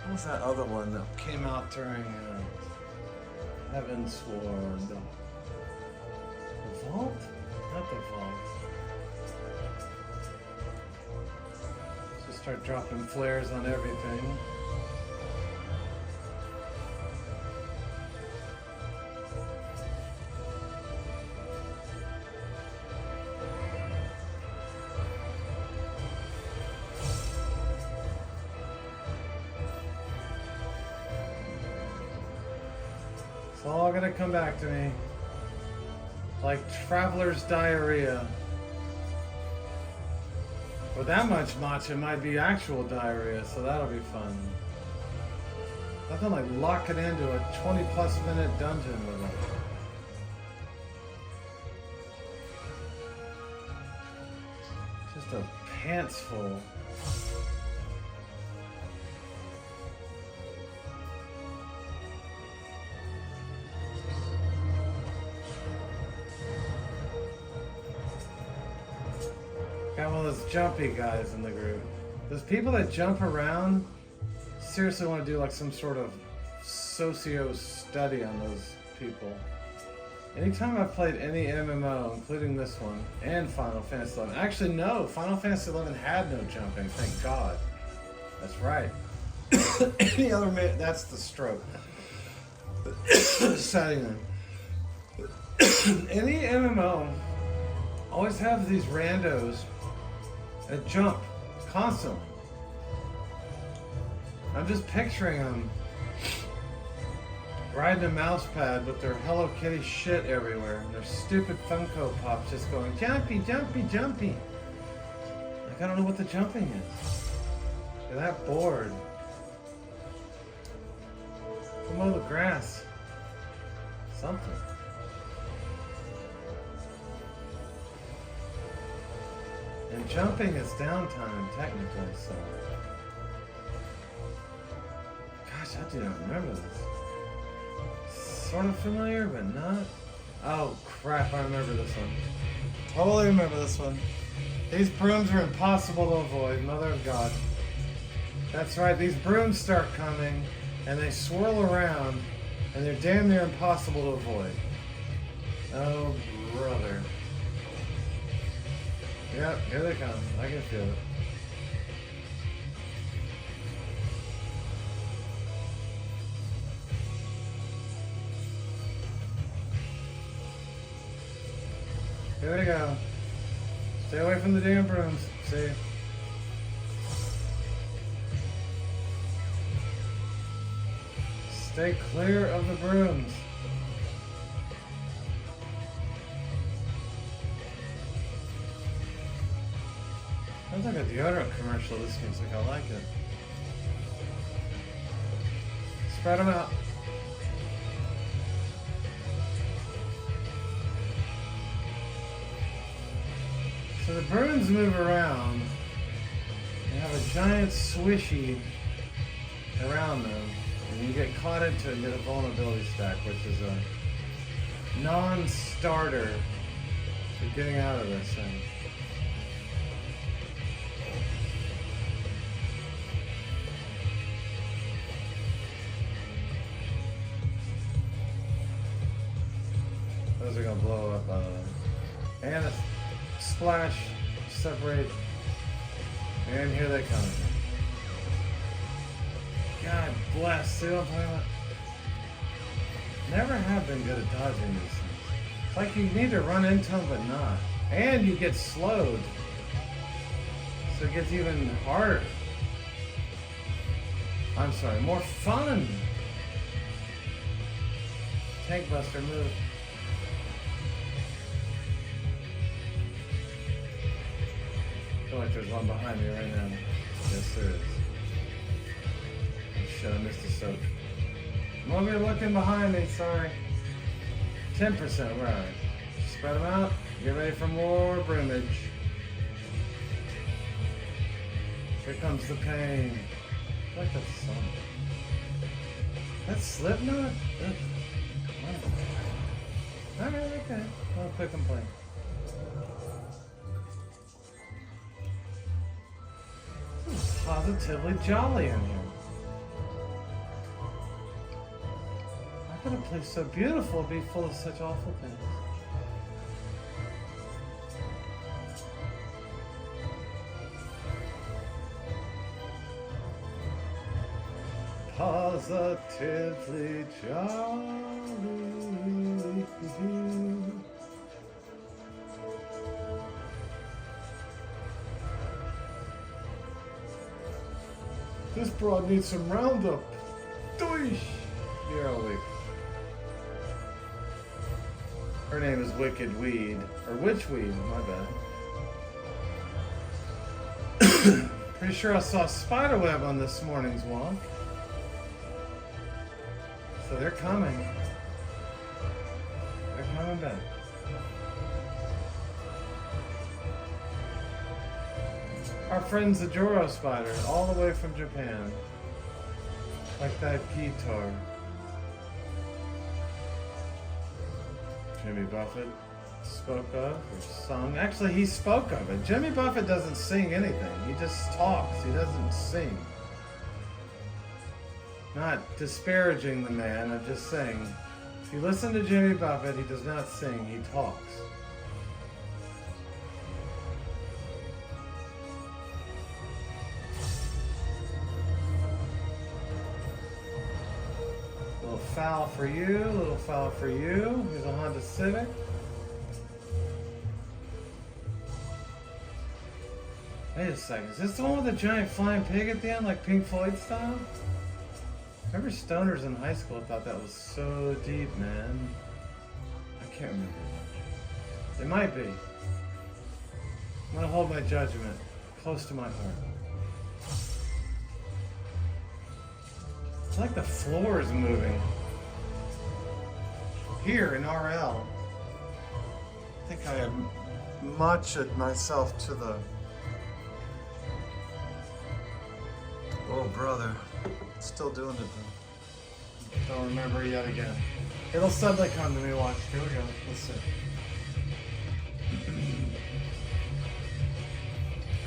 what was that other one that came out during Heavensward? The Vault? Not The Vault. Just start dropping flares on everything. It's all gonna come back to me. Like traveler's diarrhea. With that much matcha, might be actual diarrhea, so that'll be fun. Nothing like locking into a 20+ minute dungeon with it. Just a pants full. Got one of those jumpy guys in the group. Those people that jump around seriously want to do like some sort of socio study on those people. Anytime I've played any MMO, including this one, and Final Fantasy XI. Actually, no, Final Fantasy XI had no jumping, thank God. That's right. Any other that's the stroke. Setting in. Any MMO always have these randos that jump constantly. I'm just picturing them riding a mouse pad with their Hello Kitty shit everywhere and their stupid Funko Pops just going jumpy, jumpy, jumpy. Like, I don't know what the jumping is. They're that bored. Go mow the grass. Something. And jumping is downtime, technically, so. Gosh, I do not remember this. Sort of familiar, but not. Oh, crap, I remember this one. Totally remember this one. These brooms are impossible to avoid, Mother of God. That's right, these brooms start coming, and they swirl around, and they're damn near impossible to avoid. Oh, brother. Yep, here they come. I can feel it. Here we go. Stay away from the damn brooms. See? Stay clear of the brooms. Sounds like a deodorant commercial, this music. I like it. Spread them out. So the brooms move around. They have a giant swishy around them. And you get caught into it and get a vulnerability stack, which is a non-starter for getting out of this thing. Those are gonna blow up, by the way. And a splash, separate, and here they come. God bless, see what I'm talking about? Never have been good at dodging these things. It's like you need to run into them, but not. And you get slowed. So it gets even harder. I'm sorry, more fun. Tank Buster, move. I feel like there's one behind me right now. Yes, there is. Oh, shit, I missed the soap. I'm over here looking behind me, sorry. 10%, we're alright. Spread them out. Get ready for more broomage. Here comes the pain. I like that song. That's Slipknot? Alright, okay. I'll quick and play. This is positively jolly in here. How could a place so beautiful be full of such awful things? Positively jolly. This broad needs some Roundup. Doish! Here I'll wait. Her name is Wicked Weed. Or Witchweed, my bad. Pretty sure I saw a spiderweb on this morning's walk. So they're coming. They're coming back. Our friends the Joro spider, all the way from Japan. Like that guitar. Jimmy Buffett spoke of or sung. Actually, he spoke of it. Jimmy Buffett doesn't sing anything. He just talks. He doesn't sing. Not disparaging the man, I'm just saying, if you listen to Jimmy Buffett, he does not sing, he talks. foul for you, a little foul for you. Here's a Honda Civic. Wait a second, is this the one with the giant flying pig at the end, like Pink Floyd style? Remember stoners in high school thought that was so deep, man. I can't remember. It might be. I'm gonna hold my judgment close to my heart. It's like the floor is moving. Here in RL. I think I had matched myself to the... Oh, brother. Still doing it though. Don't remember yet again. It'll suddenly come to me, watch. Here we go. Let's see.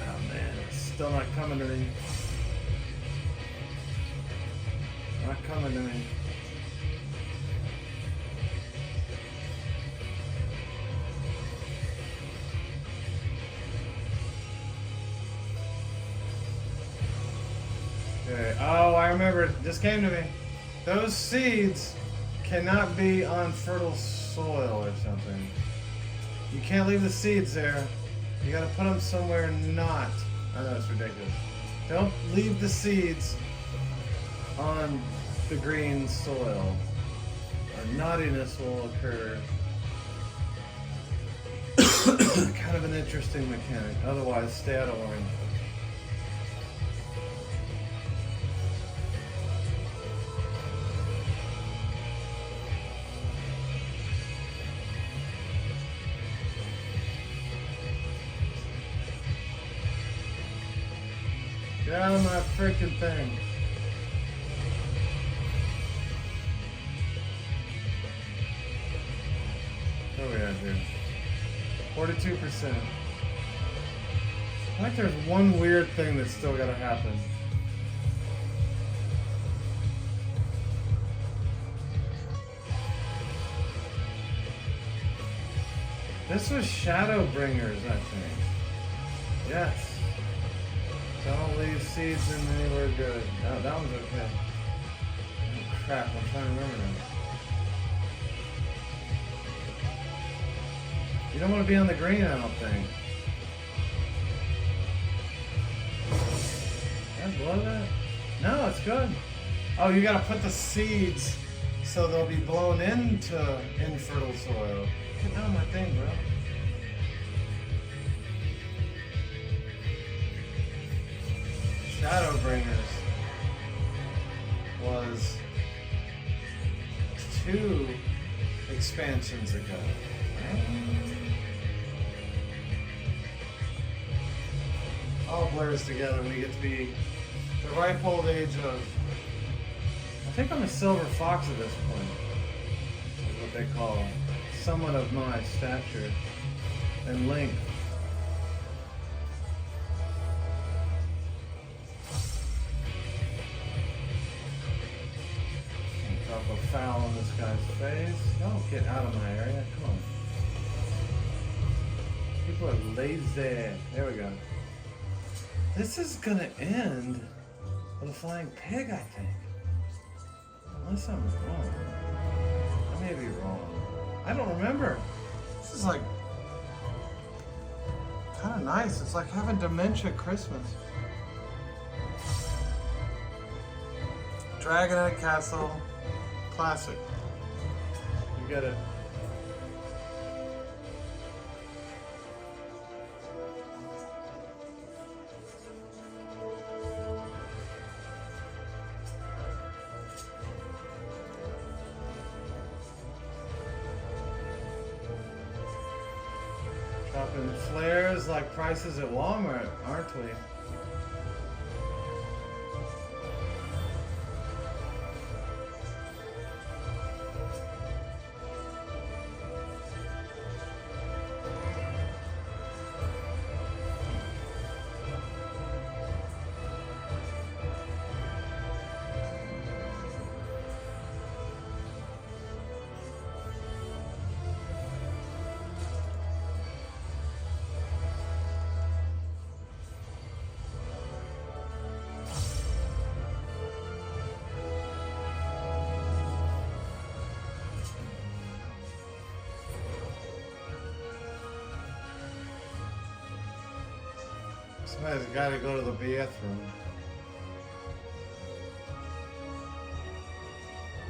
Oh man, it's still not coming to me. Not coming to me. Okay. Oh, I remember. It just came to me. Those seeds cannot be on fertile soil or something. You can't leave the seeds there. You gotta put them somewhere not. I know it's ridiculous. Don't leave the seeds on the green soil, or naughtiness will occur. Kind of an interesting mechanic. Otherwise, stay out of orange. Get out of my freaking thing. What are we at here? 42%. I think there's one weird thing that's still gotta happen. This was Shadowbringers, I think. Yes. Don't leave seeds in anywhere good. That one's okay. Oh crap, I'm trying to remember now. You don't want to be on the green, I don't think. Did I blow that? No, it's good. Oh, you gotta put the seeds so they'll be blown into infertile soil. Get down my thing, bro. Shadowbringers was 2 expansions ago. All blurs together. We get to be the ripe old age of... I think I'm a silver fox at this point. That's what they call someone of my stature and length. Drop a foul on this guy's face. Don't get out of my area. Come on. People are lazy. There we go. This is gonna end with a flying pig, I think. Unless I'm wrong. I may be wrong. I don't remember. This is like kind of nice. It's like having dementia Christmas. Dragon at a castle. Classic. You get it. Dropping flares like prices at Walmart, aren't we? Somebody's got to go to the bathroom.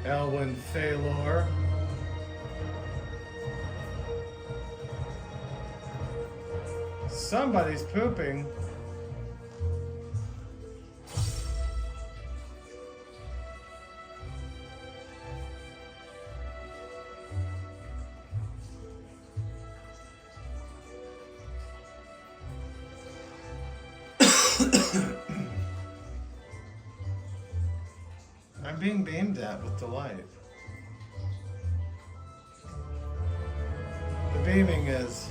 Elwyn Faylor. Somebody's pooping. I'm being beamed at with delight. The beaming is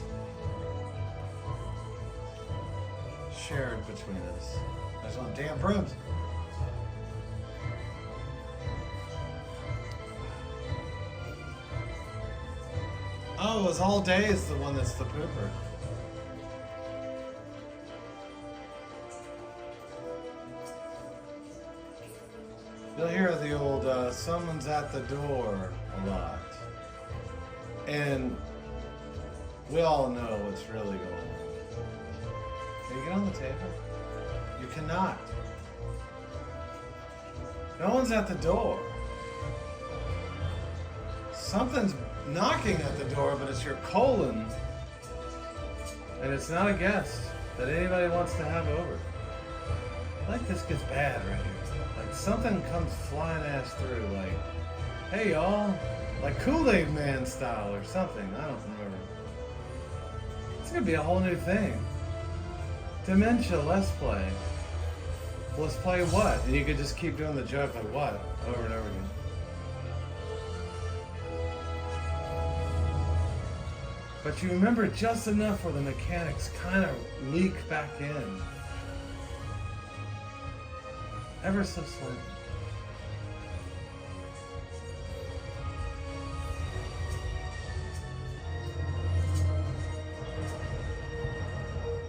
shared between us. I just want damn brooms. Oh, it was all day is the one that's the pooper. You'll hear the old, someone's at the door a lot. And we all know what's really going on. Can you get on the table? You cannot. No one's at the door. Something's knocking at the door, but it's your colon. And it's not a guest that anybody wants to have over. Like this gets bad right here. Like something comes flying ass through, like, hey y'all, like Kool-Aid Man style or something. I don't remember. It's gonna be a whole new thing. Dementia, let's play. Let's play what? And you could just keep doing the joke like what? Over and over again. But you remember just enough where the mechanics kind of leak back in. Ever so slightly.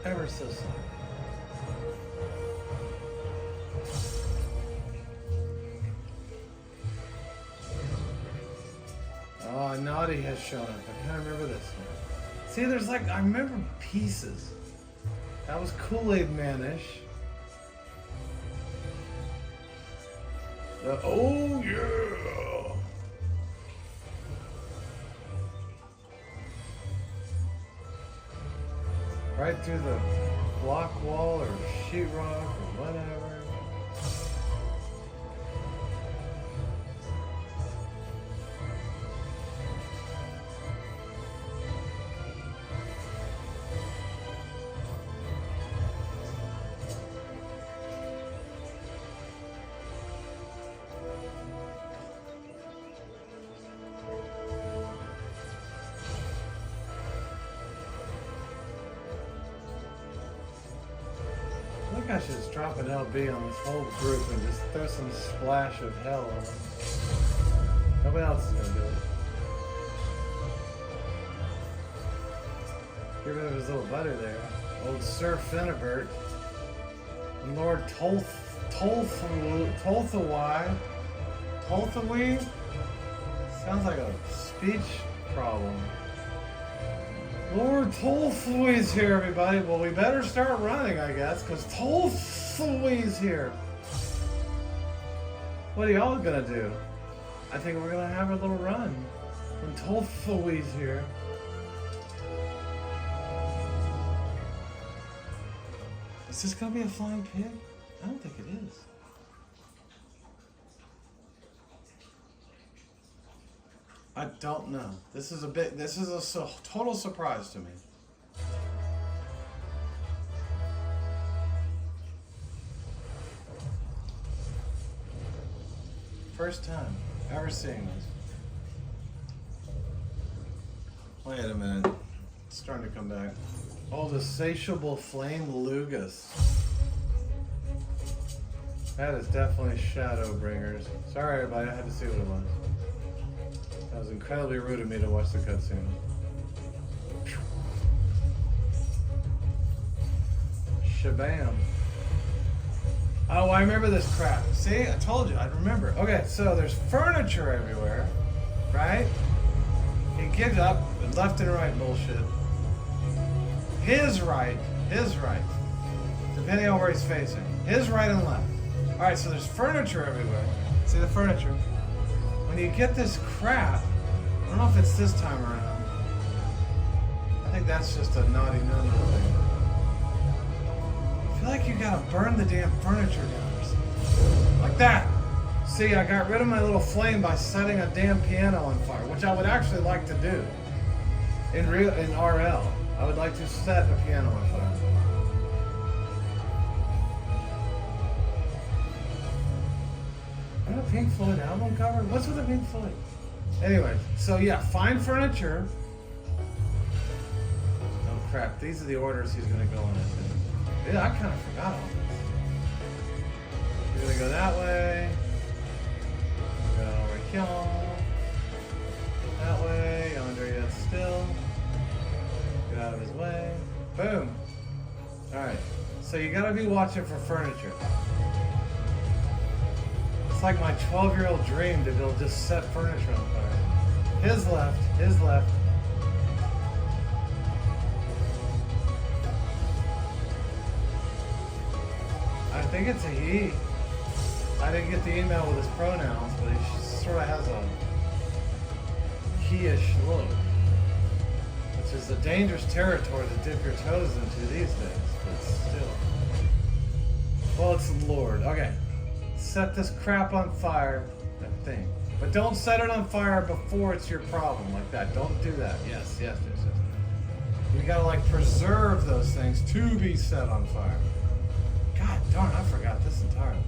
Ever so slightly. Oh, Naughty has shown up. I can't remember this one. See, there's like, I remember pieces. That was Kool-Aid Man-ish. Oh yeah! Right through the block wall or sheetrock or whatever. I should just drop an LB on this whole group and just throw some splash of hell on them. Nobody else is gonna do it. Get rid of his little butter there. Old Sir Finnebert. And Lord Tolthawai. Sounds like a speech problem. Lord Tolthawai's here, everybody. Well, we better start running, I guess, because Tolthawai's here. What are y'all gonna do? I think we're gonna have a little run when Tolthawai's here. Is this gonna be a flying pig? I don't think it is. I don't know. This is a total surprise to me. First time ever seeing this. Wait a minute. It's starting to come back. Oh, the Satiable Flame Lugus. That is definitely Shadowbringers. Sorry everybody, I had to see what it was. That was incredibly rude of me to watch the cutscene. Shabam. Oh, I remember this crap. See, I told you, I remember. Okay, so there's furniture everywhere, right? He gives up, left and right bullshit. His right depending on where he's facing. His right and left. All right, so there's furniture everywhere. See the furniture? When you get this crap, I don't know if it's this time around. I think that's just a naughty no-no thing. I feel like you gotta burn the damn furniture down. Like that. See, I got rid of my little flame by setting a damn piano on fire, which I would actually like to do. In RL, I would like to set a piano on fire. Is that a Pink Floyd album cover? What's with the Pink Floyd? Anyway, so yeah, find furniture. Oh crap, these are the orders he's gonna go in. Yeah, I kind of forgot all this. He's gonna go that way. Go over here. That way. Andrea still. Get out of his way. Boom. Alright. So you gotta be watching for furniture. It's like my 12-year-old dream to be able to just set furniture on fire. His left. His left. I think it's a he. I didn't get the email with his pronouns, but he sort of has a he-ish look, which is a dangerous territory to dip your toes into these days, but still. Well, it's the Lord. Okay. Set this crap on fire, I think. But don't set it on fire before it's your problem like that. Don't do that. Yes. You gotta like preserve those things to be set on fire. God darn, I forgot this entirely.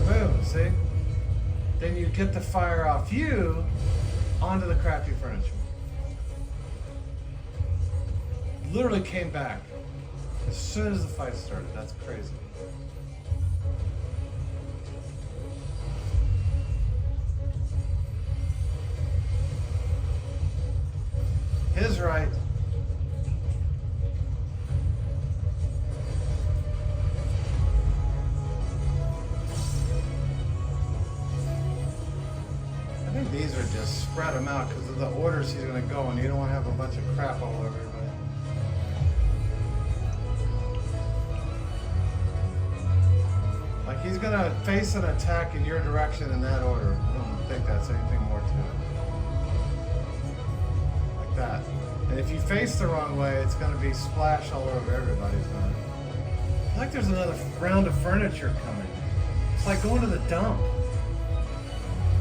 Boom, see? Then you get the fire off you onto the crappy furniture. Literally came back as soon as the fight started. That's crazy. His right. I think these are just spread them out because of the orders he's going to go, and you don't want to have a bunch of crap all over everybody. Like he's going to face an attack in your direction in that order. I don't think that's anything more to it. Like that. And if you face the wrong way, it's going to be splash all over everybody's mind. I feel like there's another round of furniture coming. It's like going to the dump.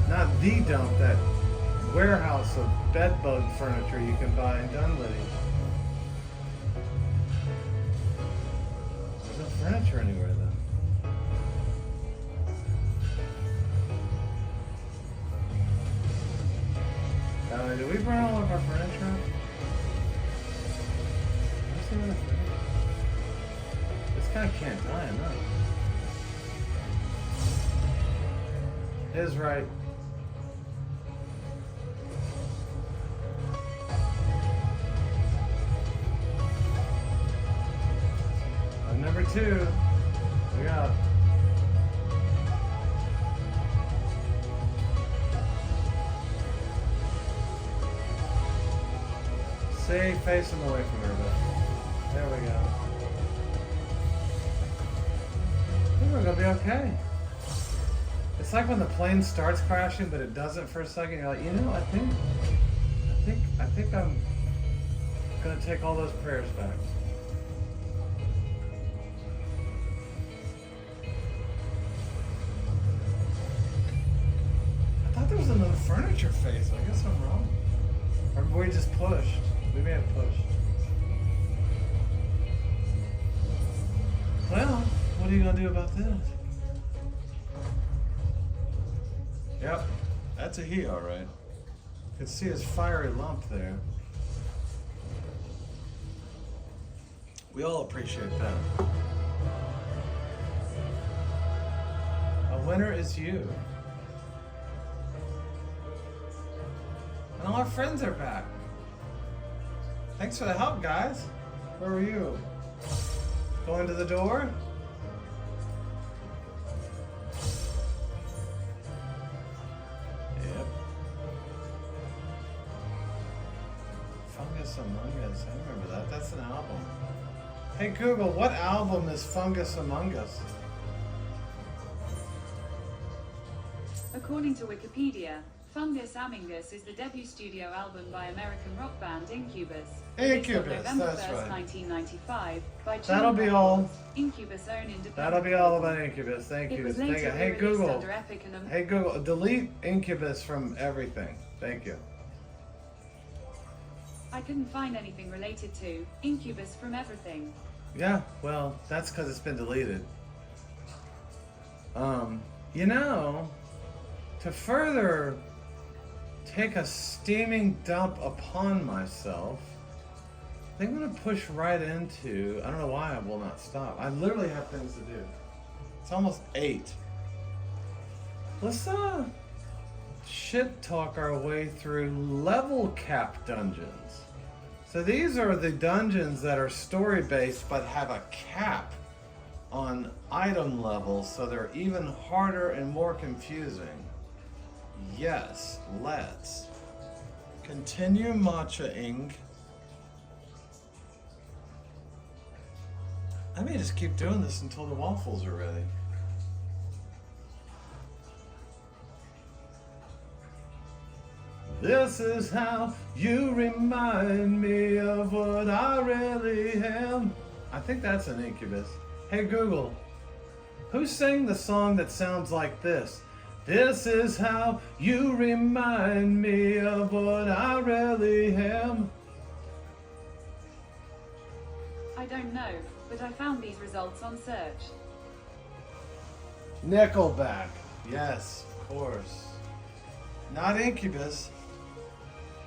Not the dump, that warehouse of bedbug furniture you can buy in Dunwoody. There's no furniture anywhere though. Did we burn all of our furniture? Where's the other furniture? This guy can't die enough. His right. Number two, we got stay facing away from everybody. There we go. I think we're gonna be okay. It's like when the plane starts crashing, but it doesn't for a second. You're like, you know, I think I'm gonna take all those prayers back. There was another furniture phase. I guess I'm wrong. Or we just pushed. We may have pushed. Well, what are you gonna do about this? Yep, that's a he, all right. You can see his fiery lump there. We all appreciate that. A winner is you. And all our friends are back. Thanks for the help, guys. Where were you? Going to the door? Yep. Fungus Among Us. I remember that. That's an album. Hey Google, what album is Fungus Among Us? According to Wikipedia, Fungus Among Us is the debut studio album by American rock band Incubus. Incubus, released on November that's 1st, right. 1995 by That'll Chilling be all. Records, Incubus' own independent That'll be all label. about Incubus. Thank It you. was Thank later you. Hey re-released Google. under Epic and Hey Google, delete Incubus from everything. Thank you. I couldn't find anything related to Incubus from everything. Yeah, well, that's because it's been deleted. You know, to further take a steaming dump upon myself, I think I'm gonna push right into, I don't know why I will not stop. I literally have things to do. It's almost 8. Let's shit talk our way through level cap dungeons. So these are the dungeons that are story based but have a cap on item levels, so they're even harder and more confusing. Yes, let's continue matcha-ing. I may just keep doing this until the waffles are ready. This is how you remind me of what I really am. I think that's an Incubus. Hey Google, who sang the song that sounds like this? This is how you remind me of what I really am. I don't know, but I found these results on search. Nickelback. Yes, of course. Not Incubus.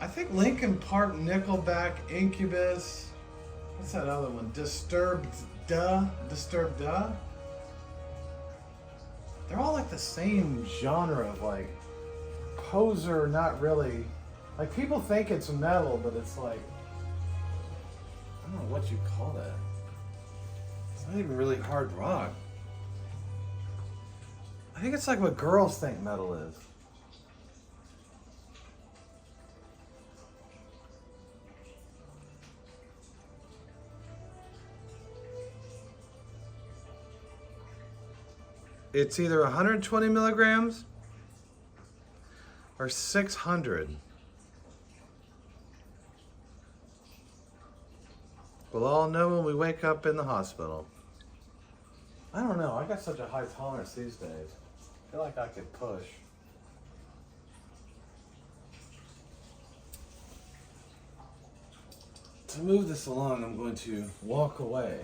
I think Linkin Park, Nickelback, Incubus. What's that other one? Disturbed Duh? They're all like the same genre of like poser, not really. Like people think it's metal, but it's like, I don't know what you call that. It's not even really hard rock. I think it's like what girls think metal is. It's either 120 milligrams or 600. We'll all know when we wake up in the hospital. I don't know. I got such a high tolerance these days. I feel like I could push. To move this along, I'm going to walk away.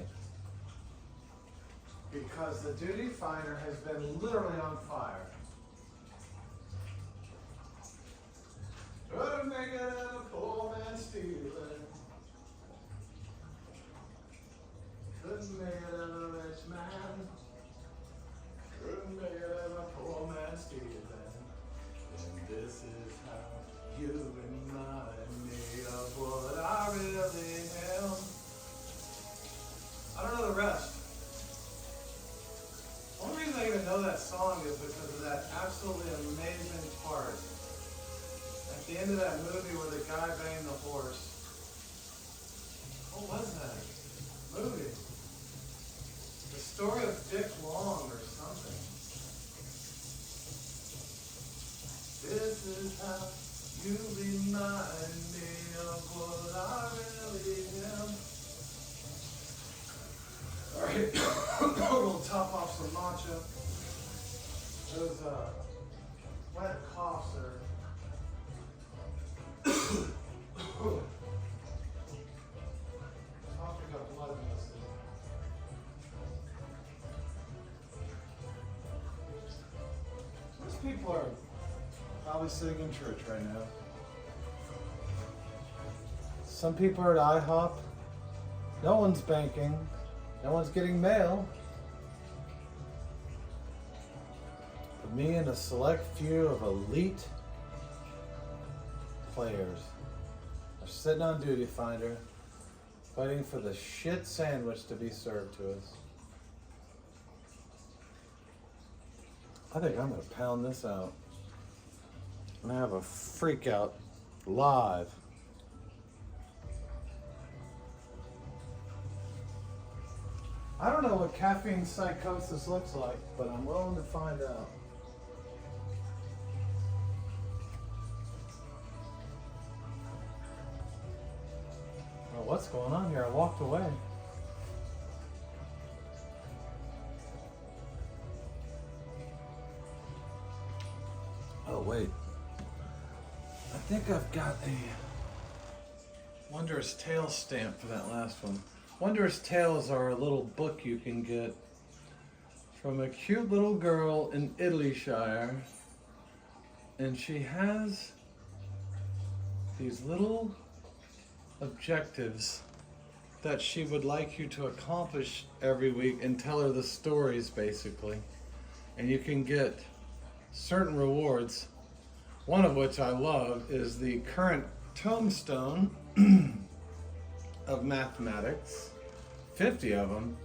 Because the duty finder has been literally on fire. Couldn't make it a poor man stealing. Couldn't make it a rich man. Couldn't make it a poor man stealing. And this is how you remind me of what I really am. I don't know the rest. The only reason I even know that song is because of that absolutely amazing part at the end of that movie where the guy banged the horse. What was that movie? The Story of Dick Long or something. This is how you remind me of what I really am. Alright, we'll top off some matcha. Those wet coughs are coughing up blood in this thing. Most people are probably sitting in church right now. Some people are at IHOP. No one's banking. No one's getting mail. But me and a select few of elite players are sitting on Duty Finder, waiting for the shit sandwich to be served to us. I think I'm gonna pound this out. I'm gonna have a freak out live. I don't know what caffeine psychosis looks like, but I'm willing to find out. Well, what's going on here? I walked away. Oh, wait. I think I've got a Wondrous Tales stamp for that last one. Wondrous Tales are a little book you can get from a cute little girl in Italyshire. And she has these little objectives that she would like you to accomplish every week and tell her the stories, basically. And you can get certain rewards, one of which I love is the current tombstone of mathematics, 50 of them.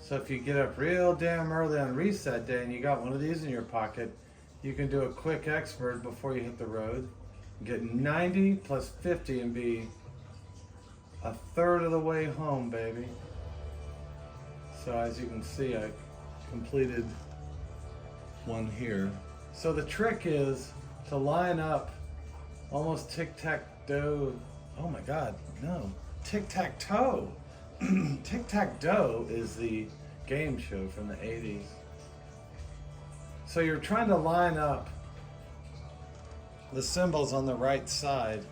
So if you get up real damn early on reset day and you got one of these in your pocket, you can do a quick expert before you hit the road, get 90 plus 50 and be a third of the way home, baby. So as you can see, I completed one here. So the trick is to line up almost tic-tac-toe. Oh my God, no. Tic-tac-toe. Tic-tac-toe is the game show from the 80s. So you're trying to line up the symbols on the right side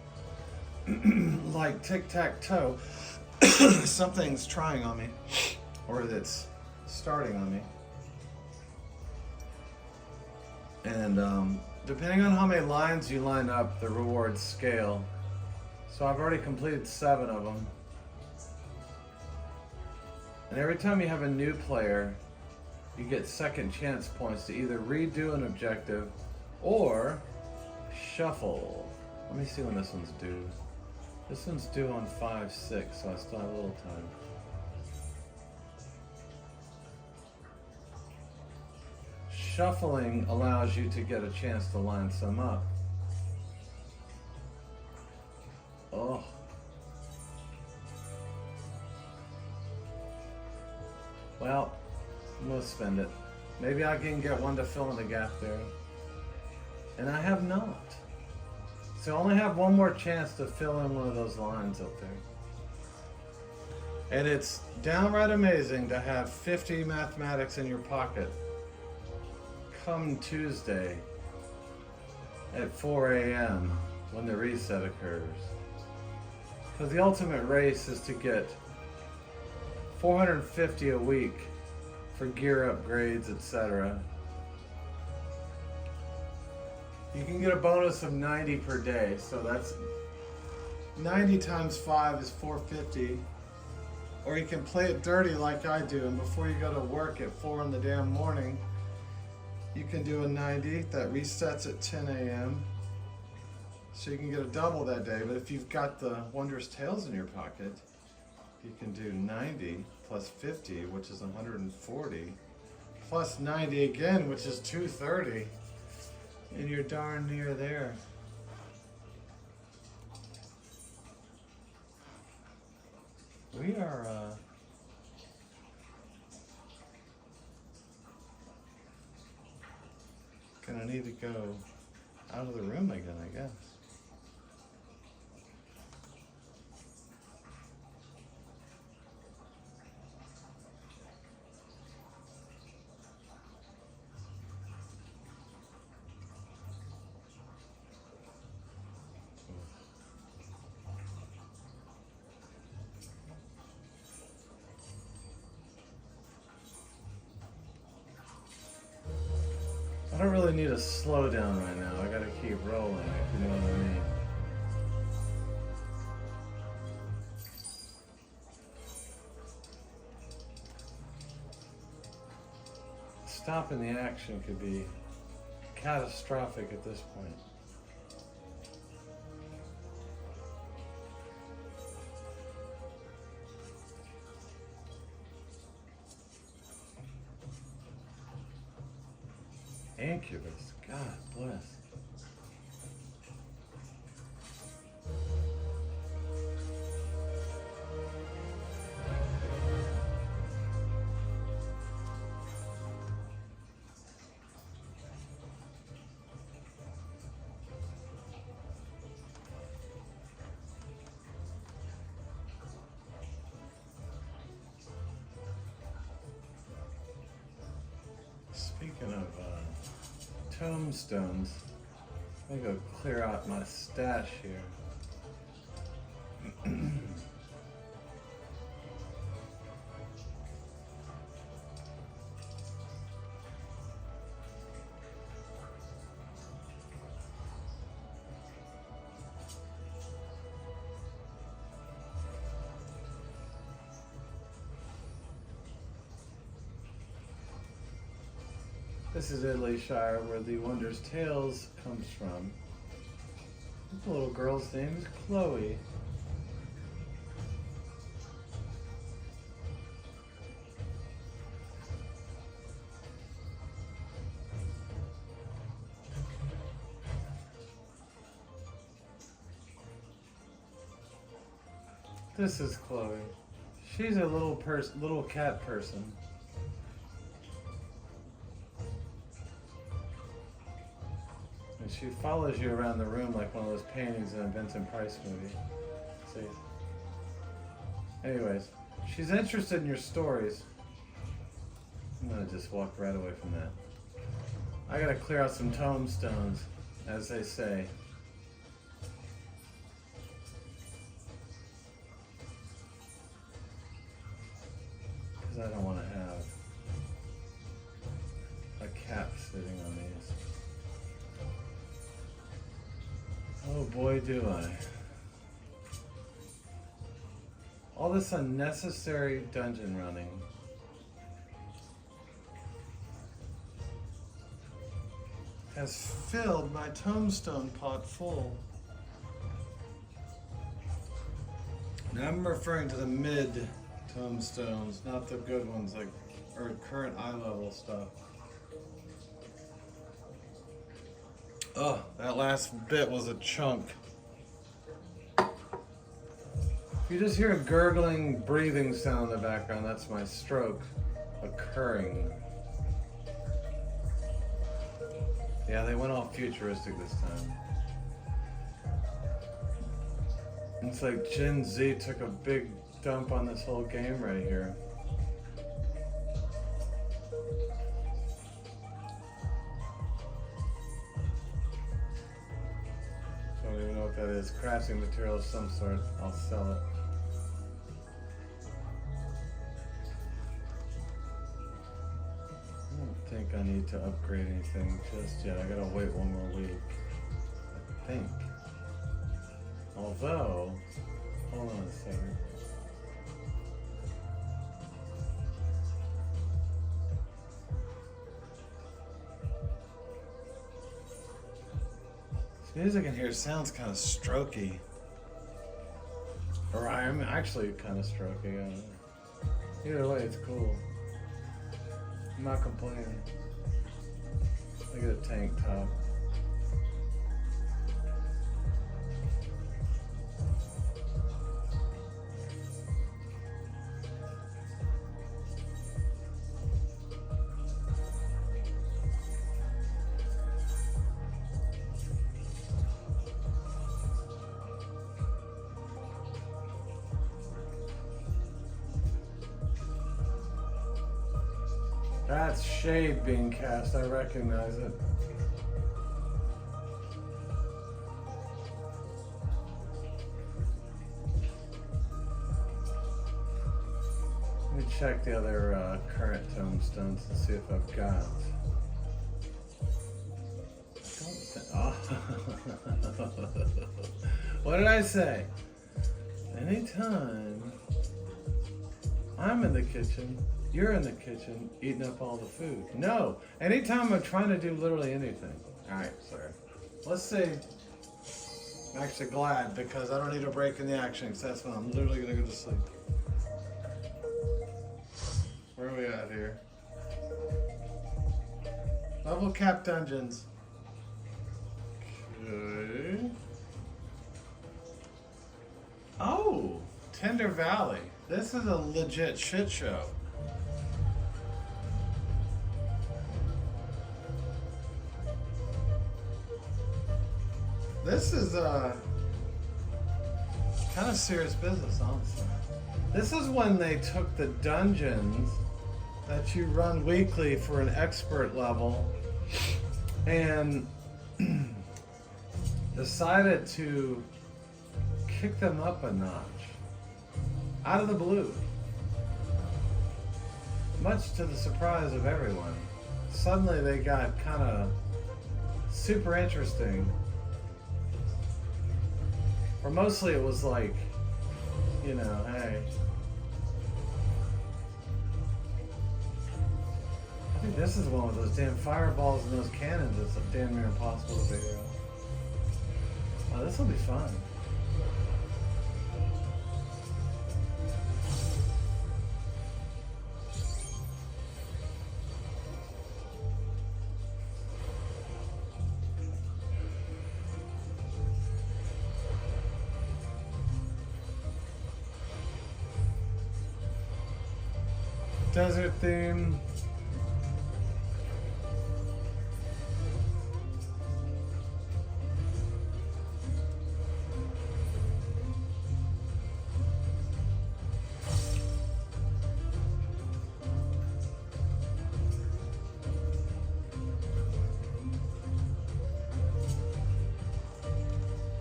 like tic-tac-toe. Something's trying on me, or that's starting on me. And depending on how many lines you line up, the rewards scale. So I've already completed 7 of them. And every time you have a new player, you get second chance points to either redo an objective or shuffle. Let me see when this one's due. This one's due on 5/6, so I still have a little time. Shuffling allows you to get a chance to line some up. Oh. Well, I'm gonna spend it. Maybe I can get one to fill in the gap there. And I have not. So I only have one more chance to fill in one of those lines up there. And it's downright amazing to have 50 mathematics in your pocket come Tuesday at 4 a.m. when the reset occurs. Because the ultimate race is to get 450 a week for gear upgrades, etc. You can get a bonus of 90 per day, so that's 90 times 5 is 450. Or you can play it dirty like I do, and before you go to work at 4 in the damn morning, you can do a 90 that resets at 10 a.m. So you can get a double that day. But if you've got the Wondrous Tales in your pocket, you can do 90 plus 50, which is 140, plus 90 again, which is 230. And you're darn near there. We are, gonna need to go out of the room again, I guess. I don't really need to slow down right now. I gotta keep rolling, if you know what I mean. Stopping the action could be catastrophic at this point. Incubus, God bless. Speaking of tombstones, let me go clear out my stash here. This is Italy Shire, where the Wondrous Tales comes from. The little girl's name is Chloe. This is Chloe. She's a little cat person. And she follows you around the room like one of those paintings in a Vincent Price movie. See? Anyways, she's interested in your stories. I'm gonna just walk right away from that. I gotta clear out some tombstones, as they say. Because I don't want to have a cat sitting on these. Oh boy, do I. All this unnecessary dungeon running. Has filled my tombstone pot full. Now I'm referring to the mid tombstones, not the good ones like or current eye level stuff. Oh, that last bit was a chunk. If you just hear a gurgling, breathing sound in the background, that's my stroke occurring. Yeah, they went all futuristic this time. It's like Gen Z took a big dump on this whole game right here. Don't even know what that is. Crafting material of some sort. I'll sell it. I don't think I need to upgrade anything just yet. I gotta wait one more week, I think. Although, hold on a second. This music in here sounds kind of strokey. Or I'm actually kind of strokey. I don't know. Either way, it's cool. I'm not complaining. Look at a tank top. That's shade being cast, I recognize it. Let me check the other current tombstones to see if I've got. What did I say? Anytime I'm in the kitchen, you're in the kitchen eating up all the food. No, anytime I'm trying to do literally anything. All right, sorry. Let's see. I'm actually glad because I don't need a break in the action because that's when I'm literally gonna go to sleep. Where are we at here? Level cap dungeons. Okay. Oh, Tender Valley. This is a legit shit show. This is kind of serious business, honestly. This is when they took the dungeons that you run weekly for an expert level, and decided to kick them up a notch out of the blue, much to the surprise of everyone. Suddenly they got kind of super interesting. Or mostly it was like, you know, hey. I think this is one with those damn fireballs and those cannons that's damn near impossible to figure out. Oh, this will be fun. Desert theme.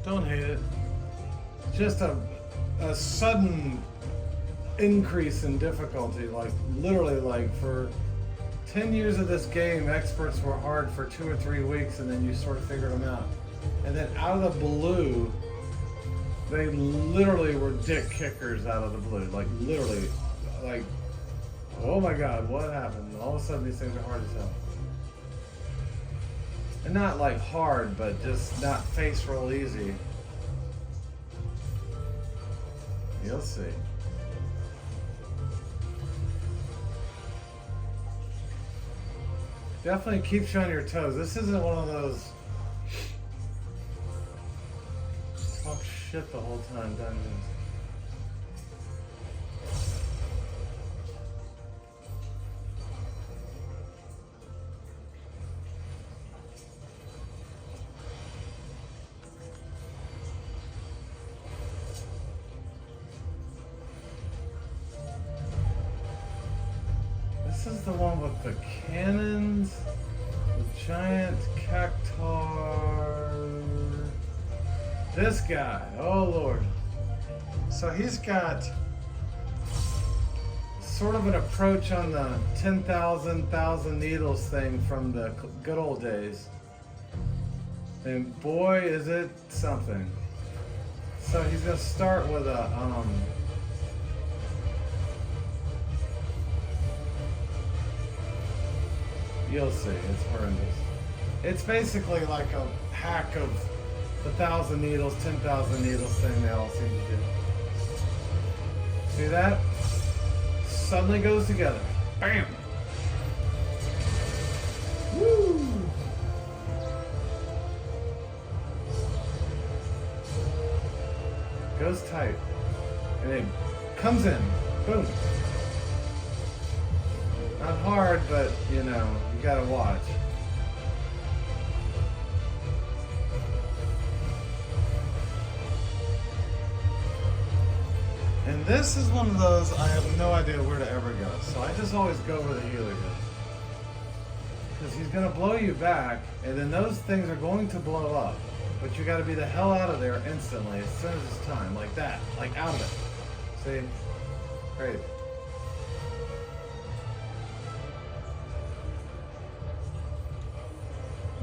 Don't hate it. Just a sudden increase in difficulty, like literally, like for 10 years of this game, experts were hard for 2 or 3 weeks, and then you sort of figured them out. And then out of the blue, they literally were dick kickers out of the blue. Like literally, like, oh my God, what happened? All of a sudden these things are hard as hell. And not like hard, but just not face roll easy. You'll see. Definitely keeps you on your toes. This isn't one of those talk shit the whole time dungeons. This is the one with the cannons, the giant cactar. This guy, oh Lord. So he's got sort of an approach on the 10,000 needles thing from the good old days. And boy, is it something. So he's gonna start with a, you'll see, it's horrendous. It's basically like a hack of the 1,000 needles, 10,000 needles thing they all seem to do. See that? Suddenly goes together. Bam! Woo! Goes tight. And it comes in. Boom. Not hard, but you know, you gotta watch. And this is one of those I have no idea where to ever go. So I just always go where the healer goes. Because he's gonna blow you back, and then those things are going to blow up. But you gotta be the hell out of there instantly as soon as it's time. Like that. Like out of it. See? Great.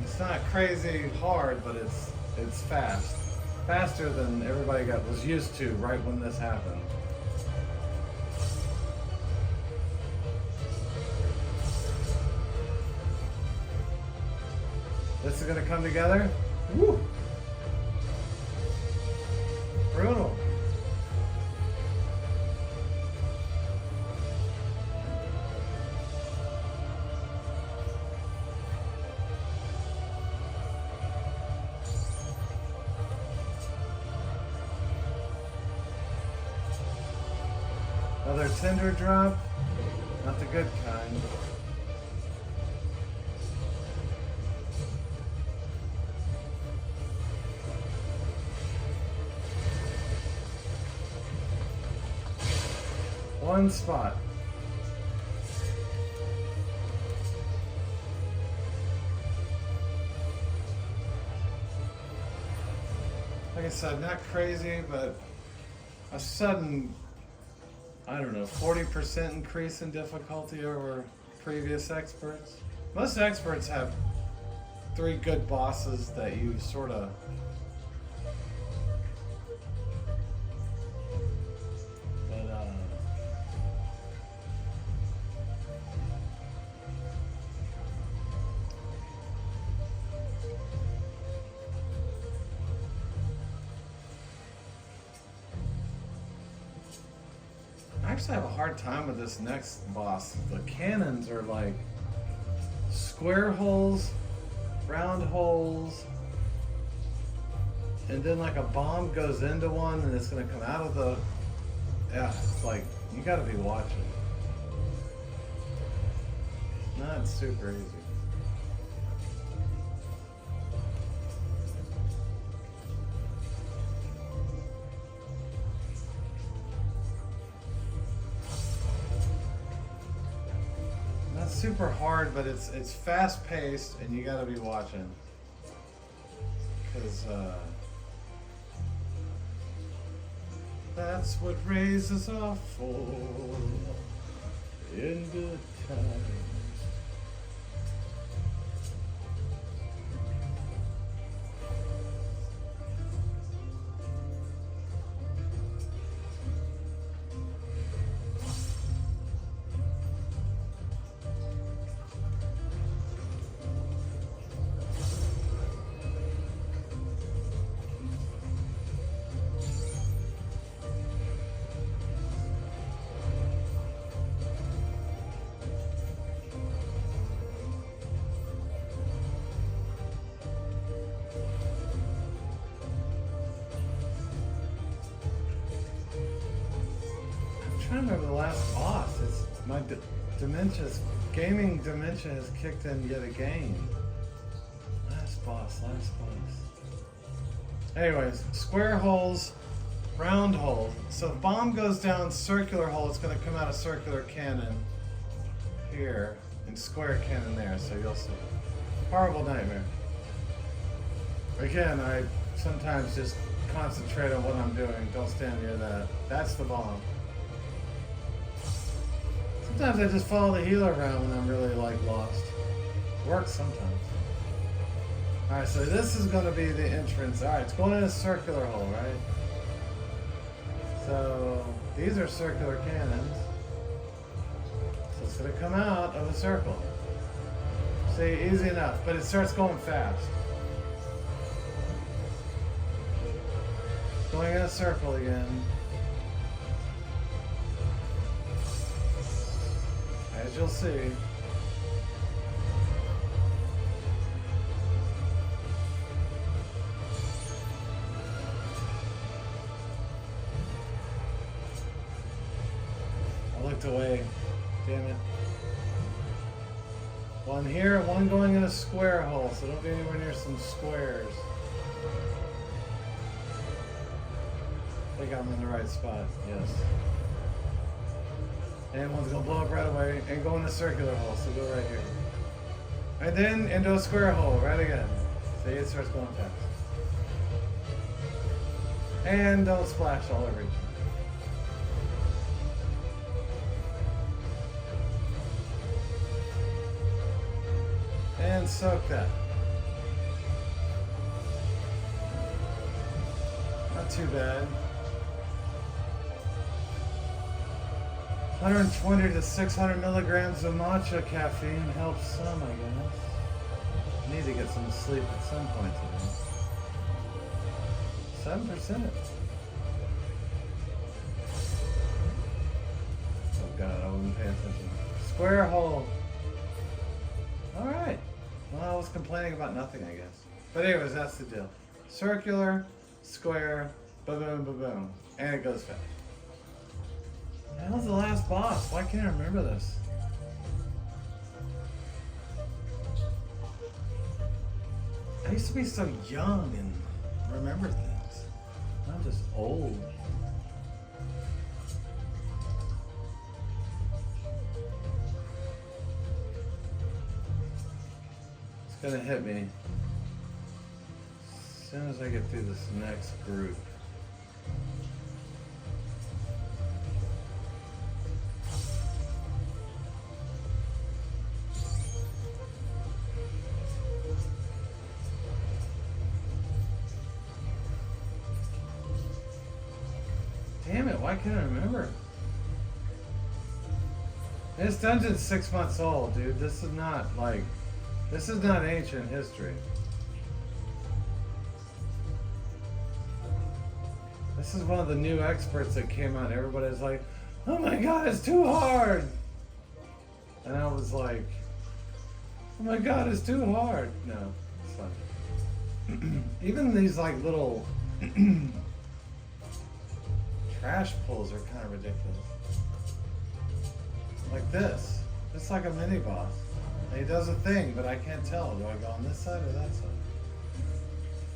It's not crazy hard, but it's fast. Faster than everybody was used to right when this happened. This is gonna come together. Woo! Brutal. Another tinder drop, not the good kind. One spot. I said, not crazy, but a sudden, I don't know, 40% increase in difficulty over previous experts. Most experts have 3 good bosses that you sort of I actually have a hard time with this next boss. The cannons are like square holes, round holes, and then like a bomb goes into one and it's gonna come out of the, yeah, it's like, you gotta be watching. Not super easy. Super hard, but it's fast paced and you gotta be watching, because that's what raises our fall in good times. I'm trying to remember the last boss. It's my gaming dementia has kicked in yet again. Last boss. Anyways, square holes, round hole. So if bomb goes down circular hole, it's going to come out a circular cannon here and square cannon there. So you'll see. Horrible nightmare. Again, I sometimes just concentrate on what I'm doing. Don't stand near that. That's the bomb. Sometimes I just follow the healer around when I'm really like lost. Works sometimes. Alright, so this is going to be the entrance. Alright, it's going in a circular hole, right? So these are circular cannons. So it's going to come out of a circle. See, easy enough, but it starts going fast. Going in a circle again. As you'll see. I looked away. Damn it. One here, one going in a square hole, so don't be anywhere near some squares. I think I'm in the right spot, yes. And one's gonna blow up right away and go in the circular hole, so go right here. And then into a square hole, right again. See, it starts going fast. And don't splash all over each other. And soak that. Not too bad. 120 to 600 milligrams of matcha caffeine helps some, I guess. I need to get some sleep at some point today. 7%. Oh God, I wouldn't pay attention. Square hole. All right. Well, I was complaining about nothing, I guess. But anyways, that's the deal. Circular, square, ba-boom, ba-boom. And it goes fast. That was the last boss. Why can't I remember this? I used to be so young and remember things. I'm just old. It's gonna hit me soon as I get through this next group. Damn it, why can't I remember? This dungeon's 6 months old, dude. This is not ancient history. This is one of the new experts that came out. Everybody's like, oh my god, it's too hard. And I was like, oh my god, it's too hard. No, it's fine. Even these like little trash pulls are kind of ridiculous. Like this. It's like a mini boss. And he does a thing, but I can't tell. Do I go on this side or that side?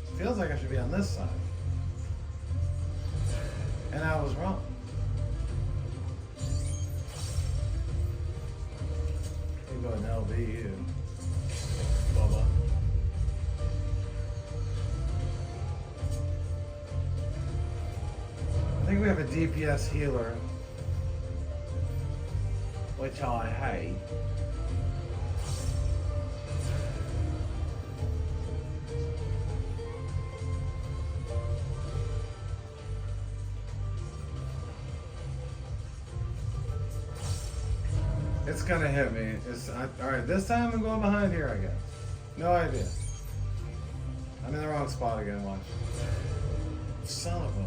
It feels like I should be on this side. And I was wrong. You go an LVU. Bubba. I think we have a DPS healer, which I hate. It's gonna hit me. Alright, this time I'm going behind here, I guess. No idea. I'm in the wrong spot again, watch. Son of a...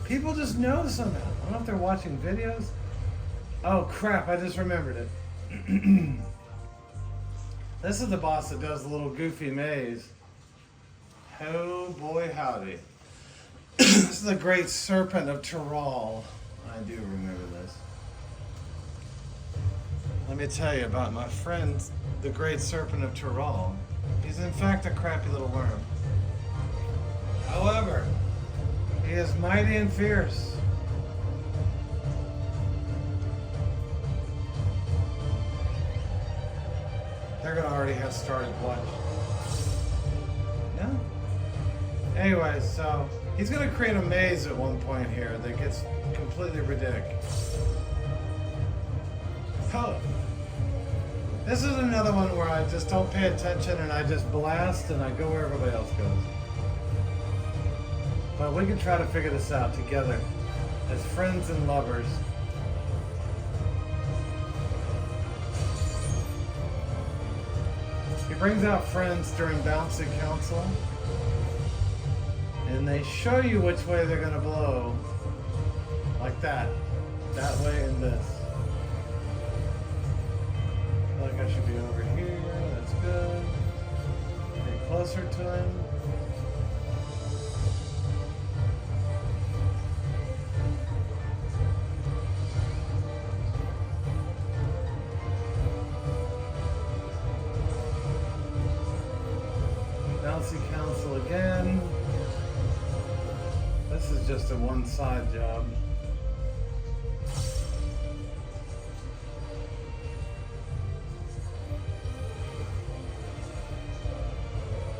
People just know somehow. I don't know if they're watching videos. Oh crap, I just remembered it. This is the boss that does the little goofy maze. Oh boy howdy. This is the Great Serpent of Tyrol. I do remember this. Let me tell you about my friend, the Great Serpent of Tyrol. He's in fact a crappy little worm. However, he is mighty and fierce. They're gonna already have started watch. No? Anyway, so he's gonna create a maze at one point here that gets completely ridiculous. Oh. This is another one where I just don't pay attention and I just blast and I go where everybody else goes. But we can try to figure this out together as friends and lovers. He brings out friends during Bouncy Council and they show you which way they're gonna blow. Like that. That way and this. I feel like I should be over here. That's good. Get closer to him. Bouncy Council again. This is just a one-side job.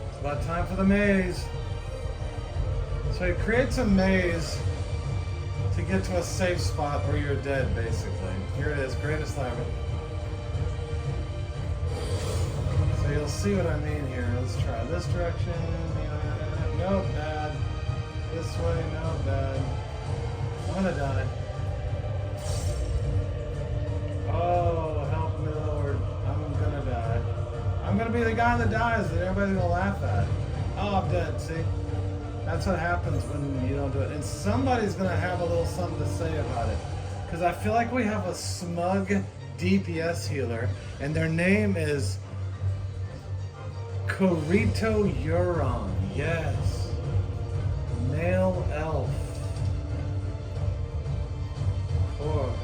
It's about time for the maze. So he creates a maze to get to a safe spot where you're dead, basically. Here it is, Greatest Labyrinth. So you'll see what I mean here. Let's try this direction. Nope, bad. This way, no, bad. I'm gonna die. Oh, help me, Lord. I'm gonna die. I'm gonna be the guy that dies that everybody's gonna laugh at. Oh, I'm dead, see? That's what happens when you don't do it. And somebody's gonna have a little something to say about it. Because I feel like we have a smug DPS healer, and their name is Corito Euron. Yes. Male elf. Of course.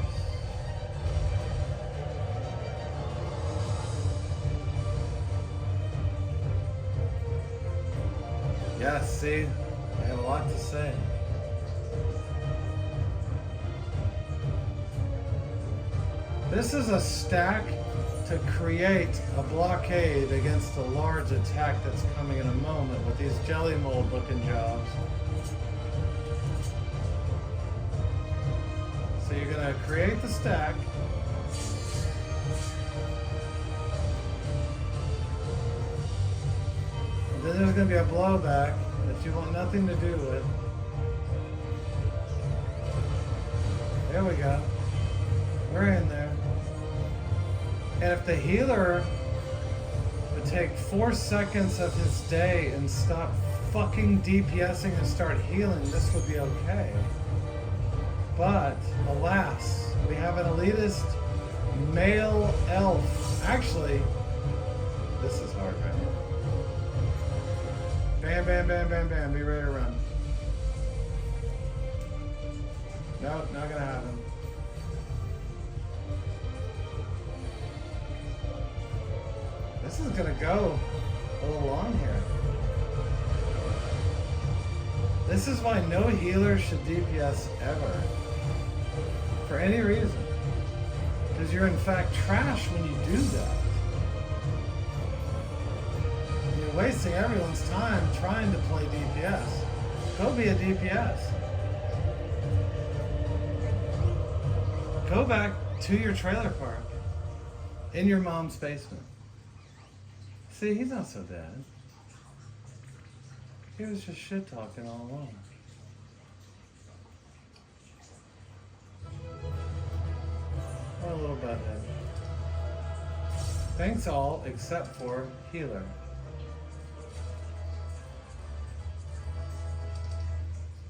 Yes, see? I have a lot to say. This is a stack to create a blockade against a large attack that's coming in a moment with these jelly mold looking jobs. So you're going to create the stack. And then there's going to be a blowback that you want nothing to do with. There we go. We're in there. And if the healer would take 4 seconds of his day and stop fucking DPSing and start healing, this would be okay. But, alas, we have an elitist male elf. Actually, this is hard right now. Bam, bam, bam, bam, bam. Be ready to run. Nope, not gonna happen. This is gonna go a little long here. This is why no healer should DPS ever. For any reason. Because you're in fact trash when you do that. You're wasting everyone's time trying to play DPS. Go be a DPS. Go back to your trailer park in your mom's basement. See, he's not so bad. He was just shit talking all along. What a little butthead. Thanks all except for healer.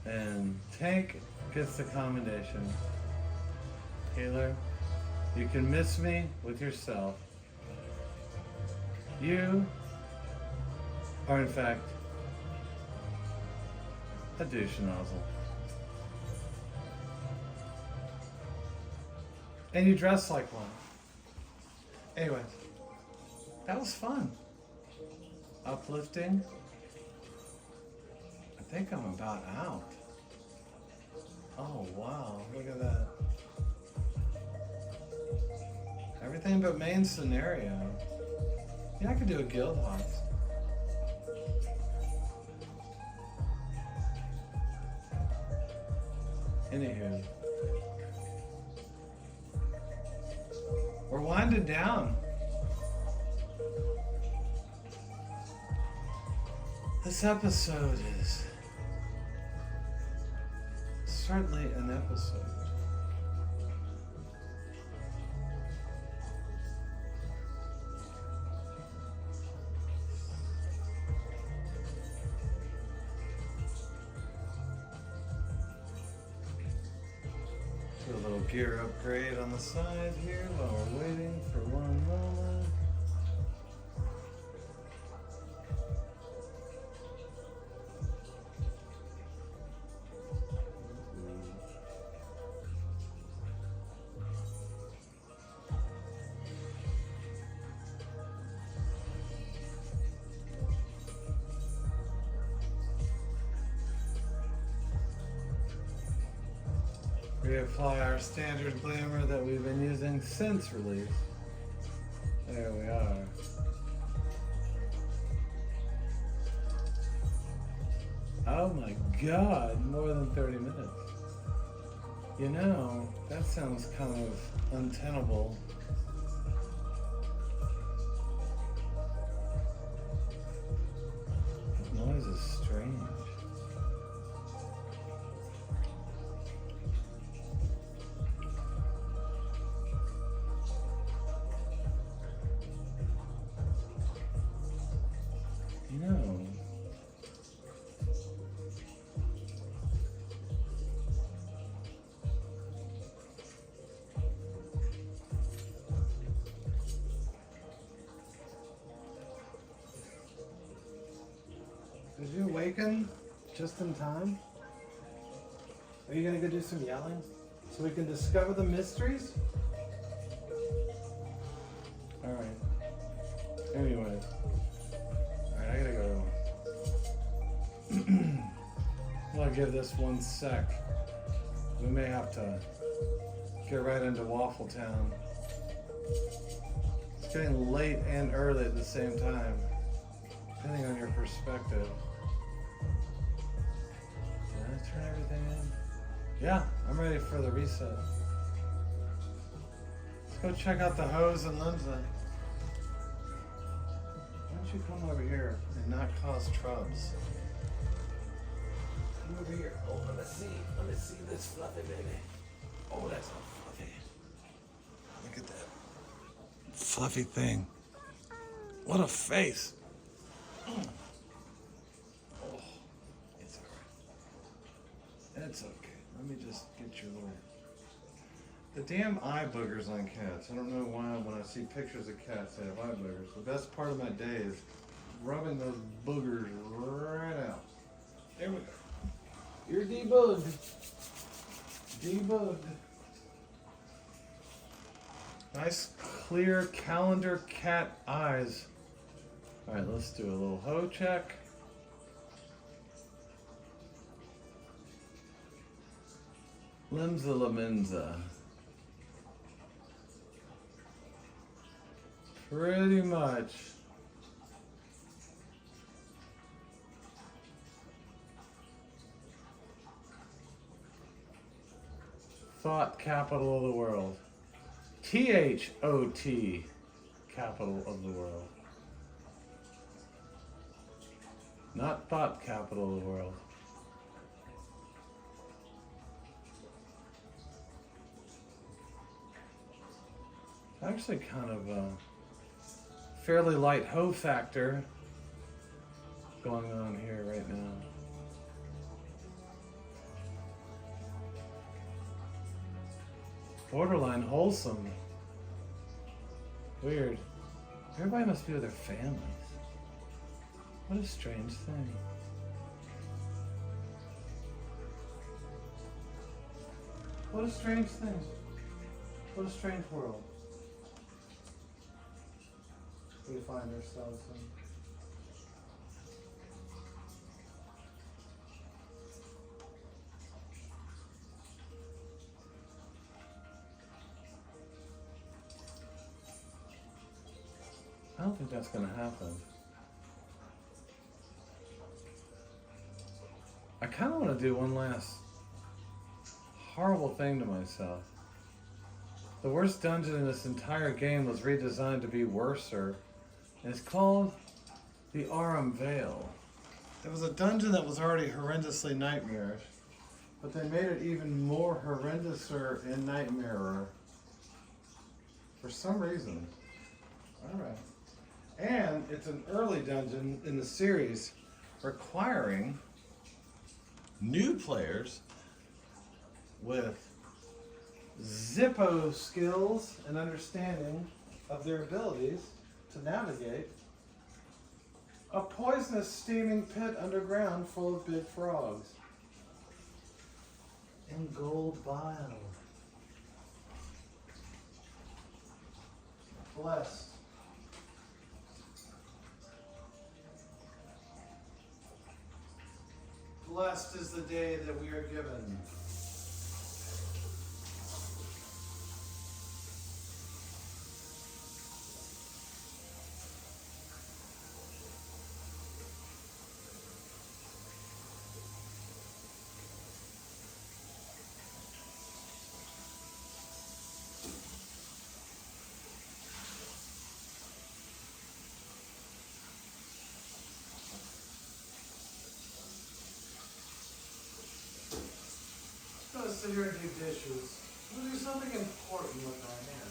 And tank gets the commendation. Healer, you can miss me with yourself. You are in fact a douche nozzle. And you dress like one. Anyway, that was fun. Uplifting. I think I'm about out. Oh wow, look at that. Everything but main scenario. Yeah, I could do a guild house. Anywho. We're winding down. This episode is certainly an episode. Do a little gear upgrade on the side here while we're waiting for one moment. Reapply our standard glamour that we've been using since release. There we are. Oh my god, more than 30 minutes. You know, that sounds kind of untenable. The noise is strange. You know, did you awaken just in time? Are you gonna go do some yelling so we can discover the mysteries? All right. Anyway. I gotta go. I'm gonna give this one sec. We may have to get right into Waffle Town. getting late and early at the same time, depending on your perspective. Did I turn everything in? Yeah, I'm ready for the reset. Let's go check out the hose and Lindsay. Why don't you come over here and not cause trubs? Come over here. Oh, let me see this fluffy baby. Oh, that's a fluffy. Look at that fluffy thing. What a face. Oh, it's alright. It's okay. Let me just get your little... The damn eye boogers on cats. I don't know why when I see pictures of cats they have eye boogers. The best part of my day is rubbing those boogers right out. There we go. You're debugged. Debugged. Nice clear calendar cat eyes. Alright, let's do a little hoe check. Limsa Lamenza. Pretty much. Thought capital of the world. THOT capital of the world. Not thought capital of the world. Actually kind of a fairly light hoe factor going on here right now. Borderline wholesome. Weird. Everybody must be with their families. What a strange thing. What a strange thing. What a strange world we find ourselves in. I don't think that's going to happen. I kind of want to do one last horrible thing to myself. The worst dungeon in this entire game was redesigned to be worser. And it's called the Aurum Vale. It was a dungeon that was already horrendously nightmarish, but they made it even more horrendouser and nightmarer for some reason. Alright. And it's an early dungeon in the series requiring new players with Zippo skills and understanding of their abilities to navigate a poisonous steaming pit underground full of big frogs and gold bile. Blessed. Blessed is the day that we are given. Let's sit here and do dishes. We'll do something important with our hands.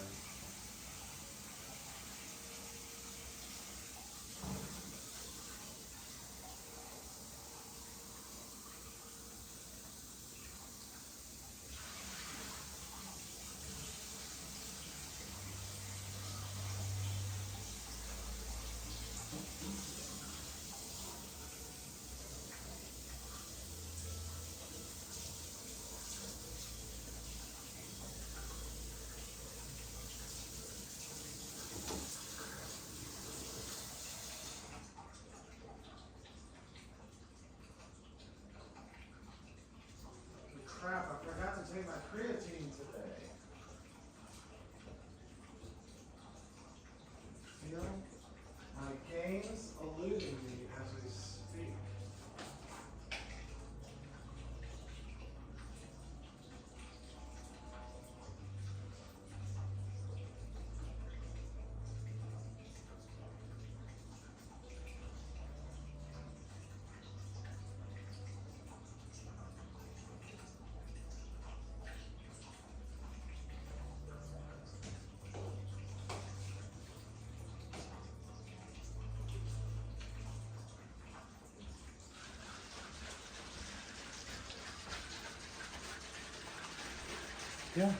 Yeah,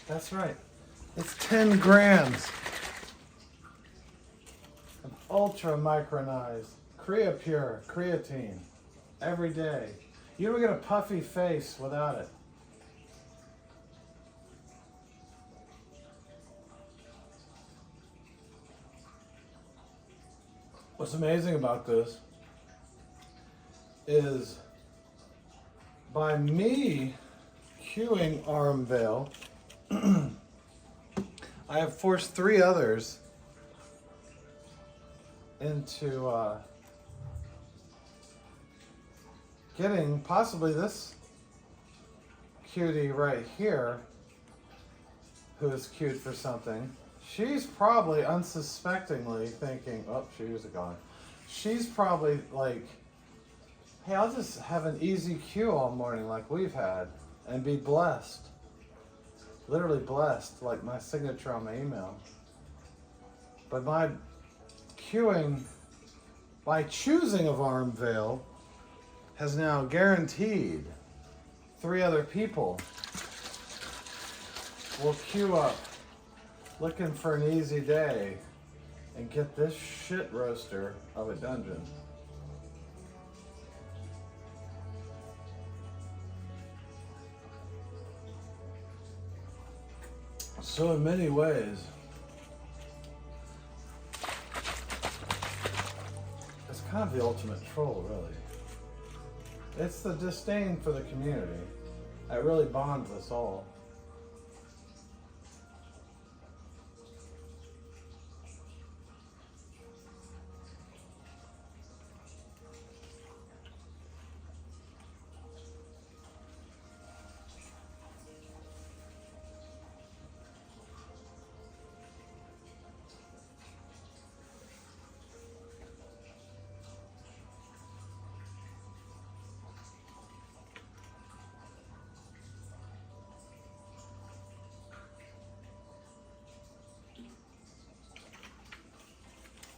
that's right. It's 10 grams of ultra micronized Creapure creatine every day. You don't get a puffy face without it. What's amazing about this is by me cueing Armvale, I have forced 3 others into getting possibly this cutie right here, who is cued for something. She's probably unsuspectingly thinking, oh, she was gone. She's probably like, hey, I'll just have an easy cue all morning like we've had and be blessed. Literally blessed, like my signature on my email. But my cueing, by choosing of Armvale, has now guaranteed 3 other people will queue up looking for an easy day and get this shit roaster of a dungeon. So in many ways, it's kind of the ultimate troll, really. It's the disdain for the community that really bonds us all.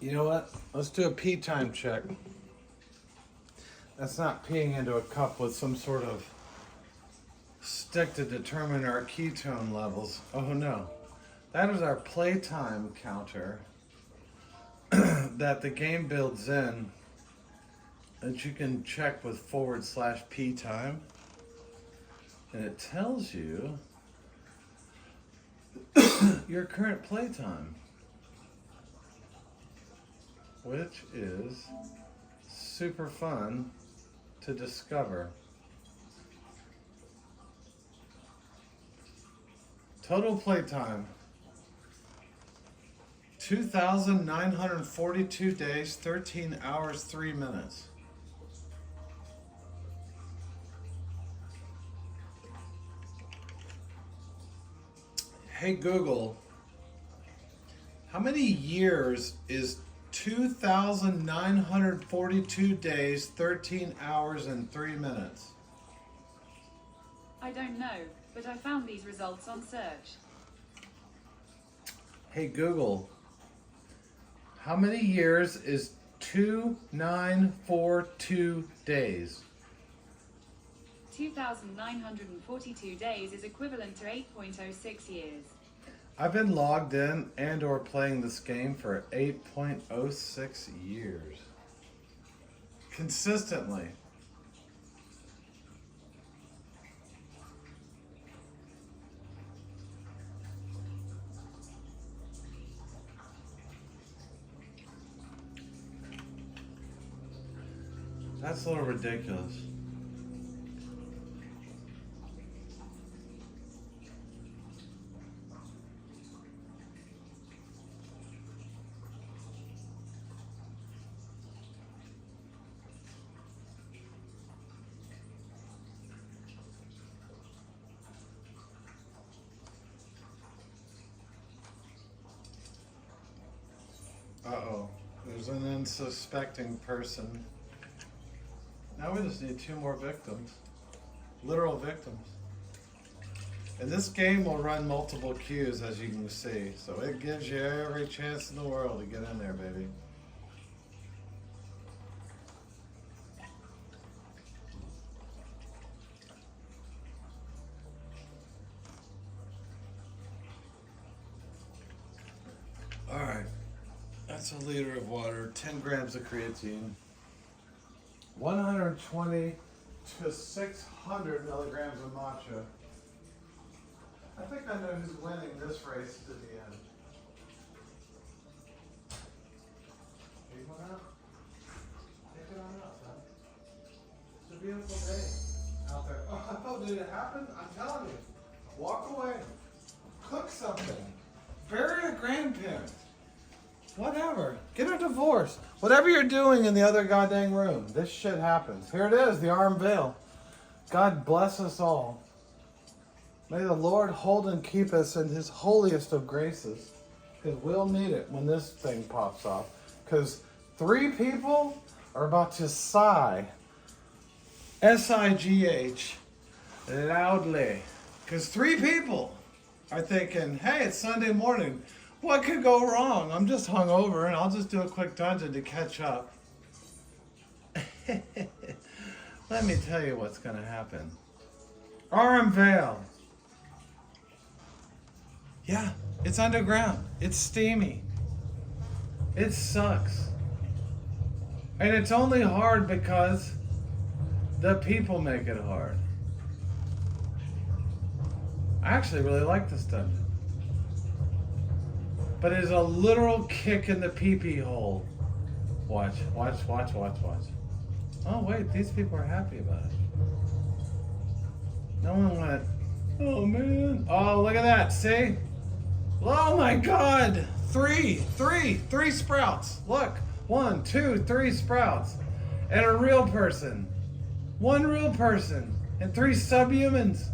You know what? Let's do a pee time check. That's not peeing into a cup with some sort of stick to determine our ketone levels. Oh no. That is our playtime counter that the game builds in that you can check with /p time. And it tells you your current playtime, which is super fun to discover. Total playtime, 2,942 days, 13 hours, 3 minutes. Hey Google, how many years is 2,942 days, 13 hours, and 3 minutes? I don't know, but I found these results on search. Hey Google, how many years is 2,942 days? 2,942 days is equivalent to 8.06 years. I've been logged in and or playing this game for 8.06 years. Consistently. That's a little ridiculous. Uh-oh, there's an unsuspecting person. Now we just need 2 more victims. Literal victims. And this game will run multiple queues, as you can see. So it gives you every chance in the world to get in there, baby. Alright. That's a liter of water, 10 grams of creatine, 120 to 600 milligrams of matcha. I think I know who's winning this race to the end. Take one out. Take it on out, son. It's a beautiful day out there. Oh, I thought, did it happen? I'm telling you. Walk away. Cook something. Bury a grandparent. Whatever. Get a divorce. Whatever you're doing in the other goddamn room, this shit happens. Here it is, the arm veil. God bless us all. May the Lord hold and keep us in his holiest of graces. Because we'll need it when this thing pops off. Because 3 people are about to sigh. S-I-G-H. Loudly. Because 3 people are thinking, hey, it's Sunday morning. What could go wrong? I'm just hungover and I'll just do a quick dungeon to catch up. Let me tell you what's going to happen. Arm veil. Yeah, it's underground. It's steamy. It sucks. And it's only hard because the people make it hard. I actually really like this dungeon. But it's a literal kick in the pee-pee hole. Watch, watch, watch, watch, watch. Oh wait, these people are happy about it. No one went, oh man. Oh, look at that, see? Oh my God, 3 sprouts. Look, 1, 2, 3 sprouts. And a real person. 1 real person. And 3 subhumans.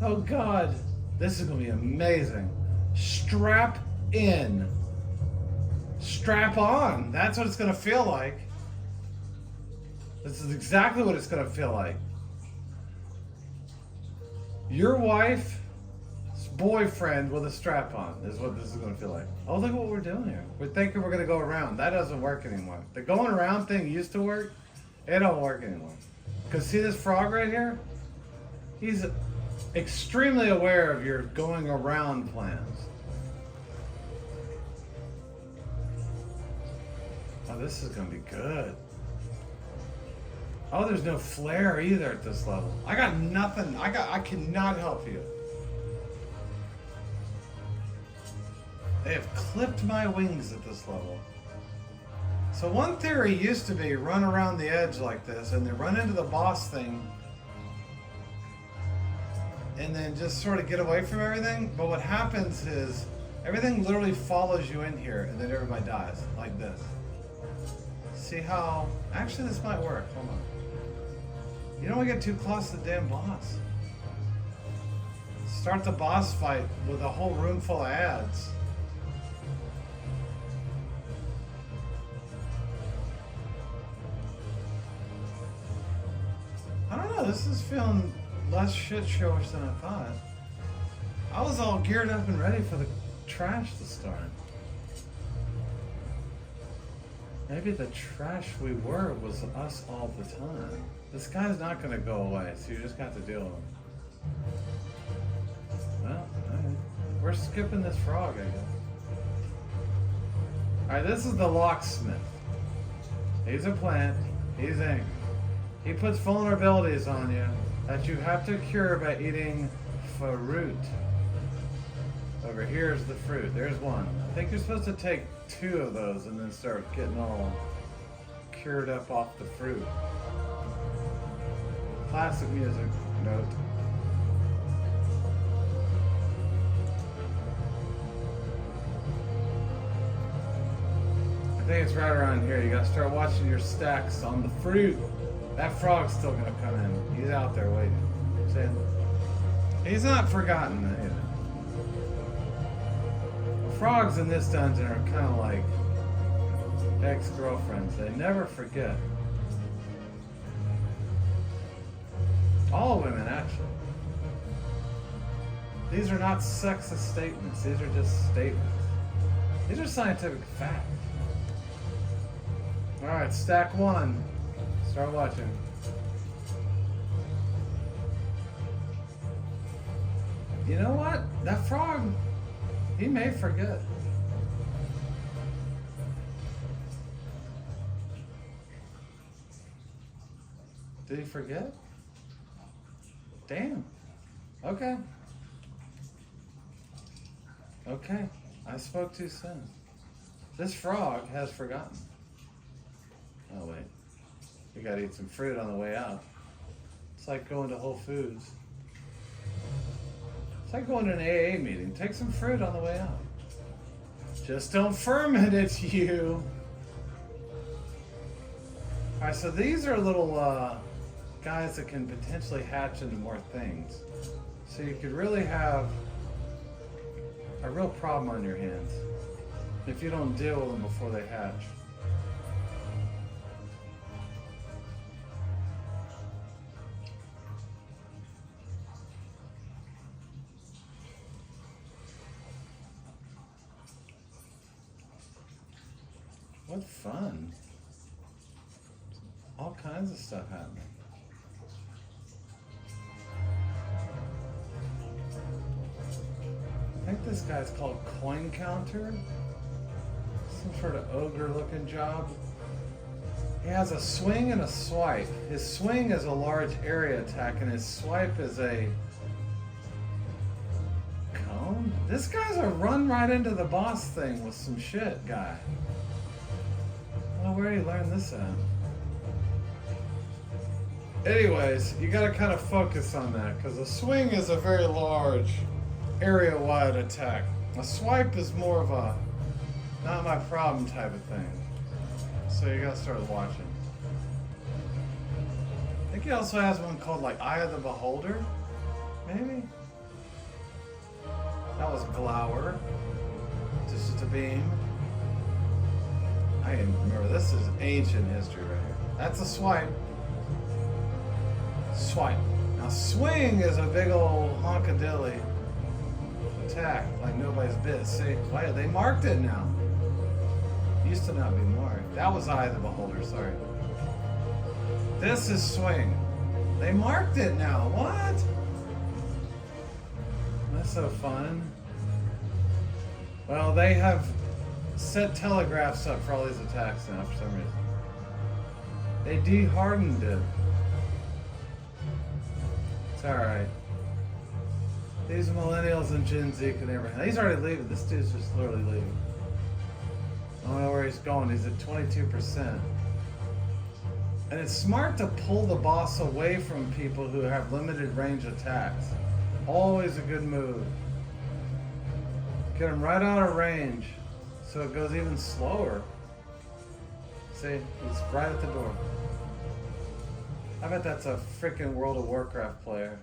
Oh God, this is gonna be amazing. Strap in. Strap on. That's what it's gonna feel like. This is exactly what it's gonna feel like. Your wife's boyfriend with a strap on is what this is gonna feel like. Oh, look at what we're doing here. We're thinking we're gonna go around. That doesn't work anymore. The going around thing used to work. It don't work anymore. Cause see this frog right here? He's extremely aware of your going around plans. Oh, this is gonna be good. Oh, there's no flare either at this level. I got nothing. I cannot help you. They have clipped my wings at this level. So one theory used to be run around the edge like this and then run into the boss thing and then just sort of get away from everything. But what happens is everything literally follows you in here and then everybody dies like this. See how, actually this might work, hold on. You don't want to get too close to the damn boss. Start the boss fight with a whole room full of ads. I don't know, this is feeling less shit showish than I thought. I was all geared up and ready for the trash to start. Maybe the trash we were was us all the time. This guy's not going to go away, so you just got to deal with him. Well, alright. We're skipping this frog, I guess. Alright, this is the locksmith. He's a plant. He's angry. He puts vulnerabilities on you that you have to cure by eating fruit. Over here is the fruit. There's one. I think you're supposed to take 2 of those and then start getting all cured up off the fruit. Classic music note. I think it's right around here. You gotta start watching your stacks on the fruit. That frog's still gonna come in. He's out there waiting. See? He's not forgotten either. Frogs in this dungeon are kind of like ex-girlfriends. They never forget. All women, actually. These are not sexist statements. These are just statements. These are scientific facts. Alright, stack 1. Start watching. You know what? That frog, he may forget. Did he forget? Damn. Okay. Okay. I spoke too soon. This frog has forgotten. Oh, wait. We gotta eat some fruit on the way out. It's like going to Whole Foods. It's like going to an AA meeting. Take some fruit on the way out. Just don't ferment it, you. Alright, so these are little guys that can potentially hatch into more things. So you could really have a real problem on your hands if you don't deal with them before they hatch. What fun. All kinds of stuff happening. I think this guy's called Coin Counter. Some sort of ogre looking job. He has a swing and a swipe. His swing is a large area attack and his swipe is a cone. This guy's a run right into the boss thing with some shit guy. I don't know where he learned this at. Anyways, you gotta kind of focus on that because a swing is a very large area-wide attack. A swipe is more of a not my problem type of thing. So you gotta start watching. I think he also has one called like Eye of the Beholder, maybe? That was Glower. This is the beam. I can remember, this is ancient history right here. That's a swipe. Swipe. Now swing is a big old honkadilly attack like nobody's biz. See, why they marked it now. Used to not be marked. That was Eye of the Beholder, sorry. This is swing. They marked it now. What? That's so fun. Well, they have set telegraphs up for all these attacks now for some reason. They de-hardened it. It's alright. These millennials and Gen Z can never. He's already leaving. This dude's just literally leaving. I don't know where he's going. He's at 22%. And it's smart to pull the boss away from people who have limited range attacks. Always a good move. Get him right out of range so it goes even slower. See, he's right at the door. I bet that's a freaking World of Warcraft player.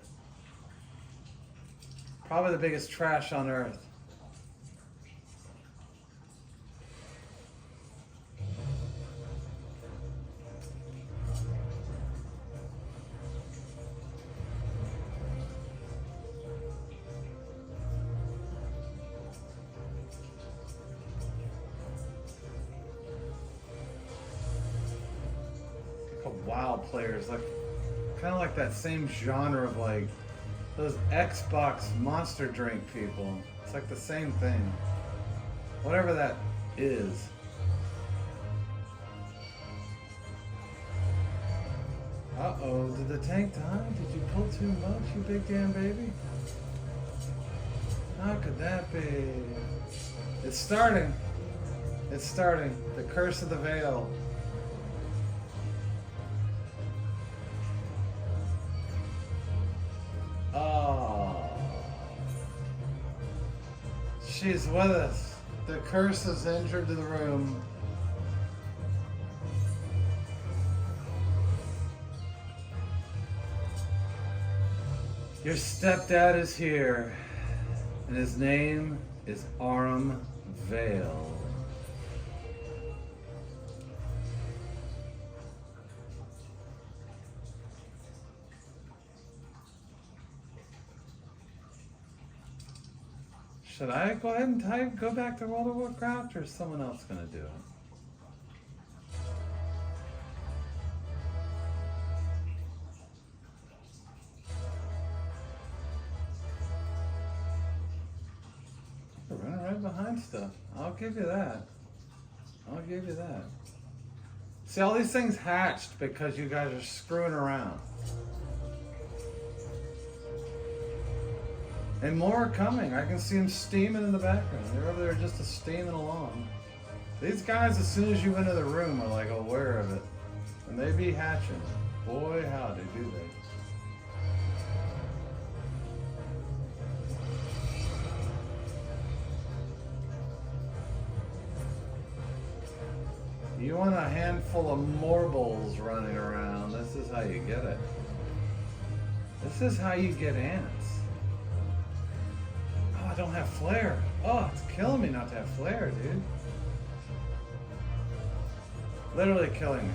Probably the biggest trash on earth. WoW players, like kind of like that same genre of like those Xbox Monster Drink people. It's like the same thing. Whatever that is. Uh-oh, did the tank die? Did you pull too much, you big damn baby? How could that be? It's starting. It's starting. The curse of the veil. Oh. She's with us. The curse has entered the room. Your stepdad is here, and his name is Aram Vale. Should I go ahead and go back to World of Warcraft, or is someone else going to do it? You're running right behind stuff. I'll give you that. I'll give you that. See, all these things hatched because you guys are screwing around. And more are coming. I can see them steaming in the background. They're over there just steaming along. These guys, as soon as you enter the room, are like aware of it. And they be hatching. Boy, howdy do they. You want a handful of marbles running around, this is how you get it. This is how you get ants. Oh, I don't have flare. Oh, it's killing me not to have flare, dude. Literally killing me.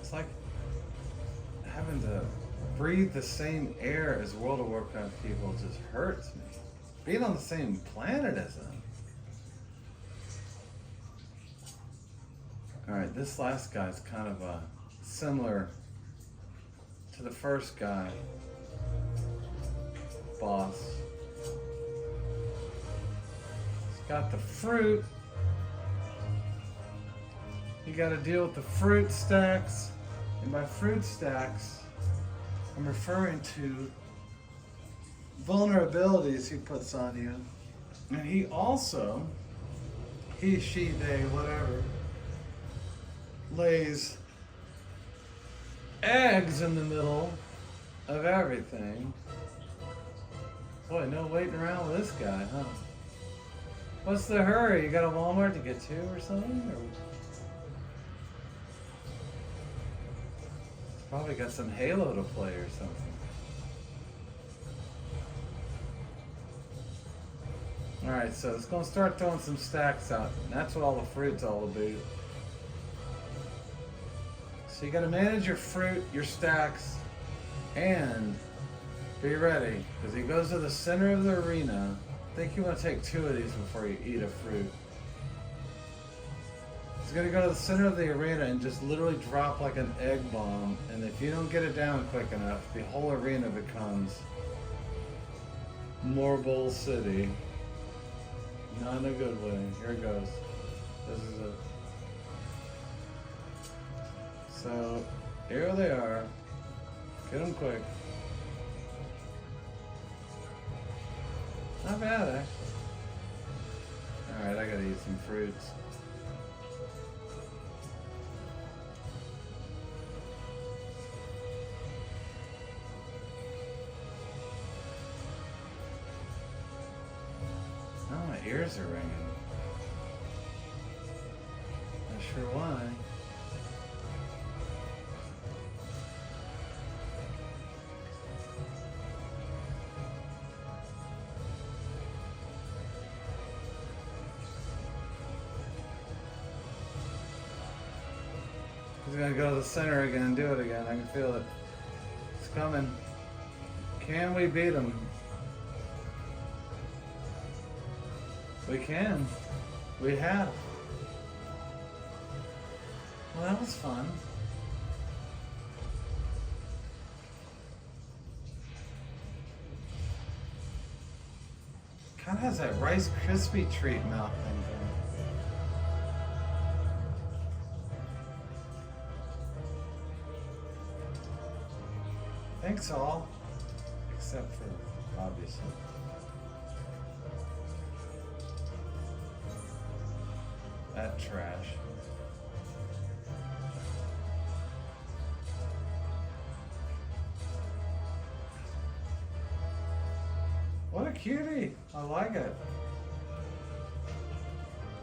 It's like having to breathe the same air as World of Warcraft people just hurts me. Being on the same planet as them. Alright, this last guy's kind of similar to the first guy. Boss. He's got the fruit. You gotta deal with the fruit stacks. And by fruit stacks, I'm referring to vulnerabilities he puts on you. And he also, he, she, they, whatever, lays eggs in the middle of everything. Boy, no waiting around with this guy, huh? What's the hurry? You got a Walmart to get to or something? Or... Probably got some Halo to play or something. Alright, so it's going to start throwing some stacks out. And that's what all the fruit's all about. So you got to manage your fruit, your stacks, and be ready. Because he goes to the center of the arena. I think you want to take 2 of these before you eat a fruit. He's going to go to the center of the arena and just literally drop like an egg bomb. And if you don't get it down quick enough, the whole arena becomes Marble City. Not in a good way. Here it goes. This is it. So, here they are. Get them quick. Not bad, actually. Alright, I gotta eat some fruits. Oh, my ears are ringing. Not sure why. He's gonna go to the center again and do it again. I can feel it. It's coming. Can we beat him? We can. We have. Well, that was fun. Kind of has that Rice Krispie treat mouth thing going. Thanks all, except for obviously. That trash. What a cutie! I like it.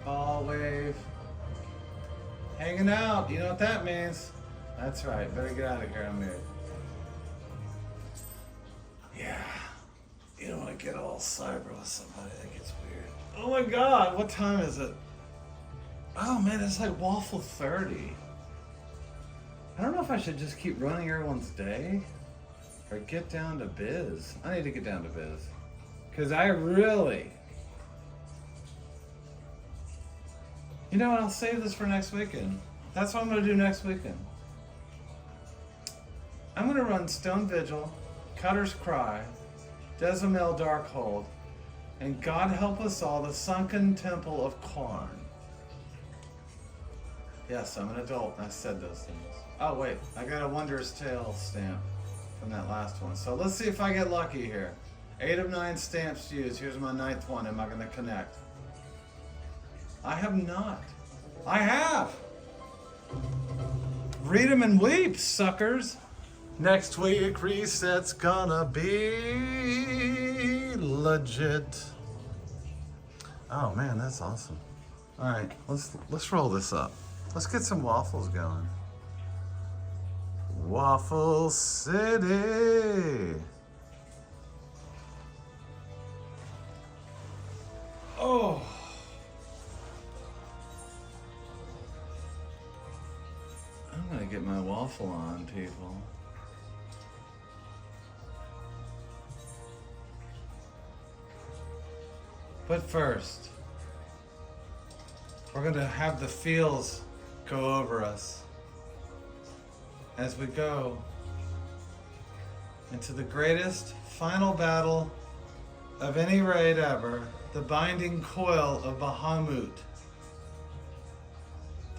Ball wave. Hanging out, you know what that means. That's right, better get out of here, I'm married. Yeah, you don't want to get all cyber with somebody, that gets weird. Oh my god, what time is it? Oh man, it's like Waffle 30. I don't know if I should just keep running everyone's day or get down to biz. I need to get down to biz. Because I really... You know what, I'll save this for next weekend. That's what I'm going to do next weekend. I'm gonna run Stone Vigil, Cutter's Cry, Dezamel Darkhold, and God Help Us All, the Sunken Temple of Karn. Yes, I'm an adult, and I said those things. Oh wait, I got a Wondrous Tale stamp from that last one. So let's see if I get lucky here. 8 of 9 stamps used. Here's my 9th one. Am I gonna connect? I have not. I have! Read 'em and weep, suckers! Next week, Reset's gonna be legit. Oh man, that's awesome. All right, let's roll this up. Let's get some waffles going. Waffle City. Oh. I'm gonna get my waffle on, people. But first, we're going to have the feels go over us as we go into the greatest final battle of any raid ever, the Binding Coil of Bahamut.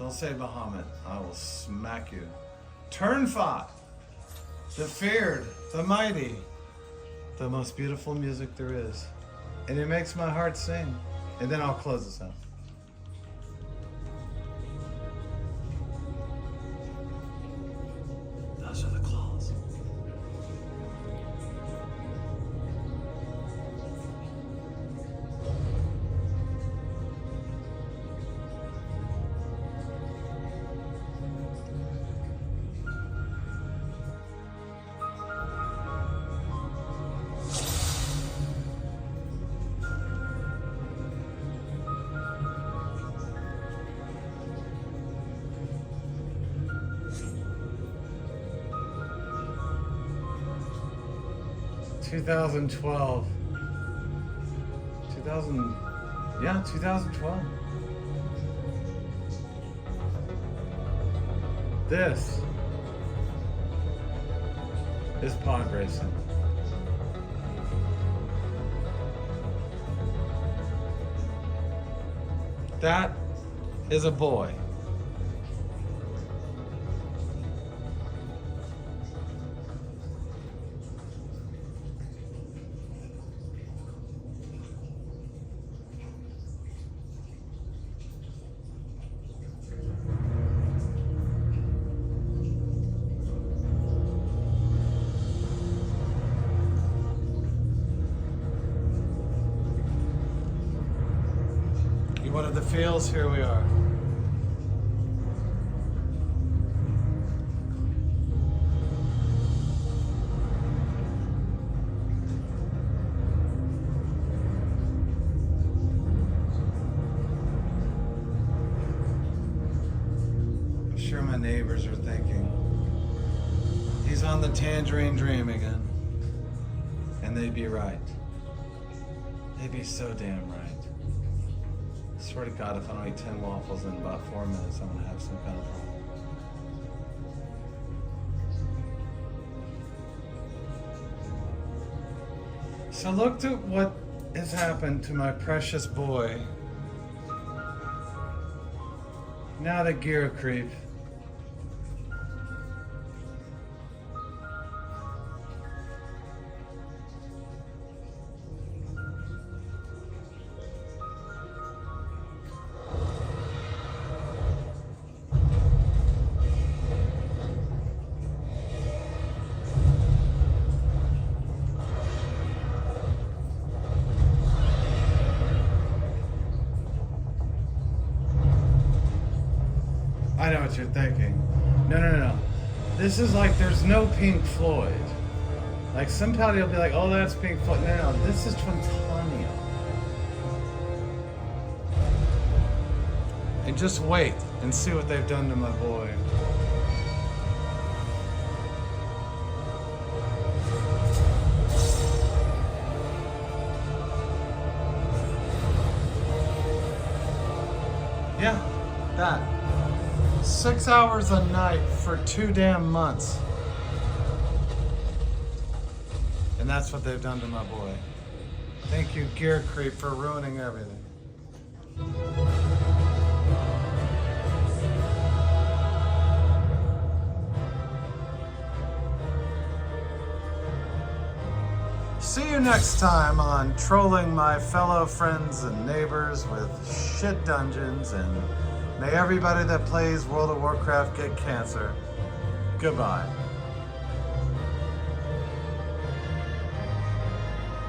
Don't say Bahamut, I will smack you. Turnfot, the feared, the mighty, the most beautiful music there is. And it makes my heart sing. And then I'll close this out. Those are the claws. Yeah, 2012. This is pod racing. That is a boy. One of the feels, here we are. I'm sure my neighbors are thinking, he's on the Tangerine Dream again. And they'd be right. They'd be so damn right. I swear to God, if I don't eat 10 waffles in about 4 minutes, I'm gonna have some kind of problem. So look at what has happened to my precious boy. Now the gear creep. I know what you're thinking. No. This is like there's no Pink Floyd. Like somebody will be like, oh, that's Pink Floyd. No, this is Twentania. And just wait and see what they've done to my boy. Yeah, that. 6 hours a night for 2 damn months. And that's what they've done to my boy. Thank you, Gear Creep, for ruining everything. See you next time on trolling my fellow friends and neighbors with shit dungeons, and may everybody that plays World of Warcraft get cancer. Goodbye.